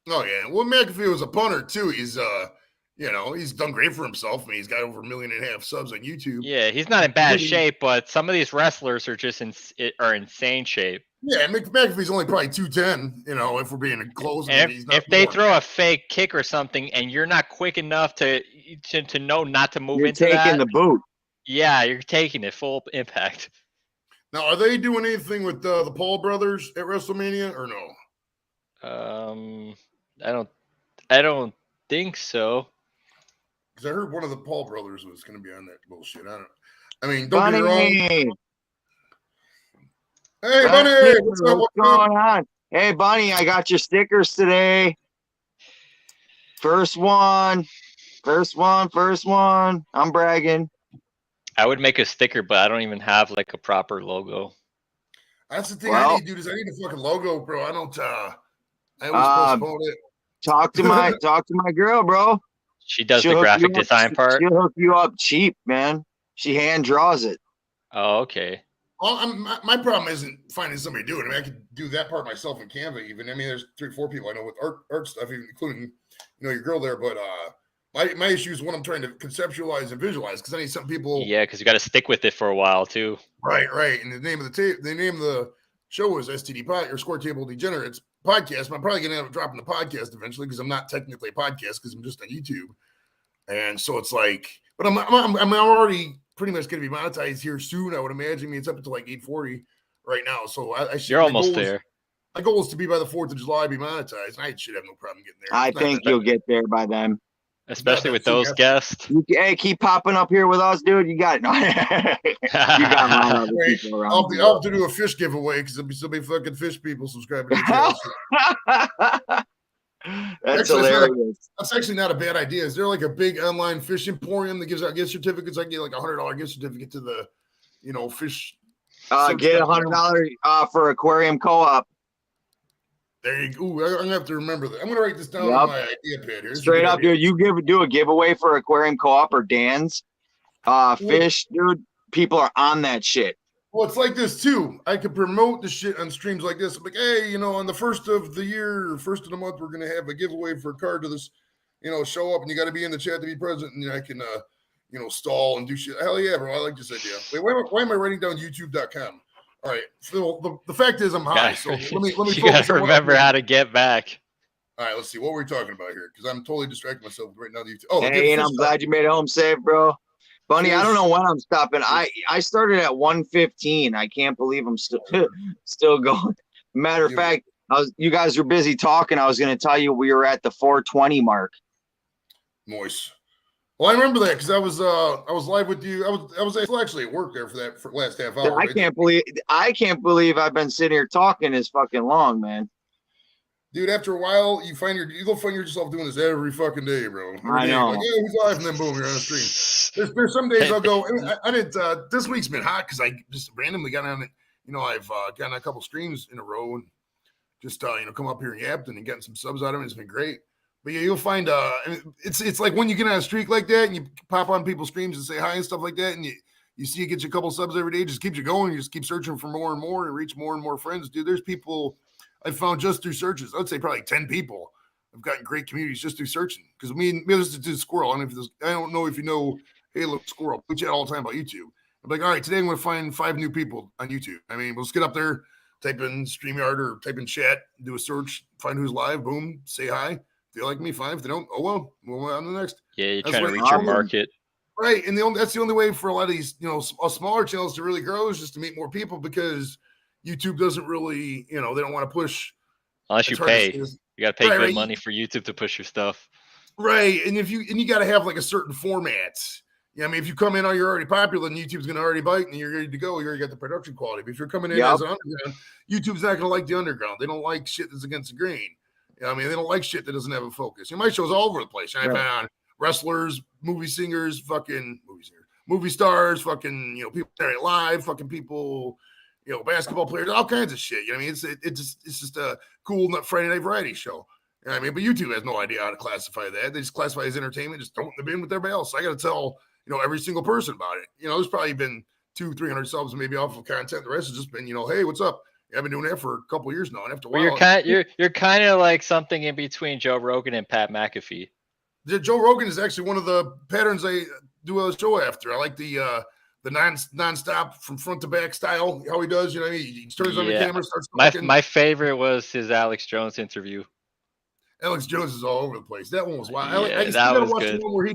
Oh yeah, well McAfee was a punter too. He's he's done great for himself. I mean, he's got over 1.5 million subs on YouTube. Yeah, he's not in bad shape, but some of these wrestlers are just insane shape. Yeah, McAfee's only probably 210, if we're being close. If they throw a fake kick or something and you're not quick enough to know not to move into that. You're taking the boot. Yeah, you're taking it full impact. Now, are they doing anything with the Paul brothers at WrestleMania or no? I don't think so. Because I heard one of the Paul brothers was going to be on that bullshit. Don't get me wrong. Hey, Bunny, what's going on? Hey, Bunny, I got your stickers today. First one. I'm bragging. I would make a sticker, but I don't even have like a proper logo. That's the thing I need, dude. I need a fucking logo, bro. I don't. I always postpone it. Talk to my girl, bro. She does the graphic design part. She'll hook you up cheap, man. She hand draws it. Oh, okay. Well, my problem isn't finding somebody to do it. I mean, I could do that part myself in Canva even. I mean, there's 3 or 4 people I know with art stuff, including, your girl there. But my issue is when I'm trying to conceptualize and visualize because I need some people. Yeah, because you got to stick with it for a while too. Right. And the name of the show is STD Pod or Score Table Degenerates Podcast. But I'm probably gonna end up dropping the podcast eventually because I'm not technically a podcast because I'm just on YouTube. And so it's like, but I'm already pretty much going to be monetized here soon. I would imagine. I mean, it's up to like 840 right now. So I should. You're almost there. My goal is to be by the 4th of July, be monetized. I should have no problem getting there. I think you'll get there by then. Especially with those guests. Hey, keep popping up here with us, dude. You got it. You got a lot of other people around. I'll have to do a fish giveaway because there'll be so many fucking fish people subscribing to the channel. That's hilarious. That's actually not a bad idea. Is there like a big online fish emporium that gives out gift certificates? I can get like $100 gift certificate to the, fish. Get $100 for aquarium co-op. There you go. Ooh, I'm gonna have to remember that. I'm gonna write this down on my idea pad here. Straight up, dude. You do a giveaway for aquarium co-op or Dan's fish, dude. People are on that shit. Well, it's like this too. I could promote the shit on streams like this. I'm like, hey, on the 1st of the year, or 1st of the month, we're gonna have a giveaway for a card to this, show up, and you got to be in the chat to be present. And I can, stall and do shit. Hell yeah, bro. I like this idea. Wait, why am I writing down YouTube.com? All right. So the fact is I'm high. So let me you gotta remember how to get back. All right, let's see what we're talking about here because I'm totally distracting myself right now. Oh, hey, and I'm glad you made it home safe, bro. Bunny, I don't know when I'm stopping. I started at 1:15. I can't believe I'm still going. Matter of fact, you guys were busy talking. I was going to tell you we were at the 4:20 mark. Nice. Well, I remember that because I was live with you. I was actually at work there for the last half hour. I can't believe I've been sitting here talking this fucking long, man. Dude, after a while, you go find yourself doing this every fucking day, bro. I know. Like, yeah, who's live, and then boom, you're on the stream. There's some days I'll go. I didn't. This week's been hot because I just randomly got on it. I've gotten a couple streams in a row and just come up here and yapped and getting some subs out of it. It's been great. But yeah, you'll find it's like when you get on a streak like that and you pop on people's streams and say hi and stuff like that, and you see you get you a couple subs every day, it just keeps you going. You just keep searching for more and more and reach more and more friends. Dude, there's people I found just through searches. I would say probably 10 people have gotten great communities just through searching. Because me and this dude Squirrel. I don't know if you know Halo Squirrel. We chat all the time about YouTube. I'm like, all right, today I'm going to find 5 new people on YouTube. I mean, we'll just get up there, type in StreamYard or type in chat, do a search, find who's live, boom, say hi. If they like me, fine. If they don't, oh well, we'll on to the next. Yeah, you're trying to reach your market. Right. And that's the only way for a lot of these, smaller channels to really grow is just to meet more people because YouTube doesn't really, they don't want to push. Unless you pay. You got to pay good money for YouTube to push your stuff. Right. And you got to have like a certain format. Yeah, I mean, if you come in, you're already popular, and YouTube's going to already bite, and you're ready to go. You already got the production quality. But if you're coming in as an underground, YouTube's not going to like the underground. They don't like shit that's against the grain. I mean, they don't like shit that doesn't have a focus. My show's all over the place. I've been on wrestlers, movie singers, movie stars, people that are live, fucking people, basketball players, all kinds of shit. I mean, it's just a cool Friday night variety show. I mean, but YouTube has no idea how to classify that. They just classify it as entertainment, just throw it in the bin with everybody else. So I got to tell every single person about it. There's probably been 200-300 subs maybe off of content. The rest has just been, hey, what's up? I've been doing that for a couple of years now, and after a while, you're kind of like something in between Joe Rogan and Pat McAfee. Joe Rogan is actually one of the patterns I do a show after. I like the non-stop from front to back style, how he does. He turns on the camera, starts talking. My favorite was his Alex Jones interview. Alex Jones is all over the place. That one was wild. Yeah, I just gotta watch the one where he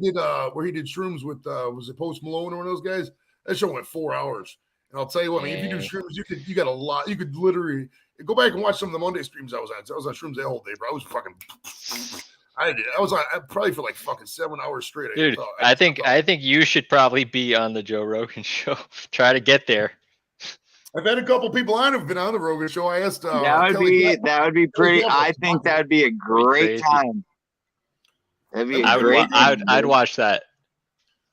did shrooms with was it Post Malone or one of those guys? That show went 4 hours. And I'll tell you what, I mean, if you do shrooms, you got a lot. You could literally go back and watch some of the Monday streams I was on. So I was on shrooms that whole day, bro. I was fucking. I was on probably for like fucking 7 hours straight. Dude, I think you should probably be on the Joe Rogan show. Try to get there. I've had a couple people on who've been on the Rogan show. I asked. That would be pretty. I think that would be a great time. That'd be a great time. I'd watch that.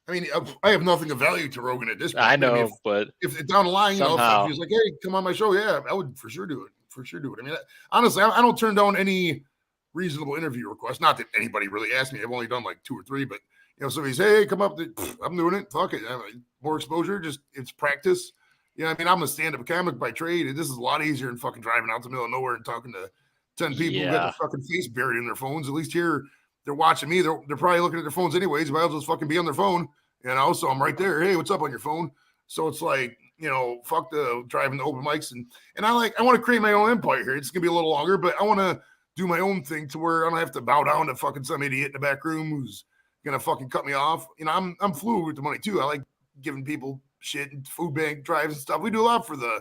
I mean, I have nothing of value to Rogan at this point. I know, but if down the line, if he was like, "Hey, come on my show," yeah, I would for sure do it. I mean, honestly, I don't turn down any reasonable interview requests. Not that anybody really asked me. I've only done like 2 or 3, but somebody's, "Hey, come up," I'm doing it. Fuck it, more exposure. Just it's practice. I mean, I'm a stand-up comic by trade, and this is a lot easier than fucking driving out to the middle of nowhere and talking to 10 people who got their fucking face buried in their phones. At least here, they're watching me. They're probably looking at their phones anyways. Might as well just fucking be on their phone. So I'm right there. Hey, what's up on your phone? So it's like, fuck the driving the open mics. And I want to create my own empire here. It's going to be a little longer, but I want to do my own thing to where I don't have to bow down to fucking some idiot in the back room who's going to fucking cut me off. I'm fluid with the money too. I like giving people shit and food bank drives and stuff. We do a lot for the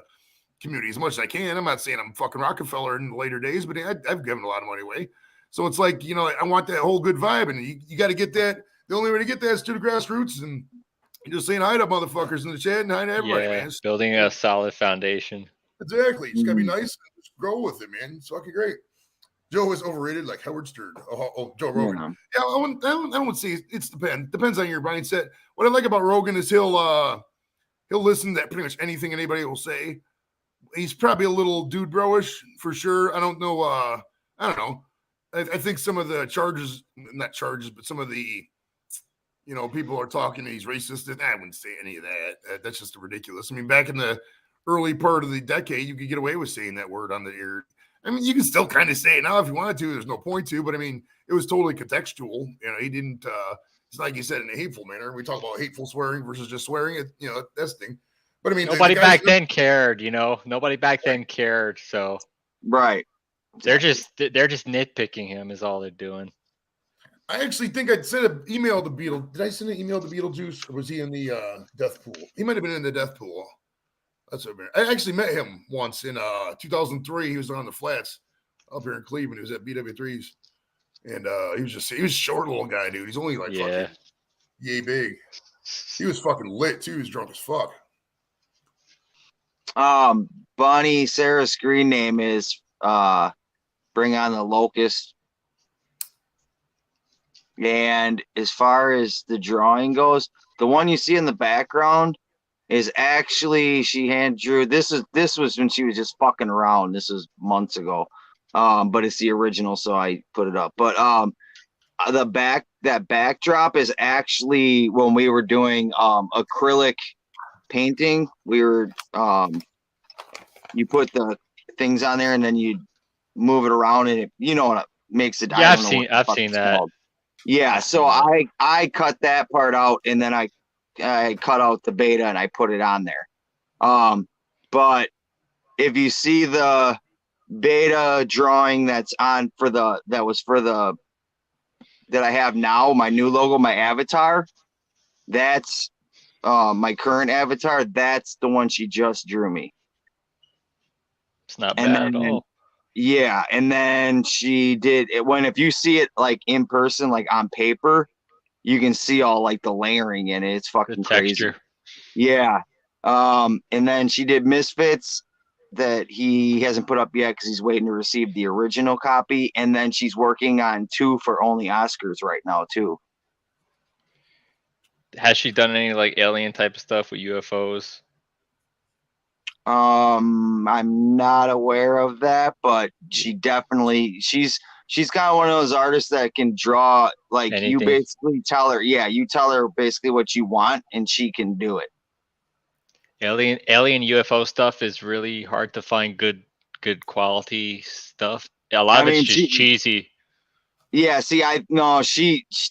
community as much as I can. I'm not saying I'm fucking Rockefeller in the later days, but I've given a lot of money away. So it's like, I want that whole good vibe, and you got to get that. The only way to get that is to the grassroots, and just saying hi to motherfuckers in the chat and hi to everybody, man. Building a solid foundation. Exactly. You just gotta be nice and just grow with it, man. It's fucking great. Joe is overrated, like Howard Stern. Joe Rogan. Yeah, I wouldn't say it's depends on your mindset. What I like about Rogan is he'll listen to pretty much anything anybody will say. He's probably a little dude bro-ish for sure. I don't know. I don't know. I think some of the not charges, but some of the people are talking he's racist. And I wouldn't say any of that. That's just ridiculous. I mean, back in the early part of the decade, you could get away with saying that word on the air. I mean, you can still kind of say it now if you wanted to. There's no point to, but I mean, it was totally contextual. He didn't it's like you said, in a hateful manner. We talk about hateful swearing versus just swearing. That's the thing. But I mean, nobody back then cared. Nobody back then cared. So right, they're just nitpicking him is all they're doing. I actually think I sent an email to Beetle. Did I send an email to Beetlejuice, or was he in the death pool? He might have been in the death pool. That's what I actually met him once in 2003. He was on the flats up here in Cleveland. He was at BW3's, and he was short little guy, dude. He's only like fucking yay big. He was fucking lit too. He was drunk as fuck. Bunny Sarah's screen name is Bring on the Locust. And as far as the drawing goes, the one you see in the background is actually she hand drew. This was when she was just fucking around. This was months ago. But it's the original, so I put it up. But that backdrop is actually when we were doing acrylic painting. We were you put the things on there and then you move it around and it makes it. Yeah, I've seen that. Called. Yeah, so I cut that part out and then I cut out the beta and I put it on there. But if you see the beta drawing that's on that I have now, my new logo, my avatar, that's my current avatar. That's the one she just drew me. It's not bad at all. Yeah, and then she did it if you see it like in person, like on paper, you can see all like the layering in it. It's fucking crazy. Yeah. And then she did Misfits that he hasn't put up yet because he's waiting to receive the original copy. And then she's working on 2 for Only Oscars right now too. Has she done any like alien type of stuff with UFOs? I'm not aware of that, but she's kind of one of those artists that can draw like anything. You basically tell her, you tell her basically what you want and she can do it. Alien UFO stuff is really hard to find good quality stuff. A lot of it's just cheesy. Yeah, see,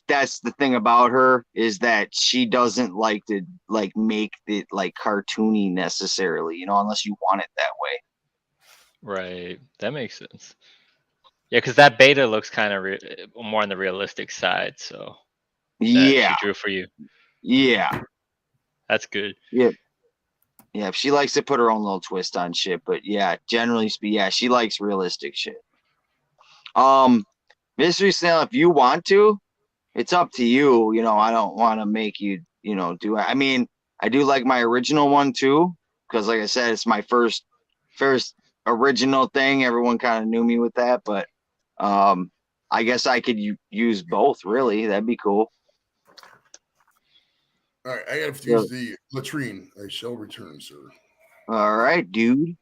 that's the thing about her is that she doesn't like to like make it like cartoony necessarily, unless you want it that way. Right. That makes sense. Yeah, because that beta looks kind of more on the realistic side, so she drew for you. Yeah. That's good. Yeah. Yeah, she likes to put her own little twist on shit, but yeah, generally speaking, she likes realistic shit. Mystery Snail, if you want to, it's up to you. I don't want to make you, do it. I mean, I do like my original one too, because like I said, it's my first original thing. Everyone kind of knew me with that, but I guess I could use both. Really, that'd be cool. All right, I got to use the latrine. I shall return, sir. All right, dude.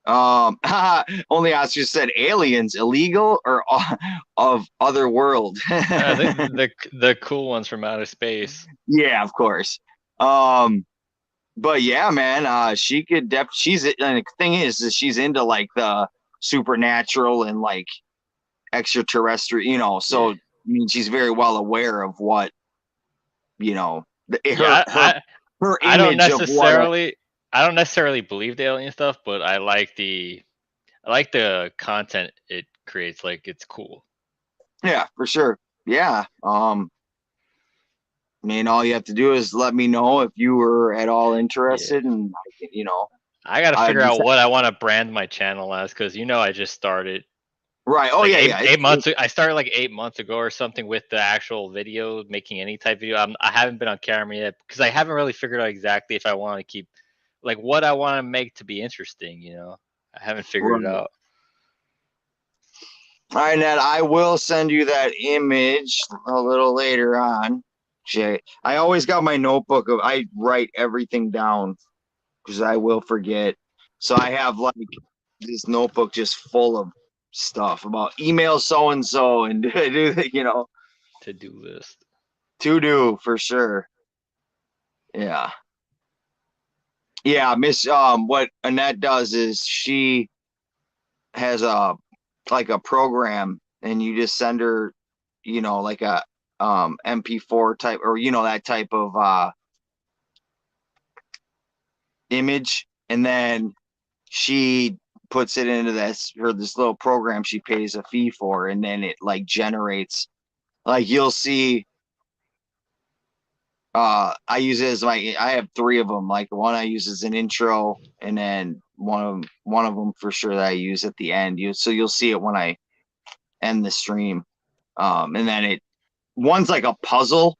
Only Oscar said aliens illegal or of other world. the cool ones from outer space. Yeah, of course. But yeah, man, she could and the thing is she's into like the supernatural and like extraterrestrial, so I mean she's very well aware of what her image of what I don't necessarily believe the alien stuff, but I like the content it creates. Like it's cool. Yeah, for sure. Yeah. I mean, all you have to do is let me know if you were at all interested, and I got to figure out what I want to brand my channel as, because I just started. Right. Oh like yeah, 8 months. I started like 8 months ago or something with the actual video, making any type of video. I haven't been on camera yet because I haven't really figured out exactly if I want to keep. Like what I want to make to be interesting, I haven't figured it out. All right, Ned, I will send you that image a little later on. Jay, I always got my notebook I write everything down because I will forget. So I have like this notebook just full of stuff about email so-and-so and to-do list. To do for sure. Yeah. Yeah, what Annette does is she has a program and you just send her, like a MP4 type, or that type of image, and then she puts it into this little program she pays a fee for, and then it like generates, like you'll see. I use it as I have 3 of them. Like one I use as an intro, and then one of them for sure that I use at the end. You'll see it when I end the stream. And then one's like a puzzle,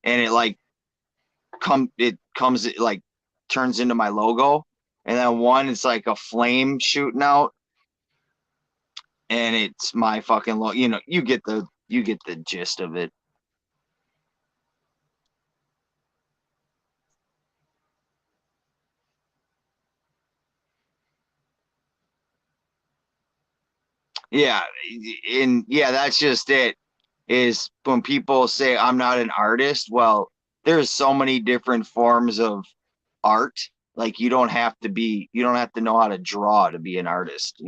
and it turns into my logo, and then one is like a flame shooting out, and it's my fucking logo. You get the gist of it. Yeah, and yeah, that's just it. Is when people say I'm not an artist, well, there's so many different forms of art. Like you don't have to know how to draw to be an artist,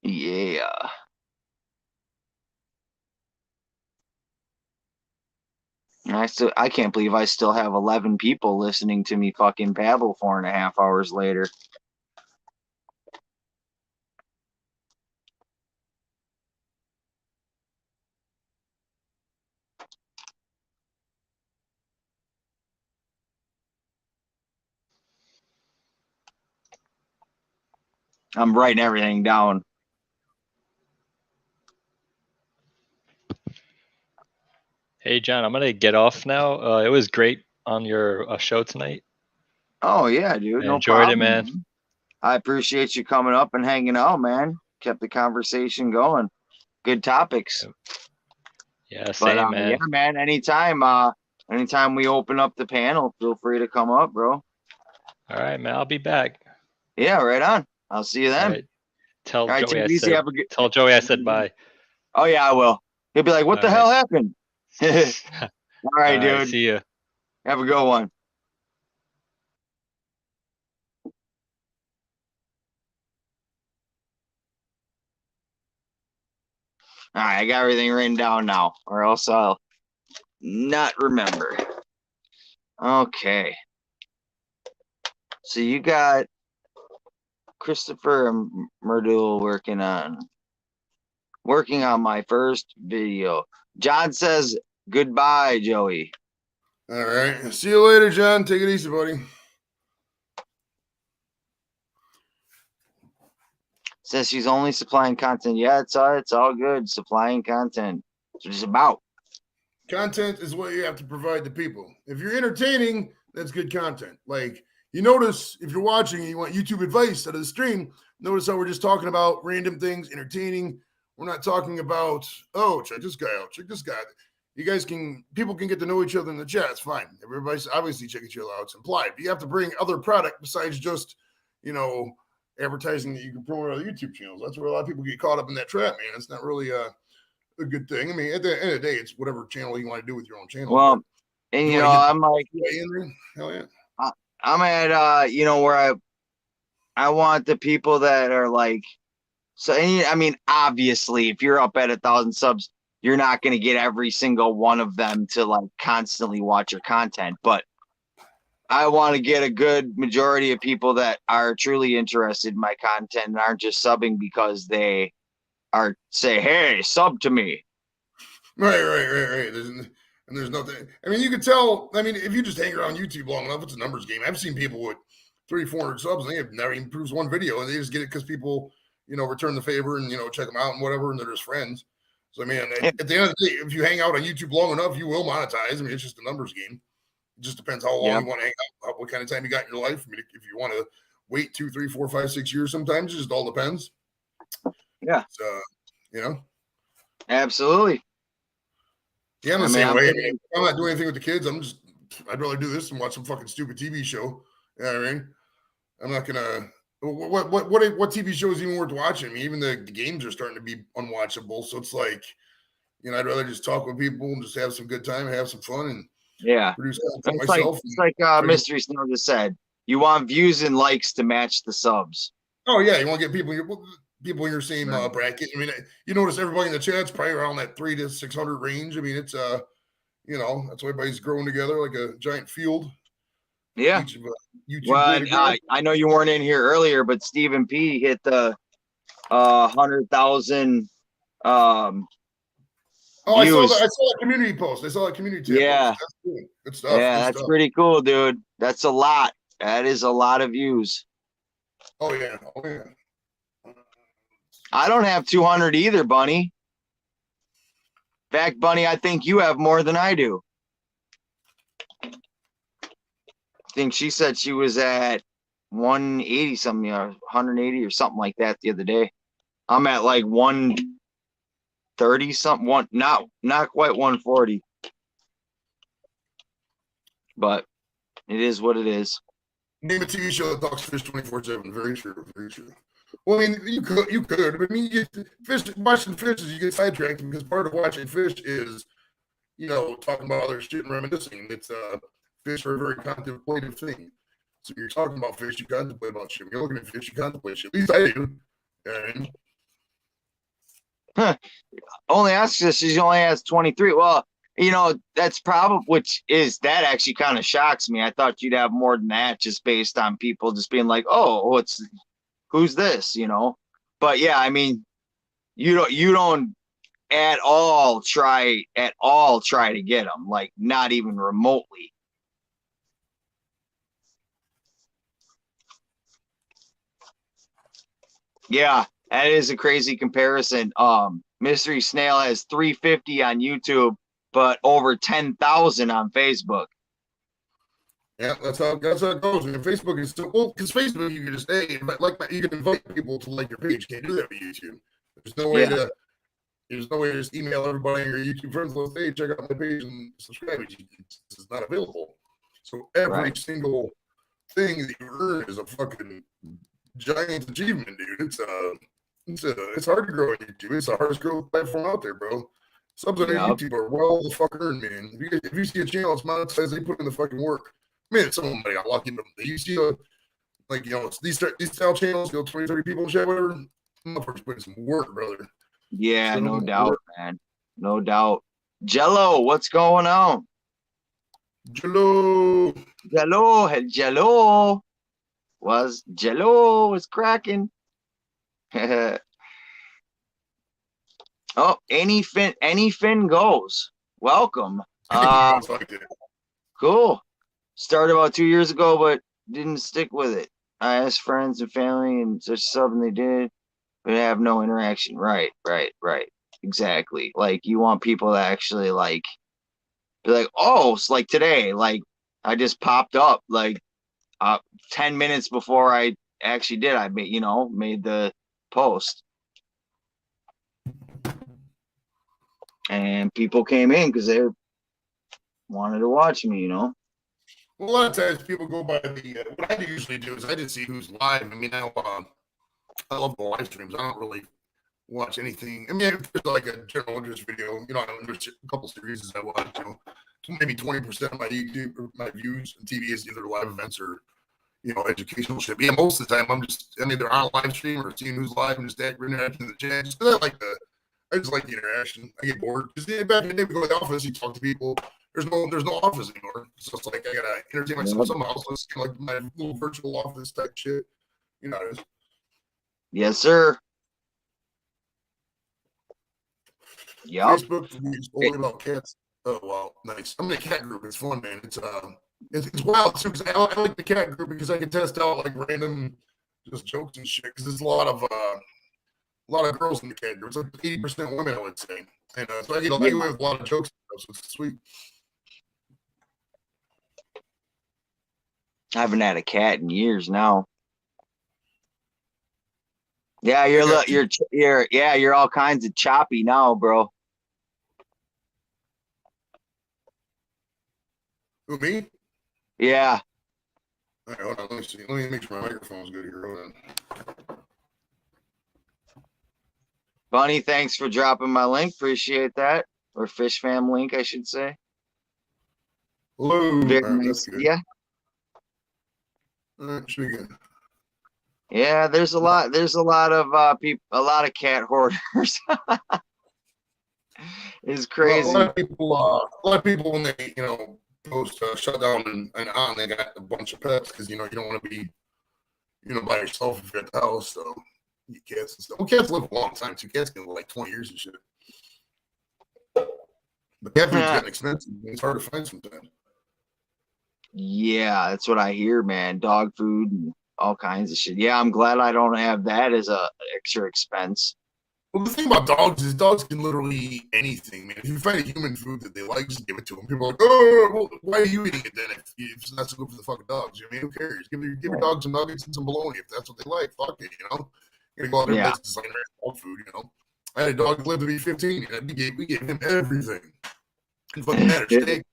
Yeah. I can't believe I still have 11 people listening to me fucking babble 4.5 hours later. I'm writing everything down. Hey, John, I'm gonna get off now. It was great on your show tonight. Oh yeah, dude. I No enjoyed problem, it, man. I appreciate you coming up and hanging out, man. Kept the conversation going. Good topics. Yeah, same, man. Yeah, man. Anytime we open up the panel, feel free to come up, bro. All right, man. I'll be back. Yeah, right on. I'll see you then. All right. Tell right, Joey tell Joey I said bye. Oh yeah, I will. He'll be like, "What the hell happened?" All right, dude. See you. Have a good one. All right, I got everything written down now, or else I'll not remember. Okay. So you got Christopher Merdul working on my first video. John says goodbye, Joey. All right. See you later, John. Take it easy, buddy. Says she's only supplying content. Yeah, it's all good. Supplying content. That's what it's about. Content is what you have to provide to people. If you're entertaining, that's good content. Like, you notice if you're watching and you want YouTube advice out of the stream, notice how we're just talking about random things, entertaining. We're not talking about, oh, check this guy out, check this guy. People can get to know each other in the chat. It's fine. Everybody's obviously checking each other out. It's implied. But you have to bring other product besides just, advertising that you can promote on other YouTube channels. That's where a lot of people get caught up in that trap, man. It's not really a good thing. I mean, at the end of the day, it's whatever channel you want to do with your own channel. Well, and I'm like, hell yeah. I'm at where I want the people that are like, so I mean, obviously, if you're up at 1,000 subs, you're not going to get every single one of them to like constantly watch your content, but I want to get a good majority of people that are truly interested in my content and aren't just subbing because they are say, hey, sub to me. Right. There's nothing. I mean, you can tell. I mean, if you just hang around YouTube long enough, it's a numbers game. I've seen people with 300-400 subs and they have never even produced one video, and they just get it because people, return the favor and check them out and whatever, and they're just friends. So I mean, at the end of the day, if you hang out on YouTube long enough, you will monetize. I mean, it's just a numbers game. It just depends how long you want to hang out, what kind of time you got in your life. I mean, if you want to wait 2, 3, 4, 5, 6 years, sometimes it just all depends. Yeah. So, Absolutely. Yeah, I'm the same way. I mean, I'm not doing anything with the kids. I'd rather do this than watch some fucking stupid TV show. You know what I mean? I'm not gonna. What TV show is even worth watching? I mean, even the games are starting to be unwatchable. So it's like, I'd rather just talk with people and just have some good time, and have some fun, and Yeah. produce content It's myself. like Mystery Snow just said. You want views and likes to match the subs. Oh yeah, you want to get people in your same bracket. I mean, you notice everybody in the chat's probably around that 300 to 600 range. I mean, it's you know, that's why everybody's growing together like a giant field. Yeah. YouTube I know you weren't in here earlier, but Stephen P hit the 100,000 Oh, views. I saw that community post. I saw that community tab Yeah. post. That's cool. Good stuff. Yeah, Good that's stuff. pretty cool, dude. That's a lot. That is a lot of views. Oh yeah. Oh yeah. I don't have 200 either, Bunny. In fact, Bunny, I think you have more than I do. I think she said she was at 180 something, 180 or something like that the other day. I'm at like 130 something, not quite 140. But it is what it is. Name a TV show that talks fish 24/7. Very true. Very true. Well, I mean, you could. I mean, watching fish is you get sidetracked because part of watching fish is, you know, talking about other shit and reminiscing. It's fish are a very contemplative thing. So you're talking about fish, you contemplate about shit. You're looking at fish, you contemplate shit. At least I do. And only asks us, she only has 23. Well, you know, that's probably, that actually kind of shocks me. I thought you'd have more than that just based on people just being like, oh, who's this, you know? But yeah, I mean, you don't at all try to get them, like not even remotely. Yeah, that is a crazy comparison. Mystery Snail has 350 on YouTube, but over 10,000 on Facebook. Yeah, that's how it goes. I mean, Facebook is still because Facebook you can just you can invite people to like your page. You can't do that with YouTube. There's no way to just email everybody on your YouTube friends list. Hey, check out my page and subscribe. This is not available. So every single thing that you earn is a fucking giant achievement, dude. It's hard to grow on YouTube. It's the hardest growth platform out there, bro. Subs on YouTube are well the fuck earned, man. If you see a channel that's monetized, they put in the fucking work. Man, somebody got lucky. You see like, you know, these style channels, 20, 30 people and shit, whatever. Motherfuckers putting some work, brother. Yeah, so no doubt, man. No doubt. Jello, what's going on? Jello was cracking. Oh, any fin goes. Welcome. Cool. Started about 2 years ago, but didn't stick with it. I asked friends and family and such stuff, and they did, but have no interaction. Right. Exactly. Like, you want people to actually like be like, oh, it's like today, like I just popped up like 10 minutes before I actually did. I made the post, and people came in because they wanted to watch me, you know. Well, a lot of times people go by what I usually do is I just see who's live. I mean, I love the live streams. I don't really watch anything. I mean, if there's like a general interest video, you know, there's a couple series I watch, you know, maybe 20% of my YouTube or my views on TV is either live events or, you know, educational shit. But yeah, most of the time I'm either on a live stream or seeing who's live and just interacting in the chat. Just because I just like the interaction. I get bored because back in the day we go to the office, you talk to people. There's no office anymore. So it's like I gotta entertain myself somehow. So it's kind of like my little virtual office type shit. You know how it is. Yes, sir. Yep. Facebook is only about cats. Oh wow, nice. I'm in a cat group. It's fun, man. It's wild too because I like the cat group because I can test out like random just jokes and shit. Because there's a lot of girls in the cat group. It's like 80% women, I would say. And so I get away with a lot of jokes. So it's sweet. I haven't had a cat in years now. Yeah, you're all kinds of choppy now, bro. Who, me? Yeah. All right, hold on. Let me see. Let me make sure my microphone's good here. Hold on. Bunny, thanks for dropping my link. Appreciate that. Or Fish Fam link, I should say. Hello. Very That's nice. good. Yeah. Should be good. Yeah, there's a lot of people, a lot of cat hoarders. It's crazy. A lot of people when they, post shutdown and on, they got a bunch of pets because you don't want to be, by yourself if you're at the house. So you cats and stuff. Well, cats live a long time too. Cats can live like 20 years and shit. But cat food's getting expensive. It's hard to find sometimes. Yeah, that's what I hear, man. Dog food and all kinds of shit. Yeah, I'm glad I don't have that as a extra expense. Well, the thing about dogs is dogs can literally eat anything, man. If you find a human food that they like, just give it to them. People are like, oh, well, why are you eating it then if it's not so good for the fucking dogs? I mean, who cares? Give your dogs some nuggets and some bologna if that's what they like. Fuck it, You're gonna go out there and make designer dog food, I had a dog that lived to be 15, and we gave him everything. It fucking matter. Steak,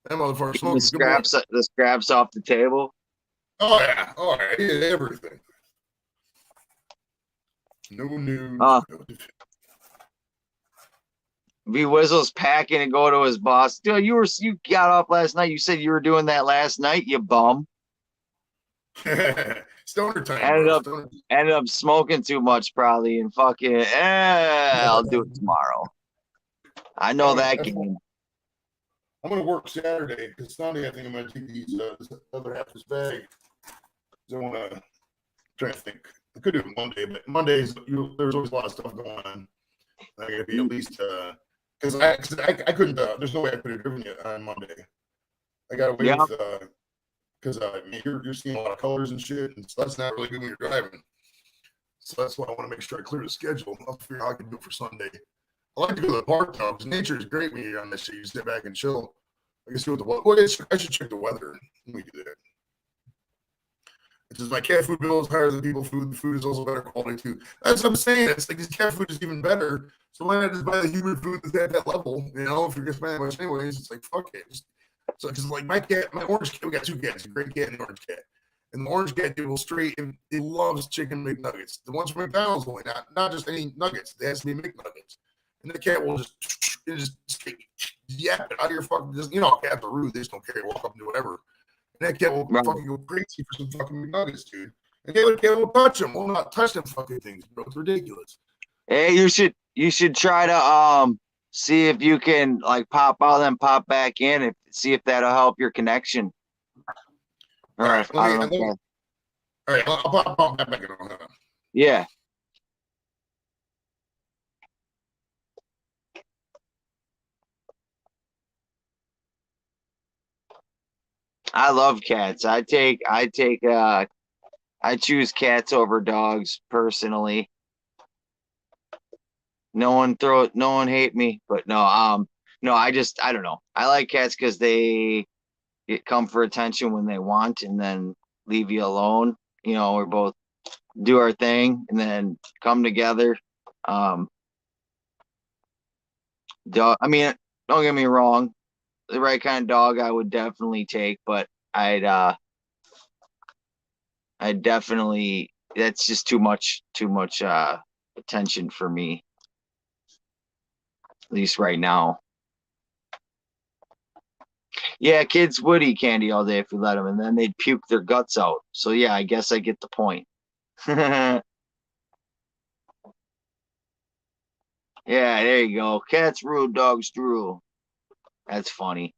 that motherfucker smokes. The scraps off the table. Oh yeah, he did everything. No news. V Whistle's packing and go to his boss. Dude, you got off last night. You said you were doing that last night, you bum. Stoner time. Ended up smoking too much probably and fucking I'll do it tomorrow. I know that game. I'm gonna work Saturday because Sunday I think I'm gonna take these this other half of this bag. I want to try to think. I could do it Monday, but Mondays there's always a lot of stuff going on. I gotta be at least because I couldn't. There's no way I could have driven it on Monday. I gotta wait because you're seeing a lot of colors and shit, and so that's not really good when you're driving. So that's why I want to make sure I clear the schedule. I'll figure out how I can do it for Sunday. I like to go to the park though, because nature is great when you're on this shit. You sit back and chill. I guess do the I should check the weather when we do that. It's just my cat food bill is higher than people food. The food is also better quality too. That's what I'm saying. It's like this cat food is even better. So why not just buy the human food that's at that level? If you're just spending much anyways, it's like fuck it. So because like my orange cat, we got two cats, a gray cat and an orange cat. And the orange cat dude will straight and he loves chicken McNuggets. The ones from McDonald's only, not just any nuggets. They has to be McNuggets. And the cat will just yap it out of your fucking. Cats are rude. They just don't care. Walk up and do whatever. And that cat will fucking go crazy for some fucking McNuggets, dude. And the other cat will touch them. Will not touch them fucking things, bro. It's ridiculous. Hey, you should try to see if you can like pop out and pop back in and see if that'll help your connection. All right, I'll pop back in. Yeah. I love cats. I choose cats over dogs personally. No one hate me, but no, I don't know. I like cats because they come for attention when they want and then leave you alone. We both do our thing and then come together. Don't get me wrong. The right kind of dog I would definitely take, but I definitely, that's just too much attention for me, at least right now. Yeah, kids would eat candy all day if we let them, and then they'd puke their guts out. So yeah, I guess I get the point. Yeah, there you go. Cats rule, dogs drool. That's funny.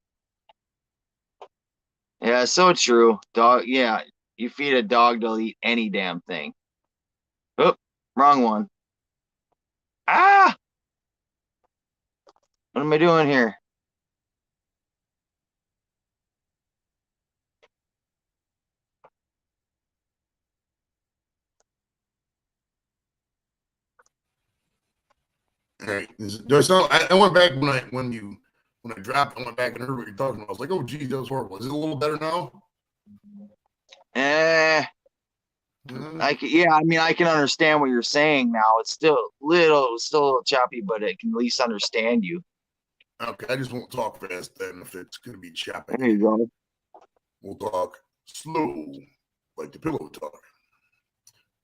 Yeah, so true. Dog, yeah, you feed a dog, they'll eat any damn thing. Oh, wrong one. Ah! What am I doing here? All right. I went back when I dropped. I went back and heard what you're talking about. I was like, oh, geez, that was horrible. Is it a little better now? I can understand what you're saying now. It's still a little choppy, but it can at least understand you. Okay, I just won't talk fast then if it's going to be choppy. There you go. We'll talk slow, like the pillow talk.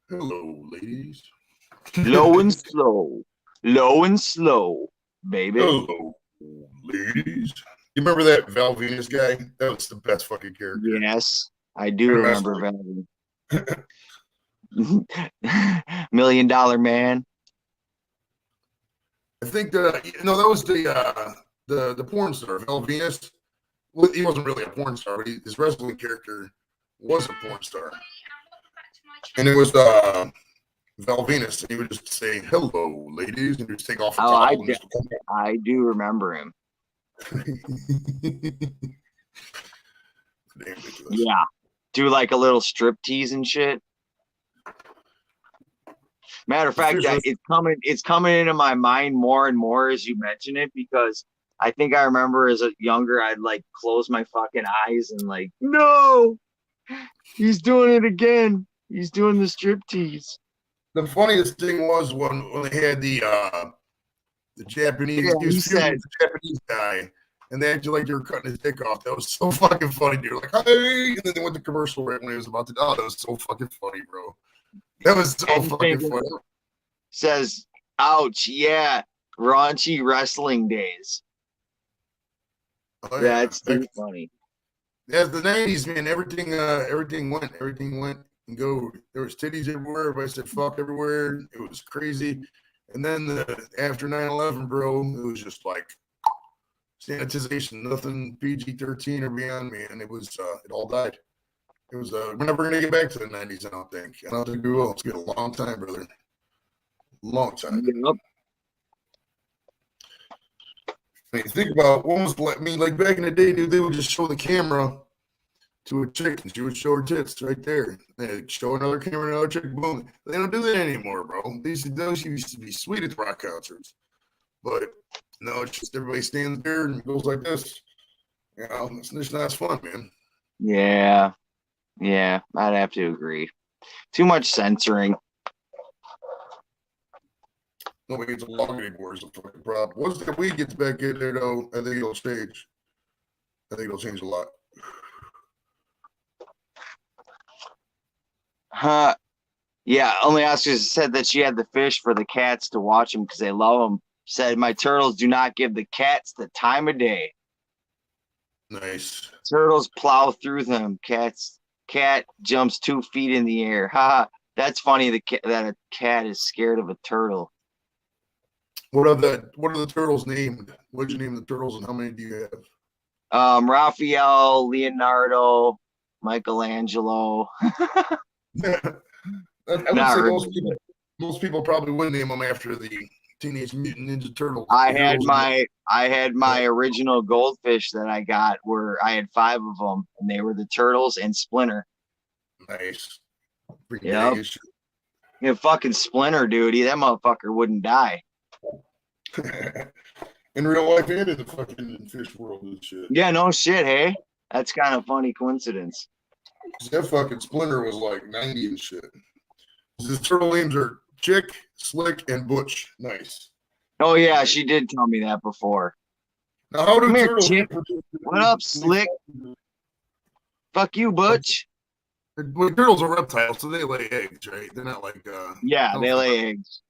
Hello, ladies. Low and slow. Low and slow, baby. Hello, ladies. You remember that Val Venus guy? That was the best fucking character. Yes, I do remember Val. $1 Million Man. I think that was the porn star, Val Venus. Well, he wasn't really a porn star, but his wrestling character was a porn star. And it was Val Venus, and he would just say, "Hello, ladies," and he'd just take off the towel. I do remember him. Yeah. Do like a little strip tease and shit. Matter of fact, it's coming into my mind more and more as you mention it, because I think I remember as a younger, I'd like close my fucking eyes and like, no, he's doing it again. He's doing the strip tease. The funniest thing was when they had the Japanese, he was feuding with the Japanese guy, and they acted like they were cutting his dick off. That was so fucking funny, dude. Like, hey, and then they went to commercial right when he was about to. Oh, that was so fucking funny, bro. That was so fucking funny. Says, ouch, yeah, raunchy wrestling days. Oh, yeah. That's too funny. Yeah, the 90s, man, everything went and go. There was titties everywhere. Everybody said fuck everywhere. It was crazy. And then after 9/11, bro, it was just like sanitization, nothing PG-13 or beyond, man. It was it all died. It was we're never gonna get back to the 90s, I don't think. I don't think we will. It's been a long time, brother. Long time. Yep. I mean, think about what was like back in the day, dude, they would just show the camera to a chick and she would show her tits right there. They'd show another camera, another chick, boom. They don't do that anymore, bro. Those used to be sweet at the rock concerts. But no, it's just everybody stands there and goes like this. You know, it's just not as fun, man. Yeah, I'd have to agree. Too much censoring. Nobody gets along anymore is a fucking problem. Once the weed gets back in there, though, I think it'll change. I think it'll change a lot. Yeah, only Oscar said that she had the fish for the cats to watch them because they love them. Said, my turtles do not give the cats the time of day. Nice. Turtles plow through them. Cat jumps 2 feet in the air. Ha! That's funny that a cat is scared of a turtle. What are the turtles named? What did you name the turtles, and how many do you have? Raphael, Leonardo, Michelangelo. Not really. Most people probably wouldn't name them after the Teenage Mutant Ninja Turtles. I had my original goldfish that I got where I had 5 of them, and they were the Turtles and Splinter. Nice. Yep. Yeah, fucking Splinter, dude. That motherfucker wouldn't die. In real life and in the fucking fish world and shit. Yeah, no shit, hey? That's kind of funny coincidence. That fucking Splinter was like 90 and shit. His turtle names are Chick, Slick, and Butch. Nice. Oh, yeah, she did tell me that before. Now, how do turtles... What up, Slick? Fuck you, Butch. Well, turtles are reptiles, so they lay eggs, right? They're not like... yeah, they lay eggs.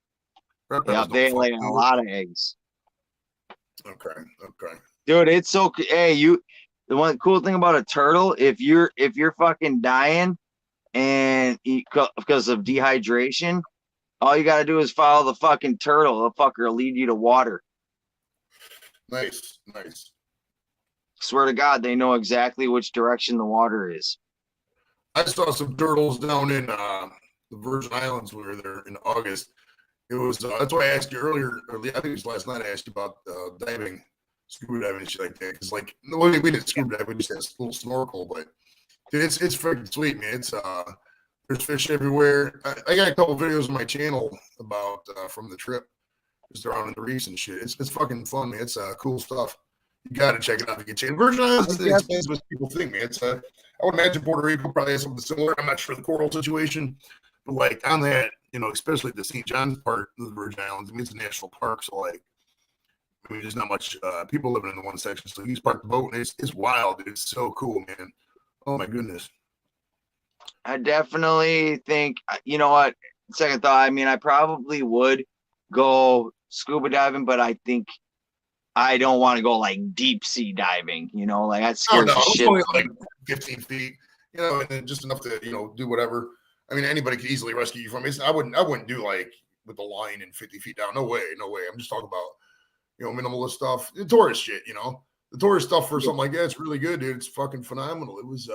Yeah, they lay a lot of eggs. Okay. Dude, it's so... Hey, the one cool thing about a turtle, if you're fucking dying and because of dehydration, all you got to do is follow the fucking turtle. The fucker will lead you to water. Nice. Swear to God, they know exactly which direction the water is. I saw some turtles down in the Virgin Islands when we were there in August. It was that's why I asked you earlier. I think it was last night. I asked you about diving, scuba diving, and shit like that. Because like, we didn't scuba dive. We just had a little snorkel. But dude, it's freaking sweet, man. It's there's fish everywhere. I got a couple videos on my channel about from the trip, just around in the reefs and shit. It's fucking fun, man. It's cool stuff. You got to check it out to get chance. Virgin Islands is what people think, man. It's I would imagine Puerto Rico probably has something similar. I'm not sure the coral situation, but like on that, especially the St. John's part of the Virgin Islands, I mean, it's a national park, so like, I mean, there's not much people living in the one section. So you just park the boat, and it's wild, dude. It's so cool, man. Oh my goodness. I definitely think, you know what? Second thought, I mean, I probably would go scuba diving, but I think I don't want to go like deep sea diving, you know, like that Oh scares no, the it's shit. only like 15 feet, you know, and then just enough to, you know, do whatever. I mean, anybody could easily rescue you from it. I wouldn't do like with the line and 50 feet down. No way, no way. I'm just talking about, you know, minimalist stuff, the tourist shit, you know, the tourist stuff for something like that. It's really good, dude. It's fucking phenomenal. It was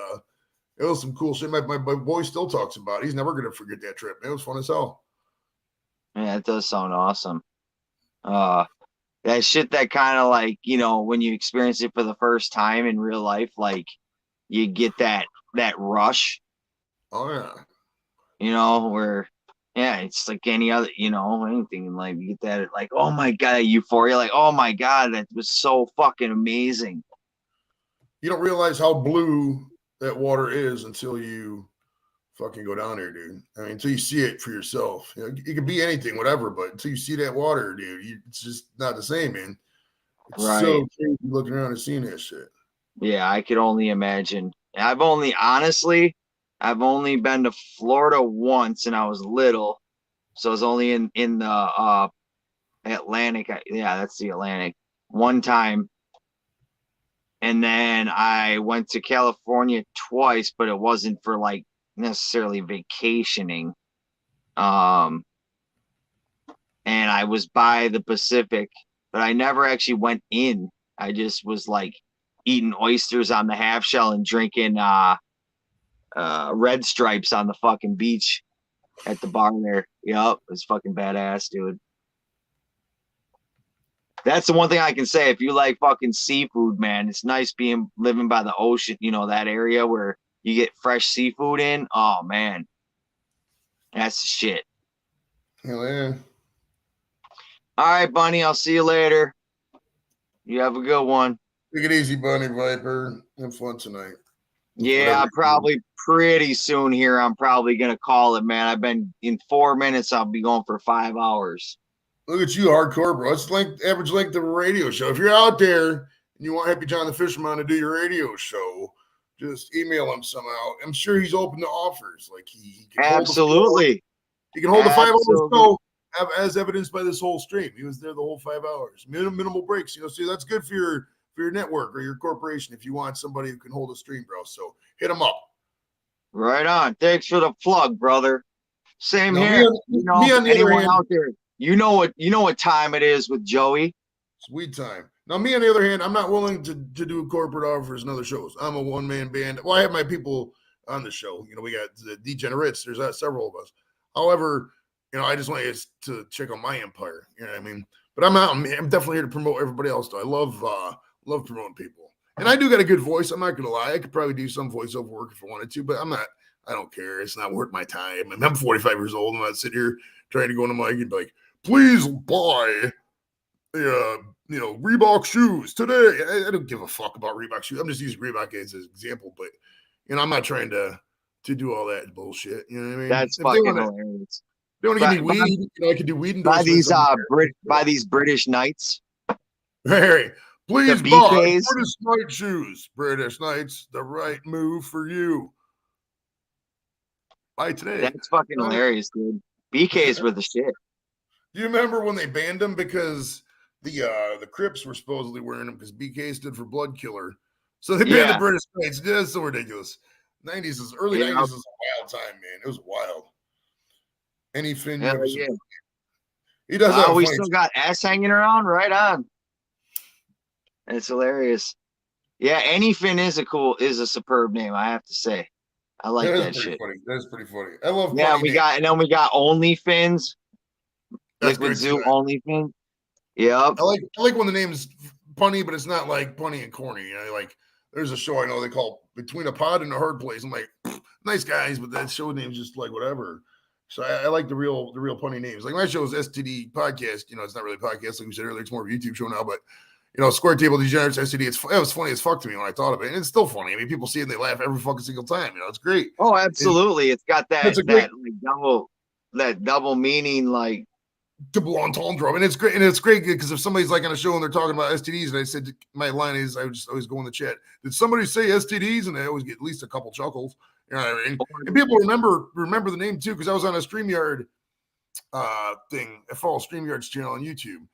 some cool shit. My boy still talks about it. He's never gonna forget that trip. It was fun as hell. Yeah, it does sound awesome. That shit that kind of like, you know, when you experience it for the first time in real life, like you get that rush. Oh yeah. You know, where yeah, it's like any other, you know, anything in life. You get that like, oh my god, euphoria, like, oh my god, that was so fucking amazing. You don't realize how blue that water is until you fucking go down there, dude. I mean, until you see it for yourself. You know, it could be anything, whatever, but until you see that water, dude, it's just not the same, man. It's so crazy looking around and seeing that shit. Yeah, I could only imagine. I've only been to Florida once, and I was little, so I was only in the Atlantic. Yeah, that's the Atlantic. One time, and then I went to California twice, but it wasn't for like necessarily vacationing. And I was by the Pacific, but I never actually went in. I just was like eating oysters on the half shell and drinking Red Stripes on the fucking beach at the bar there. Yup, it's fucking badass, dude. That's the one thing I can say. If you like fucking seafood, man, it's nice living by the ocean, you know, that area where you get fresh seafood in. Oh man. That's the shit. Hell yeah. All right, Bunny, I'll see you later. You have a good one. Take it easy, Bunny Viper. Have fun tonight. Yeah, probably pretty soon here. I'm probably gonna call it, man. I've been in 4 minutes. I'll be going for 5 hours. Look at you, hardcore, bro. It's like average length of a radio show. If you're out there and you want Happy John the Fisherman to do your radio show, just email him somehow. I'm sure he's open to offers. Like he can absolutely. He can hold the 5 hours show as evidenced by this whole stream. He was there the whole 5 hours. Minimal breaks. You know, see, that's good for your network or your corporation if you want somebody who can hold a stream, bro. So hit him up. Right on. Thanks for the plug, brother. Same here. Anyone out there, you know what time it is with Joey. Sweet time. Now, me on the other hand, I'm not willing to do corporate offers and other shows. I'm a one-man band. Well, I have my people on the show. You know, we got the Degenerates. There's several of us. However, you know, I just want you to check out my empire. You know what I mean? But I'm definitely here to promote everybody else. Though. I love promoting people. And I do got a good voice. I'm not going to lie. I could probably do some voiceover work if I wanted to, but I don't care. It's not worth my time. I'm 45 years old. I'm not sitting here trying to go on the mic and be like, please buy Reebok shoes today. I don't give a fuck about Reebok shoes. I'm just using Reebok as an example, but you know, I'm not trying to do all that bullshit. You know what I mean? That's fucking hilarious. They want to give me weed. You know, I could do weed endorsements. By these British Knights. Hey, please buy British Knight shoes. British Knights, the right move for you. Buy today. That's fucking hilarious, dude. BKs were the shit. Do you remember when they banned them because the Crips were supposedly wearing them because BK stood for blood killer? So they banned the British Knights. That's so ridiculous. Early 90s was a wild time, man. It was wild. Any Finn you ever He does that. We still got S hanging around, right on. It's hilarious. Yeah, Any Finn is a superb name, I have to say. I like that shit. Funny. That's pretty funny. I love. Yeah, we got Only Fins. Liquid Zoo Only Fins. Yep. I like when the name's punny, but it's not like punny and corny. You know, like there's a show I know they call Between a Pod and a Hard Place. I'm like, nice guys, but that show name's just like whatever. So I like the real punny names. Like my show is STD Podcast. You know, it's not really a podcast, like we said earlier. It's more of a YouTube show now, but you know, Square Table Degenerates STD. It was funny as fuck to me when I thought of it, and it's still funny. I mean, people see it and they laugh every fucking single time. You know, it's great. Oh, absolutely. It's got that double meaning, like double entendre. And it's great. And it's great because if somebody's like on a show and they're talking about STDs, and I said my line is, I would just always go in the chat. Did somebody say STDs? And I always get at least a couple chuckles. You know what I mean? And people remember the name too because I was on a StreamYard thing. I follow StreamYard's channel on YouTube.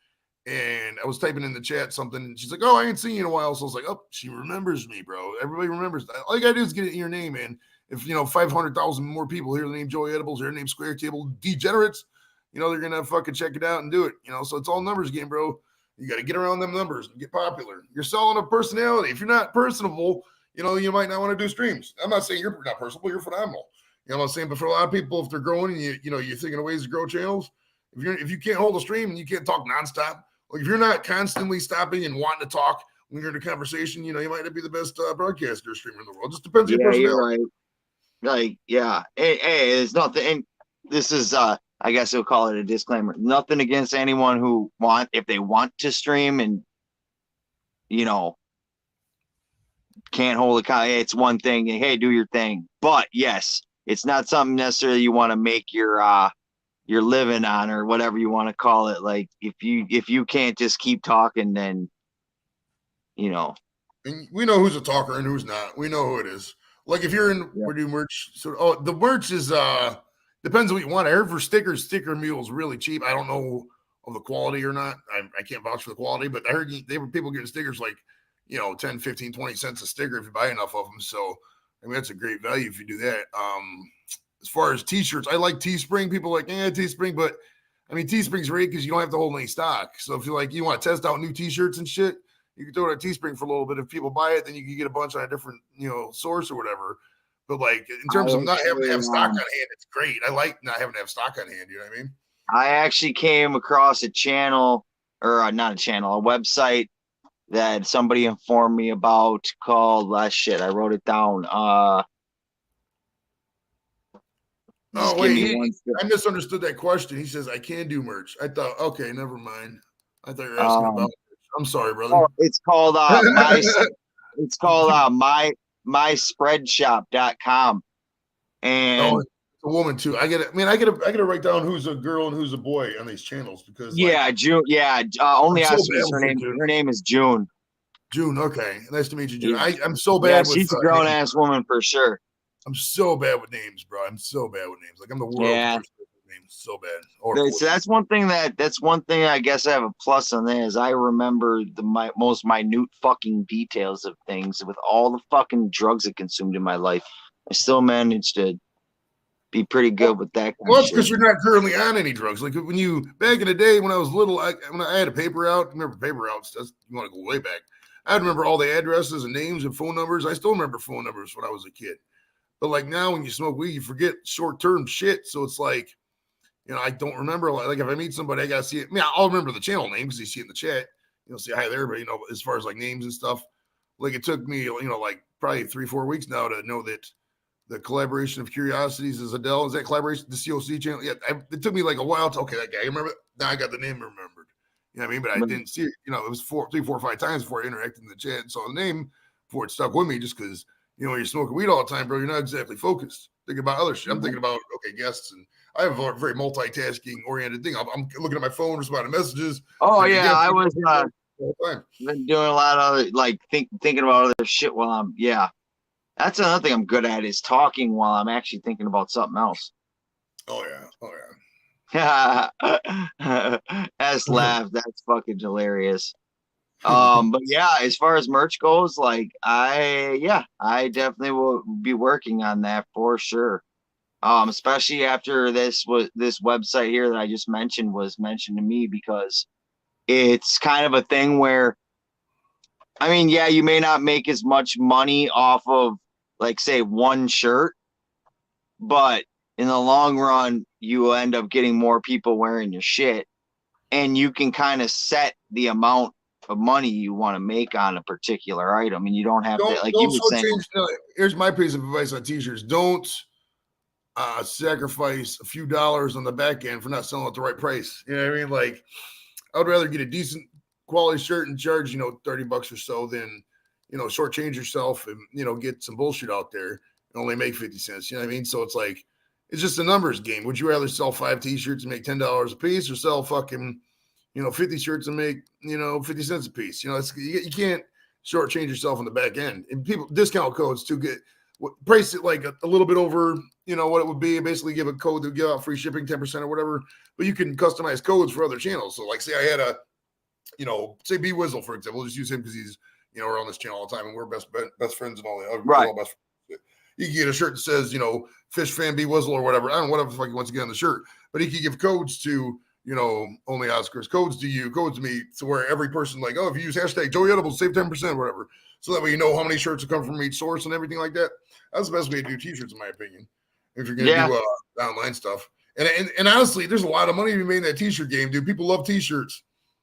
And I was typing in the chat something, and she's like, "Oh, I ain't seen you in a while." So I was like, "Oh, she remembers me, bro. Everybody remembers. All you gotta do is get it in your name, man. If 500,000 more people hear the name Joey Edibles, hear the name Square Table Degenerates, they're gonna fucking check it out and do it. So it's all numbers game, bro. You got to get around them numbers and get popular. You're selling a personality. If you're not personable, you might not want to do streams. I'm not saying you're not personable. You're phenomenal. What I'm saying? But for a lot of people, if they're growing and you're thinking of ways to grow channels, if you can't hold a stream and you can't talk nonstop, like if you're not constantly stopping and wanting to talk when you're in a conversation, you might not be the best broadcaster streamer in the world. It just depends on your personality. You're right. Like, yeah. Hey, there's nothing. And this is, I guess we'll call it a disclaimer. Nothing against anyone who if they want to stream and, can't hold it's one thing. Hey, do your thing. But yes, it's not something necessarily you want to make your living on or whatever you want to call it. Like if you can't just keep talking, then, And we know who's a talker and who's not. We know who it is. Like if you're in, we're doing merch. So, the merch is, depends on what you want. I heard for sticker mule is really cheap. I don't know of the quality or not. I can't vouch for the quality, but I heard people getting stickers like, 10, 15, 20 cents a sticker if you buy enough of them. So, that's a great value if you do that. As far as t-shirts, I like Teespring. People are like, Teespring, but Teespring's great because you don't have to hold any stock. So if you want to test out new t-shirts and shit, you can throw it at Teespring for a little bit. If people buy it, then you can get a bunch on a different, source or whatever. But like in terms of not having to have stock on hand, it's great. I like not having to have stock on hand. You know what I mean? I actually came across a channel, or not a channel, a website that somebody informed me about called I wrote it down. Oh wait, I misunderstood that question. He says I can do merch. I thought, okay, never mind. I thought you were asking about. I'm sorry, brother. Oh, it's called myspreadshop.com. And it's a woman too. I gotta write down who's a girl and who's a boy on these channels because June. Only her name is June. June, okay. Nice to meet you, June. I'm so bad with she's a grown ass woman for sure. I'm so bad with names, bro. I'm so bad with names. Like I'm the world's worst with names. So bad. So that's one thing I guess I have a plus on that is I remember the most minute fucking details of things with all the fucking drugs I consumed in my life. I still managed to be pretty good with that. Well, it's because you're not currently on any drugs. Like when back in the day when I was little, when I had a paper out, remember paper outs? You want to go way back. I remember all the addresses and names and phone numbers. I still remember phone numbers when I was a kid. But like now when you smoke weed, you forget short-term shit. So it's like, I don't remember. Like if I meet somebody, I got to see it. I'll remember the channel name because you see it in the chat. Say hi there. But, as far as like names and stuff, like it took me, like probably 3-4 weeks now to know that the collaboration of Curiosities is Adele. Is that collaboration, the COC channel? Yeah, it took me like a while to, okay, that guy, I remember. Now I got the name remembered. You know what I mean? But I didn't see it. It was 3, 4, 5 times before I interacted in the chat and saw the name before it stuck with me just because, when you're smoking weed all the time, bro, you're not exactly focused. Thinking about other shit. I'm thinking about, guests. And I have a very multitasking oriented thing. I'm looking at my phone, responding to messages. Oh, yeah. I was been doing a lot of like thinking about other shit while I'm, That's another thing I'm good at is talking while I'm actually thinking about something else. Oh, yeah. That's laugh. That's fucking hilarious. But as far as merch goes, like I definitely will be working on that for sure. Especially after this website here that I just mentioned was mentioned to me because it's kind of a thing where, you may not make as much money off of like say one shirt, but in the long run, you will end up getting more people wearing your shit, and you can kind of set the amount of money you want to make on a particular item, and you don't have to like you were saying. Here's my piece of advice on t-shirts: don't sacrifice a few dollars on the back end for not selling at the right price. You know what I mean? Like, I would rather get a decent quality shirt and charge $30 or so than shortchange yourself and get some bullshit out there and only make 50 cents. You know what I mean? So it's like it's just a numbers game. Would you rather sell 5 t-shirts and make $10 a piece or sell fucking 50 shirts and make 50 cents a piece? You can't shortchange yourself on the back end. And people discount codes to get price it like a little bit over what it would be, and basically give a code to give out free shipping 10% or whatever. But you can customize codes for other channels. So like say I had a you know, say B Wizzle, for example. We'll just use him because he's, you know, we're on this channel all the time and we're best friends and all that. Right. All best friends. You can get a shirt that says, you know, Fish Fan B Wizzle or whatever. I don't know, whatever the fuck he wants to get on the shirt. But he can give codes to, you know, only Oscars, codes to you, codes to me, to where every person, like, oh, if you use hashtag Joey Edibles, save 10%, whatever. So that way you know how many shirts will come from each source and everything like that. That's the best way to do t-shirts, in my opinion. If you're going to do online stuff. And honestly, there's a lot of money to be made in that t-shirt game, dude. People love t-shirts.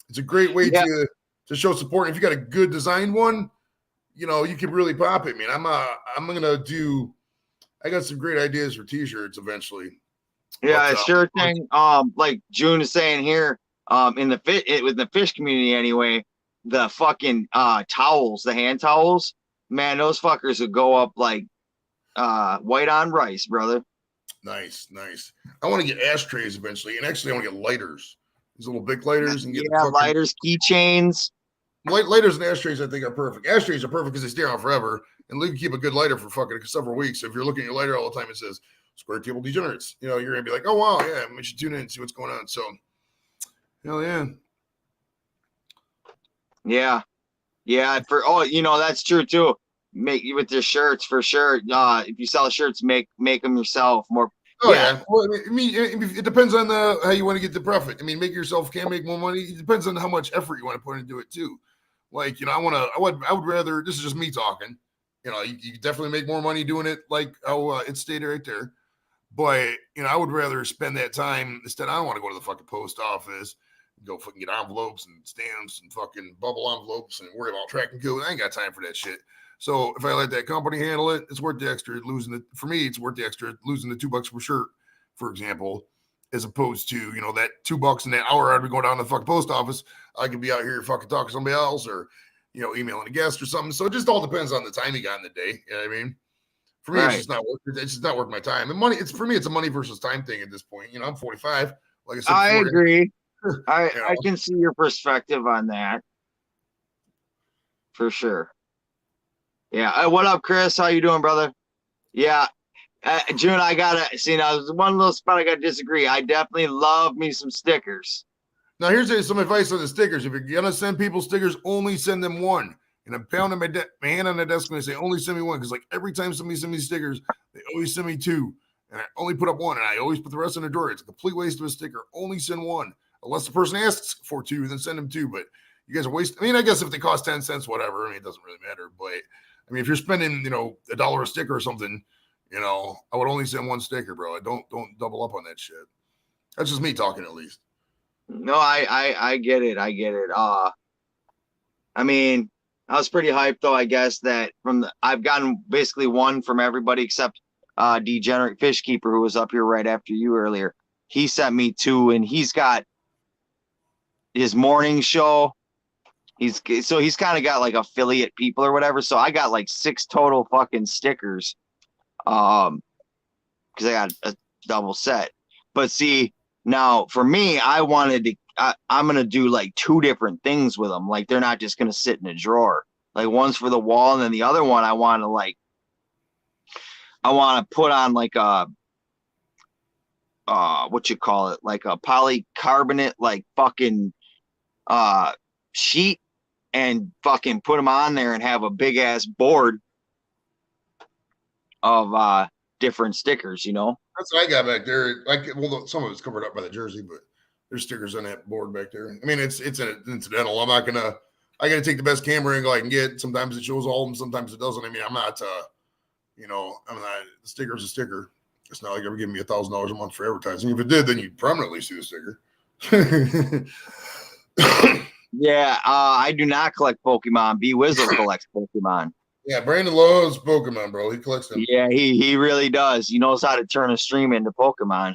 It's a great way to show support. And if you got a good designed one, you know, you could really pop it, man. I got some great ideas for t-shirts eventually. Yeah, sure thing. Like June is saying here, in the fish community anyway, the fucking towels, the hand towels, man, those fuckers would go up like white on rice, brother. Nice. I want to get ashtrays eventually, and actually I want to get lighters. These little big lighters and get lighters, keychains. Lighters and ashtrays I think are perfect. Ashtrays are perfect because they stay on forever, and you can keep a good lighter for fucking several weeks. So if you're looking at your lighter all the time, it says Square Table Degenerates. You know, you're gonna be like, oh wow, yeah, we should tune in and see what's going on. So, hell yeah. Yeah. You know, that's true too. Make with your shirts for sure. If you sell shirts, make them yourself more. Oh yeah. Well, I mean, it depends on how you want to get the profit. I mean, make yourself can make more money. It depends on how much effort you want to put into it too. Like, you know, I would rather. This is just me talking. You know, you definitely make more money doing it like how it stated right there. But you know, I would rather spend that time instead. I don't want to go to the fucking post office, go fucking get envelopes and stamps and fucking bubble envelopes and worry about tracking code. I ain't got time for that shit. So if I let that company handle it, it's worth the extra losing it. For me, it's worth the extra losing the $2 per shirt, for example, as opposed to, you know, that $2 in that hour I'd be going down to the fucking post office. I could be out here fucking talking to somebody else or, you know, emailing a guest or something. So it just all depends on the time you got in the day. You know what I mean? For me, it's just not worth it. It's just not worth my time. And money, for me, it's a money versus time thing at this point. You know, I'm 45. Like I said, I agree. I can see your perspective on that. For sure. Yeah. What up, Chris? How you doing, brother? Yeah. June, I gotta see now. There's one little spot I gotta disagree. I definitely love me some stickers. Now, here's some advice on the stickers. If you're gonna send people stickers, only send them one. And I'm pounding my hand on the desk when I say only send me one, because like every time somebody sends me stickers, they always send me two, and I only put up one, and I always put the rest in the drawer. It's a complete waste of a sticker. Only send one, unless the person asks for two, then send them two. But you guys are wasting. I mean, I guess if they cost 10 cents, whatever. I mean, it doesn't really matter. But I mean, if you're spending, you know, $1 a sticker or something, you know, I would only send one sticker, bro. I don't double up on that shit. That's just me talking, at least. No, I get it. I get it. I mean, I was pretty hyped though, I guess, that I've gotten basically one from everybody except Degenerate Fish Keeper, who was up here right after you earlier. He sent me two, and he's got his morning show. He's kind of got like affiliate people or whatever. So I got like 6 total fucking stickers. Because I got a double set. But see, now for me, I'm gonna do like 2 different things with them. Like they're not just gonna sit in a drawer. Like one's for the wall, and then the other one I want to put on like a what you call it, like a polycarbonate like fucking sheet, and fucking put them on there and have a big ass board of different stickers, you know. That's what I got back there. Like, well, some of it's covered up by the jersey, but there's stickers on that board back there. I mean, it's an incidental. I gotta take the best camera angle I can get. Sometimes it shows all of them, sometimes it doesn't. I mean, the sticker's a sticker. It's not like ever giving me $1,000 a month for advertising. If it did, then you'd permanently see the sticker. Yeah, I do not collect Pokemon. B Wizzle collects Pokemon. Yeah, Brandon loves Pokemon, bro. He collects them. Yeah, he really does. He knows how to turn a stream into Pokemon.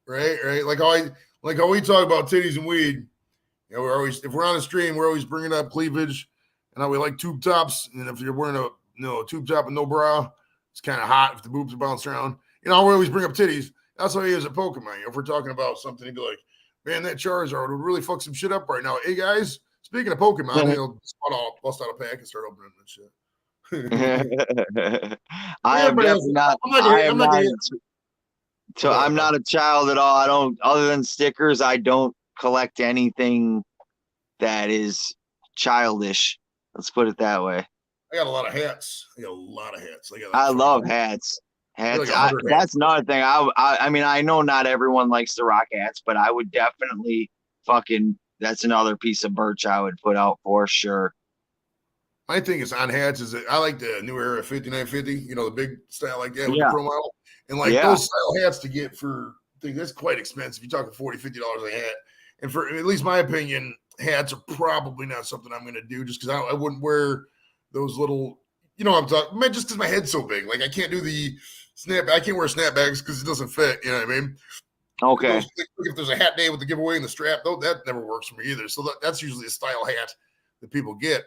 Right. Like how we talk about titties and weed. You know, if we're on a stream, we're always bringing up cleavage and how we like tube tops. And if you're wearing a tube top and no bra, it's kind of hot if the boobs are bouncing around. You know, we always bring up titties. That's how he is at Pokemon. You know, if we're talking about something, he'd be like, man, that Charizard would really fuck some shit up right now. Hey, guys, speaking of Pokemon, he'll bust out a pack and start opening that shit. I'm not a child at all. I don't, other than stickers, I don't collect anything that is childish. Let's put it that way. I got a lot of hats. I got a lot of hats. I love hats. Hats. That's another thing. I mean, I know not everyone likes to rock hats, but I would definitely that's another piece of merch I would put out for sure. My thing is on hats is that I like the new era 5950, you know, the big style like that with the pro model. And like those style hats to get for things, that's quite expensive. You're talking $40, $50 a hat. And for at least my opinion, hats are probably not something I'm going to do just because I wouldn't wear those little, you know what I'm talking about, just because my head's so big. Like I can't do the snap. I can't wear snapbacks because it doesn't fit. You know what I mean? Okay. If there's a hat day with the giveaway and the strap, though, that never works for me either. So that's usually a style hat that people get.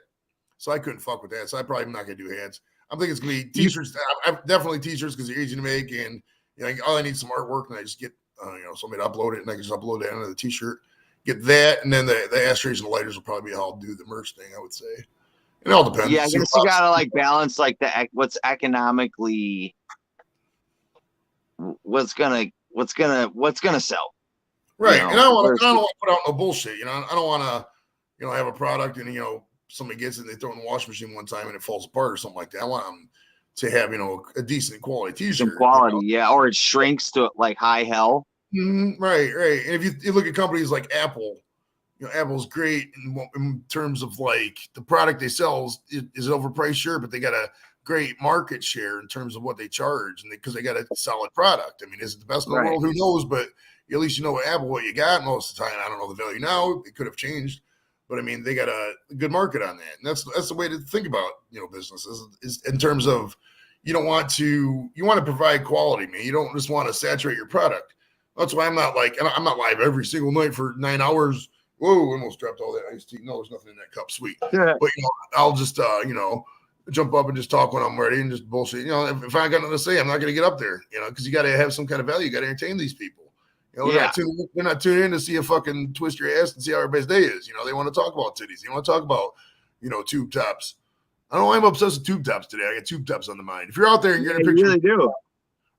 So I couldn't fuck with that. So I'm probably not going to do hats. I'm thinking it's going to be t-shirts. I'm definitely t-shirts because they're easy to make. And you know, all I need is some artwork and I just get, you know, somebody to upload it and I can just upload that onto the t-shirt. Get that. And then the ashtrays and the lighters will probably be how I'll do the merch thing, I would say. It all depends. Yeah, I guess you got to like balance like what's economically, what's gonna sell. Right. You know, and I don't want to put out no bullshit. You know, I don't want to, you know, have a product and, you know, somebody gets it and they throw it in the washing machine one time and it falls apart or something like that. I want them to have, you know, a decent quality t-shirt. Some quality, you know? yeah. Or it shrinks to like high hell. Right. And if you look at companies like Apple, you know, Apple's great in terms of like the product they sell is overpriced, sure, but they got a great market share in terms of what they charge and because they got a solid product. I mean, is it the best in the world? Who knows? But at least you know what Apple, what you got most of the time. I don't know the value now. It could have changed. But I mean, they got a good market on that, and that's the way to think about, you know, businesses is in terms of you want to provide quality, man. You don't just want to saturate your product. That's why I'm not live every single night for 9 hours. Whoa, almost dropped all that iced tea. No, there's nothing in that cup. Sweet, but you know, I'll just you know, jump up and just talk when I'm ready and just bullshit. You know, if I got nothing to say, I'm not going to get up there. You know, because you got to have some kind of value. You got to entertain these people. You know, they're not tuning in to see a fucking twist your ass and see how everybody's day is. You know, they want to talk about titties. They want to talk about, you know, tube tops. I don't know why I'm obsessed with tube tops today. I got tube tops on the mind. If you're out there and you're in a picture, you really do. All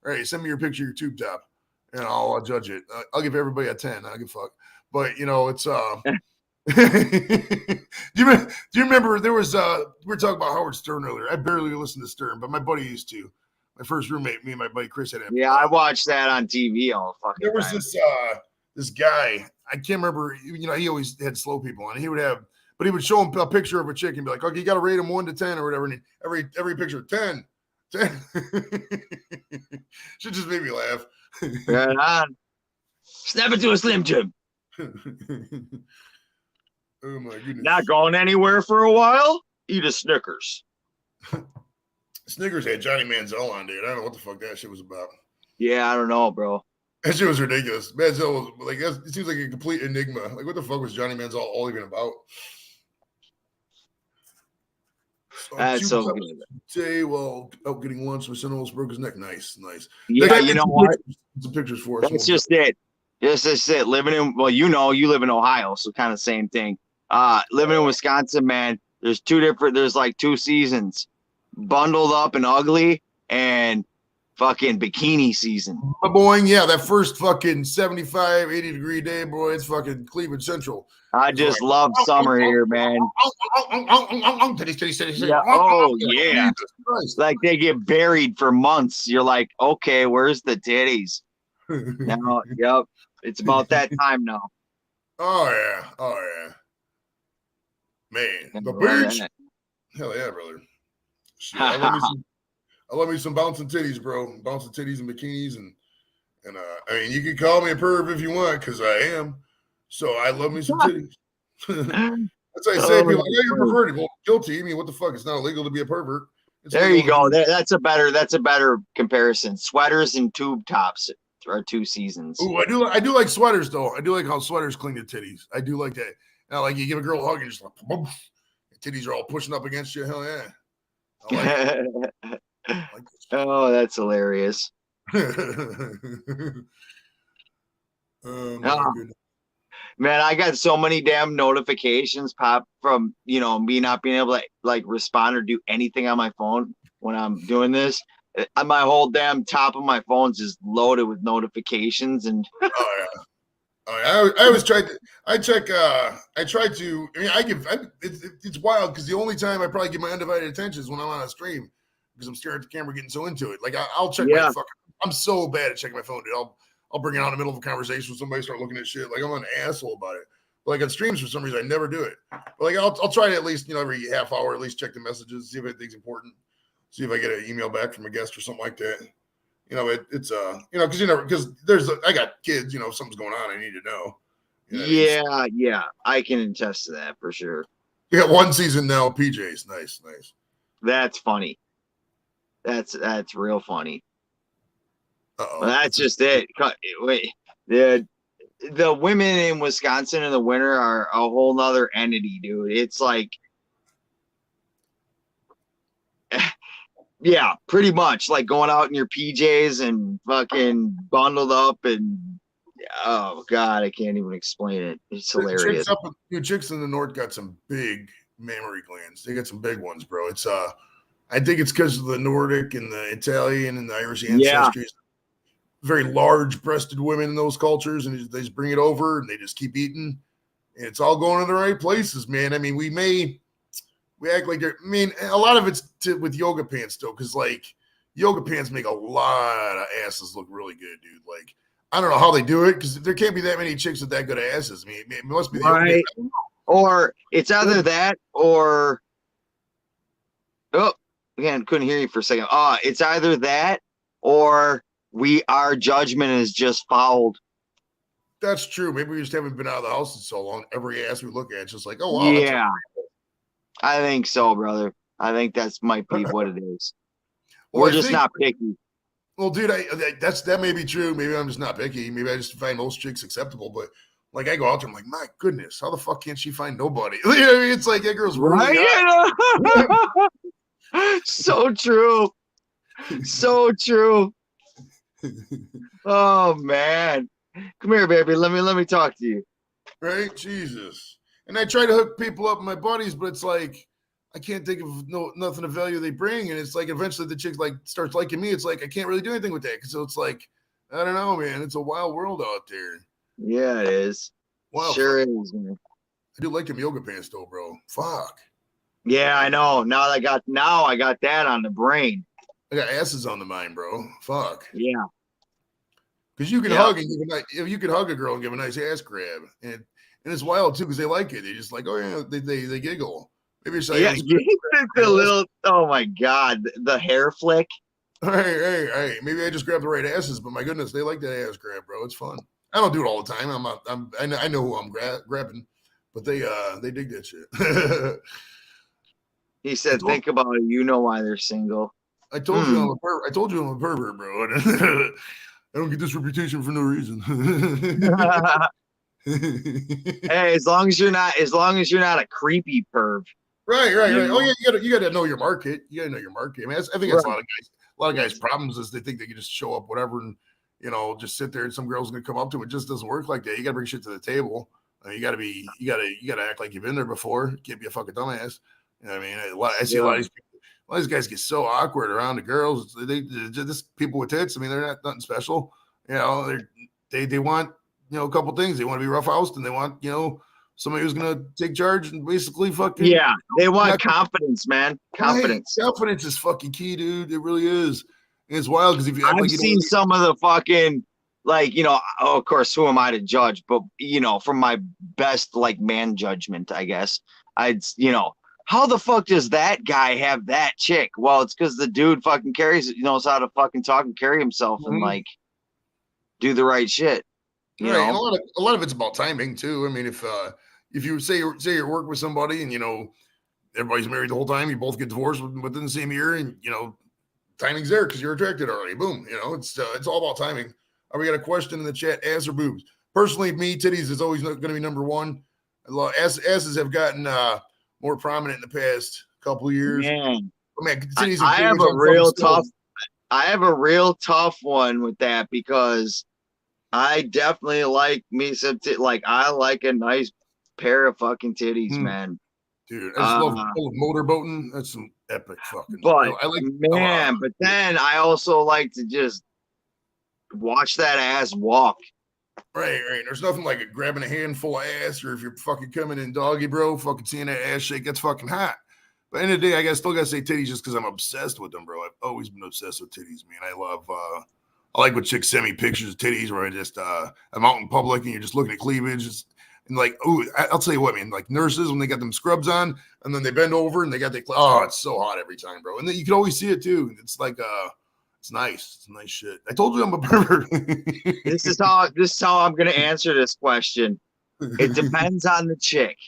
right, send me your picture of your tube top, and I'll judge it. I'll give everybody a 10. I don't give a fuck. But you know, it's do you remember there was we were talking about Howard Stern earlier. I barely listened to Stern, but my buddy used to. My first roommate, me and my buddy Chris had him. Yeah, I watched that on TV all fucking There was time. this guy, I can't remember, you know, he always had slow people on. He would show him a picture of a chick and be like, okay, you got to rate him 1 to 10 or whatever. And every picture, 10. Should just made me laugh. Right on. Snap it to a Slim Jim. Oh my goodness. Not going anywhere for a while? Eat a Snickers. Snickers had Johnny Manziel on, dude. I don't know what the fuck that shit was about. Yeah, I don't know, bro. That shit was ridiculous. Manziel was like, it seems like a complete enigma. Like, what the fuck was Johnny Manziel all even about? That's so good. Say, well, out getting lunch, my son almost broke his neck. Nice. Yeah, you know what? Some pictures for us. That's just it. This is it. Living in, well, you know, you live in Ohio, so kind of same thing. Living in Wisconsin, man, there's like 2 seasons. Bundled up and ugly and fucking bikini season. My boy, yeah, that first fucking 75, 80 degree day, boy, it's fucking Cleveland Central. I just love summer here, man. Yeah. Oh, yeah. Like they get buried for months. You're like, okay, where's the titties? Now, yep. It's about that time now. Oh, yeah. Man, the beach. Hell yeah, brother. Shit, I love me some bouncing titties, bro. Bouncing titties and bikinis and I mean, you can call me a perv if you want, because I am. So I love me some titties. That's what I say. People like, yeah, you're perverted. Well, guilty. I mean, what the fuck? It's not illegal to be a pervert. There you go. That's a better comparison. Sweaters and tube tops are 2 seasons. Ooh, I do like sweaters though. I do like how sweaters cling to titties. I do like that. Now, like you give a girl a hug and just like, boom, titties are all pushing up against you. Hell yeah. I like oh, that's hilarious. Man, I got so many damn notifications pop from, you know, me not being able to like respond or do anything on my phone when I'm doing this. My whole damn top of my phone's just loaded with notifications and oh yeah. I always tried to. I check. I try to. I mean, it's wild because the only time I probably give my undivided attention is when I'm on a stream because I'm staring at the camera, getting so into it. Like I'll check my fucking. I'm so bad at checking my phone, dude. I'll bring it on in the middle of a conversation with somebody, start looking at shit. Like I'm an asshole about it. But like on streams, for some reason, I never do it. But like I'll try to at least every half hour at least check the messages, see if anything's important, see if I get an email back from a guest or something like that. Because I got kids, if something's going on, I need to know. Yeah, I can attest to that for sure. We got one season now, PJs. Nice. That's funny. That's real funny. Uh-oh. Well, that's just it. Wait, the women in Wisconsin in the winter are a whole nother entity, dude. It's like, yeah, pretty much like going out in your PJs and fucking bundled up and oh god, I can't even explain it. It's hilarious. Chicks in the north got some big mammary glands. They got some big ones, bro. It's I think it's because of the Nordic and the Italian and the Irish ancestries. Yeah. Very large-breasted women in those cultures, and they just bring it over and they just keep eating. And it's all going to the right places, man. I mean, we act like they're. I mean, a lot of it's with yoga pants, though, because like yoga pants make a lot of asses look really good, dude. Like I don't know how they do it because there can't be that many chicks with that good asses. I mean, it must be the right. Or it's either that or again, couldn't hear you for a second. It's either that or our judgment is just fouled. That's true. Maybe we just haven't been out of the house in so long. Every ass we look at, it's just like, oh wow. Yeah, I think so, brother. I think might be what it is. Well, we're just not picky. Well, dude, that may be true. Maybe I'm just not picky. Maybe I just find most chicks acceptable. But like, I go out there, I'm like, my goodness, how the fuck can't she find nobody? You know what I mean? It's like that girl's really so true. So true. Oh man, come here, baby. Let me talk to you. Right, Jesus. And I try to hook people up with my buddies, but it's like I can't think of nothing of value they bring, and it's like eventually the chick like starts liking me. It's like I can't really do anything with that because it's like I don't know, man. It's a wild world out there. Yeah, it is. Wow, sure is, man. I do like them yoga pants though, bro. Fuck. Yeah, I know. Now I got that on the brain. I got asses on the mind, bro. Fuck. Yeah. Because you can hug and you can hug a girl and give a nice ass grab, and it's wild too because they like it. They just like, oh yeah, they giggle. Maybe it's like the little. Oh my god, the hair flick. Hey. Maybe I just grab the right asses, but my goodness, they like that ass grab, bro. It's fun. I don't do it all the time. I know who I'm grabbing, but they dig that shit. He said, "Think about it. You know why they're single." I told you I'm a pervert, bro. I don't get this reputation for no reason. Hey, as long as you're not a creepy perv. Right. Oh yeah, you gotta know your market. You gotta know your market. I mean, I think that's a lot of guys' problems is they think they can just show up whatever and just sit there and some girl's gonna come up to them. It just doesn't work like that. You gotta bring shit to the table. You gotta act like you've been there before. You can't be a fucking dumbass. You know what I mean? I see a lot of these people. A lot of these guys get so awkward around the girls. They're just people with tits. I mean, they're not nothing special. They want a couple things. They want to be roughhoused, and they want somebody who's gonna take charge and basically fucking. Yeah, they want confidence, man. Confidence. Right. Confidence is fucking key, dude. It really is. And it's wild because if you I've seen some of the fucking of course, who am I to judge? But from my best man judgment, I guess how the fuck does that guy have that chick? Well, it's because the dude fucking knows how to fucking talk and carry himself and do the right shit. You know? And a lot of it's about timing too. I mean, if you say you work with somebody and everybody's married the whole time, you both get divorced within the same year, and timing's there because you're attracted already. Boom. It's all about timing. We got a question in the chat: ass or boobs? Personally, me, titties is always going to be number one. Asses have gotten more prominent in the past couple of years. Man, I have a real tough one with that because I definitely like me some I like a nice pair of fucking titties, man. Dude, I just love motorboating. That's some epic fucking. But but then I also like to just watch that ass walk. Right. There's nothing like grabbing a handful of ass, or if you're fucking coming in doggy, bro, fucking seeing that ass shake, that's fucking hot. But at the end of the day, still gotta say titties just because I'm obsessed with them, bro. I've always been obsessed with titties, man. I like when chicks send me pictures of titties where I'm out in public and you're just looking at cleavage. And like, oh, I'll tell you what, man, like nurses when they got them scrubs on and then they bend over and they got it's so hot every time, bro. And then you can always see it too. It's like, it's nice. It's nice shit. I told you I'm a pervert. This is how I'm going to answer this question. It depends on the chick.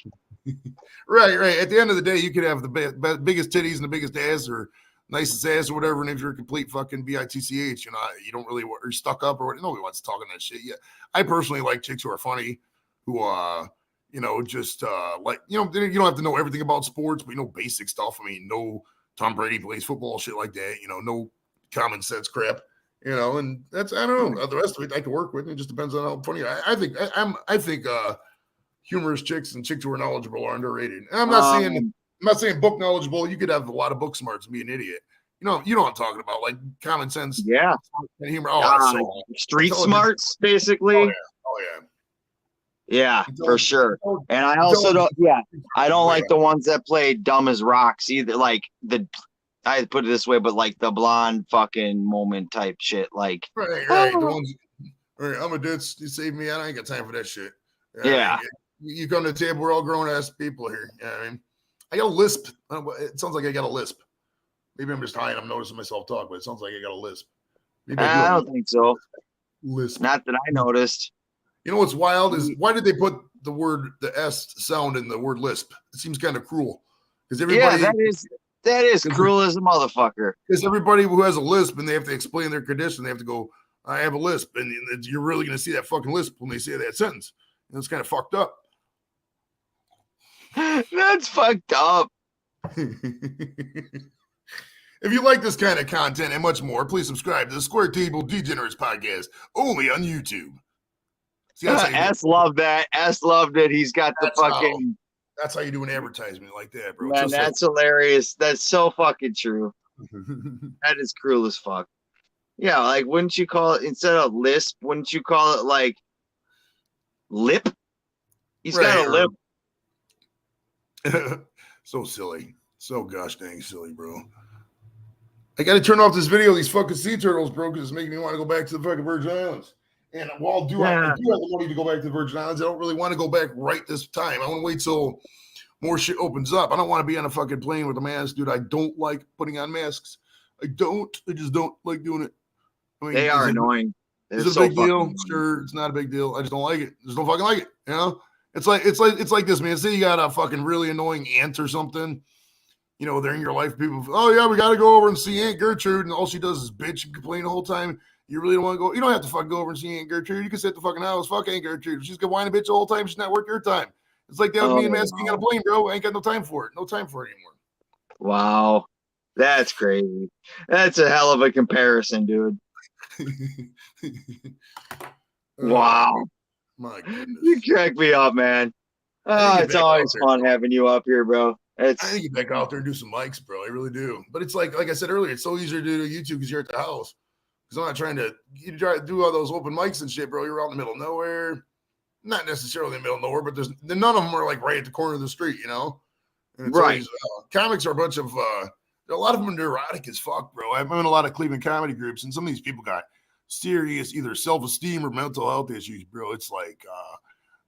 Right. At the end of the day, you could have the biggest titties and the biggest ass or nicest ass or whatever, and if you're a complete fucking bitch, you don't really are stuck up or what. Nobody wants to talk on that shit. Yeah, I personally like chicks who are funny, who just like you don't have to know everything about sports, but basic stuff. I mean, no Tom Brady plays football, shit like that. No common sense crap. And that's I don't know. The rest of it I can work with. It just depends on how funny. I think humorous chicks and chicks who are knowledgeable are underrated. And I'm not saying book knowledgeable. You could have a lot of book smarts and be an idiot. You know what I'm talking about, like common sense. Yeah. And humor. Oh, street smarts, basically. Oh yeah. Yeah, for sure. And I also I don't like the ones that play dumb as rocks either. Like I put it this way, but like the blonde fucking moment type shit. Like right. The ones, right, I'm a ditz. You save me. I ain't got time for that shit. Yeah. You come to the table, we're all grown ass people here. I mean, I got a lisp. It sounds like I got a lisp. Maybe I'm just high and I'm noticing myself talk, but it sounds like I got a lisp. I don't think so. Lisp. Not that I noticed. You know what's wild is why did they put the S sound in the word lisp? It seems kind of cruel. Because everybody that is cruel as a motherfucker. Because everybody who has a lisp and they have to explain their condition, they have to go, I have a lisp. And you're really going to see that fucking lisp when they say that sentence. And it's kind of fucked up. That's fucked up. If you like this kind of content and much more, please subscribe to the Square Table Degenerates podcast, only on YouTube. See, S loved that. S loved it. He's got the fucking. That's how you do an advertisement like that, bro. Man, that's hilarious. That's so fucking true. That is cruel as fuck. Yeah, like wouldn't you call it instead of lisp? Wouldn't you call it like lip? He's got a lip. So silly. So gosh dang silly, bro. I got to turn off this video of these fucking sea turtles, bro, because it's making me want to go back to the fucking Virgin Islands. And while I do have the money to go back to the Virgin Islands, I don't really want to go back right this time. I want to wait till more shit opens up. I don't want to be on a fucking plane with a mask, dude. I don't like putting on masks. I just don't like doing it. I mean, they are annoying. It's a big deal. Sure, it's not a big deal. I just don't like it. I just don't fucking like it. It's like this, man. Say you got a fucking really annoying aunt or something. They're in your life. People, oh yeah, we got to go over and see Aunt Gertrude, and all she does is bitch and complain the whole time. You really don't want to go. You don't have to fucking go over and see Aunt Gertrude. You can sit at the fucking house. Fuck Aunt Gertrude. She's gonna whine a bitch the whole time. She's not worth your time. It's like that with me and masking on a plane, bro. I ain't got no time for it. No time for it anymore. Wow, that's crazy. That's a hell of a comparison, dude. Wow. My goodness. You crack me up, man. It's always fun having you up here, bro. I need to get back out there and do some mics, bro. I really do. But it's like I said earlier, it's so easier to do YouTube because you're at the house. Because I'm not trying to do all those open mics and shit, bro. You're out in the middle of nowhere. Not necessarily in the middle of nowhere, but none of them are like right at the corner of the street, And it's right. Always, comics are a bunch of a lot of them are neurotic as fuck, bro. I'm in a lot of Cleveland comedy groups, and some of these people got serious either self-esteem or mental health issues, bro. It's like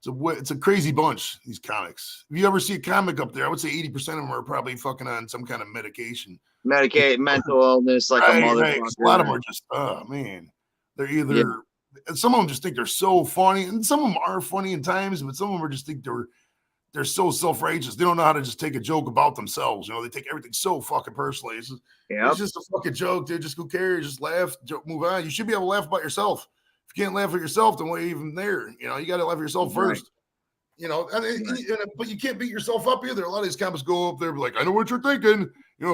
it's a crazy bunch, these comics. If you ever see a comic up there, I would say 80% of them are probably fucking on some kind of medication. Mental illness, like a motherfucker. Right. A lot of them are just, man. They're either, some of them just think they're so funny, and some of them are funny in times, but some of them are just think they're so self-righteous. They don't know how to just take a joke about themselves. They take everything so fucking personally. It's just a fucking joke, dude. Just who cares? Just laugh, joke, move on. You should be able to laugh about yourself. If you can't laugh at yourself, then why are you even there? You got to laugh at yourself first. But you can't beat yourself up either. A lot of these comics go up there and be like, I know what you're thinking.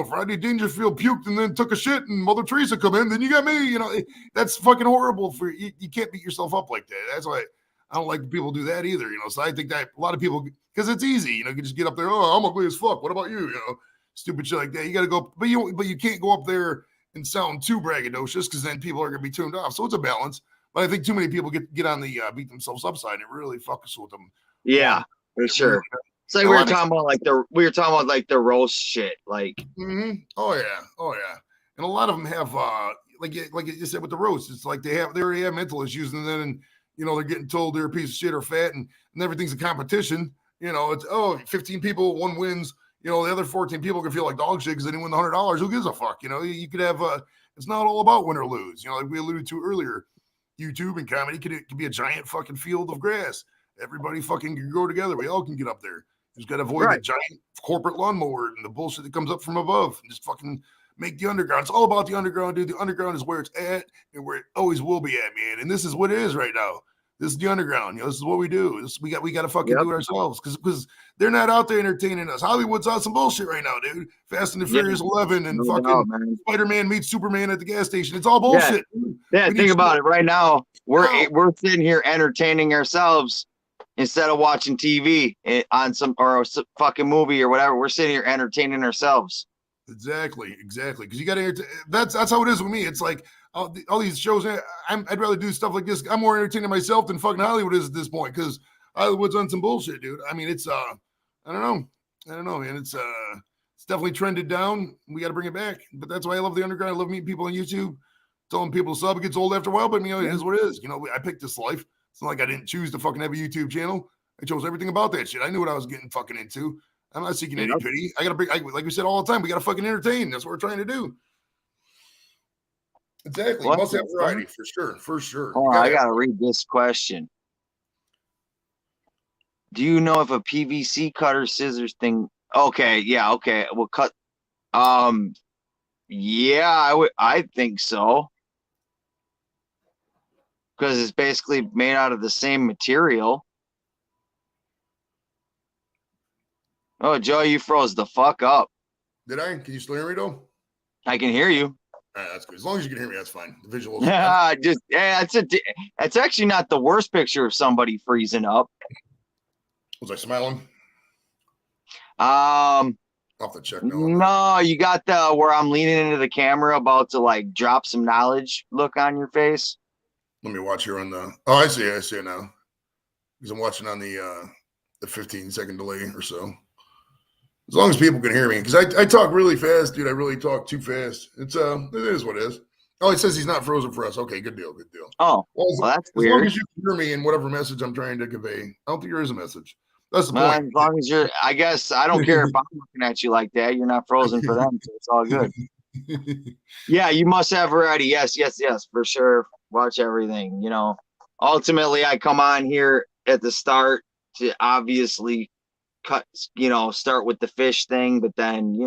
Friday Dangerfield puked and then took a shit and Mother Teresa come in, then you got me. That's fucking horrible for you. You can't beat yourself up like that. That's why I don't like people do that either. So I think that a lot of people, because it's easy, you can just get up there. Oh, I'm ugly as fuck. What about you? Stupid shit like that. You got to go, but you can't go up there and sound too braggadocious because then people are going to be tuned off. So it's a balance. But I think too many people get on the beat themselves upside, and it really fucks with them. Yeah, for sure. Really, it's like we were talking about like the roast shit, like. Oh yeah. And a lot of them have like you said with the roast, it's like they already have mental issues, and then they're getting told they're a piece of shit or fat, and everything's a competition. It's 15 people, one wins. The other 14 people can feel like dog shit because they didn't win the $100. Who gives a fuck? You could have it's not all about win or lose. Like we alluded to earlier, YouTube and comedy could be a giant fucking field of grass. Everybody fucking can go together. We all can get up there. Just got to avoid the giant corporate lawnmower and the bullshit that comes up from above, and just fucking make the underground. It's all about the underground, dude. The underground is where it's at and where it always will be at, man. And this is what it is right now. This is the underground. This is what we do. We got to fucking do it ourselves because they're not out there entertaining us. Hollywood's on some bullshit right now, dude. Fast and the Furious 11 and fucking Spider-Man meets Superman at the gas station. It's all bullshit. Yeah, think about it. Right now, we're sitting here entertaining ourselves instead of watching TV on a fucking movie or whatever. We're sitting here entertaining ourselves. Exactly. Because you got to. That's how it is with me. It's like all these shows. I'd rather do stuff like this. I'm more entertaining myself than fucking Hollywood is at this point because Hollywood's on some bullshit, dude. I mean, it's I don't know, man. It's definitely trended down. We got to bring it back. But that's why I love the underground. I love meeting people on YouTube, telling people to sub. It gets old after a while, but it is what it is. I picked this life. It's not like I didn't choose to fucking have a YouTube channel. I chose everything about that shit. I knew what I was getting fucking into. I'm not seeking any pity. I gotta bring, like we said all the time, we gotta fucking entertain. That's what we're trying to do. Exactly. You must have variety for sure. Oh, I gotta read this question. Do you know if a PVC cutter scissors thing? Okay, yeah, okay. We'll cut. Yeah, I think so. Because it's basically made out of the same material. Oh, Joe, you froze the fuck up. Did I? Can you still hear me, though? I can hear you. All right, that's good. As long as you can hear me, that's fine. The visuals. It's actually not the worst picture of somebody freezing up. Was I smiling? Off the check. No, you got the where I'm leaning into the camera, about to like drop some knowledge look on your face. Let me watch here on the. Oh, I see it now. Because I'm watching on the 15-second delay or so. As long as people can hear me, because I talk really fast, dude. I really talk too fast. It is what it is. Oh, it says he's not frozen for us. Okay, good deal. Oh, well, that's weird. As long as you can hear me in whatever message I'm trying to convey, I don't think there is a message. That's the point. As long as you're, I guess I don't care if I'm looking at you like that. You're not frozen for them, so it's all good. Yeah, you must have variety. Yes, for sure. Watch everything. Ultimately, I come on here at the start to obviously start with the fish thing, but then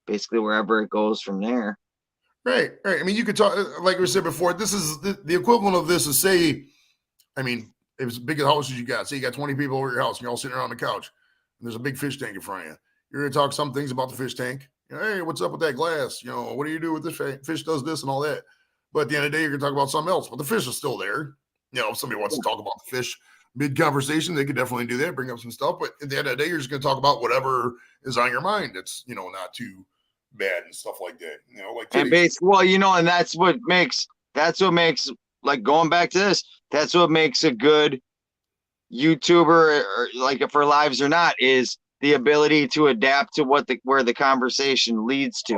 basically wherever it goes from there. Right. I mean, you could talk, like we said before, this is the equivalent of this is, say, I mean, if it's as big a house as you got, say you got 20 people over your house and you're all sitting around the couch and there's a big fish tank in front of you. You're going to talk some things about the fish tank. Hey, what's up with that glass? What do you do with this fish does this and all that. But at the end of the day, you're going to talk about something else. But the fish is still there. If somebody wants to talk about the fish mid-conversation, they could definitely do that, bring up some stuff. But at the end of the day, you're just going to talk about whatever is on your mind. It's, not too bad and stuff like that. And basically, and that's what makes, like, going back to this, that's what makes a good YouTuber, or like for lives or not, is the ability to adapt to where the conversation leads to.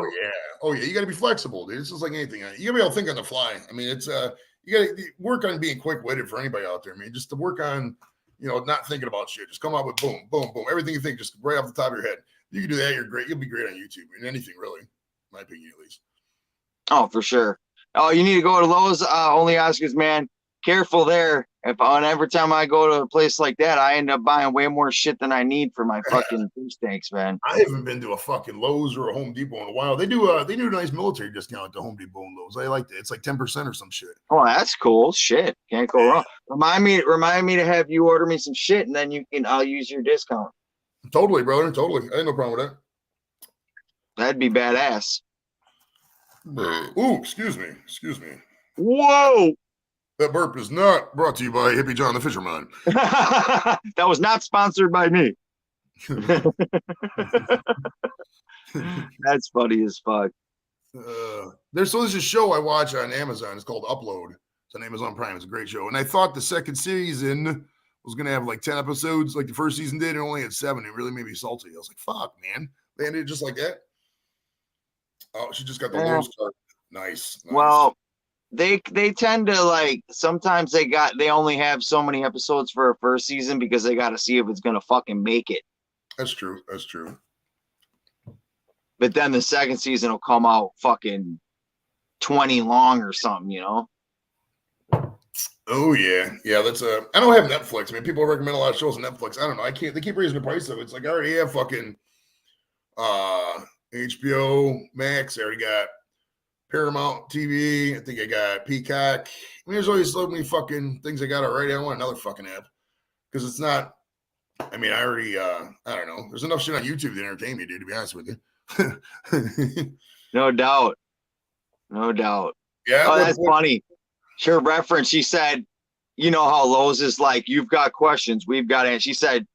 Oh yeah. You got to be flexible, dude. It's just like anything. You got to be able to think on the fly. I mean, it's you got to work on being quick-witted for anybody out there, man. Just to work on, not thinking about shit. Just come out with boom, boom, boom. Everything you think, just right off the top of your head. You can do that. You're great. You'll be great on YouTube and anything, really. In my opinion, at least. Oh, for sure. Oh, you need to go to Lowe's. Only Oscars, man. Careful there. Every time I go to a place like that, I end up buying way more shit than I need for my fucking fish tanks, man. I haven't been to a fucking Lowe's or a Home Depot in a while. They do a nice military discount at the Home Depot and Lowe's. I like that. It's like 10% or some shit. Oh, that's cool. Shit, can't go wrong. Remind me to have you order me some shit, and then I'll use your discount. Totally, brother. Totally. I have no problem with that. That'd be badass. Ooh, excuse me. Whoa. That burp is not brought to you by Hippie John the Fisherman. That was not sponsored by me. That's funny as fuck. There's a show I watch on Amazon. It's called Upload. It's It's on Amazon Prime. It's a great show. And I thought the second season was going to have like 10 episodes like the first season did. It only had 7. It really made me salty. I was like, fuck, man. They ended just like that. Oh, she just got the low start. Nice. Well, they tend to like, sometimes they only have so many episodes for a first season because they got to see if it's going to fucking make it. That's true. That's true. But then the second season will come out fucking 20 long or something, you know? Oh yeah. Yeah, that's I don't have Netflix. I mean, people recommend a lot of shows on Netflix. I don't know. I can't, they keep raising the price of it. It's like I already have fucking HBO Max. I already got Paramount TV. I think I got Peacock. I mean, there's always so many fucking things I got already. I don't want another fucking app. Because it's not, I mean, I already I don't know. There's enough shit on YouTube to entertain me, dude, to be honest with you. No doubt. No doubt. Yeah. Oh, that's funny. Sure reference. She said, you know how Lowe's is like, you've got questions, we've got answers. She said,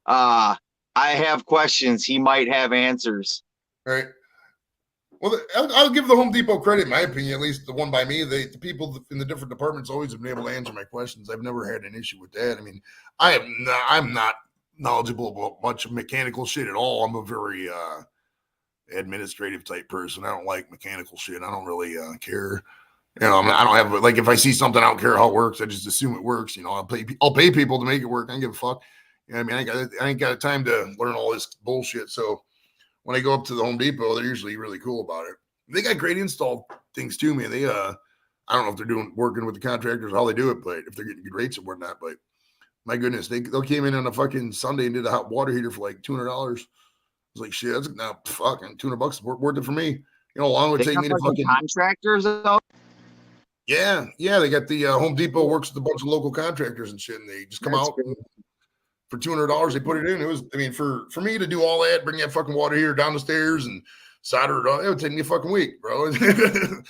I have questions, he might have answers. Right. Well, I'll give the Home Depot credit, in my opinion, at least the one by me. The people in the different departments always have been able to answer my questions. I've never had an issue with that. I mean, I'm not knowledgeable about much mechanical shit at all. I'm a very administrative type person. I don't like mechanical shit. I don't really care. You know, I don't have, like, if I see something, I don't care how it works. I just assume it works. You know, I'll pay people to make it work. I don't give a fuck. You know, I mean, I ain't got time to learn all this bullshit. So when I go up to the Home Depot, they're usually really cool about it. They got great install things too, man. They I don't know if they're working with the contractors, how they do it, but if they're getting good rates or whatnot. But my goodness, they came in on a fucking Sunday and did a hot water heater for like $200. I was like, shit, that's now fucking $200 worth it for me. You know, how long it would take me to fucking contractors though. Yeah, they got the Home Depot works with a bunch of local contractors and shit, and they just come out for $200. They put it in. It was, I mean, for me to do all that, bring that fucking water heater down the stairs and solder it on, it would take me a fucking week, bro. Can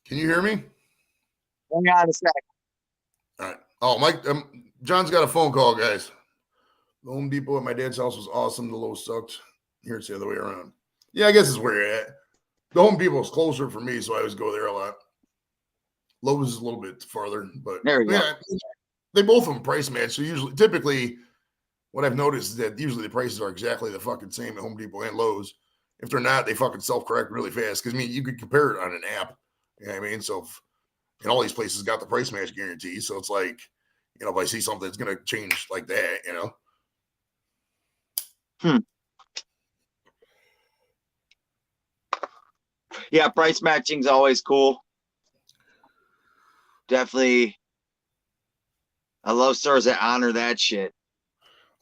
you hear me? Hang on a sec. All right. Oh, Mike, John's got a phone call, guys. The Home Depot at my dad's house was awesome. The Lowe's sucked. Here it's the other way around. Yeah, I guess it's where you're at. The Home Depot is closer for me, so I always go there a lot. Lowe's is a little bit farther, but there you go. They both of them price match. So typically, what I've noticed is that usually the prices are exactly the fucking same at Home Depot and Lowe's. If they're not, they fucking self-correct really fast. Because I mean, you could compare it on an app. You know what I mean? So, and all these places got the price match guarantee. So it's like, you know, if I see something that's gonna change like that, you know. Yeah, price matching's always cool. Definitely. I love stores that honor that shit.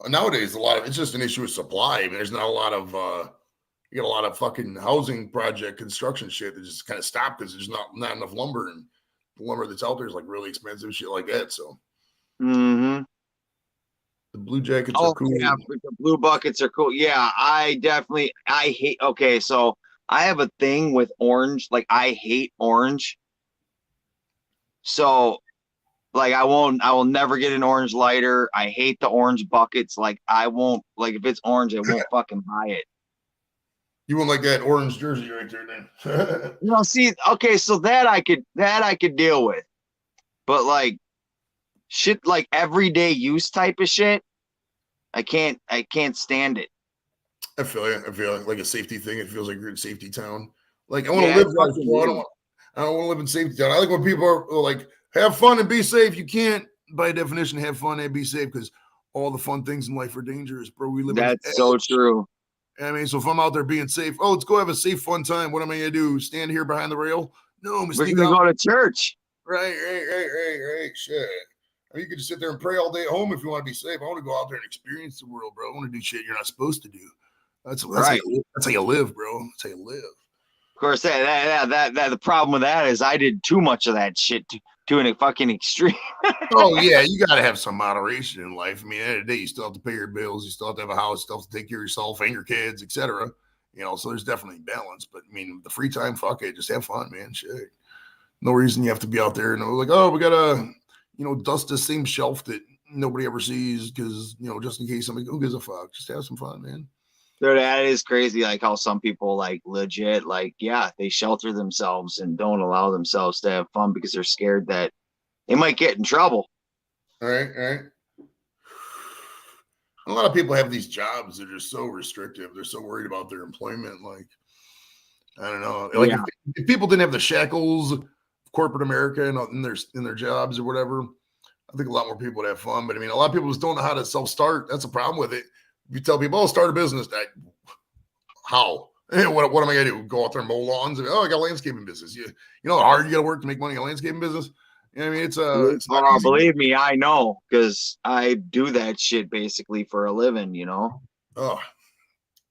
Nowadays, it's just an issue of supply. I mean, there's not a lot of you got a lot of fucking housing project construction shit that just kind of stopped because there's not enough lumber, and the lumber that's out there is like really expensive shit like that. So the blue jackets are cool. Yeah, the blue buckets are cool. Yeah, I hate, okay, so I have a thing with orange. Like, I hate orange. So, like, I will never get an orange lighter. I hate the orange buckets. Like, I won't, like, if it's orange, I won't fucking buy it. You won't like that orange jersey right there, then. You know, see, okay, so that I could deal with. But, like, shit, like, everyday use type of shit, I can't stand it. I feel you. Like a safety thing. It feels like you're in safety town. Like, I want to live life. I don't want to live in safety town. I like when people are like, have fun and be safe. You can't, by definition, have fun and be safe because all the fun things in life are dangerous, bro. We live. That's so true. I mean, so if I'm out there being safe, let's go have a safe, fun time. What am I gonna do? Stand here behind the rail? No, we're gonna go to church. Right. Shit. I mean, you could just sit there and pray all day at home if you want to be safe. I want to go out there and experience the world, bro. I want to do shit you're not supposed to do. That's right. That's how you live, bro. That's how you live. Of course, that the problem with that is I did too much of that shit to a fucking extreme. Oh yeah, you got to have some moderation in life. I mean, at the end of the day, you still have to pay your bills. You still have to have a house. You still have to take care of yourself and your kids, etc. You know, so there's definitely balance. But I mean, the free time, fuck it, just have fun, man. Shit. No reason you have to be out there and like, oh, we gotta, dust the same shelf that nobody ever sees because, just in case somebody, who gives a fuck? Just have some fun, man. That is crazy. Like how some people like legit, like, yeah, they shelter themselves and don't allow themselves to have fun because they're scared that they might get in trouble. All right, all right. A lot of people have these jobs that are so restrictive. They're so worried about their employment. Like, I don't know. Like if people didn't have the shackles of corporate America in their jobs or whatever, I think a lot more people would have fun. But I mean, a lot of people just don't know how to self-start. That's a problem with it. If you tell people, "Oh, start a business," how? What am I gonna do? Go out there and mow lawns? Oh, I got a landscaping business. You know how hard you gotta work to make money in a landscaping business? You know what I mean, it's not easy. Believe me, I know, because I do that shit basically for a living, you know. Oh,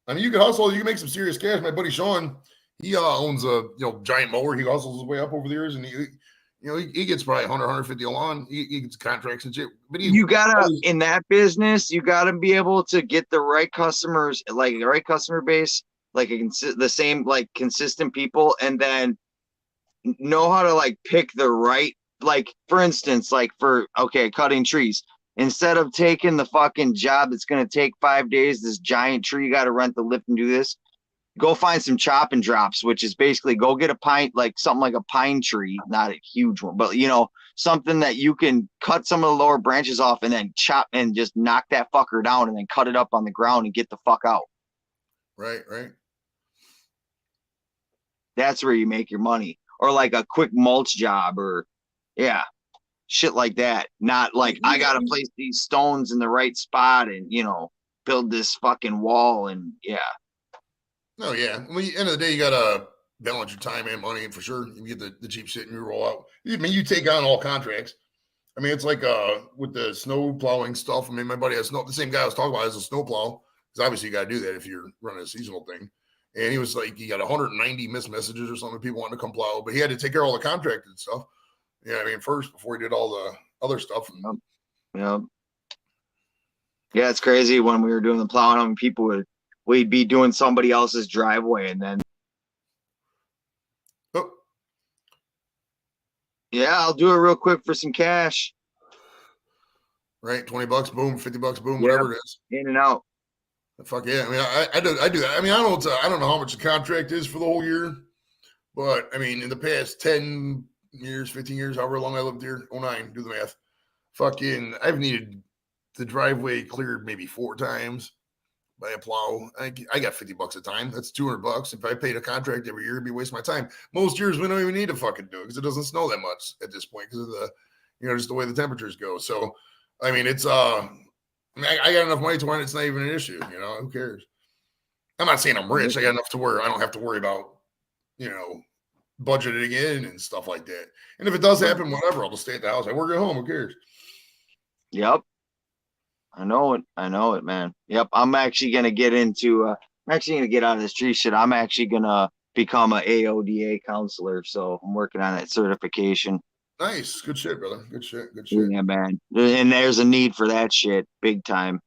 I mean, you can hustle, you can make some serious cash. My buddy Sean, he owns a giant mower. He hustles his way up over the years, and he gets probably 100, 150 a lawn. He gets contracts and shit. But you gotta in that business, you gotta be able to get the right customers, like the right customer base, like the same like consistent people, and then know how to like pick the right, like for instance, like for cutting trees. Instead of taking the fucking job that's gonna take 5 days, this giant tree, you gotta rent the lift and do this. Go find some chop and drops, which is basically go get a pine, like something like a pine tree, not a huge one, but something that you can cut some of the lower branches off and then chop and just knock that fucker down and then cut it up on the ground and get the fuck out. Right, right. That's where you make your money. Or like a quick mulch job or shit like that. Not like I gotta place these stones in the right spot and build this fucking wall and Oh yeah. Well, at the end of the day, you gotta balance your time and money, and for sure, you get the cheap shit and you roll out. I mean, you take on all contracts. I mean, it's like with the snow plowing stuff. I mean, my buddy has the same guy I was talking about has a snow plow, because obviously you got to do that if you're running a seasonal thing. And he was like, he got 190 missed messages or something. People wanting to come plow, but he had to take care of all the contracted stuff. Yeah, I mean, first before he did all the other stuff. Yeah, it's crazy when we were doing the plowing. I mean, we'd be doing somebody else's driveway and then. Oh. Yeah, I'll do it real quick for some cash. Right, $20, boom, $50, boom, whatever it is. In and out. Fuck yeah! I mean, I do that. I mean, I don't know how much the contract is for the whole year, but I mean, in the past 10 years, 15 years, however long I lived here, 09, do the math. Fucking, I've needed the driveway cleared maybe 4 times by a plow. I got $50 a time. That's $200. If I paid a contract every year, it'd be wasting my time. Most years we don't even need to fucking do it because it doesn't snow that much at this point because of the, just the way the temperatures go. So, I mean, it's I got enough money to where it's not even an issue. Who cares? I'm not saying I'm rich. I got enough to where I don't have to worry about, budgeting in and stuff like that. And if it does happen, whatever, I'll just stay at the house. I work at home. Who cares? Yep. I know it, man. Yep. I'm actually going to get out of this tree shit. I'm actually going to become an AODA counselor. So I'm working on that certification. Nice. Good shit, brother. Good shit. Yeah, man. And there's a need for that shit big time.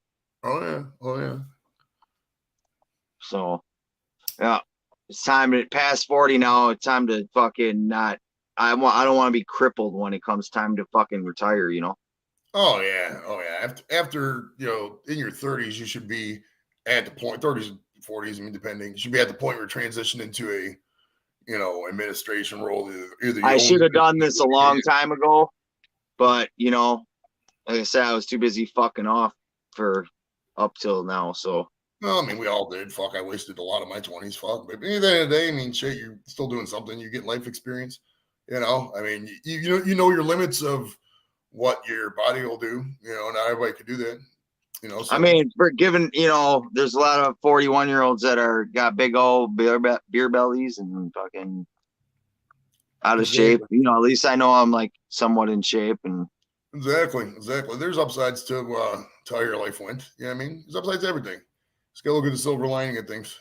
Oh yeah. So, yeah. It's time to pass 40 now. It's time to fucking not. I don't want to be crippled when it comes time to fucking retire. Oh yeah. After in your 30s, you should be at the point. 30s, 40s, I mean, depending. You should be at the point where you transition into a administration role. Either I should have done this a long time ago, but like I said, I was too busy fucking off for up till now. So. Well, I mean, we all did. Fuck, I wasted a lot of my 20s. Fuck, but at the end of the day, I mean, shit, you're still doing something. You get life experience. I mean, you know your limits of what your body will do. Not everybody could do that. So. I mean, for given there's a lot of 41-year-olds that got big old beer bellies and fucking out of shape. At least I know I'm like somewhat in shape and. Exactly. There's upsides to how your life went. I mean, there's upsides to everything. Just gotta look at the silver lining at things.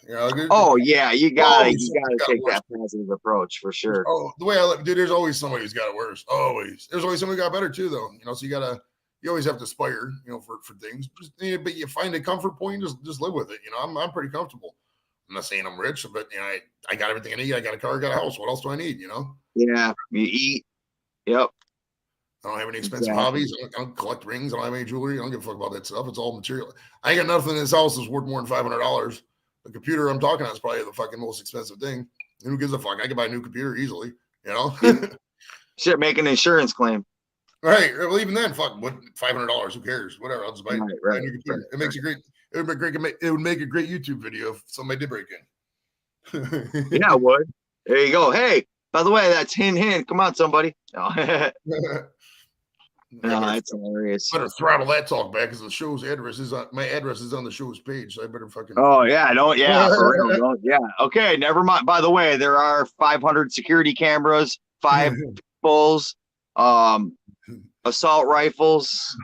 Oh yeah, you gotta take that positive approach for sure. Oh, the way I live, dude, there's always somebody who's got it worse. Always. There's always somebody who got better too, though. So you always have to aspire, for things. But you find a comfort point, just live with it. I'm pretty comfortable. I'm not saying I'm rich, but I got everything I need. I got a car, I got a house. What else do I need? Yeah, you eat. Yep. I don't have any expensive hobbies. I don't collect rings. I don't have any jewelry. I don't give a fuck about that stuff. It's all material. I got nothing in this house that's worth more than $500. The computer I'm talking on is probably the fucking most expensive thing. And who gives a fuck? I can buy a new computer easily, you know? Shit, make an insurance claim. Right. Well, even then, fuck, what, $500? Who cares? Whatever. I'll just buy a new computer. It makes a great. It would make great. It would make a great YouTube video if somebody did break in. Yeah, it would. There you go. Hey, by the way, that's hint. Come on, somebody. No, it's hilarious. Better throttle that talk back because the show's address is on my address is on the show's page, so I better fucking. Oh yeah, for real. Don't, yeah. Okay, never mind. By the way, there are 500 security cameras, 5 bulls, assault rifles.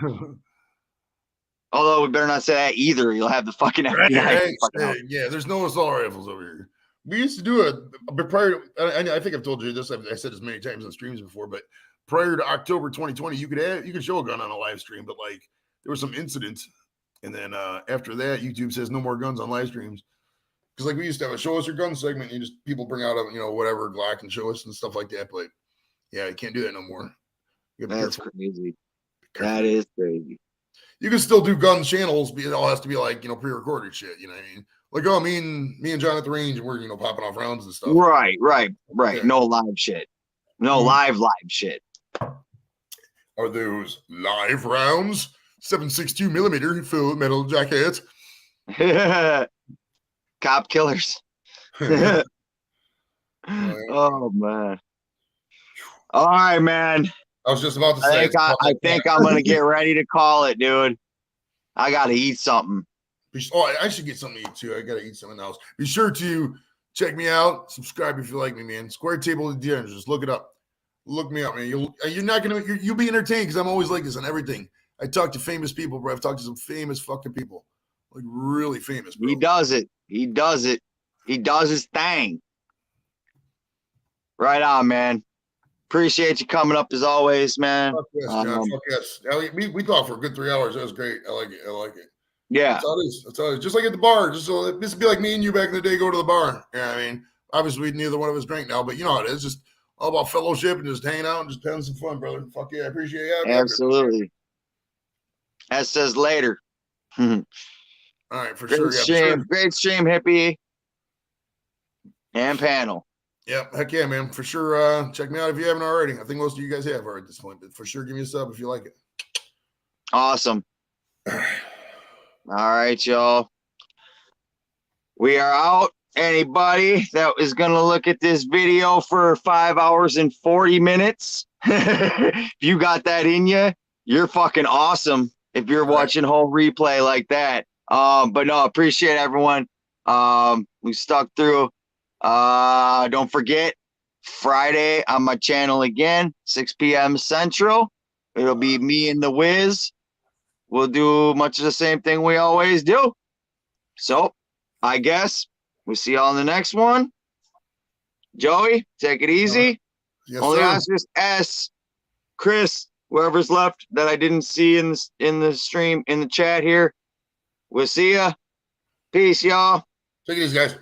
Although we better not say that either. You'll have the fucking FBI. Yeah, there's no assault rifles over here. We used to do but prior to, I think I've told you this. I said this many times on streams before, but prior to October 2020, you could show a gun on a live stream, but like there were some incidents, and then after that, YouTube says no more guns on live streams because like we used to have a show us your gun segment. And people bring out whatever Glock and show us and stuff like that, but yeah, you can't do that no more. That's crazy. That is crazy. You can still do gun channels, but it all has to be like pre-recorded shit. You know what I mean? Like, oh, me and John at the range, and we're popping off rounds and stuff. Right. Yeah. No live shit. No live shit. Are those live rounds? 7.62 millimeter full metal jacket. Cop killers. Oh man. All right, man. I was just about to say. I think I'm gonna get ready to call it, dude. I gotta eat something. Oh, I should get something to eat too. I gotta eat something else. Be sure to check me out. Subscribe if you like me, man. Square Table of Degenerates. Just look it up. Look me up, man. You'll be entertained because I'm always like this on everything. I talk to famous people, bro. I've talked to some famous fucking people, like really famous. Bro. He does it. He does his thing. Right on, man. Appreciate you coming up as always, man. Fuck yes, John. Fuck yes. We talked for a good 3 hours. That was great. I like it. Yeah. That's all it is. That's all it is. Just like at the bar. This would be like me and you back in the day go to the bar. Yeah, I mean, obviously neither one of us drink now, but you know how it is. Just all about fellowship and just hanging out and just having some fun, brother. Fuck yeah, I appreciate you. Absolutely. That says later. All right, for sure. Great stream, hippie. And panel. Yep, heck yeah, man. For sure. Check me out if you haven't already. I think most of you guys have already at this point, but for sure, give me a sub if you like it. Awesome. All right, y'all. We are out. Anybody that is going to look at this video for 5 hours and 40 minutes, if you got that in you, you're fucking awesome if you're watching whole replay like that. But no, appreciate everyone. We stuck through. Don't forget, Friday on my channel again, 6 p.m. Central. It'll be me and the Wiz. We'll do much of the same thing we always do. So, I guess we'll see y'all in the next one. Joey, take it easy. Yes, Only sir. Oscars S. Chris, whoever's left that I didn't see in the stream, in the chat here. We'll see ya. Peace, y'all. Take it easy, guys.